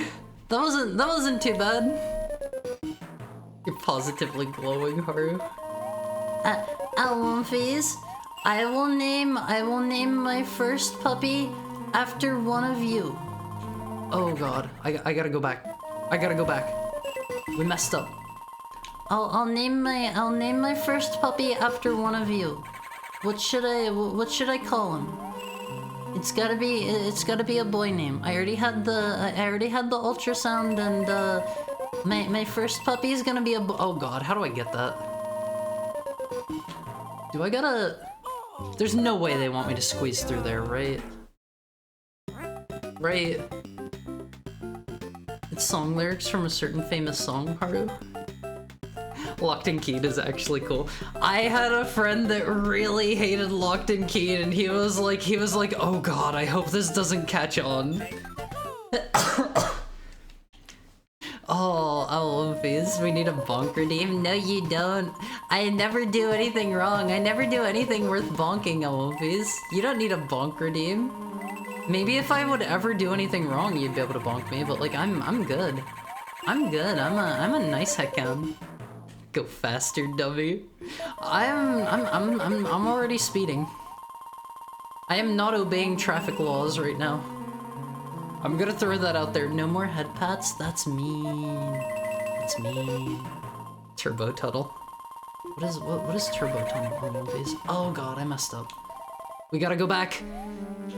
That wasn't too bad. You're positively glowing, Haru. Wolfies, I will name my first puppy after one of you. Oh God, I gotta go back. I gotta go back. We messed up. I'll name my first puppy after one of you. What should I call him? It's gotta be a boy name. I already had the ultrasound, and my first puppy is gonna be a boy. Oh God, how do I get that? Do I gotta? There's no way they want me to squeeze through there, right? Right. It's song lyrics from a certain famous song, Haru. Locked and Keyed is actually cool. I had a friend that really hated Locked and Keyed, and he was like, oh God, I hope this doesn't catch on. Oh, Wolfies, we need a bonk redeem. No, you don't. I never do anything wrong. I never do anything worth bonking, Wolfies. You don't need a bonk redeem. Maybe if I would ever do anything wrong, you'd be able to bonk me, but like, I'm good. I'm good. I'm a nice heckhound. Go faster, dummy. I'm already speeding. I am not obeying traffic laws right now. I'm gonna throw that out there. No more head pats. That's mean. That's mean. Turbo Tuttle. What is Turbo Tunnel on movies? Oh God, I messed up. We gotta go back.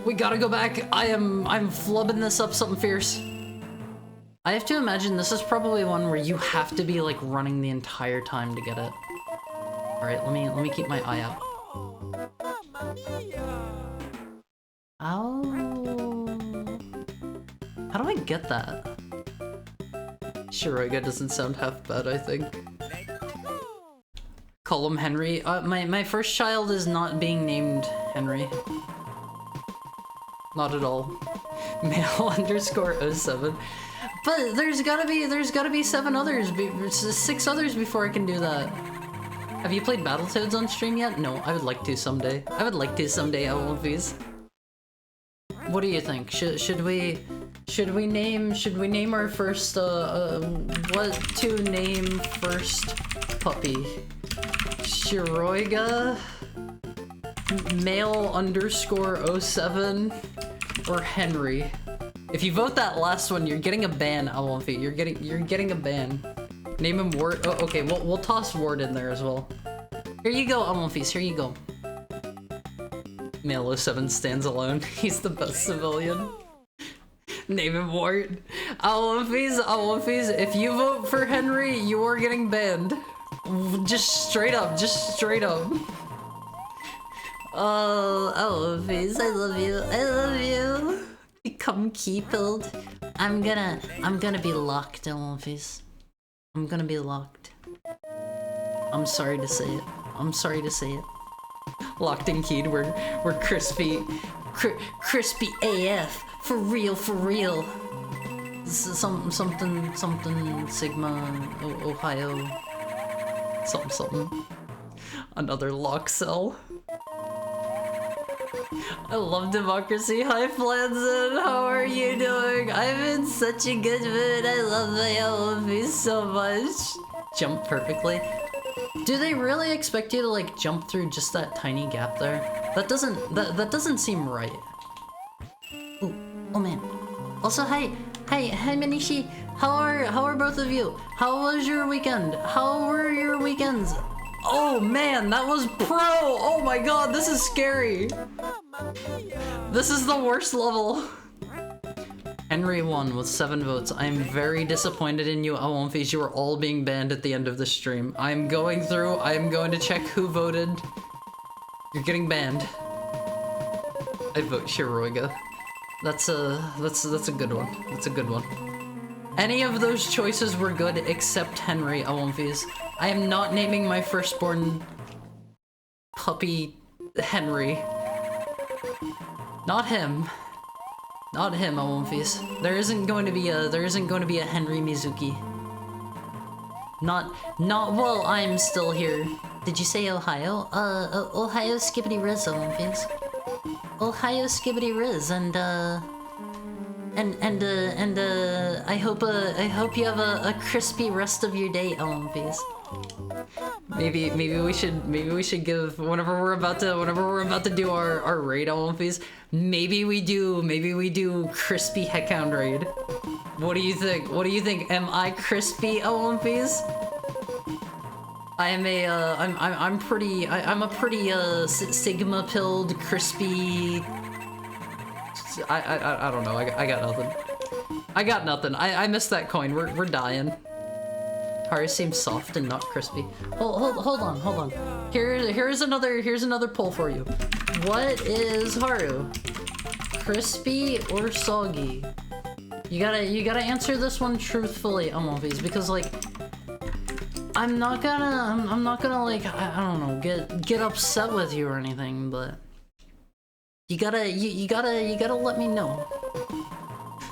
We gotta go back. I'm flubbing this up something fierce. I have to imagine this is probably one where you have to be like running the entire time to get it. All right, let me keep my eye out. Oh, how do I get that? Shiroga doesn't sound half bad, I think. Call him Henry. My first child is not being named Henry. Not at all. Male _ 07. But there's gotta be 7 others, 6 others before I can do that. Have you played Battletoads on stream yet? No, I would like to someday. I would like to someday, Wolfies. What do you think? Should we name our first what to name first puppy? Shiroiga, male _ 07, or Henry? If you vote that last one, you're getting a ban, Wolfie. You're getting a ban. Name him Ward. Oh, okay. We'll toss Ward in there as well. Here you go, Wolfies. Here you go. Male 07 stands alone. He's the best civilian. Name him Ward. Wolfies. If you vote for Henry, you are getting banned. Just straight up, just straight up. Oh, face, I love you. I love you. Become key-pilled. I'm gonna be locked, Face. I'm gonna be locked. I'm sorry to say it. I'm sorry to say it. Locked and keyed, we're crispy. Crispy AF. For real, for real. Something Sigma, Ohio. Something. Another lock cell. I love democracy. Hi Flanzen, how are you doing? I'm in such a good mood. I love my LFV so much. Jump perfectly. Do they really expect you to like jump through just that tiny gap there? That doesn't seem right. Ooh, oh man. Also, hi Minishi. How are both of you? How was your weekend? How were your weekends? Oh man, that was pro! Oh my god, this is scary! This is the worst level. Henry won with 7 votes. I'm very disappointed in you, Awomfis. You are all being banned at the end of the stream. I'm going through, I'm going to check who voted. You're getting banned. I vote Shiroiga. That's a good one. That's a good one. Any of those choices were good except Henry, Awomfis. I am not naming my firstborn puppy Henry. Not him. Not him, Awomfis. There isn't going to be a Henry Mizuki. Not while I'm still here. Did you say Ohio? Ohio skibbity riz, Awomfis. Ohio skibbity riz, and I hope you have a crispy rest of your day, Awomfis. Maybe we should give whenever we're about to do our raid, Awomfis. Maybe we do crispy Heckhound raid. What do you think? What do you think? Am I crispy, Awomfis? I'm a pretty Sigma pilled crispy. I don't know. I got nothing. I got nothing. I missed that coin. We're dying. Haru seems soft and not crispy. Hold on. Here's another poll for you. What is Haru? Crispy or soggy? You gotta answer this one truthfully, Awomfis, because like I'm not gonna like I don't know get upset with you or anything, but you gotta let me know.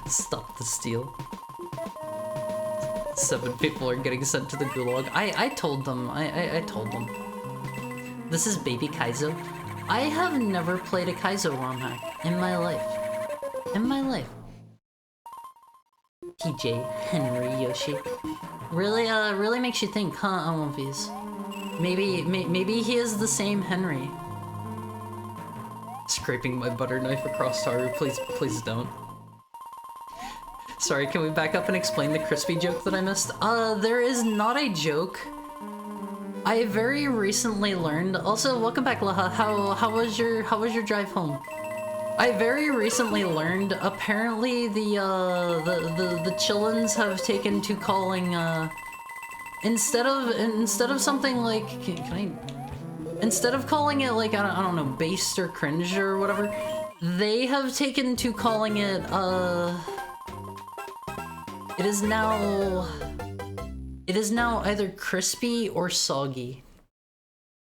Stop the steal. 7 people are getting sent to the gulag. I told them. I told them. This is Baby Kaizo. I have never played a Kaizo ROM hack in my life. In my life. TJ Henry Yoshi. Really makes you think, huh, Awomfis? Maybe he is the same Henry. Scraping my butter knife across Haru. Please don't. Sorry, can we back up and explain the crispy joke that I missed? There is not a joke. I very recently learned. Also, welcome back, Laha. How was your drive home? I very recently learned. Apparently, the Chillins have taken to calling instead of something like instead of calling it like I don't know based or cringe or whatever, they have taken to calling it It is now either crispy or soggy.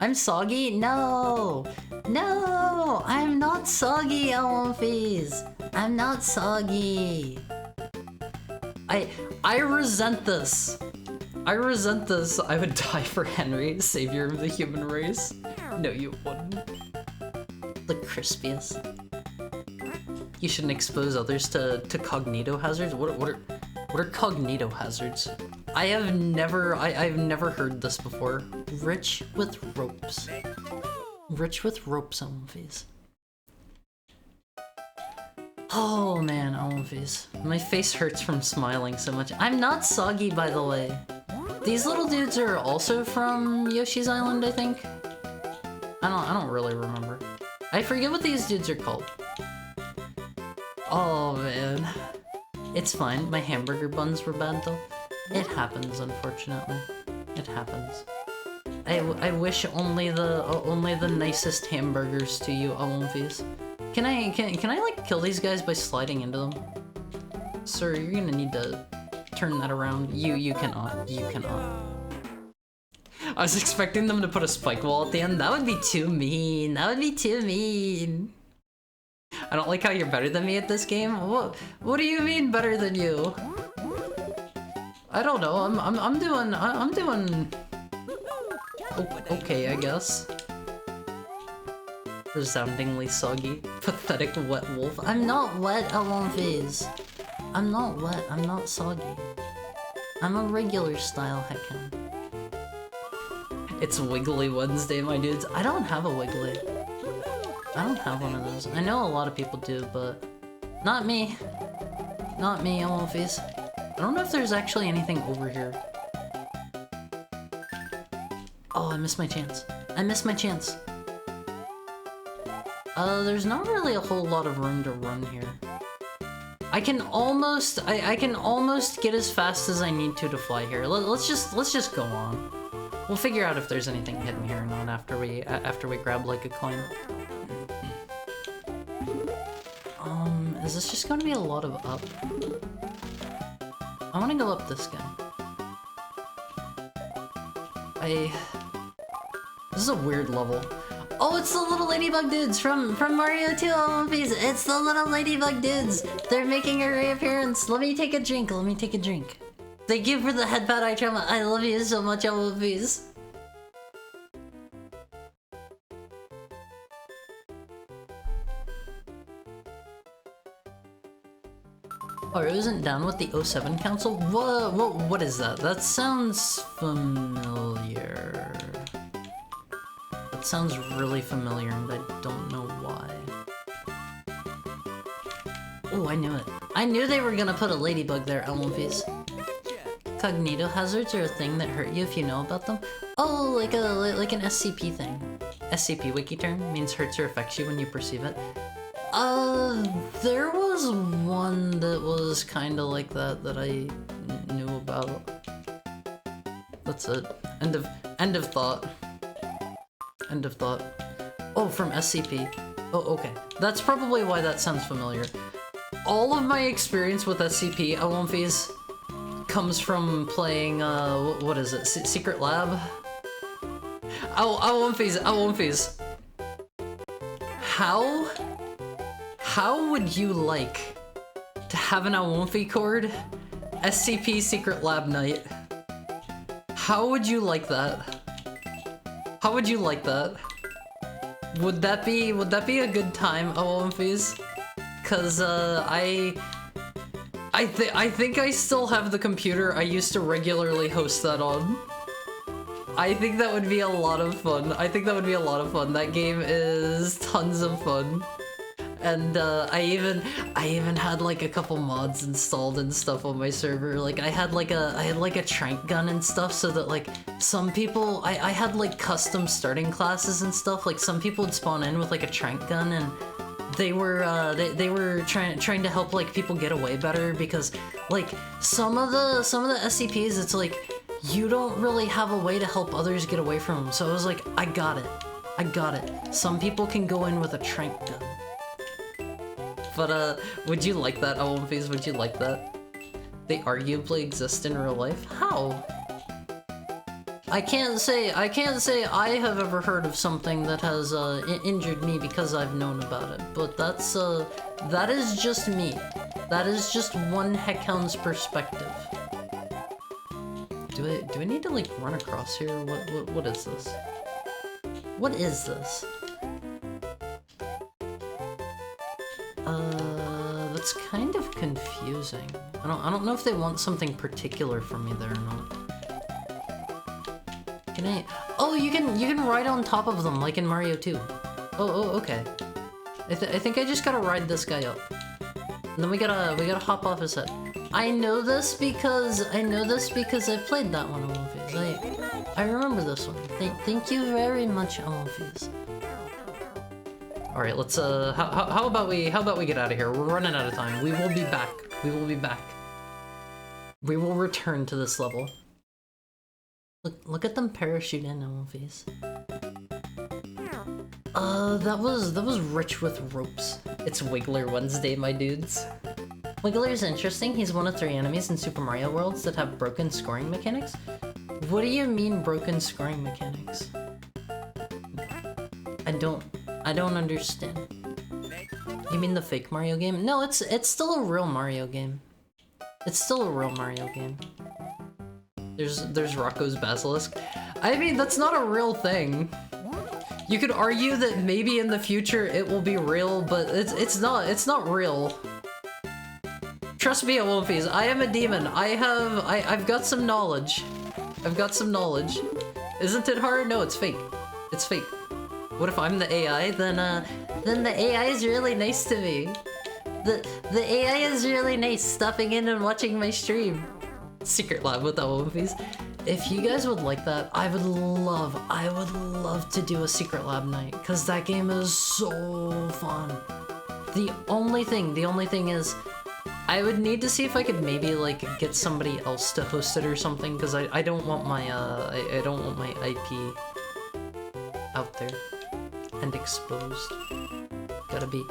I'm soggy? No! No! I'm not soggy, Awomfis! I'm not soggy! I resent this. I resent this. I would die for Henry, savior of the human race. No, you wouldn't. The crispiest. You shouldn't expose others to cognito hazards? What are cognito hazards? I've never heard this before. Rich with ropes. Rich with ropes, Awomfis. Oh man, Awomfis. My face hurts from smiling so much. I'm not soggy, by the way. These little dudes are also from Yoshi's Island, I think. I don't really remember. I forget what these dudes are called. Oh man. It's fine. My hamburger buns were bad though. It happens, unfortunately. It happens. I wish only the nicest hamburgers to you, Alonfis. Can I like kill these guys by sliding into them? Sir, you're gonna need to turn that around. You cannot. You cannot. I was expecting them to put a spike wall at the end. That would be too mean. That would be too mean. I don't like how you're better than me at this game. What do you mean better than you? I don't know. I'm doing okay, I guess. Resoundingly soggy. Pathetic wet wolf. I'm not wet, Alonfis. I'm not wet. I'm not soggy. I'm a regular style heckin'. It's Wiggly Wednesday, my dudes. I don't have a Wiggly. I don't have one of those. I know a lot of people do, but not me. Not me, Alonfis. I don't know if there's actually anything over here. Oh, I missed my chance. I missed my chance. There's not really a whole lot of room to run here. I can almost get as fast as I need to fly here. Let's just go on. We'll figure out if there's anything hidden here or not after we grab like a coin. Is this just gonna be a lot of up? I wanna go up this guy. This is a weird level. Oh, it's the little ladybug dudes from Mario 2 Olympics. It's the little ladybug dudes. They're making a reappearance. Let me take a drink. Let me take a drink. Thank you for the headpad eye trauma. I love you so much, Olympics. Oh, it wasn't down with the 07 Council? What is that? That sounds familiar. That sounds really familiar, and I don't know why. Oh, I knew it. I knew they were gonna put a ladybug there, Elmofis. Cognito hazards are a thing that hurt you if you know about them? Oh, like an SCP thing. SCP wiki term means hurts or affects you when you perceive it. There was one that was kinda like that I knew about. That's it. End of thought. End of thought. Oh, from SCP. Oh, okay. That's probably why that sounds familiar. All of my experience with SCP, Alonfis, comes from playing, what is it? Secret Lab? Alonfis. How would you like to have an Alonfi cord SCP Secret Lab night? How would you like that? How would you like that? Would that be a good time, Alonfis? Cause I think I still have the computer I used to regularly host that on. I think that would be a lot of fun. That game is tons of fun. And I even had like a couple mods installed and stuff on my server. Like I had like a trank gun and stuff, so that like some people I had like custom starting classes and stuff. Like some people would spawn in with like a trank gun, and they were trying to help like people get away better, because like some of the SCPs, it's like you don't really have a way to help others get away from them. So I was like, I got it. Some people can go in with a trank gun. But would you like that, Olympies? Would you like that? They arguably exist in real life? How? I can't say I have ever heard of something that has injured me because I've known about it, but that is just me. That is just one heckhound's perspective. Do I need to like run across here? What is this? What is this? That's kind of confusing. I don't know if they want something particular from me there or not. Can I? Oh, you can ride on top of them like in Mario 2. Oh, okay. I think I just gotta ride this guy up. And then we gotta hop off his head. I know this because I played that one, Olympies. I remember this one. Thank you very much, Olympies. All right, let's how about we get out of here? We're running out of time. We will be back. We will return to this level. Look at them parachute in movies. That was rich with ropes. It's Wiggler Wednesday, my dudes. Wiggler's interesting. He's one of 3 enemies in Super Mario Worlds that have broken scoring mechanics. What do you mean broken scoring mechanics? I don't understand. You mean the fake Mario game? No, it's still a real Mario game. It's still a real Mario game. There's Rocco's Basilisk. I mean, that's not a real thing. You could argue that maybe in the future it will be real, but it's not real. Trust me, Wolfies, I am a demon. I've got some knowledge. I've got some knowledge. Isn't it hard? No, it's fake. It's fake. What if I'm the AI? Then the AI is really nice to me. The AI is really nice, stopping in and watching my stream. Secret lab with the Wolfies. If you guys would like that, I would love to do a secret lab night, because that game is so fun. The only thing is, I would need to see if I could maybe like get somebody else to host it or something, because I don't want my I don't want my IP out there and exposed. Gotta be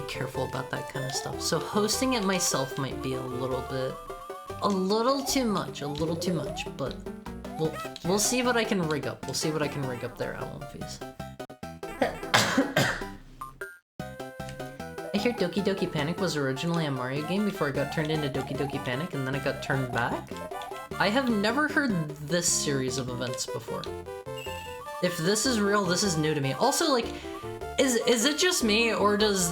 careful about that kind of stuff. So hosting it myself might be a little too much, but we'll see what I can rig up. We'll see what I can rig up there at Wolfies. I hear Doki Doki Panic was originally a Mario game before it got turned into Doki Doki Panic and then it got turned back. I have never heard this series of events before. If this is real, this is new to me. Also, like, is it just me, or does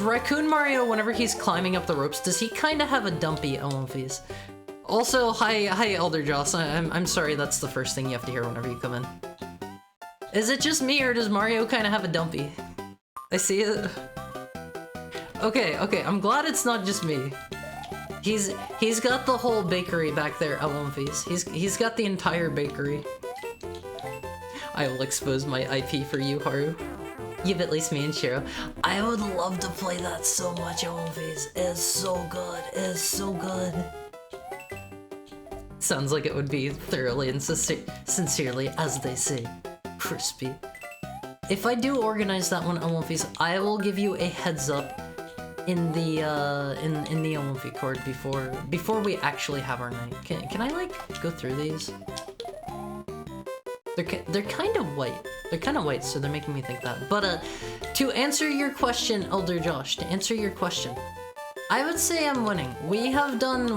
Raccoon Mario, whenever he's climbing up the ropes, does he kind of have a dumpy Wolfies? Also, hi Elder Joss. I'm sorry, that's the first thing you have to hear whenever you come in. Is it just me, or does Mario kind of have a dumpy? I see it. Okay, I'm glad it's not just me. He's got the whole bakery back there at Wolfies. He's got the entire bakery. I will expose my IP for you, Haru. You've at least me and Shiro. I would love to play that so much, Wolfies. It's so good. It's so good. Sounds like it would be thoroughly and sincerely, as they say, crispy. If I do organize that one, Wolfies, I will give you a heads up in the Wolfie Court before we actually have our night. Can I like go through these? They're kind of white. They're kind of white, so they're making me think that. But to answer your question, Elder Josh, to answer your question, I would say I'm winning. We have done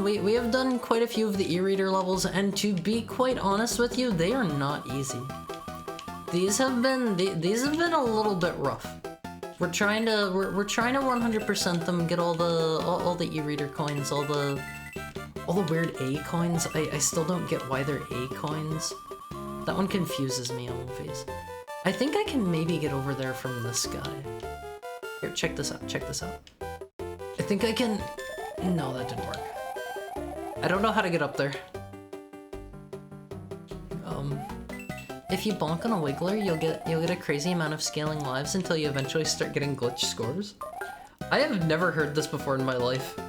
quite a few of the e-reader levels, and to be quite honest with you, they are not easy. These have been a little bit rough. We're trying to 100% them, get all the e-reader coins, all the weird A coins. I still don't get why they're A coins. That one confuses me, Wolfies. I think I can maybe get over there from this guy. Here, check this out, I think I can... No, that didn't work. I don't know how to get up there. If you bonk on a Wiggler, you'll get a crazy amount of scaling lives until you eventually start getting glitch scores. I have never heard this before in my life.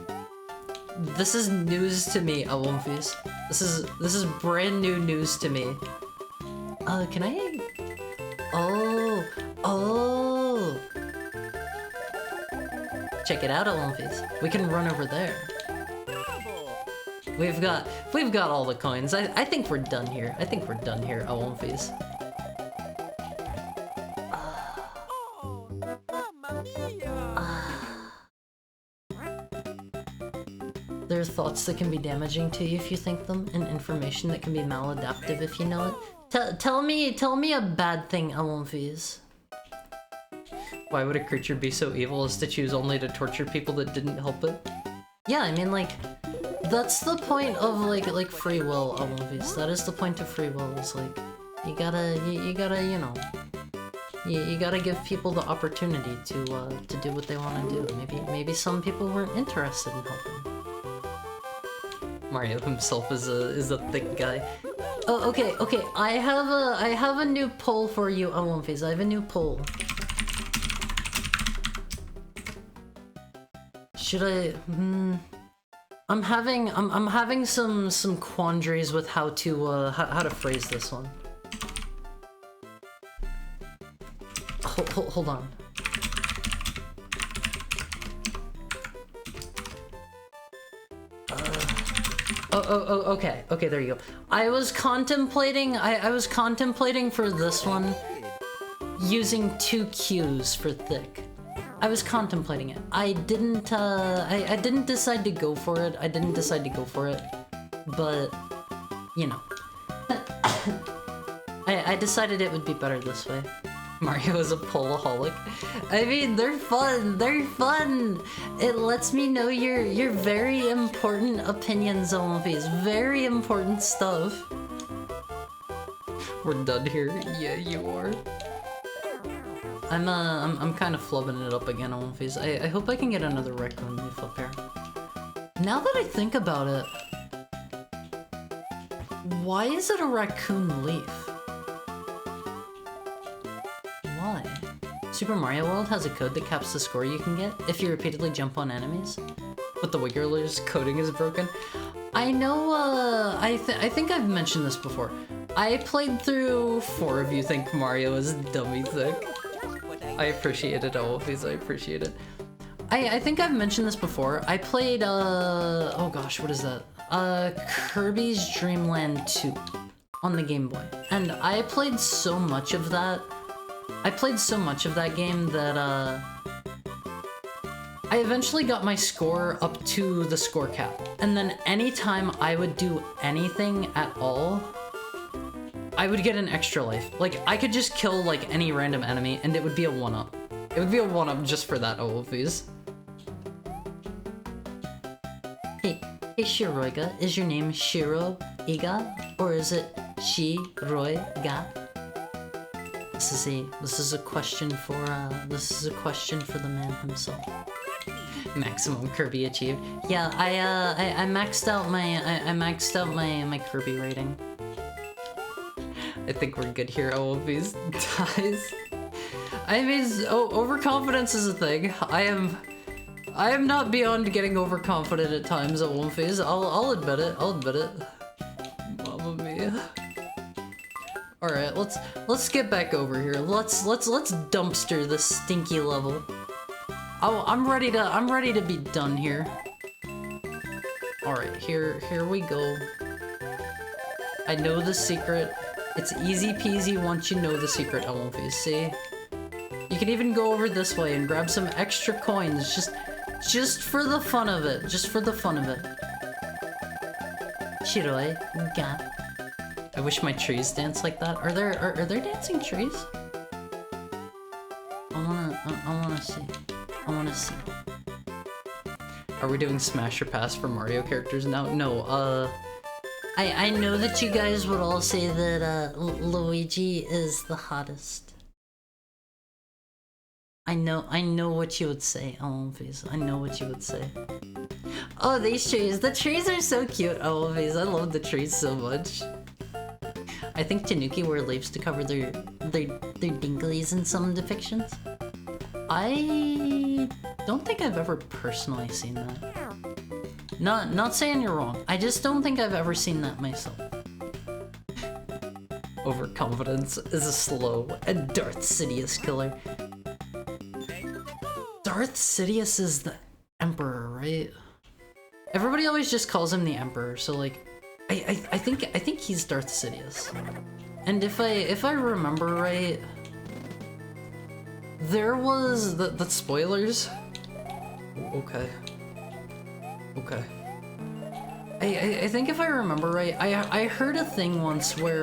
This is news to me, Wolfies. This is brand new news to me. Can I... Oh! Check it out, Wolfies. We can run over there. We've got all the coins. I think we're done here. Wolfies. There are thoughts that can be damaging to you if you think them, and information that can be maladaptive if you know it. Tell me a bad thing, Wolfies. Why would a creature be so evil as to choose only to torture people that didn't help it? Yeah, I mean, like, that's the point of like free will, Wolfies. That is the point of free will. Is like, you gotta, you know, you gotta give people the opportunity to do what they want to do. Maybe some people weren't interested in helping. Mario himself is a thick guy. Oh, okay. I have a new poll for you, Wolfies. I have a new poll. Should I? I'm having some quandaries with how to phrase this one. Hold on. Okay, there you go. I was contemplating for this one using 2 Q's for thick. I was contemplating it. I didn't decide to go for it. But, you know. I decided it would be better this way. Mario is a Polaholic. I mean, they're fun. It lets me know your very important opinions on movies. Very important stuff. We're done here. Yeah, you are. I'm kind of flubbing it up again on movies. I hope I can get another raccoon leaf up here. Now that I think about it, why is it a raccoon leaf? Why? Super Mario World has a code that caps the score you can get if you repeatedly jump on enemies. But the Wiggler's coding is broken. I know, I think I've mentioned this before. I played through 4 of you think Mario is dummy thick. I appreciate it, always, I appreciate it. I think I've mentioned this before. I played, oh gosh, what is that? Kirby's Dream Land 2 on the Game Boy. And I played so much of that. Game that, I eventually got my score up to the score cap. And then anytime I would do anything at all, I would get an extra life. Like, I could just kill, like, any random enemy, and it would be a 1-up. It would be a 1-up just for that, all of these. Hey, Shiroiga, is your name Shiro-iga? Or is it Shiroiga? This is a question for the man himself. Maximum Kirby achieved. Yeah, I maxed out my Kirby rating. I think we're good here, all of these guys. I mean, overconfidence is a thing. I am not beyond getting overconfident at times at one phase. I'll admit it. Mamma mia. All right, let's get back over here. Let's dumpster this stinky level. Oh, I'm ready to be done here. All right, here we go. I know the secret. It's easy peasy once you know the secret, LMVs, see? You can even go over this way and grab some extra coins, just for the fun of it. Shiroi, ga. I wish my trees danced like that. Are there dancing trees? I wanna see. Are we doing smash or pass for Mario characters now? No, I know that you guys would all say that Luigi is the hottest. I know what you would say, Always. I know what you would say. Oh, these trees. The trees are so cute, Always. I love the trees so much. I think Tanuki wear leaves to cover their dinglies in some depictions. I don't think I've ever personally seen that. Not saying you're wrong. I just don't think I've ever seen that myself. Overconfidence is a slow and Darth Sidious killer. Darth Sidious is the Emperor, right? Everybody always just calls him the Emperor, so like, I think he's Darth Sidious. And if I remember right, there was the spoilers. Okay. I think if I remember right, I heard a thing once where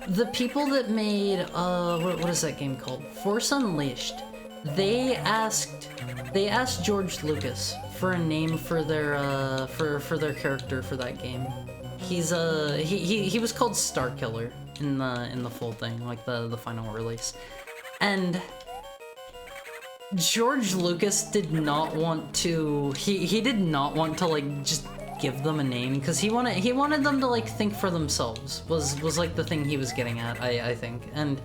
the people that made what is that game called? Force Unleashed. They asked George Lucas for a name for their character for that game. He's he was called Starkiller in the full thing, like the final release. And George Lucas did not want to he did not want to like just give them a name because he wanted them to like think for themselves was like the thing he was getting at, I think. And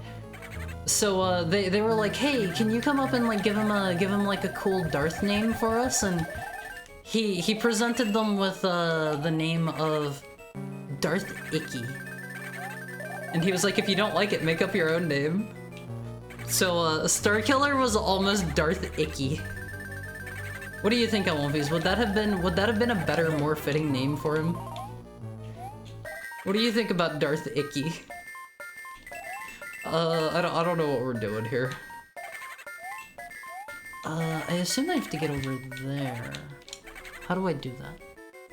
so they were like, hey, can you come up and like give him like a cool Darth name for us? And he presented them with the name of Darth Icky. And he was like, if you don't like it, make up your own name. So Starkiller was almost Darth Icky. What do you think, Elmovies? Would that have been a better, more fitting name for him? What do you think about Darth Icky? I don't know what we're doing here. I assume I have to get over there. How do I do that?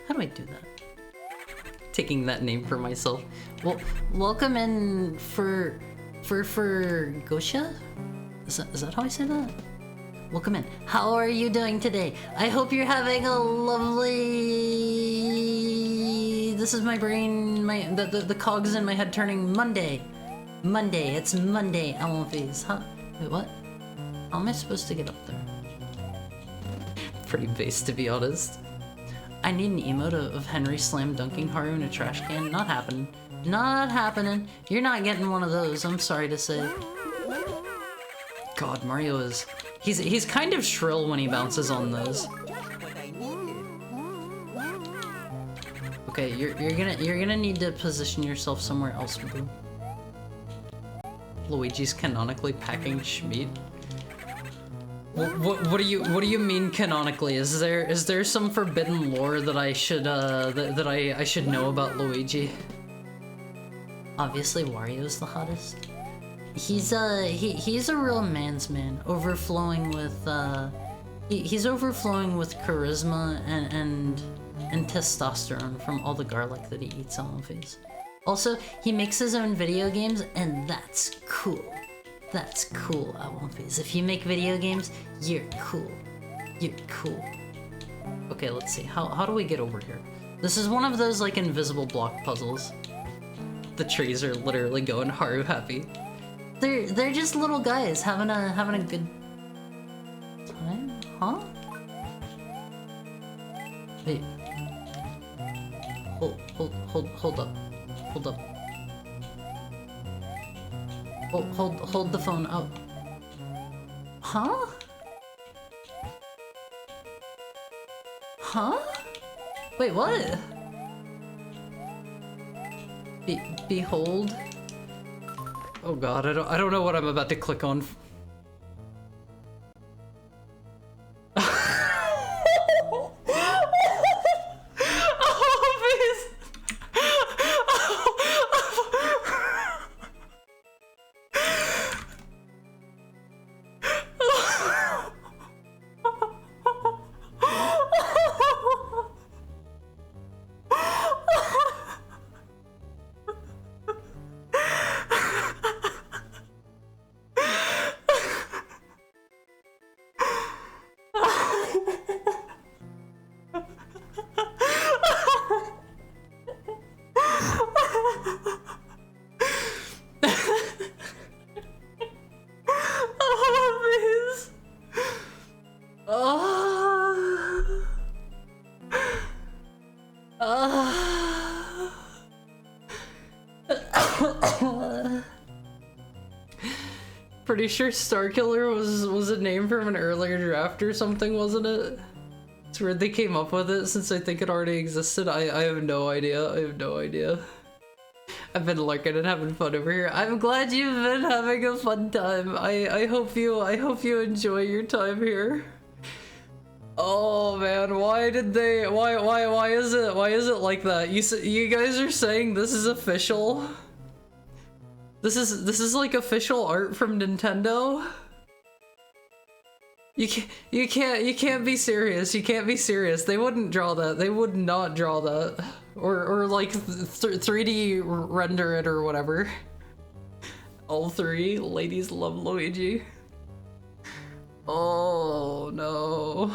How do I do that? Taking that name for myself. Well, welcome in for Gosha? Is that how I say that? Welcome in. How are you doing today? I hope you're having a lovely... This is my brain, the cogs in my head turning Monday. Monday, it's Monday, Elmovies. Huh? Wait, what? How am I supposed to get up there? Pretty base, to be honest. I need an emote of Henry slam dunking Haru in a trash can. Not happening. Not happening. You're not getting one of those, I'm sorry to say. God, Mario is... He's kind of shrill when he bounces on those. Okay, you're gonna need to position yourself somewhere else, boo. Luigi's canonically packing Schmeat. What do you mean canonically? Is there some forbidden lore that I should that I should know about Luigi? Obviously, Wario's the hottest. He's a real man's man, overflowing with he's overflowing with charisma and testosterone from all the garlic that he eats on the face. Also, he makes his own video games, and that's cool. That's cool, Elmovies. If you make video games, you're cool. You're cool. Okay, let's see. How do we get over here? This is one of those like invisible block puzzles. The trees are literally going Haru happy. They're just little guys having a good time, huh? Wait. Hold up. Hold up. Hold the phone up. Huh? Huh? Wait, what? Behold. Oh god, I don't know what I'm about to click on. Pretty sure Starkiller was a name from an earlier draft or something, wasn't it? It's weird they came up with it since I think it already existed. I have no idea. I have no idea. I've been lurking and having fun over here. I'm glad you've been having a fun time. I hope you enjoy your time here. Oh man, why is it like that? You guys are saying this is official? This is like official art from Nintendo? You can't be serious. You can't be serious. They wouldn't draw that. They would not draw that. Or like 3D render it or whatever. All three ladies love Luigi. Oh no.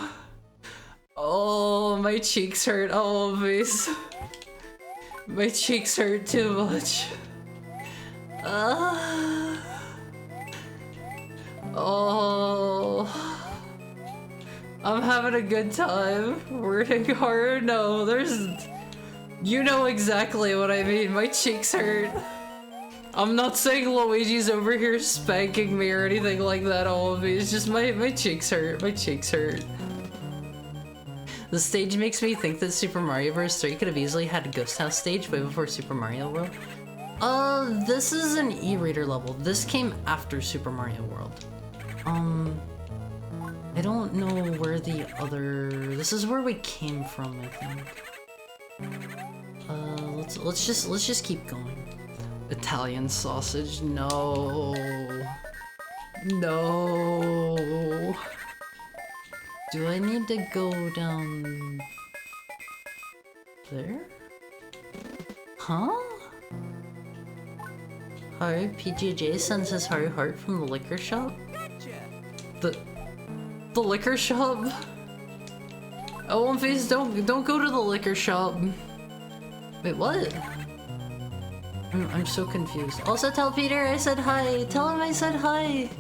Oh, my cheeks hurt. Oh, please. My cheeks hurt too much. Oh, I'm having a good time. Wording hard? No, you know exactly what I mean. My cheeks hurt. I'm not saying Luigi's over here spanking me or anything like that, all of me. It's just my cheeks hurt. My cheeks hurt. The stage makes me think that Super Mario Bros. 3 could have easily had a Ghost House stage way before Super Mario World. This is an e-reader level. This came after Super Mario World. I don't know where the other... This is where we came from, I think. Let's just keep going. Italian sausage, no. No. Do I need to go down there? Huh? Harry PJJ sends his Harry Heart from the liquor shop? The liquor shop? Oh, Face, don't go to the liquor shop. Wait, what? I'm so confused. Also tell Peter I said hi. Tell him I said hi.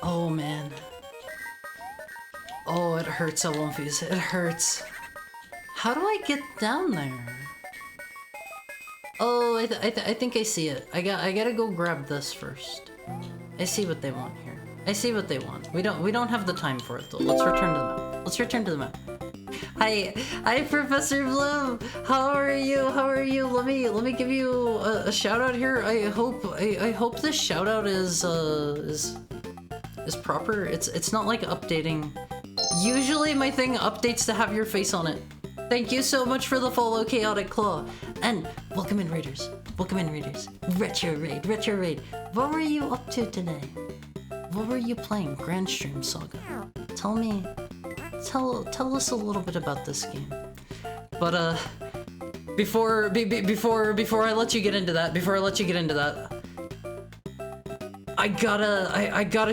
Oh man. Oh, it hurts, Face. It hurts. How do I get down there? Oh, I think I see it. I gotta go grab this first. I see what they want here. I see what they want. We don't have the time for it though. Let's return to the map. Let's return to the map. Hi, Professor Bloom. How are you? How are you? Let me give you a shout out here. I hope this shout out is proper. It's not like updating. Usually my thing updates to have your face on it. Thank you so much for the follow, Chaotic Claw. And welcome in, Raiders. Welcome in, Raiders. Retro Raid. What were you up to today? What were you playing? Grand Stream Saga. Tell us a little bit about this game. But before I let you get into that, I gotta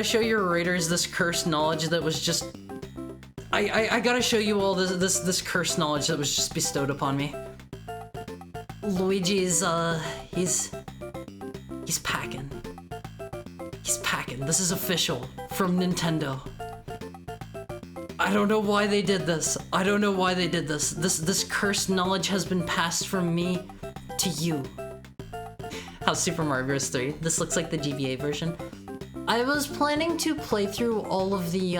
show your Raiders this cursed knowledge that was just I gotta show you all this cursed knowledge that was just bestowed upon me. Luigi's he's packing. He's packing. This is official from Nintendo. I don't know why they did this. I don't know why they did this. This cursed knowledge has been passed from me to you. How's Super Mario Bros. 3? This looks like the GBA version. I was planning to play through all of the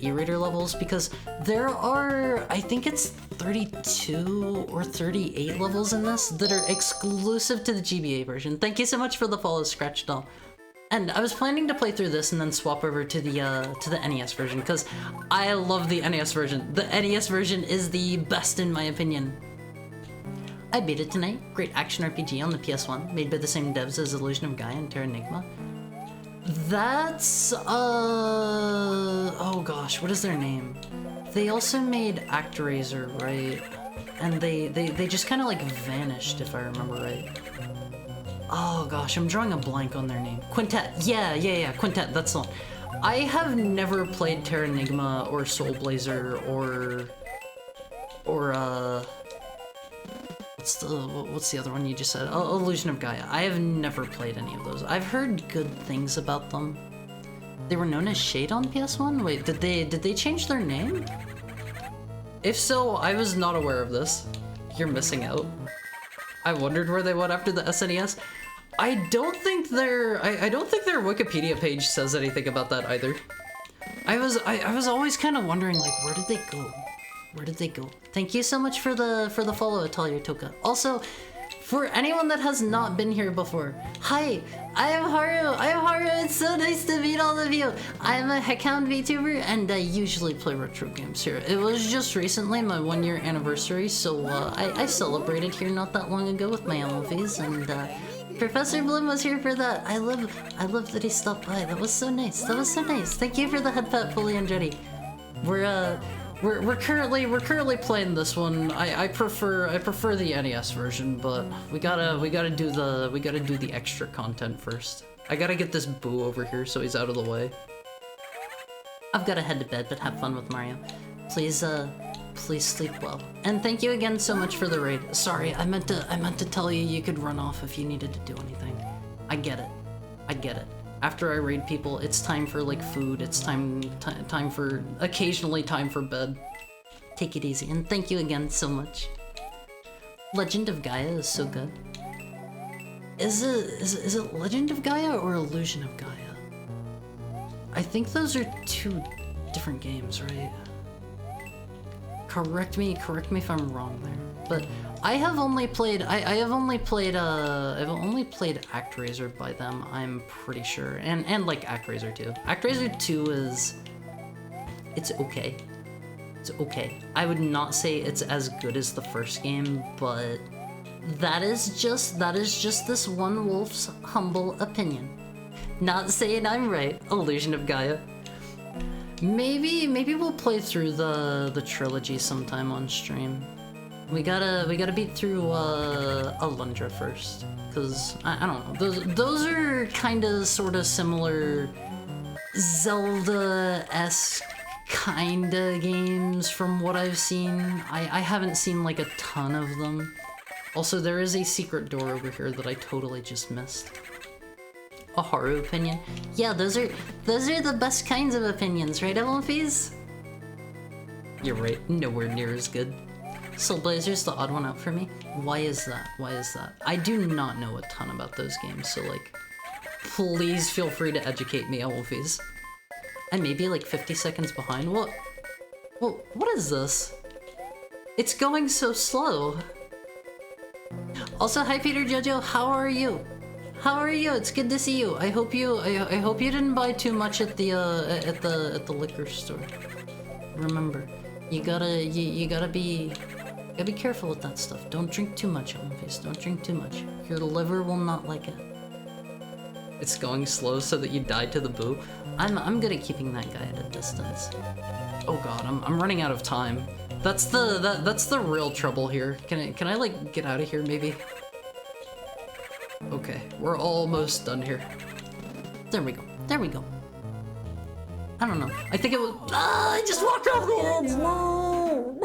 e-reader levels because there are, I think it's 32 or 38 levels in this that are exclusive to the GBA version. Thank you so much for the follow, Scratch Doll. And I was planning to play through this and then swap over to the NES version because I love the NES version. The NES version is the best in my opinion. I beat it tonight. Great action RPG on the PS1, made by the same devs as Illusion of Gaia and Terranigma. That's oh gosh, what is their name? They also made ActRaiser, right? And they just kind of like vanished, if I remember right. Oh gosh, I'm drawing a blank on their name. Quintet. Yeah, Quintet, that's the one. I have never played Terranigma or Soul Blazer or what's the other one you just said? Oh, Illusion of Gaia. I have never played any of those. I've heard good things about them. They were known as Shade on PS1? Wait, did they change their name? If so, I was not aware of this. You're missing out. I wondered where they went after the SNES. I don't think their Wikipedia page says anything about that either. I was always kind of wondering, like, where did they go? Where did they go? Thank you so much for the follow, Atalia Toka. Also, for anyone that has not been here before, hi, I am Haru. It's so nice to meet all of you. I'm a Heckhound VTuber and I usually play retro games here. It was just recently my 1-year anniversary, so I celebrated here not that long ago with my Elmovies, and Professor Bloom was here for that. I love that he stopped by. That was so nice. Thank you for the head pat, Fully and Jetty. We're currently playing this one. I prefer the NES version, but we gotta do the extra content first. I gotta get this Boo over here so he's out of the way. I've gotta head to bed, but have fun with Mario. Please sleep well. And thank you again so much for the raid. Sorry, I meant to tell you you could run off if you needed to do anything. I get it. After I raid people, it's time for like food. It's time for occasionally time for bed. Take it easy, and thank you again so much. Legend of Gaia is so good. Is it Legend of Gaia or Illusion of Gaia? I think those are two different games, right? Correct me if I'm wrong there. But I have only played, I've only played ActRaiser by them, I'm pretty sure. And like ActRaiser 2. ActRaiser 2 is, it's okay. It's okay. I would not say it's as good as the first game, but that is just this one wolf's humble opinion. Not saying I'm right, Illusion of Gaia. Maybe we'll play through the trilogy sometime on stream. We gotta beat through Alundra first, cause I don't know. Those are kind of sort of similar Zelda-esque kinda games from what I've seen. I haven't seen like a ton of them. Also, there is a secret door over here that I totally just missed. A Haru opinion? Yeah, those are the best kinds of opinions, right, Evelynfees? You're right, nowhere near as good. Soul Blazer's the odd one out for me. Why is that? Why is that? I do not know a ton about those games, so like, please feel free to educate me, Evelynfees. I may be like 50 seconds behind. What is this? It's going so slow. Also, hi Peter Jojo, how are you? How are you? It's good to see you. I hope you didn't buy too much at the liquor store. Remember, you gotta be careful with that stuff. Don't drink too much, Olympias. Don't drink too much. Your liver will not like it. It's going slow so that you die to the boo. I'm good at keeping that guy at a distance. Oh god, I'm running out of time. That's the real trouble here. Can I like get out of here maybe? Okay, we're almost done here. There we go. There we go. I don't know. I think it was. I just walked off the edge. No.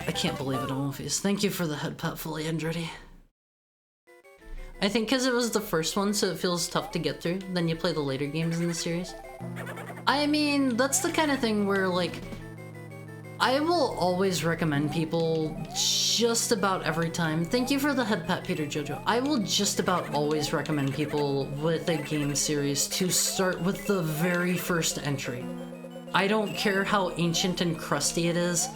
I can't believe it, Olympias. Thank you for the head pat, fully Andretti. I think because it was the first one, so it feels tough to get through. Then you play the later games in the series. I mean, that's the kind of thing where, like, I will always recommend people just about every time. Thank you for the head pat, Peter Jojo. I will just about always recommend people with a game series to start with the very first entry. I don't care how ancient and crusty it is.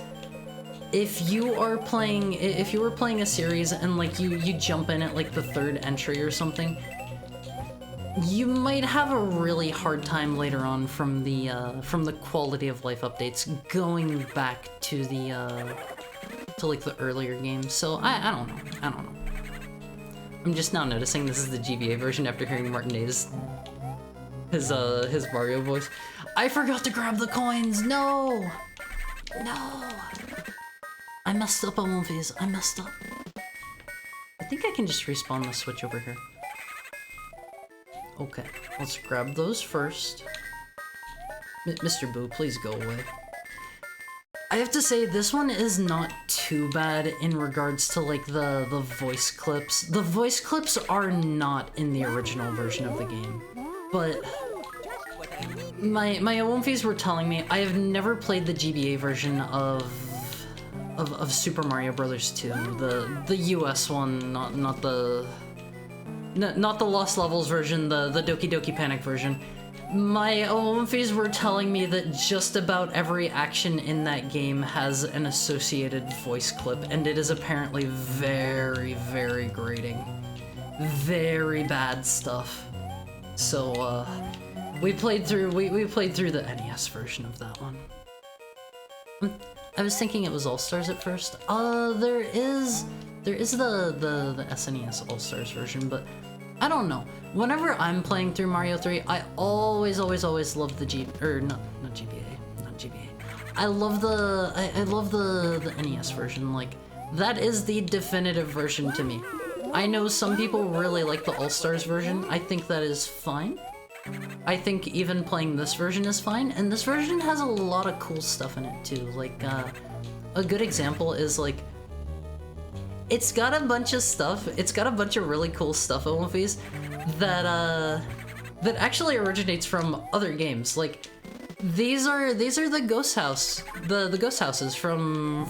If you were playing a series and like you jump in at like the third entry or something, you might have a really hard time later on from the quality of life updates going back to like the earlier games. So I don't know. I'm just now noticing this is the GBA version after hearing Martinet's his Mario voice. I forgot to grab the coins. No. I messed up on one phase. I messed up. I think I can just respawn the switch over here. Okay, let's grab those first. Mr. Boo, please go away. I have to say, this one is not too bad in regards to like the voice clips. The voice clips are not in the original version of the game, but my Owomfies were telling me I have never played the GBA version of Super Mario Bros. 2, the US one, not the Lost Levels version, the Doki Doki Panic version. My Owomfies were telling me that just about every action in that game has an associated voice clip, and it is apparently very, very grating. Very bad stuff. So, we played through the NES version of that one. I was thinking it was All-Stars at first. There is the SNES All-Stars version, but I don't know. Whenever I'm playing through Mario 3, I always love the not GBA. I love the NES version. Like, that is the definitive version to me. I know some people really like the All-Stars version. I think that is fine. I think even playing this version is fine, and this version has a lot of cool stuff in it too. Like, a good example is like, it's got a bunch of stuff. It's got a bunch of really cool stuff, Owomfies, that actually originates from other games. Like, these are the ghost house, the ghost houses from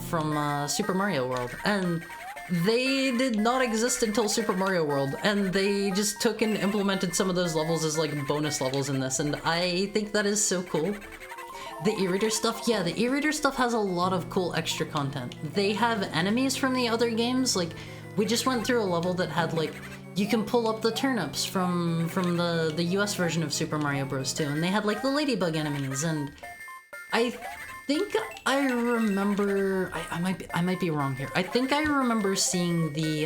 Super Mario World, and they did not exist until Super Mario World, and they just took and implemented some of those levels as like bonus levels in this, and I think that is so cool. The e-reader stuff, yeah, the e-reader stuff has a lot of cool extra content. They have enemies from the other games, like, we just went through a level that had, like, you can pull up the turnips from the US version of Super Mario Bros. 2, and they had, like, the ladybug enemies, and I think I remember, I might be wrong here, I think I remember seeing the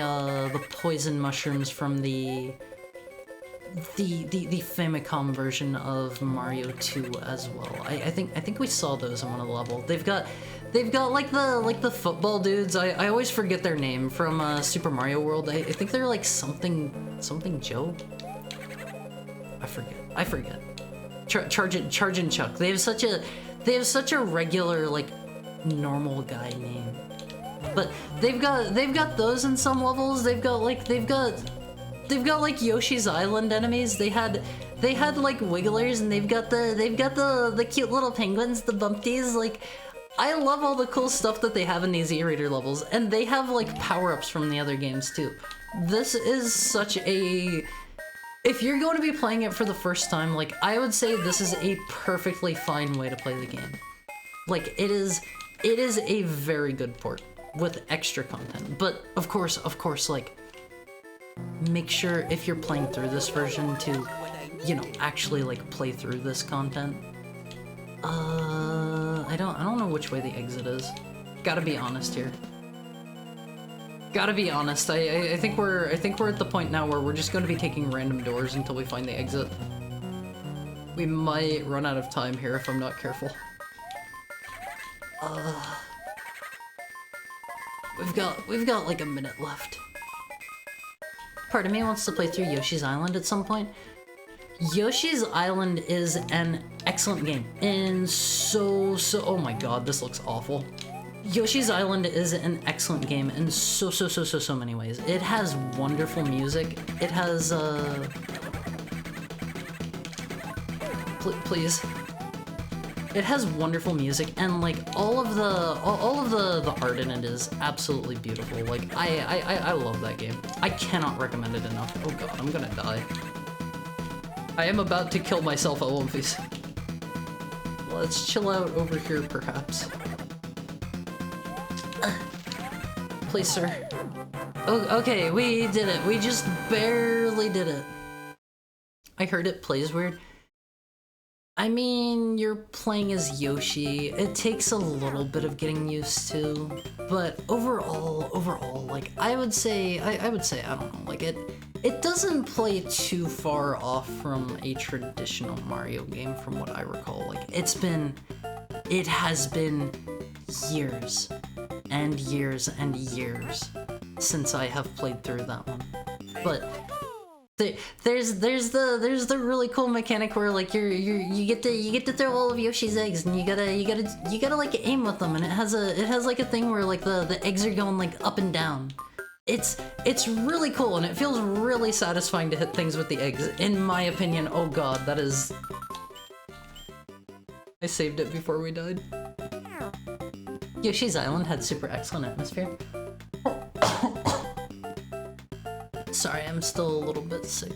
poison mushrooms from the Famicom version of Mario 2 as well. I think we saw those in one of the levels. They've got like the football dudes. I always forget their name from Super Mario World. I think they're like something Joe. I forget. Charge and Chuck. They have such a regular like normal guy name. But they've got those in some levels. They've got like Yoshi's Island enemies. They had like wigglers, and they've got the cute little penguins, the bumpties. Like, I love all the cool stuff that they have in these e-reader levels, and they have like power-ups from the other games too. This is such a, if you're going to be playing it for the first time, like, I would say this is a perfectly fine way to play the game. Like, it is a very good port with extra content. But of course, like, make sure if you're playing through this version to, you know, actually like play through this content. I don't know which way the exit is. Gotta be honest here. Gotta be honest. I think we're at the point now where we're just gonna be taking random doors until we find the exit. We might run out of time here if I'm not careful. We've got like a minute left. Part of me wants to play through Yoshi's Island at some point. Yoshi's Island is an excellent game in so oh my god, this looks awful. Yoshi's Island is an excellent game in so many ways. It has wonderful music. It has please. It has wonderful music, and like all of the art in it is absolutely beautiful. Like I love that game. I cannot recommend it enough. Oh god, I'm gonna die. I am about to kill myself at one piece. Let's chill out over here, perhaps. Please, sir. Oh, okay, we did it. We just barely did it. I heard it plays weird. I mean, you're playing as Yoshi. It takes a little bit of getting used to, but overall, like, I would say, I don't know, like, it doesn't play too far off from a traditional Mario game from what I recall. Like, it has been years and years and years since I have played through that one. But there's the really cool mechanic where like you get to throw all of Yoshi's eggs, and you gotta like aim with them, and it has like a thing where like the eggs are going like up and down. It's really cool, and it feels really satisfying to hit things with the eggs, in my opinion. Oh god, that is... I saved it before we died. Yoshi's Island had super excellent atmosphere. Sorry, I'm still a little bit sick.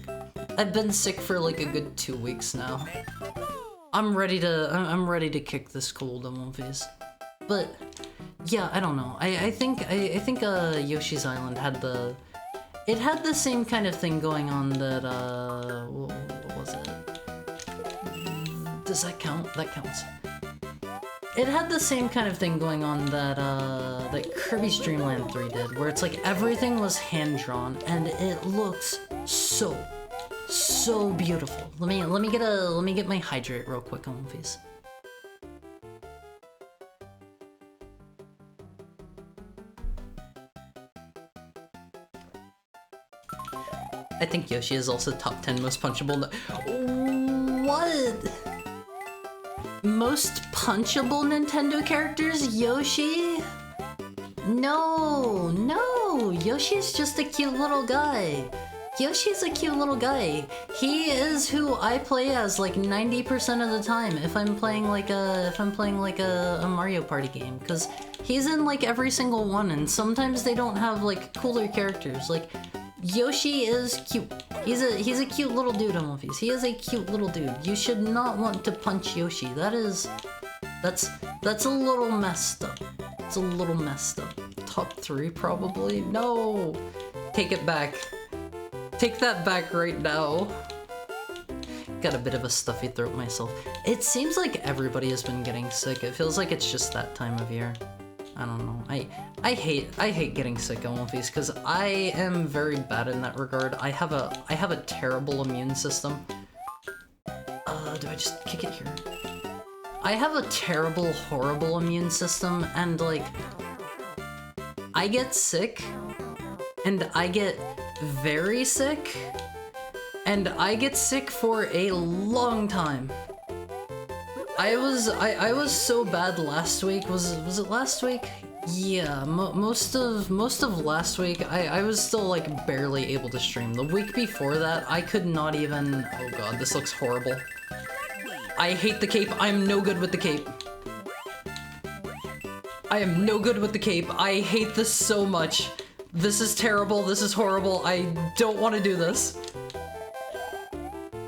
I've been sick for like a good 2 weeks now. I'm ready to kick this cold in one face. But yeah, I don't know. I think Yoshi's Island had the same kind of thing going on that what was it? Does that count? That counts. It had the same kind of thing going on that that Kirby's Dream Land 3 did, where it's like everything was hand-drawn and it looks so beautiful. Let me get my hydrate real quick on one piece. I think Yoshi is also top 10 most punchable. What? Most punchable Nintendo characters? Yoshi? No, Yoshi's just a cute little guy. Yoshi's a cute little guy. He is who I play as like 90% of the time if I'm playing like a Mario Party game, because he's in like every single one, and sometimes they don't have like cooler characters. Like Yoshi is cute. He's a cute little dude on One Piece. He is a cute little dude. You should not want to punch Yoshi. That's a little messed up. It's a little messed up. Top 3 probably? No! Take it back. Take that back right now. Got a bit of a stuffy throat myself. It seems like everybody has been getting sick. It feels like it's just that time of year. I don't know. I hate getting sick on One Piece because I am very bad in that regard. I have a terrible immune system. Do I just kick it here? I have a terrible, horrible immune system, and like I get sick, and I get very sick, and I get sick for a long time. I was so bad last week. Was it last week? Yeah, most of last week I was still like barely able to stream. The week before that I could not even. Oh god, this looks horrible. I hate the cape. I'm no good with the cape. I am no good with the cape. I hate this so much. This is terrible. This is horrible. I don't want to do this.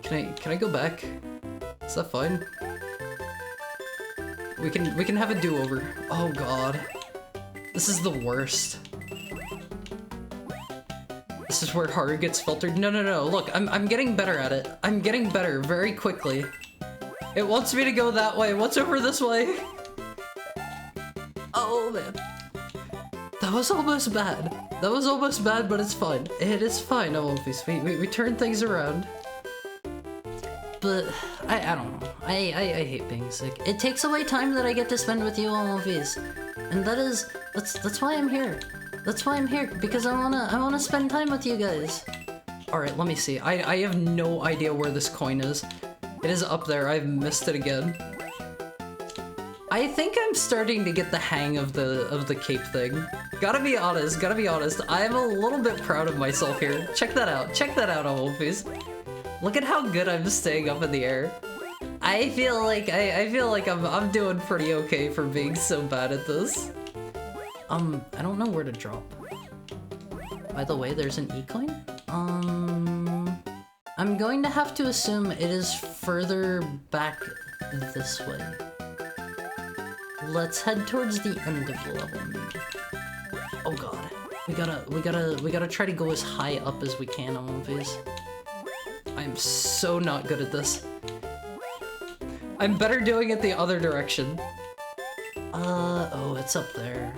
Can I go back? Is that fine? We can have a do-over. Oh god. This is the worst. This is where harder gets filtered. No. Look, I'm getting better at it. I'm getting better very quickly. It wants me to go that way. What's over this way? Oh man. That was almost bad. That was almost bad, but it's fine. It is fine, One Piece. We turn things around. But I don't know. I hate being sick. It takes away time that I get to spend with you on One Piece. And that's why I'm here. That's why I'm here, because I wanna spend time with you guys. Alright, let me see. I have no idea where this coin is. It is up there. I've missed it again. I think I'm starting to get the hang of the cape thing. Gotta be honest. I'm a little bit proud of myself here. Check that out. Check that out, One Piece. Look at how good I'm staying up in the air. I feel like I'm doing pretty okay for being so bad at this. I don't know where to drop. By the way, there's an E-coin? I'm going to have to assume it is further back this way. Let's head towards the end of the level, maybe. Oh god. We gotta try to go as high up as we can on One Piece. I'm so not good at this. I'm better doing it the other direction. Oh, it's up there.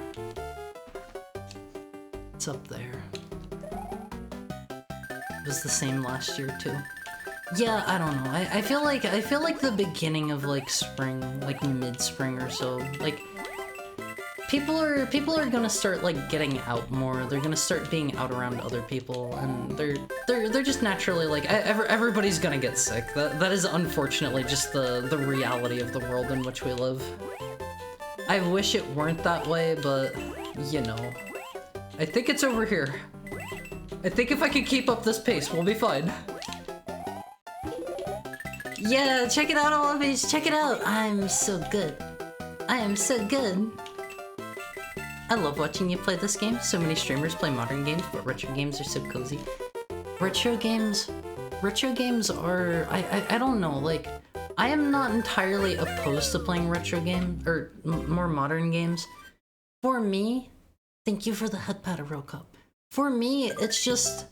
It's up there. It was the same last year too. Yeah, I don't know. I feel like the beginning of like spring, like mid-spring or so, like people are gonna start like getting out more. They're gonna start being out around other people, and they're just naturally like everybody's gonna get sick. That is unfortunately just the reality of the world in which we live. I wish it weren't that way, but you know. I think it's over here. I think if I can keep up this pace, we'll be fine. Yeah, check it out, all of these. Check it out. I'm so good. I am so good. I love watching you play this game. So many streamers play modern games, but retro games are so cozy. Retro games are, I don't know, like, I am not entirely opposed to playing retro games, or more modern games. For me, thank you for the head pat, Row Cup. For me, it's just,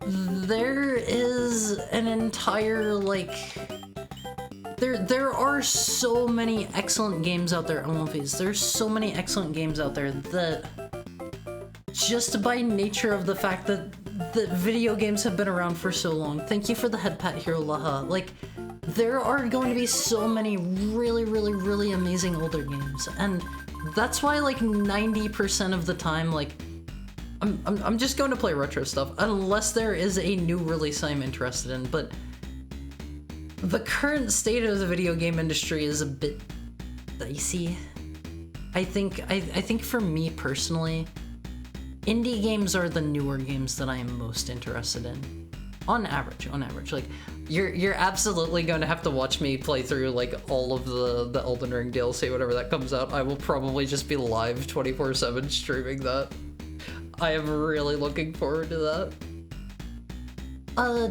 there is an entire, like, there are so many excellent games out there on One Piece. There's so many excellent games out there that, just by nature of the fact that video games have been around for so long, thank you for the head pat, Hiro Laha, like, there are going to be so many really, really, really amazing older games, and that's why, like, 90% of the time, like, I'm just going to play retro stuff, unless there is a new release I'm interested in, but the current state of the video game industry is a bit dicey. I think for me personally, Indie games are the newer games that I am most interested in. On average, like, you're absolutely going to have to watch me play through, like, all of the Elden Ring DLC, whenever that comes out. I will probably just be live 24/7 streaming that. I am really looking forward to that.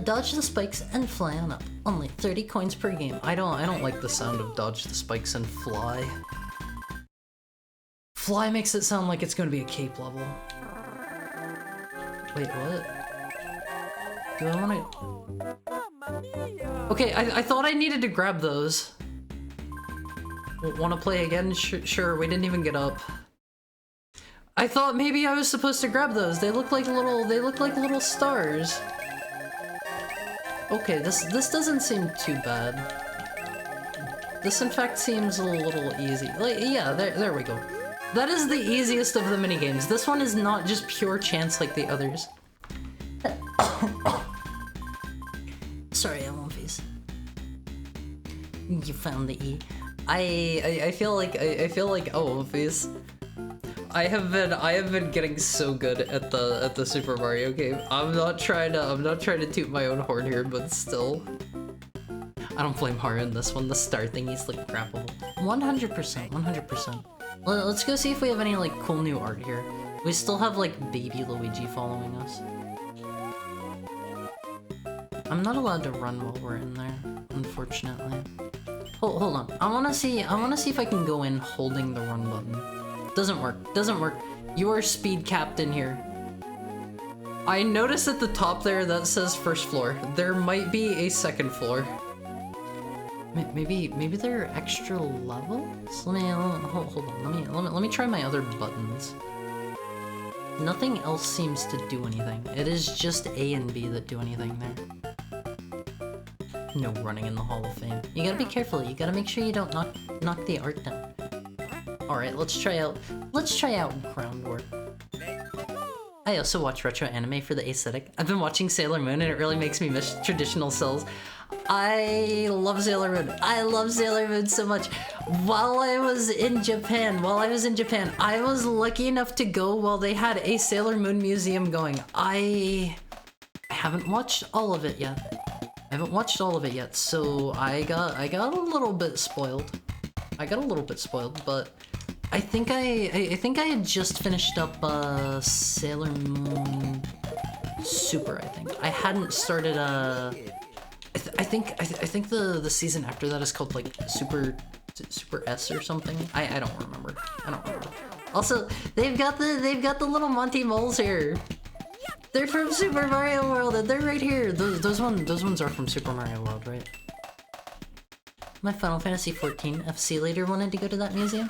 Dodge the spikes and fly on up. Only 30 coins per game. I don't like the sound of dodge the spikes and fly. Fly makes it sound like it's going to be a cape level. Wait, what? Do I want to... Okay, I thought I needed to grab those. Want to play again? Sure, we didn't even get up. I thought maybe I was supposed to grab those. They look like little stars. Okay, this doesn't seem too bad. This in fact seems a little easy. Like, yeah, there we go. That is the easiest of the minigames. This one is not just pure chance like the others. Sorry, I won't face. You found the E. I feel like oh, face. I have been getting so good at the Super Mario game. I'm not trying to toot my own horn here, but still. I don't blame Mario in this one. The star thingies look grabbable. 100%, 100%. Let's go see if we have any like cool new art here. We still have like baby Luigi following us. I'm not allowed to run while we're in there, unfortunately. Hold on. I wanna see if I can go in holding the run button. Doesn't work. You are speed capped in here. I noticed at the top there that says first floor. There might be a second floor. Maybe they're extra levels? Hold on. Let me try my other buttons. Nothing else seems to do anything. It is just A and B that do anything there. No running in the Hall of Fame. You gotta be careful. You gotta make sure you don't knock the art down. Alright, let's try out groundwork. I also watch retro anime for the aesthetic. I've been watching Sailor Moon and it really makes me miss traditional cells. I love Sailor Moon. I love Sailor Moon so much. While I was in Japan, I was lucky enough to go while they had a Sailor Moon museum going. I haven't watched all of it yet. So I got a little bit spoiled. But I think I had just finished up Sailor Moon Super. I hadn't started I think the season after that is called like Super S or something. I don't remember. Also, they've got the little Monty moles here. They're from Super Mario World and they're right here. Those ones are from Super Mario World, right? My Final Fantasy XIV FC later wanted to go to that museum.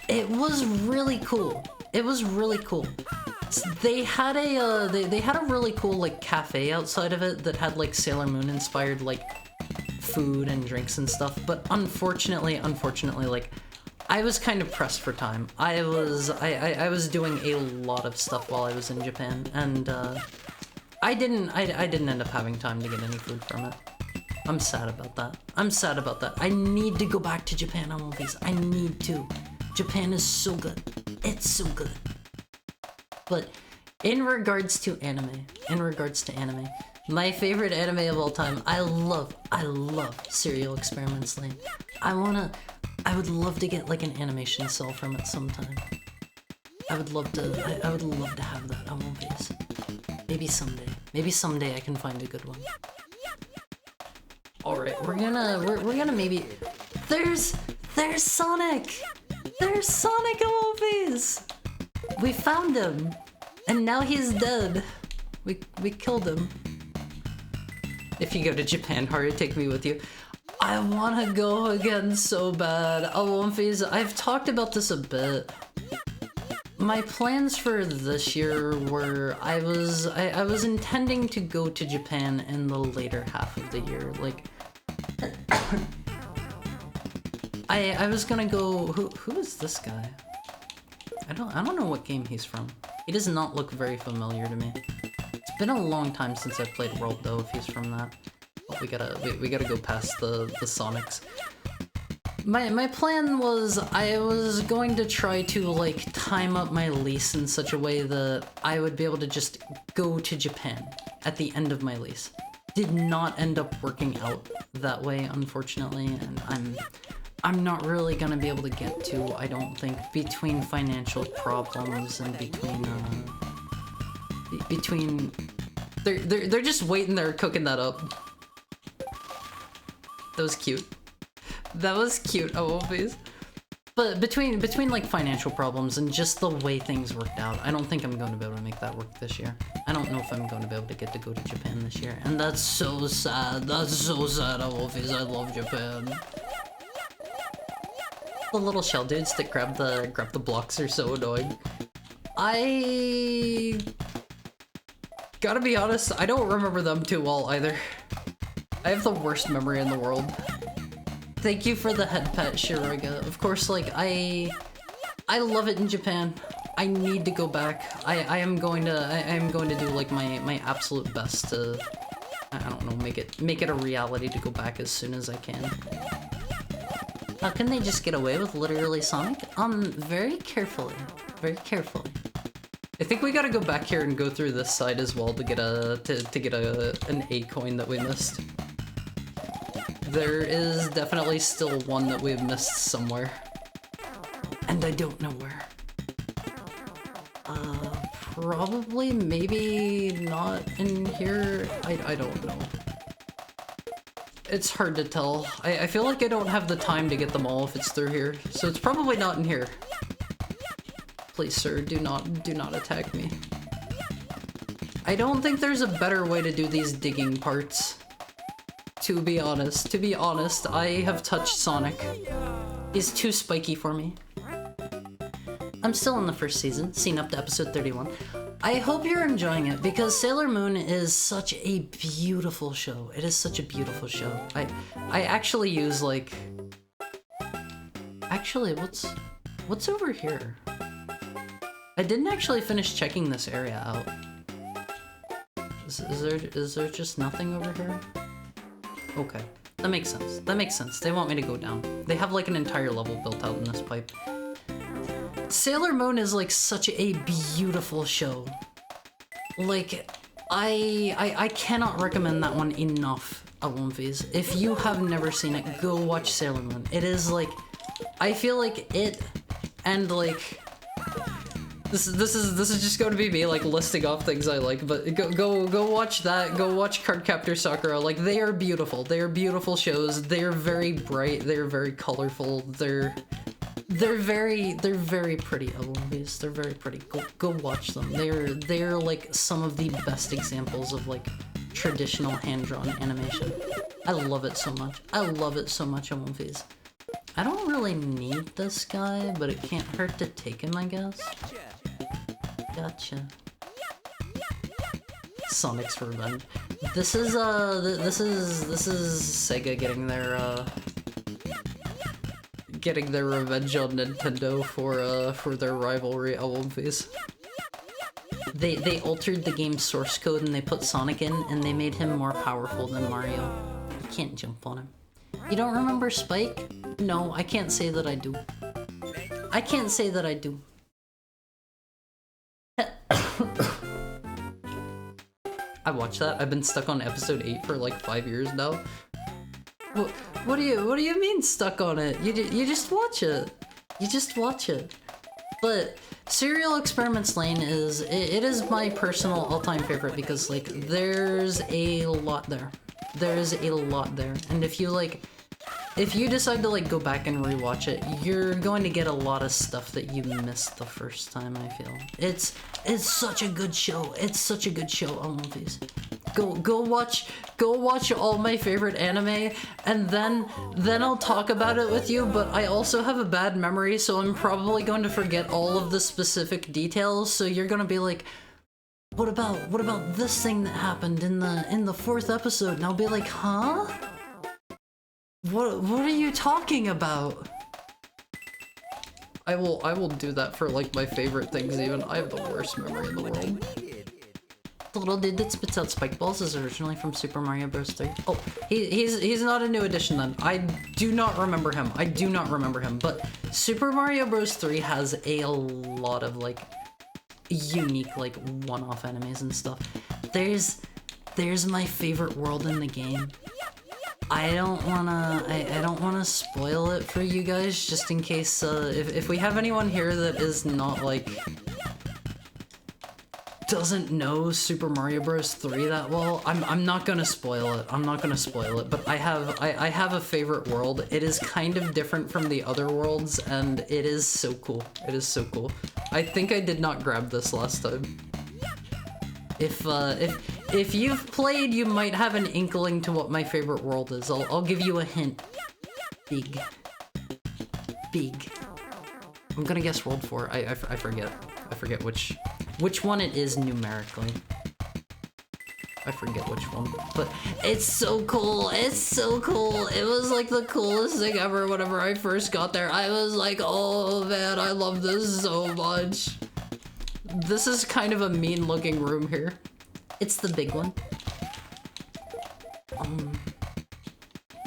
It was really cool. They had a they had a really cool like cafe outside of it that had like Sailor Moon inspired like food and drinks and stuff. But unfortunately, like I was kind of pressed for time. I was doing a lot of stuff while I was in Japan, and I didn't end up having time to get any food from it. I'm sad about that. I need to go back to Japan on all these. I need to. Japan is so good. It's so good. But in regards to anime, my favorite anime of all time, I love Serial Experiments Lane. I would love to get like an animation cell from it sometime. I would love to have that on One Piece. Maybe someday I can find a good one. Alright, we're gonna maybe... There's Sonic! There's Sonic in One Piece! We found him! And now he's dead. We killed him. If you go to Japan, Haru, take me with you. I wanna go again so bad. Oh, One Piece, I've talked about this a bit. My plans for this year were I was intending to go to Japan in the later half of the year. Like I was gonna go. Who is this guy? I don't know what game he's from. He does not look very familiar to me. It's been a long time since I played World though, if he's from that. But we gotta go past the Sonics. My plan was I was going to try to like time up my lease in such a way that I would be able to just go to Japan at the end of my lease. Did not end up working out that way, unfortunately, and I'm not really gonna be able to get to, I don't think, between financial problems and between they're just waiting there cooking that up. That was cute. That was cute, always. But between like financial problems and just the way things worked out, I don't think I'm going to be able to make that work this year. I don't know if I'm going to be able to get to go to Japan this year, and that's so sad. That's so sad, always. I love Japan. The little shell dudes that grab the blocks are so annoying. I gotta be honest, I don't remember them too well either. I have the worst memory in the world. Thank you for the head pet, Shiriga. Of course, like, I love it in Japan. I need to go back. I am going to do like my absolute best to, I don't know, make it a reality to go back as soon as I can. How can they just get away with literally Sonic? Very carefully. Very carefully. I think we gotta go back here and go through this side as well to get an A coin that we missed. There is definitely still one that we've missed somewhere. And I don't know where. Probably, maybe not in here. I don't know. It's hard to tell. I feel like I don't have the time to get them all if it's through here. So it's probably not in here. Please, sir, do not attack me. I don't think there's a better way to do these digging parts. To be honest, I have touched Sonic. He's too spiky for me. I'm still in the first season, seen up to episode 31. I hope you're enjoying it, because Sailor Moon is such a beautiful show. It is such a beautiful show. I actually use, like... Actually, what's over here? I didn't actually finish checking this area out. Is there just nothing over here? Okay, that makes sense. That makes sense. They want me to go down. They have like an entire level built out in this pipe. Sailor Moon is like such a beautiful show. Like, I cannot recommend that one enough, Alumvies. If you have never seen it, go watch Sailor Moon. It is like, I feel like it and like, this is just going to be me like listing off things I like, but go watch that. Go watch Cardcaptor Sakura. Like, they are beautiful. They are beautiful shows. They are very bright. They are very colorful. They're very pretty, Alumvies. They're very pretty. Go watch them. They're like some of the best examples of like traditional hand-drawn animation. I love it so much. I love it so much, Alumvies. I don't really need this guy, but it can't hurt to take him, I guess. Gotcha. Sonic's Revenge. This is Sega getting their revenge on Nintendo for their rivalry, Alumvies. They altered the game's source code and they put Sonic in, and they made him more powerful than Mario. You can't jump on him. You don't remember Spike? No, I can't say that I do. I can't say that I do. I watched that. I've been stuck on episode 8 for like 5 years now. What do you mean stuck on it? You just watch it. You just watch it. But Serial Experiments Lane is it is my personal all-time favorite because like there's a lot there. There's a lot there, and if you decide to like go back and rewatch it, you're going to get a lot of stuff that you missed the first time, I feel. It's such a good show. It's such a good show, Alumvies. Go watch all my favorite anime, and then I'll talk about it with you, but I also have a bad memory, so I'm probably going to forget all of the specific details, so you're gonna be like, what about this thing that happened in the 4th episode? And I'll be like, huh? What are you talking about? I will do that for like my favorite things even. I have the worst memory in the world. little dude that spits out spike balls is originally from Super Mario Bros. 3. Oh, he's not a new addition then. I do not remember him. I do not remember him. But Super Mario Bros. 3 has a lot of like unique like one-off enemies and stuff. There's my favorite world in the game. I don't wanna spoil it for you guys, just in case if we have anyone here that is not like doesn't know Super Mario Bros. 3 that well, I'm not gonna spoil it. I'm not gonna spoil it, but I have a favorite world. It is kind of different from the other worlds, and it is so cool. It is so cool. I think I did not grab this last time. If you've played, you might have an inkling to what my favorite world is. I'll give you a hint. Big. I'm gonna guess World 4. I forget. I forget which one it is numerically. I forget which one, but it's so cool. It's so cool. It was like the coolest thing ever whenever I first got there. I was like, oh man, I love this so much. This is kind of a mean looking room here. It's the big one.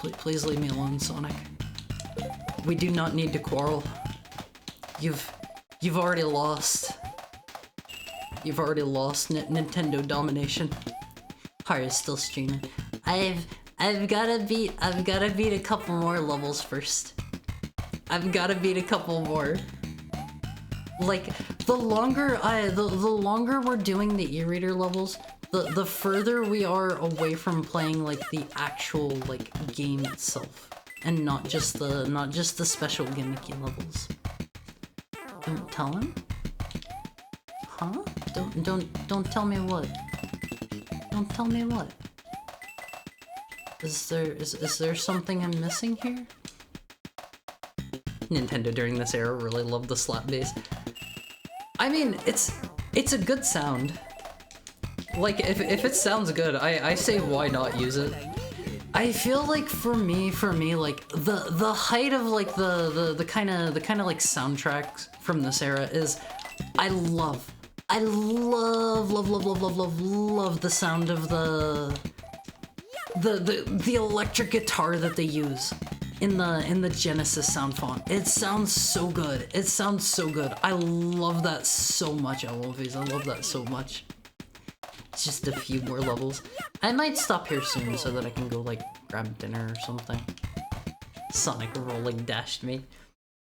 Please leave me alone, Sonic. We do not need to quarrel. You've already lost. You've already lost Nintendo domination. Hara's still streaming. I've gotta beat a couple more levels first. I've gotta beat a couple more. Like, the longer we're doing the e-reader levels, the further we are away from playing like the actual like game itself, and not just the special gimmicky levels. Don't tell him? Huh? Don't tell me what? Don't tell me what? Is there something I'm missing here? Nintendo during this era really loved the slap bass. I mean, it's a good sound. Like, if it sounds good, I say why not use it. I feel like for me, like the height of like the kind of like soundtracks from this era is, I love the sound of the electric guitar that they use in the Genesis sound font. It sounds so good. It sounds so good. I love that so much, Elvies. I love that so much. It's just a few more levels. I might stop here soon so that I can go like grab dinner or something. Sonic rolling dashed me.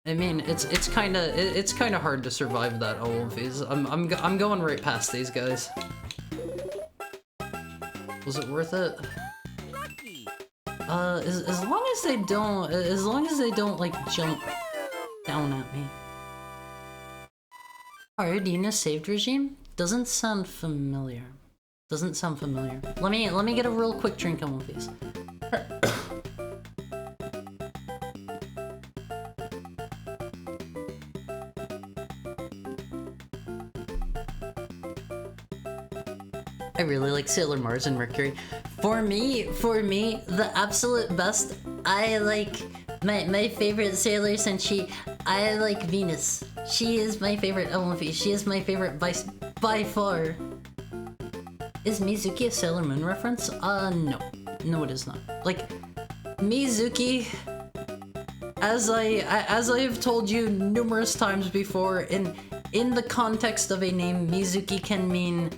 I mean, it's kind of hard to survive that Elvies. I'm going right past these guys. Was it worth it? As long as they don't like jump down at me. Aradina saved regime? Doesn't sound familiar. Doesn't sound familiar. Let me get a real quick drink on one of these. I really like Sailor Mars and Mercury. For me, the absolute best, I like my favorite sailor since I like Venus. She is my favorite Olympi. She is my favorite by far. Is Mizuki a Sailor Moon reference? No. No, it is not. Like, Mizuki, as I have told you numerous times before, in the context of a name, Mizuki can mean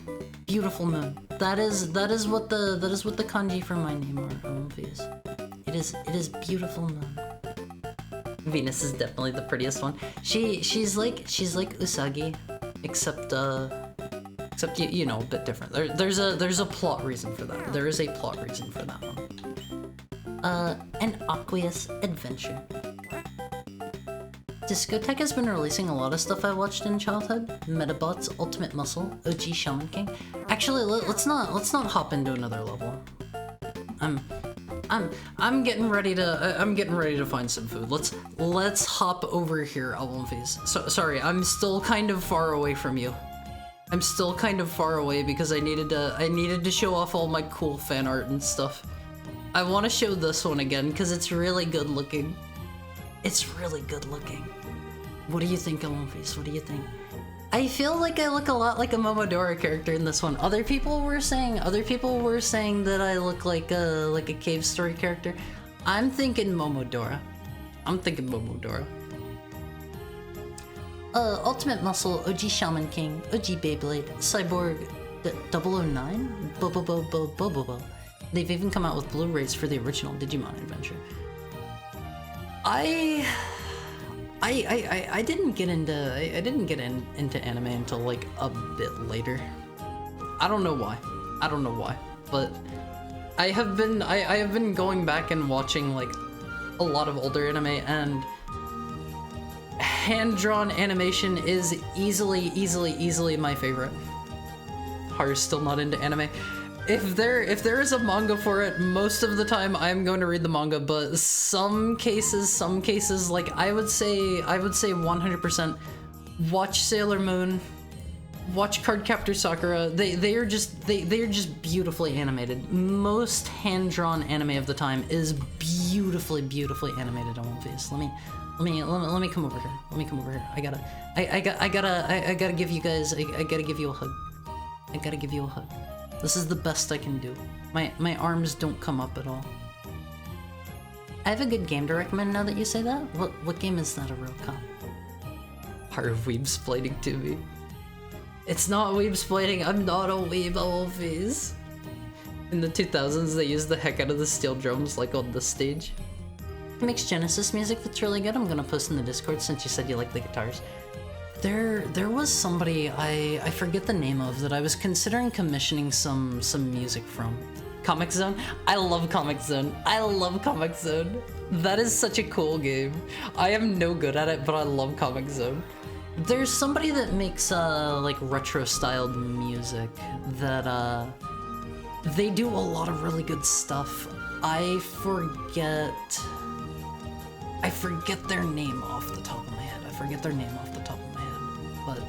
beautiful moon. That is what the kanji for my name are, Olympias. It is beautiful moon. Venus is definitely the prettiest one. She's like Usagi, except you know, a bit different. There's a plot reason for that. There is a plot reason for that one. An aqueous adventure. Discotheque has been releasing a lot of stuff I watched in childhood. Metabots, Ultimate Muscle, OG Shaman King. Actually, let's not hop into another level. I'm getting ready to find some food. Let's hop over here, Alonfis. Sorry, I'm still kind of far away from you. I'm still kind of far away because I needed to show off all my cool fan art and stuff. I want to show this one again because it's really good looking. It's really good looking. What do you think, Alonfis? What do you think? I feel like I look a lot like a Momodora character in this one. Other people were saying that I look like a cave story character. I'm thinking Momodora. Ultimate Muscle, OG Shaman King, OG Beyblade, Cyborg 009, Bobo. They've even come out with Blu-rays for the original Digimon Adventure. I didn't get into anime until like a bit later. I don't know why, but I have been going back and watching like a lot of older anime, and hand-drawn animation is easily my favorite. Haru's still not into anime. If there is a manga for it, most of the time I'm going to read the manga, but some cases, like I would say 100% watch Sailor Moon, watch Cardcaptor Sakura. They are just beautifully animated. Most hand-drawn anime of the time is beautifully animated on One Piece. Let me come over here. I gotta give you guys, I gotta give you a hug. This is the best I can do. My arms don't come up at all. I have a good game to recommend now that you say that. What game is that, a real cop? Part of weebsplaining to me. It's not weebsplaining, I'm not a weeb, Wolfies. In the 2000s, they used the heck out of the steel drums like on this stage. It makes Genesis music that's really good. I'm gonna post in the Discord since you said you like the guitars. There was somebody, I forget the name of, that I was considering commissioning some music from. Comic Zone? I love Comic Zone. That is such a cool game. I am no good at it, but I love Comic Zone. There's somebody that makes like retro styled music that they do a lot of really good stuff. I forget their name off the top of my head. But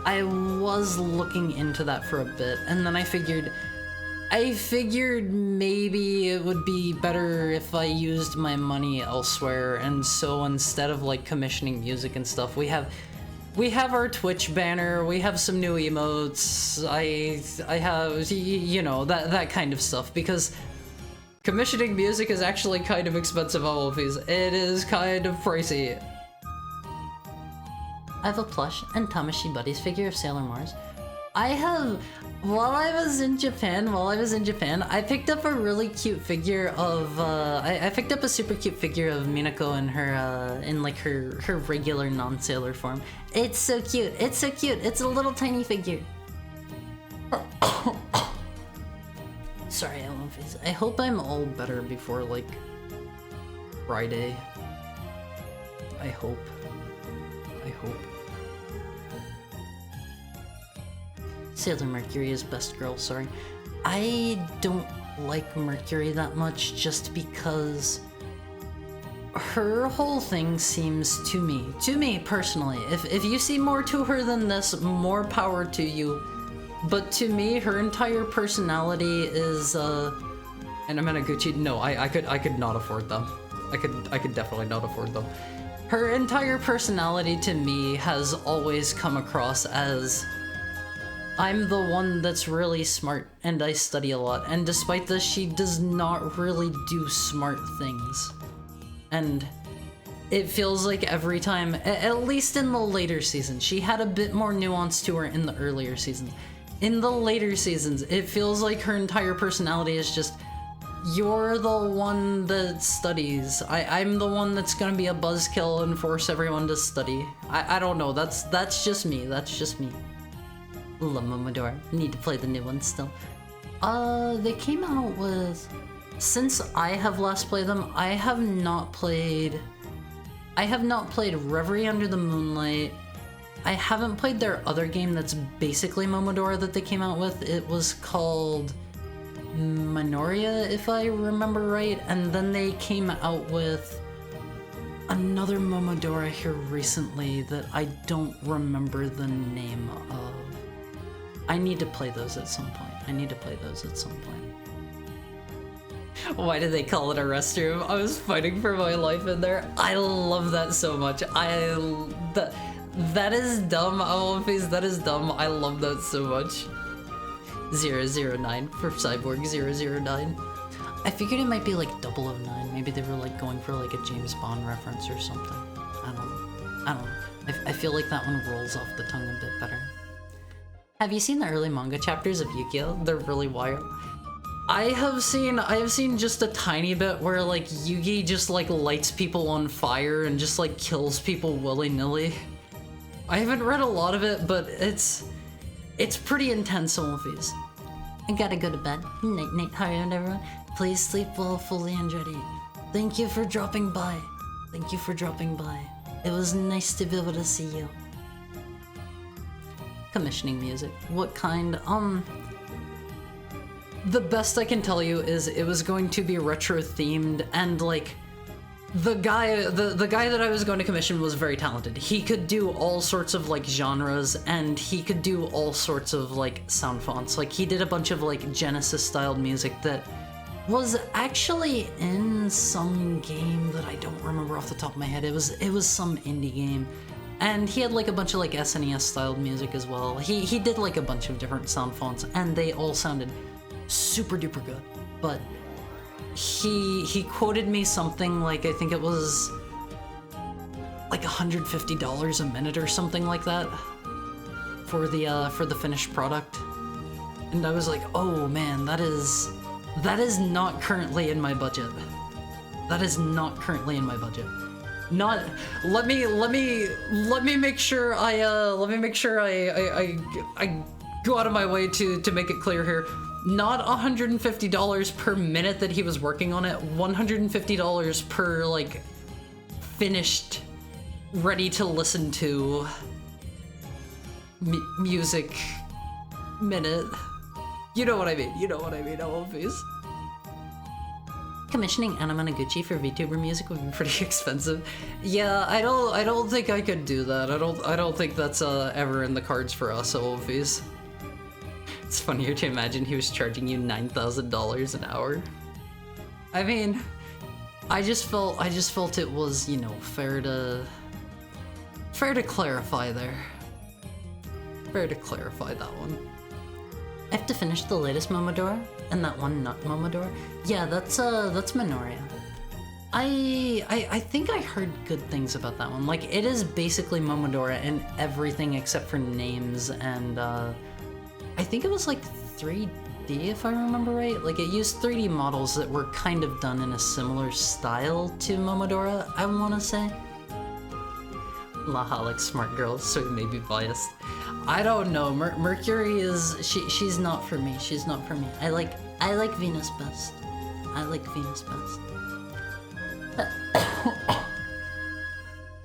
I was looking into that for a bit, and then I figured maybe it would be better if I used my money elsewhere, and so instead of like commissioning music and stuff, we have our Twitch banner, we have some new emotes, I have, you know, that kind of stuff, because commissioning music is actually kind of expensive on Wolfies. It is kind of pricey. I have a plush and Tamashi Buddies figure of Sailor Mars. While I was in Japan, I picked up a really cute figure of, I picked up a super cute figure of Minako in her, in like her regular non-sailor form. It's so cute, it's a little tiny figure. Sorry, I won't face it. I hope I'm all better before like Friday. I hope. Sailor Mercury is best girl, sorry. I don't like Mercury that much just because her whole thing seems to me personally, if you see more to her than this, more power to you. But to me, her entire personality is, and I'm in a Gucci, no, I could not afford them. I could definitely not afford them. Her entire personality to me has always come across as, I'm the one that's really smart and I study a lot, and despite this, she does not really do smart things. And it feels like every time, at least in the later seasons, she had a bit more nuance to her in the earlier seasons. In the later seasons, it feels like her entire personality is just, you're the one that studies. I'm the one that's gonna be a buzzkill and force everyone to study. I don't know, that's just me, Love Momodora. Need to play the new one still. They came out with... Since I have last played them, I have not played Reverie Under the Moonlight. I haven't played their other game that's basically Momodora that they came out with. It was called Minoria, if I remember right, and then they came out with another Momodora here recently that I don't remember the name of. I need to play those at some point. Why do they call it a restroom? I was fighting for my life in there. I love that so much. That is dumb, Owlface, that is dumb. I love that so much. 009 for Cyborg 009. I figured it might be like 009. Maybe they were like going for like a James Bond reference or something. I don't know. I feel like that one rolls off the tongue a bit better. Have you seen the early manga chapters of Yu-Gi-Oh? They're really wild. I have seen just a tiny bit where like Yugi just like lights people on fire and just like kills people willy-nilly. I haven't read a lot of it, but it's pretty intense, Wolfies. I gotta go to bed. Night night, hi everyone. Please sleep well, fully and ready. Thank you for dropping by. Thank you for dropping by. It was nice to be able to see you. Commissioning music. What kind? The best I can tell you is it was going to be retro themed, and like the guy that I was going to commission was very talented. He could do all sorts of like genres, and he could do all sorts of like sound fonts. Like he did a bunch of like Genesis styled music that was actually in some game that I don't remember off the top of my head. It was some indie game. And he had like a bunch of like SNES styled music as well. He did like a bunch of different sound fonts, and they all sounded super duper good. But he quoted me something like, I think it was like $150 a minute or something like that for the finished product. And I was like, oh man, that is not currently in my budget. That is not currently in my budget. Not, let me make sure I go out of my way to make it clear here. Not $150 per minute that he was working on it, $150 per like finished, ready to listen to music minute. You know what I mean, Owlface. Commissioning Anamanaguchi for VTuber music would be pretty expensive. Yeah, I don't think I could do that. I don't think that's ever in the cards for us, Owlface. It's funnier to imagine he was charging you $9,000 an hour. I mean, I just felt it was, you know, fair to clarify there. Fair to clarify that one. I have to finish the latest Momodora, and that one not Momodora. Yeah, that's Minoria. I think I heard good things about that one. Like, it is basically Momodora in everything except for names, and I think it was like 3D if I remember right. Like, it used 3D models that were kind of done in a similar style to Momodora, I wanna say. Lahalik, smart girl, so he may be biased. I don't know. Mercury is she's not for me. She's not for me. I like Venus best. I like Venus best.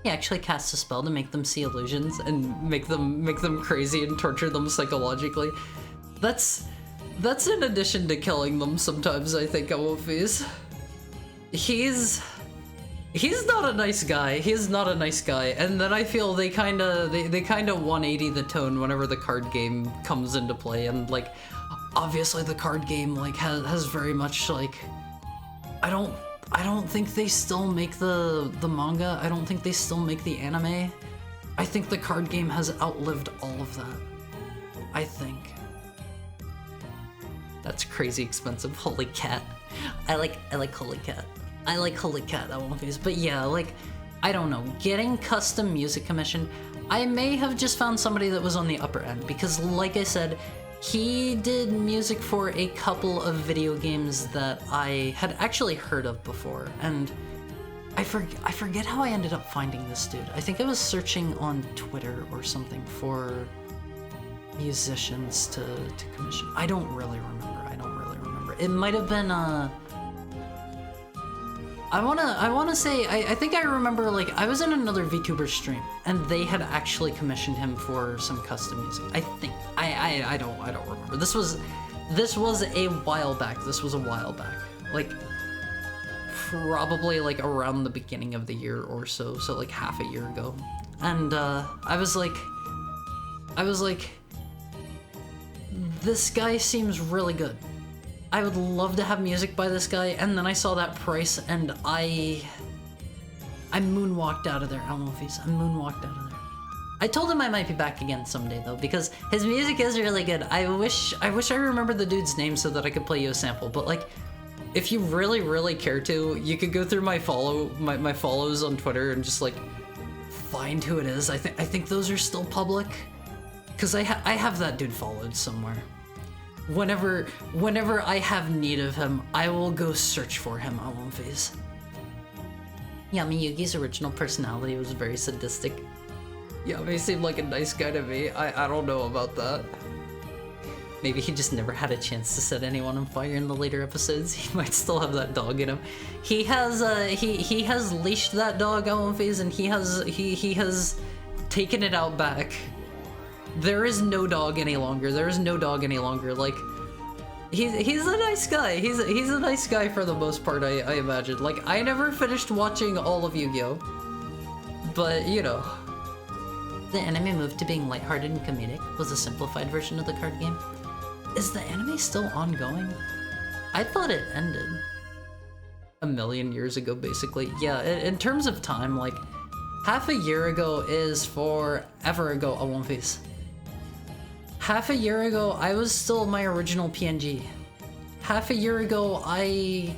He actually casts a spell to make them see illusions and make them crazy and torture them psychologically. That's in addition to killing them sometimes, I think, Owlface. He's not a nice guy. He's not a nice guy. And then I feel they kinda 180 the tone whenever the card game comes into play. And like, obviously the card game like has very much like, I don't think they still make the manga. I don't think they still make the anime. I think the card game has outlived all of that. I think. That's crazy expensive. Holy cat. I like Holy Cat. I like Holy Cat, that one face. But yeah, like, I don't know. Getting custom music commission, I may have just found somebody that was on the upper end, because like I said, he did music for a couple of video games that I had actually heard of before, and I forget how I ended up finding this dude. I think I was searching on Twitter or something for musicians to commission. I don't really remember. It might have been I wanna say, I think I remember, like, I was in another VTuber stream, and they had actually commissioned him for some custom music. I think, I don't remember. This was a while back. Like, probably, like, around the beginning of the year or so like half a year ago. And, I was like, this guy seems really good. I would love to have music by this guy, and then I saw that price, and I moonwalked out of there. I don't know if I moonwalked out of there. I told him I might be back again someday though, because his music is really good. I wish I remembered the dude's name so that I could play you a sample, but like, if you really care to, you could go through my follows on Twitter and just like find who it is. I think those are still public, because I have that dude followed somewhere. Whenever I have need of him, I will go search for him on One Face. Yeah, Miyuki's original personality was very sadistic. Yeah, he seemed like a nice guy to me. I don't know about that. Maybe he just never had a chance to set anyone on fire in the later episodes. He might still have that dog in him. He has leashed that dog on One Face, and he has taken it out back. There is no dog any longer. There is no dog any longer. Like, he's a nice guy. He's a nice guy for the most part, I imagine. Like, I never finished watching all of Yu-Gi-Oh! But, you know. The anime moved to being lighthearted and comedic, was a simplified version of the card game. Is the anime still ongoing? I thought it ended a million years ago, basically. Yeah, in terms of time, like, half a year ago is forever ago on One Piece. Half a year ago, I was still my original PNG. Half a year ago, I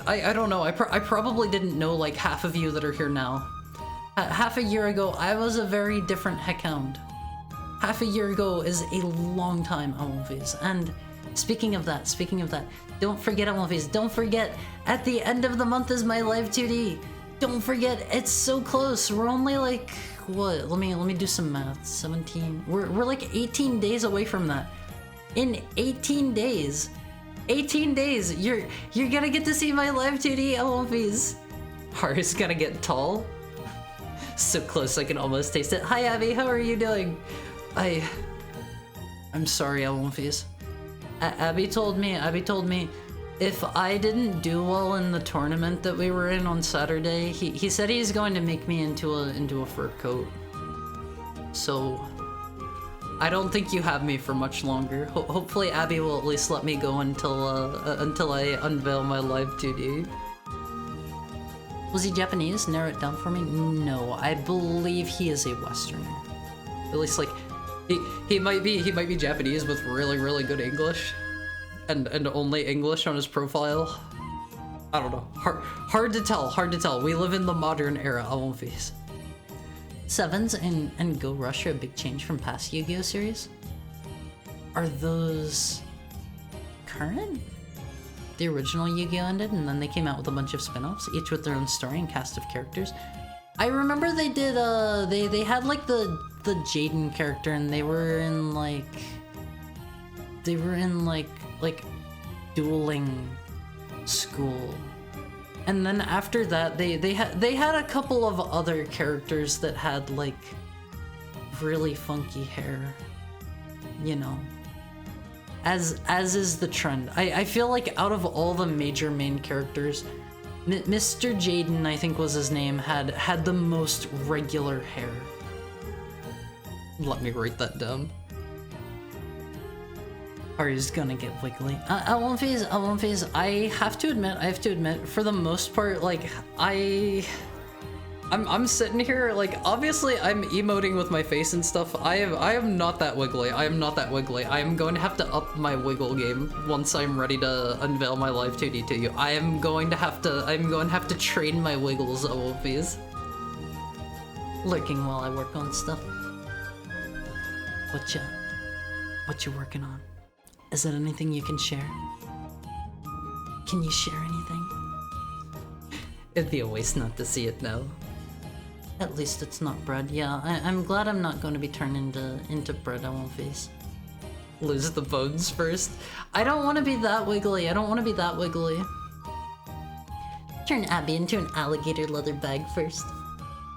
don't know, I probably didn't know like half of you that are here now. Half a year ago, I was a very different Heckhound. Half a year ago is a long time on One Piece. And speaking of that, don't forget on One Piece, don't forget, at the end of the month is my live 2D. Don't forget, it's so close. We're only like, what? Let me do some math. 17. We're like 18 days away from that. In 18 days, you're gonna get to see my live 2D on One Piece. Haru's gonna get tall. So close I can almost taste it. Hi Abby, how are you doing? I'm sorry, One Piece. Abby told me if I didn't do well in the tournament that we were in on Saturday, he said he's going to make me into a fur coat. So I don't think you have me for much longer. Hopefully Abby will at least let me go until I unveil my live 2D. Was he Japanese? Narrow it down for me. No, I believe he is a Westerner. At least like he might be Japanese with really good English. And only English on his profile. I don't know. Hard to tell. We live in the modern era of One Piece. Sevens and Go Rush are a big change from past Yu-Gi-Oh series. Are those current? The original Yu-Gi-Oh ended, and then they came out with a bunch of spin-offs, each with their own story and cast of characters. I remember they did they had like the Jaden character, and they were in like dueling school. And then after that they had a couple of other characters that had like really funky hair, you know, as is the trend. I feel like out of all the major main characters, Mr. Jaden, I think was his name, had the most regular hair. Let me write that down. Haru's gonna get wiggly. One Piece, I have to admit, for the most part, like, I'm sitting here, like, obviously I'm emoting with my face and stuff. I am not that wiggly. I am going to have to up my wiggle game once I'm ready to unveil my live 2D to you. I'm going to have to train my wiggles at One Piece. Lurking while I work on stuff. What you working on? Is there anything you can share? Can you share anything? It'd be a waste not to see it now. At least it's not bread. Yeah, I'm glad I'm not going to be turned into bread on One Piece. Lose the bones first. I don't want to be that wiggly. Turn Abby into an alligator leather bag first.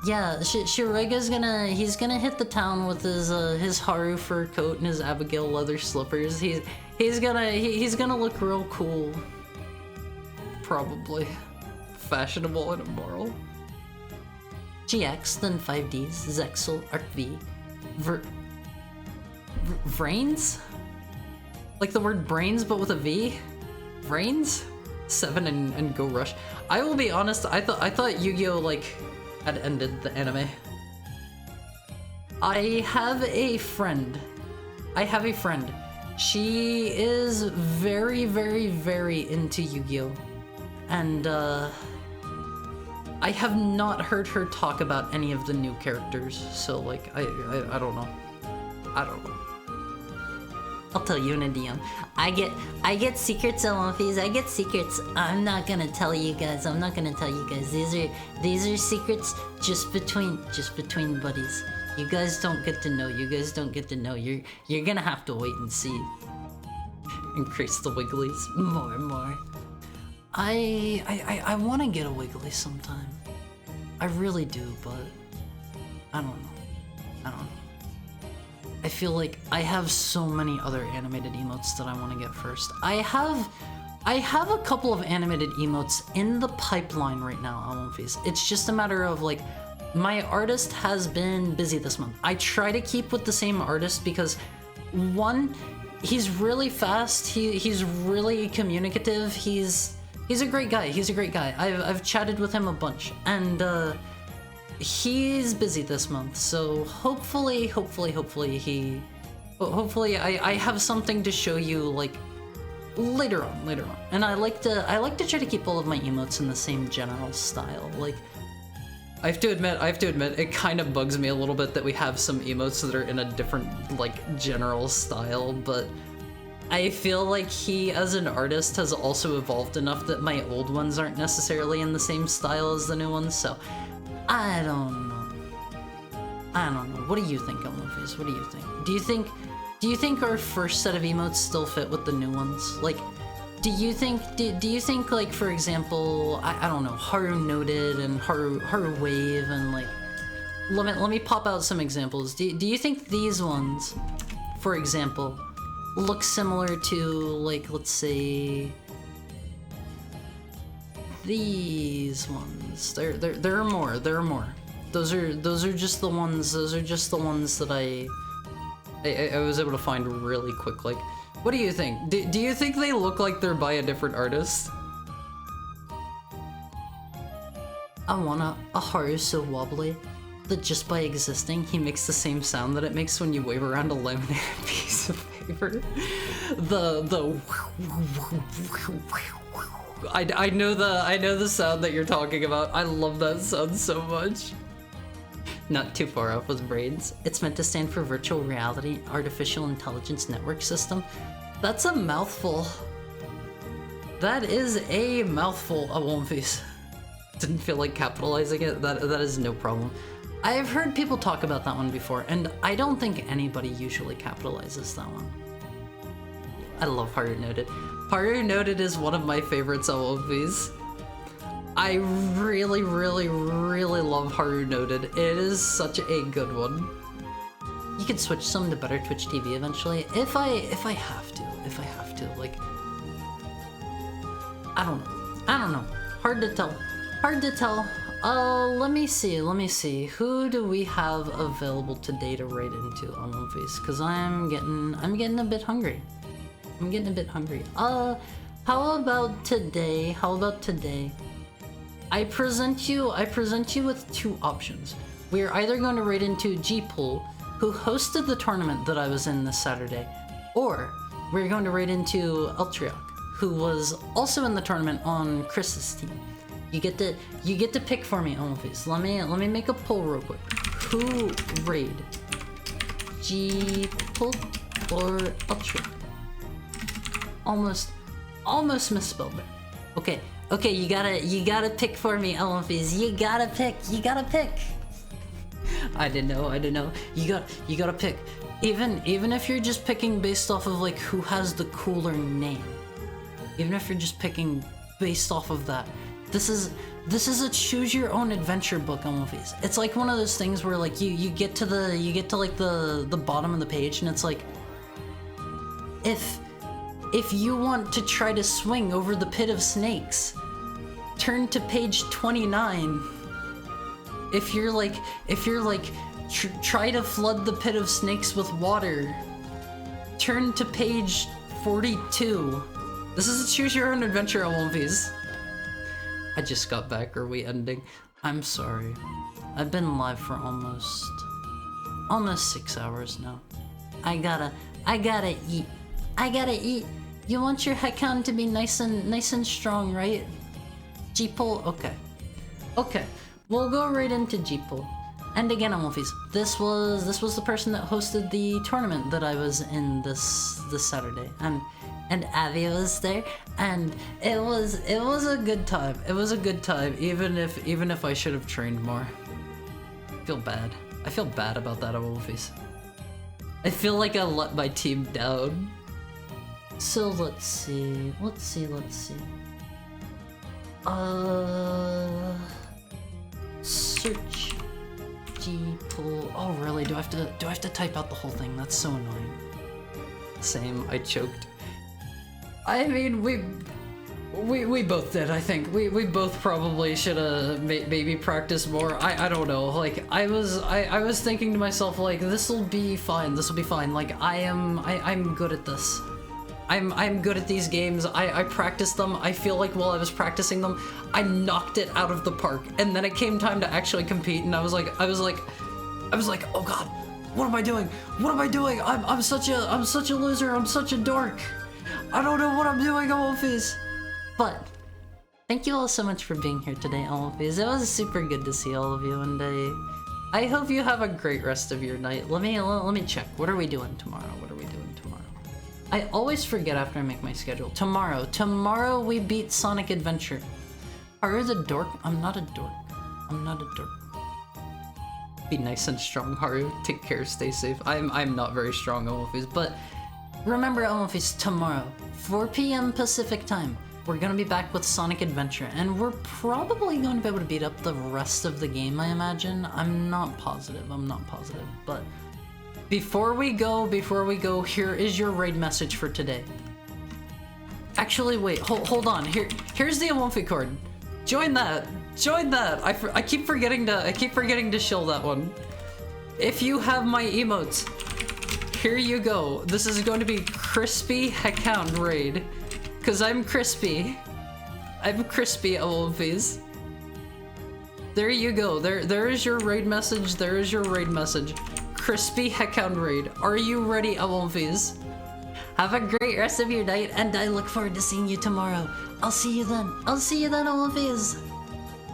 Yeah, Shirega's gonna hit the town with his Haru fur coat and his Abigail leather slippers. He's gonna look real cool. Probably. Fashionable and immoral. GX, then 5Ds, Zexel, Arc V, Vrains? Like the word brains but with a V? Vrains? 7 and Go Rush. I will be honest, I thought Yu-Gi-Oh! Like had ended the anime. I have a friend. She is very, very, very into Yu-Gi-Oh! And, I have not heard her talk about any of the new characters, so, like, I don't know. I don't know. I'll tell you in a DM. I get secrets on Luffy's. I get secrets. I'm not gonna tell you guys. These are secrets just between buddies. You guys don't get to know. You're gonna have to wait and see. Increase the wigglies more and more. I want to get a wiggly sometime. I really do, but I don't know. I feel like I have so many other animated emotes that I want to get first. I have a couple of animated emotes in the pipeline right now on One Piece. It's just a matter of like, my artist has been busy this month. I try to keep with the same artist because one, he's really fast. He's really communicative. He's a great guy. I've chatted with him a bunch, and he's busy this month. So hopefully I have something to show you like later on. And I like to try to keep all of my emotes in the same general style. Like, I have to admit, it kind of bugs me a little bit that we have some emotes that are in a different, like, general style, but I feel like he, as an artist, has also evolved enough that my old ones aren't necessarily in the same style as the new ones, so I don't know. What do you think, Elmophis? What do you think? Do you think our first set of emotes still fit with the new ones? Like, do you think like, for example, I don't know, Haru Noted and Haru Wave and like, let me pop out some examples. Do you think these ones, for example, look similar to, like, let's say these ones? There are more. Those are just the ones that I was able to find really quick. Like, what do you think? Do you think they look like they're by a different artist? I want a Haru so wobbly that just by existing, he makes the same sound that it makes when you wave around a laminated piece of paper. I know the sound that you're talking about. I love that sound so much. Not too far off with braids. It's meant to stand for Virtual Reality Artificial Intelligence Network System. That's a mouthful. That is a mouthful of One Piece. Didn't feel like capitalizing it. That is no problem. I've heard people talk about that one before, and I don't think anybody usually capitalizes that one. I love Haru Noted. Haru Noted is one of my favorites of One Piece. I really love Haru Noted. It is such a good one. You can switch some to better Twitch TV eventually, if I have to. Like, I don't know. Hard to tell. Let me see. Who do we have available today to write into on One Piece? Cause I'm getting a bit hungry. How about today? I present you with two options. We're either going to write into G-Pool, who hosted the tournament that I was in this Saturday, or we're going to write into Eltriok, who was also in the tournament on Chris's team. You get to pick for me, Elmophis. Let me make a poll real quick. Who raid? G-Pool or Eltriok? Almost misspelled there. Okay, you gotta pick for me, Elmophis. You gotta pick. I didn't know. You gotta pick. Even if you're just picking based off of like who has the cooler name. Even if you're just picking based off of that. This is a choose your own adventure book on One Piece. It's like one of those things where like you get to like the bottom of the page and it's like, if you want to try to swing over the pit of snakes, turn to page 29. If you're like try to flood the pit of snakes with water, turn to page 42. This is a choose your own adventure on One Piece. I just got back. Are we ending? I'm sorry. I've been live for almost almost 6 hours now. I gotta eat. I gotta eat. You want your headcount to be nice and strong, right? G-Pull? Okay. We'll go right into G-Pull. And again, Amalfis, this was the person that hosted the tournament that I was in this Saturday, and Avi was there, and it was a good time. It was a good time, even if I should have trained more. I feel bad. I feel bad about that, Amalfis. I feel like I let my team down. So let's see. Search G-Pull. Oh really? Do I have to type out the whole thing? That's so annoying. Same, I choked. I mean, we both did, I think. We both probably should have maybe practiced more. I don't know. Like I was thinking to myself, like, this'll be fine. Like I'm good at this. I'm good at these games. I practiced them. I feel like while I was practicing them, I knocked it out of the park. And then it came time to actually compete, and I was like, oh god, what am I doing? I'm such a loser. I'm such a dork. I don't know what I'm doing, Amalfis. But thank you all so much for being here today, Amalfis. It was super good to see all of you, and I hope you have a great rest of your night. Let me check. What are we doing tomorrow? I always forget after I make my schedule. Tomorrow we beat Sonic Adventure. Haru's a dork? I'm not a dork. Be nice and strong, Haru. Take care, stay safe. I'm not very strong, Amalfis, but remember, Amalfis, tomorrow, 4 p.m. Pacific time, we're gonna be back with Sonic Adventure, and we're probably going to be able to beat up the rest of the game, I imagine. I'm not positive, but before we go, here is your raid message for today. Actually, wait, hold on. Here's the Amalfi card. Join that. I keep forgetting to show that one. If you have my emotes, here you go. This is going to be Crispy Heckhound raid, cause I'm crispy. I'm crispy, Amalfis. There you go. There is your raid message. Crispy Heckhound raid. Are you ready, Amalfis? Have a great rest of your night, and I look forward to seeing you tomorrow. I'll see you then, Amalfis.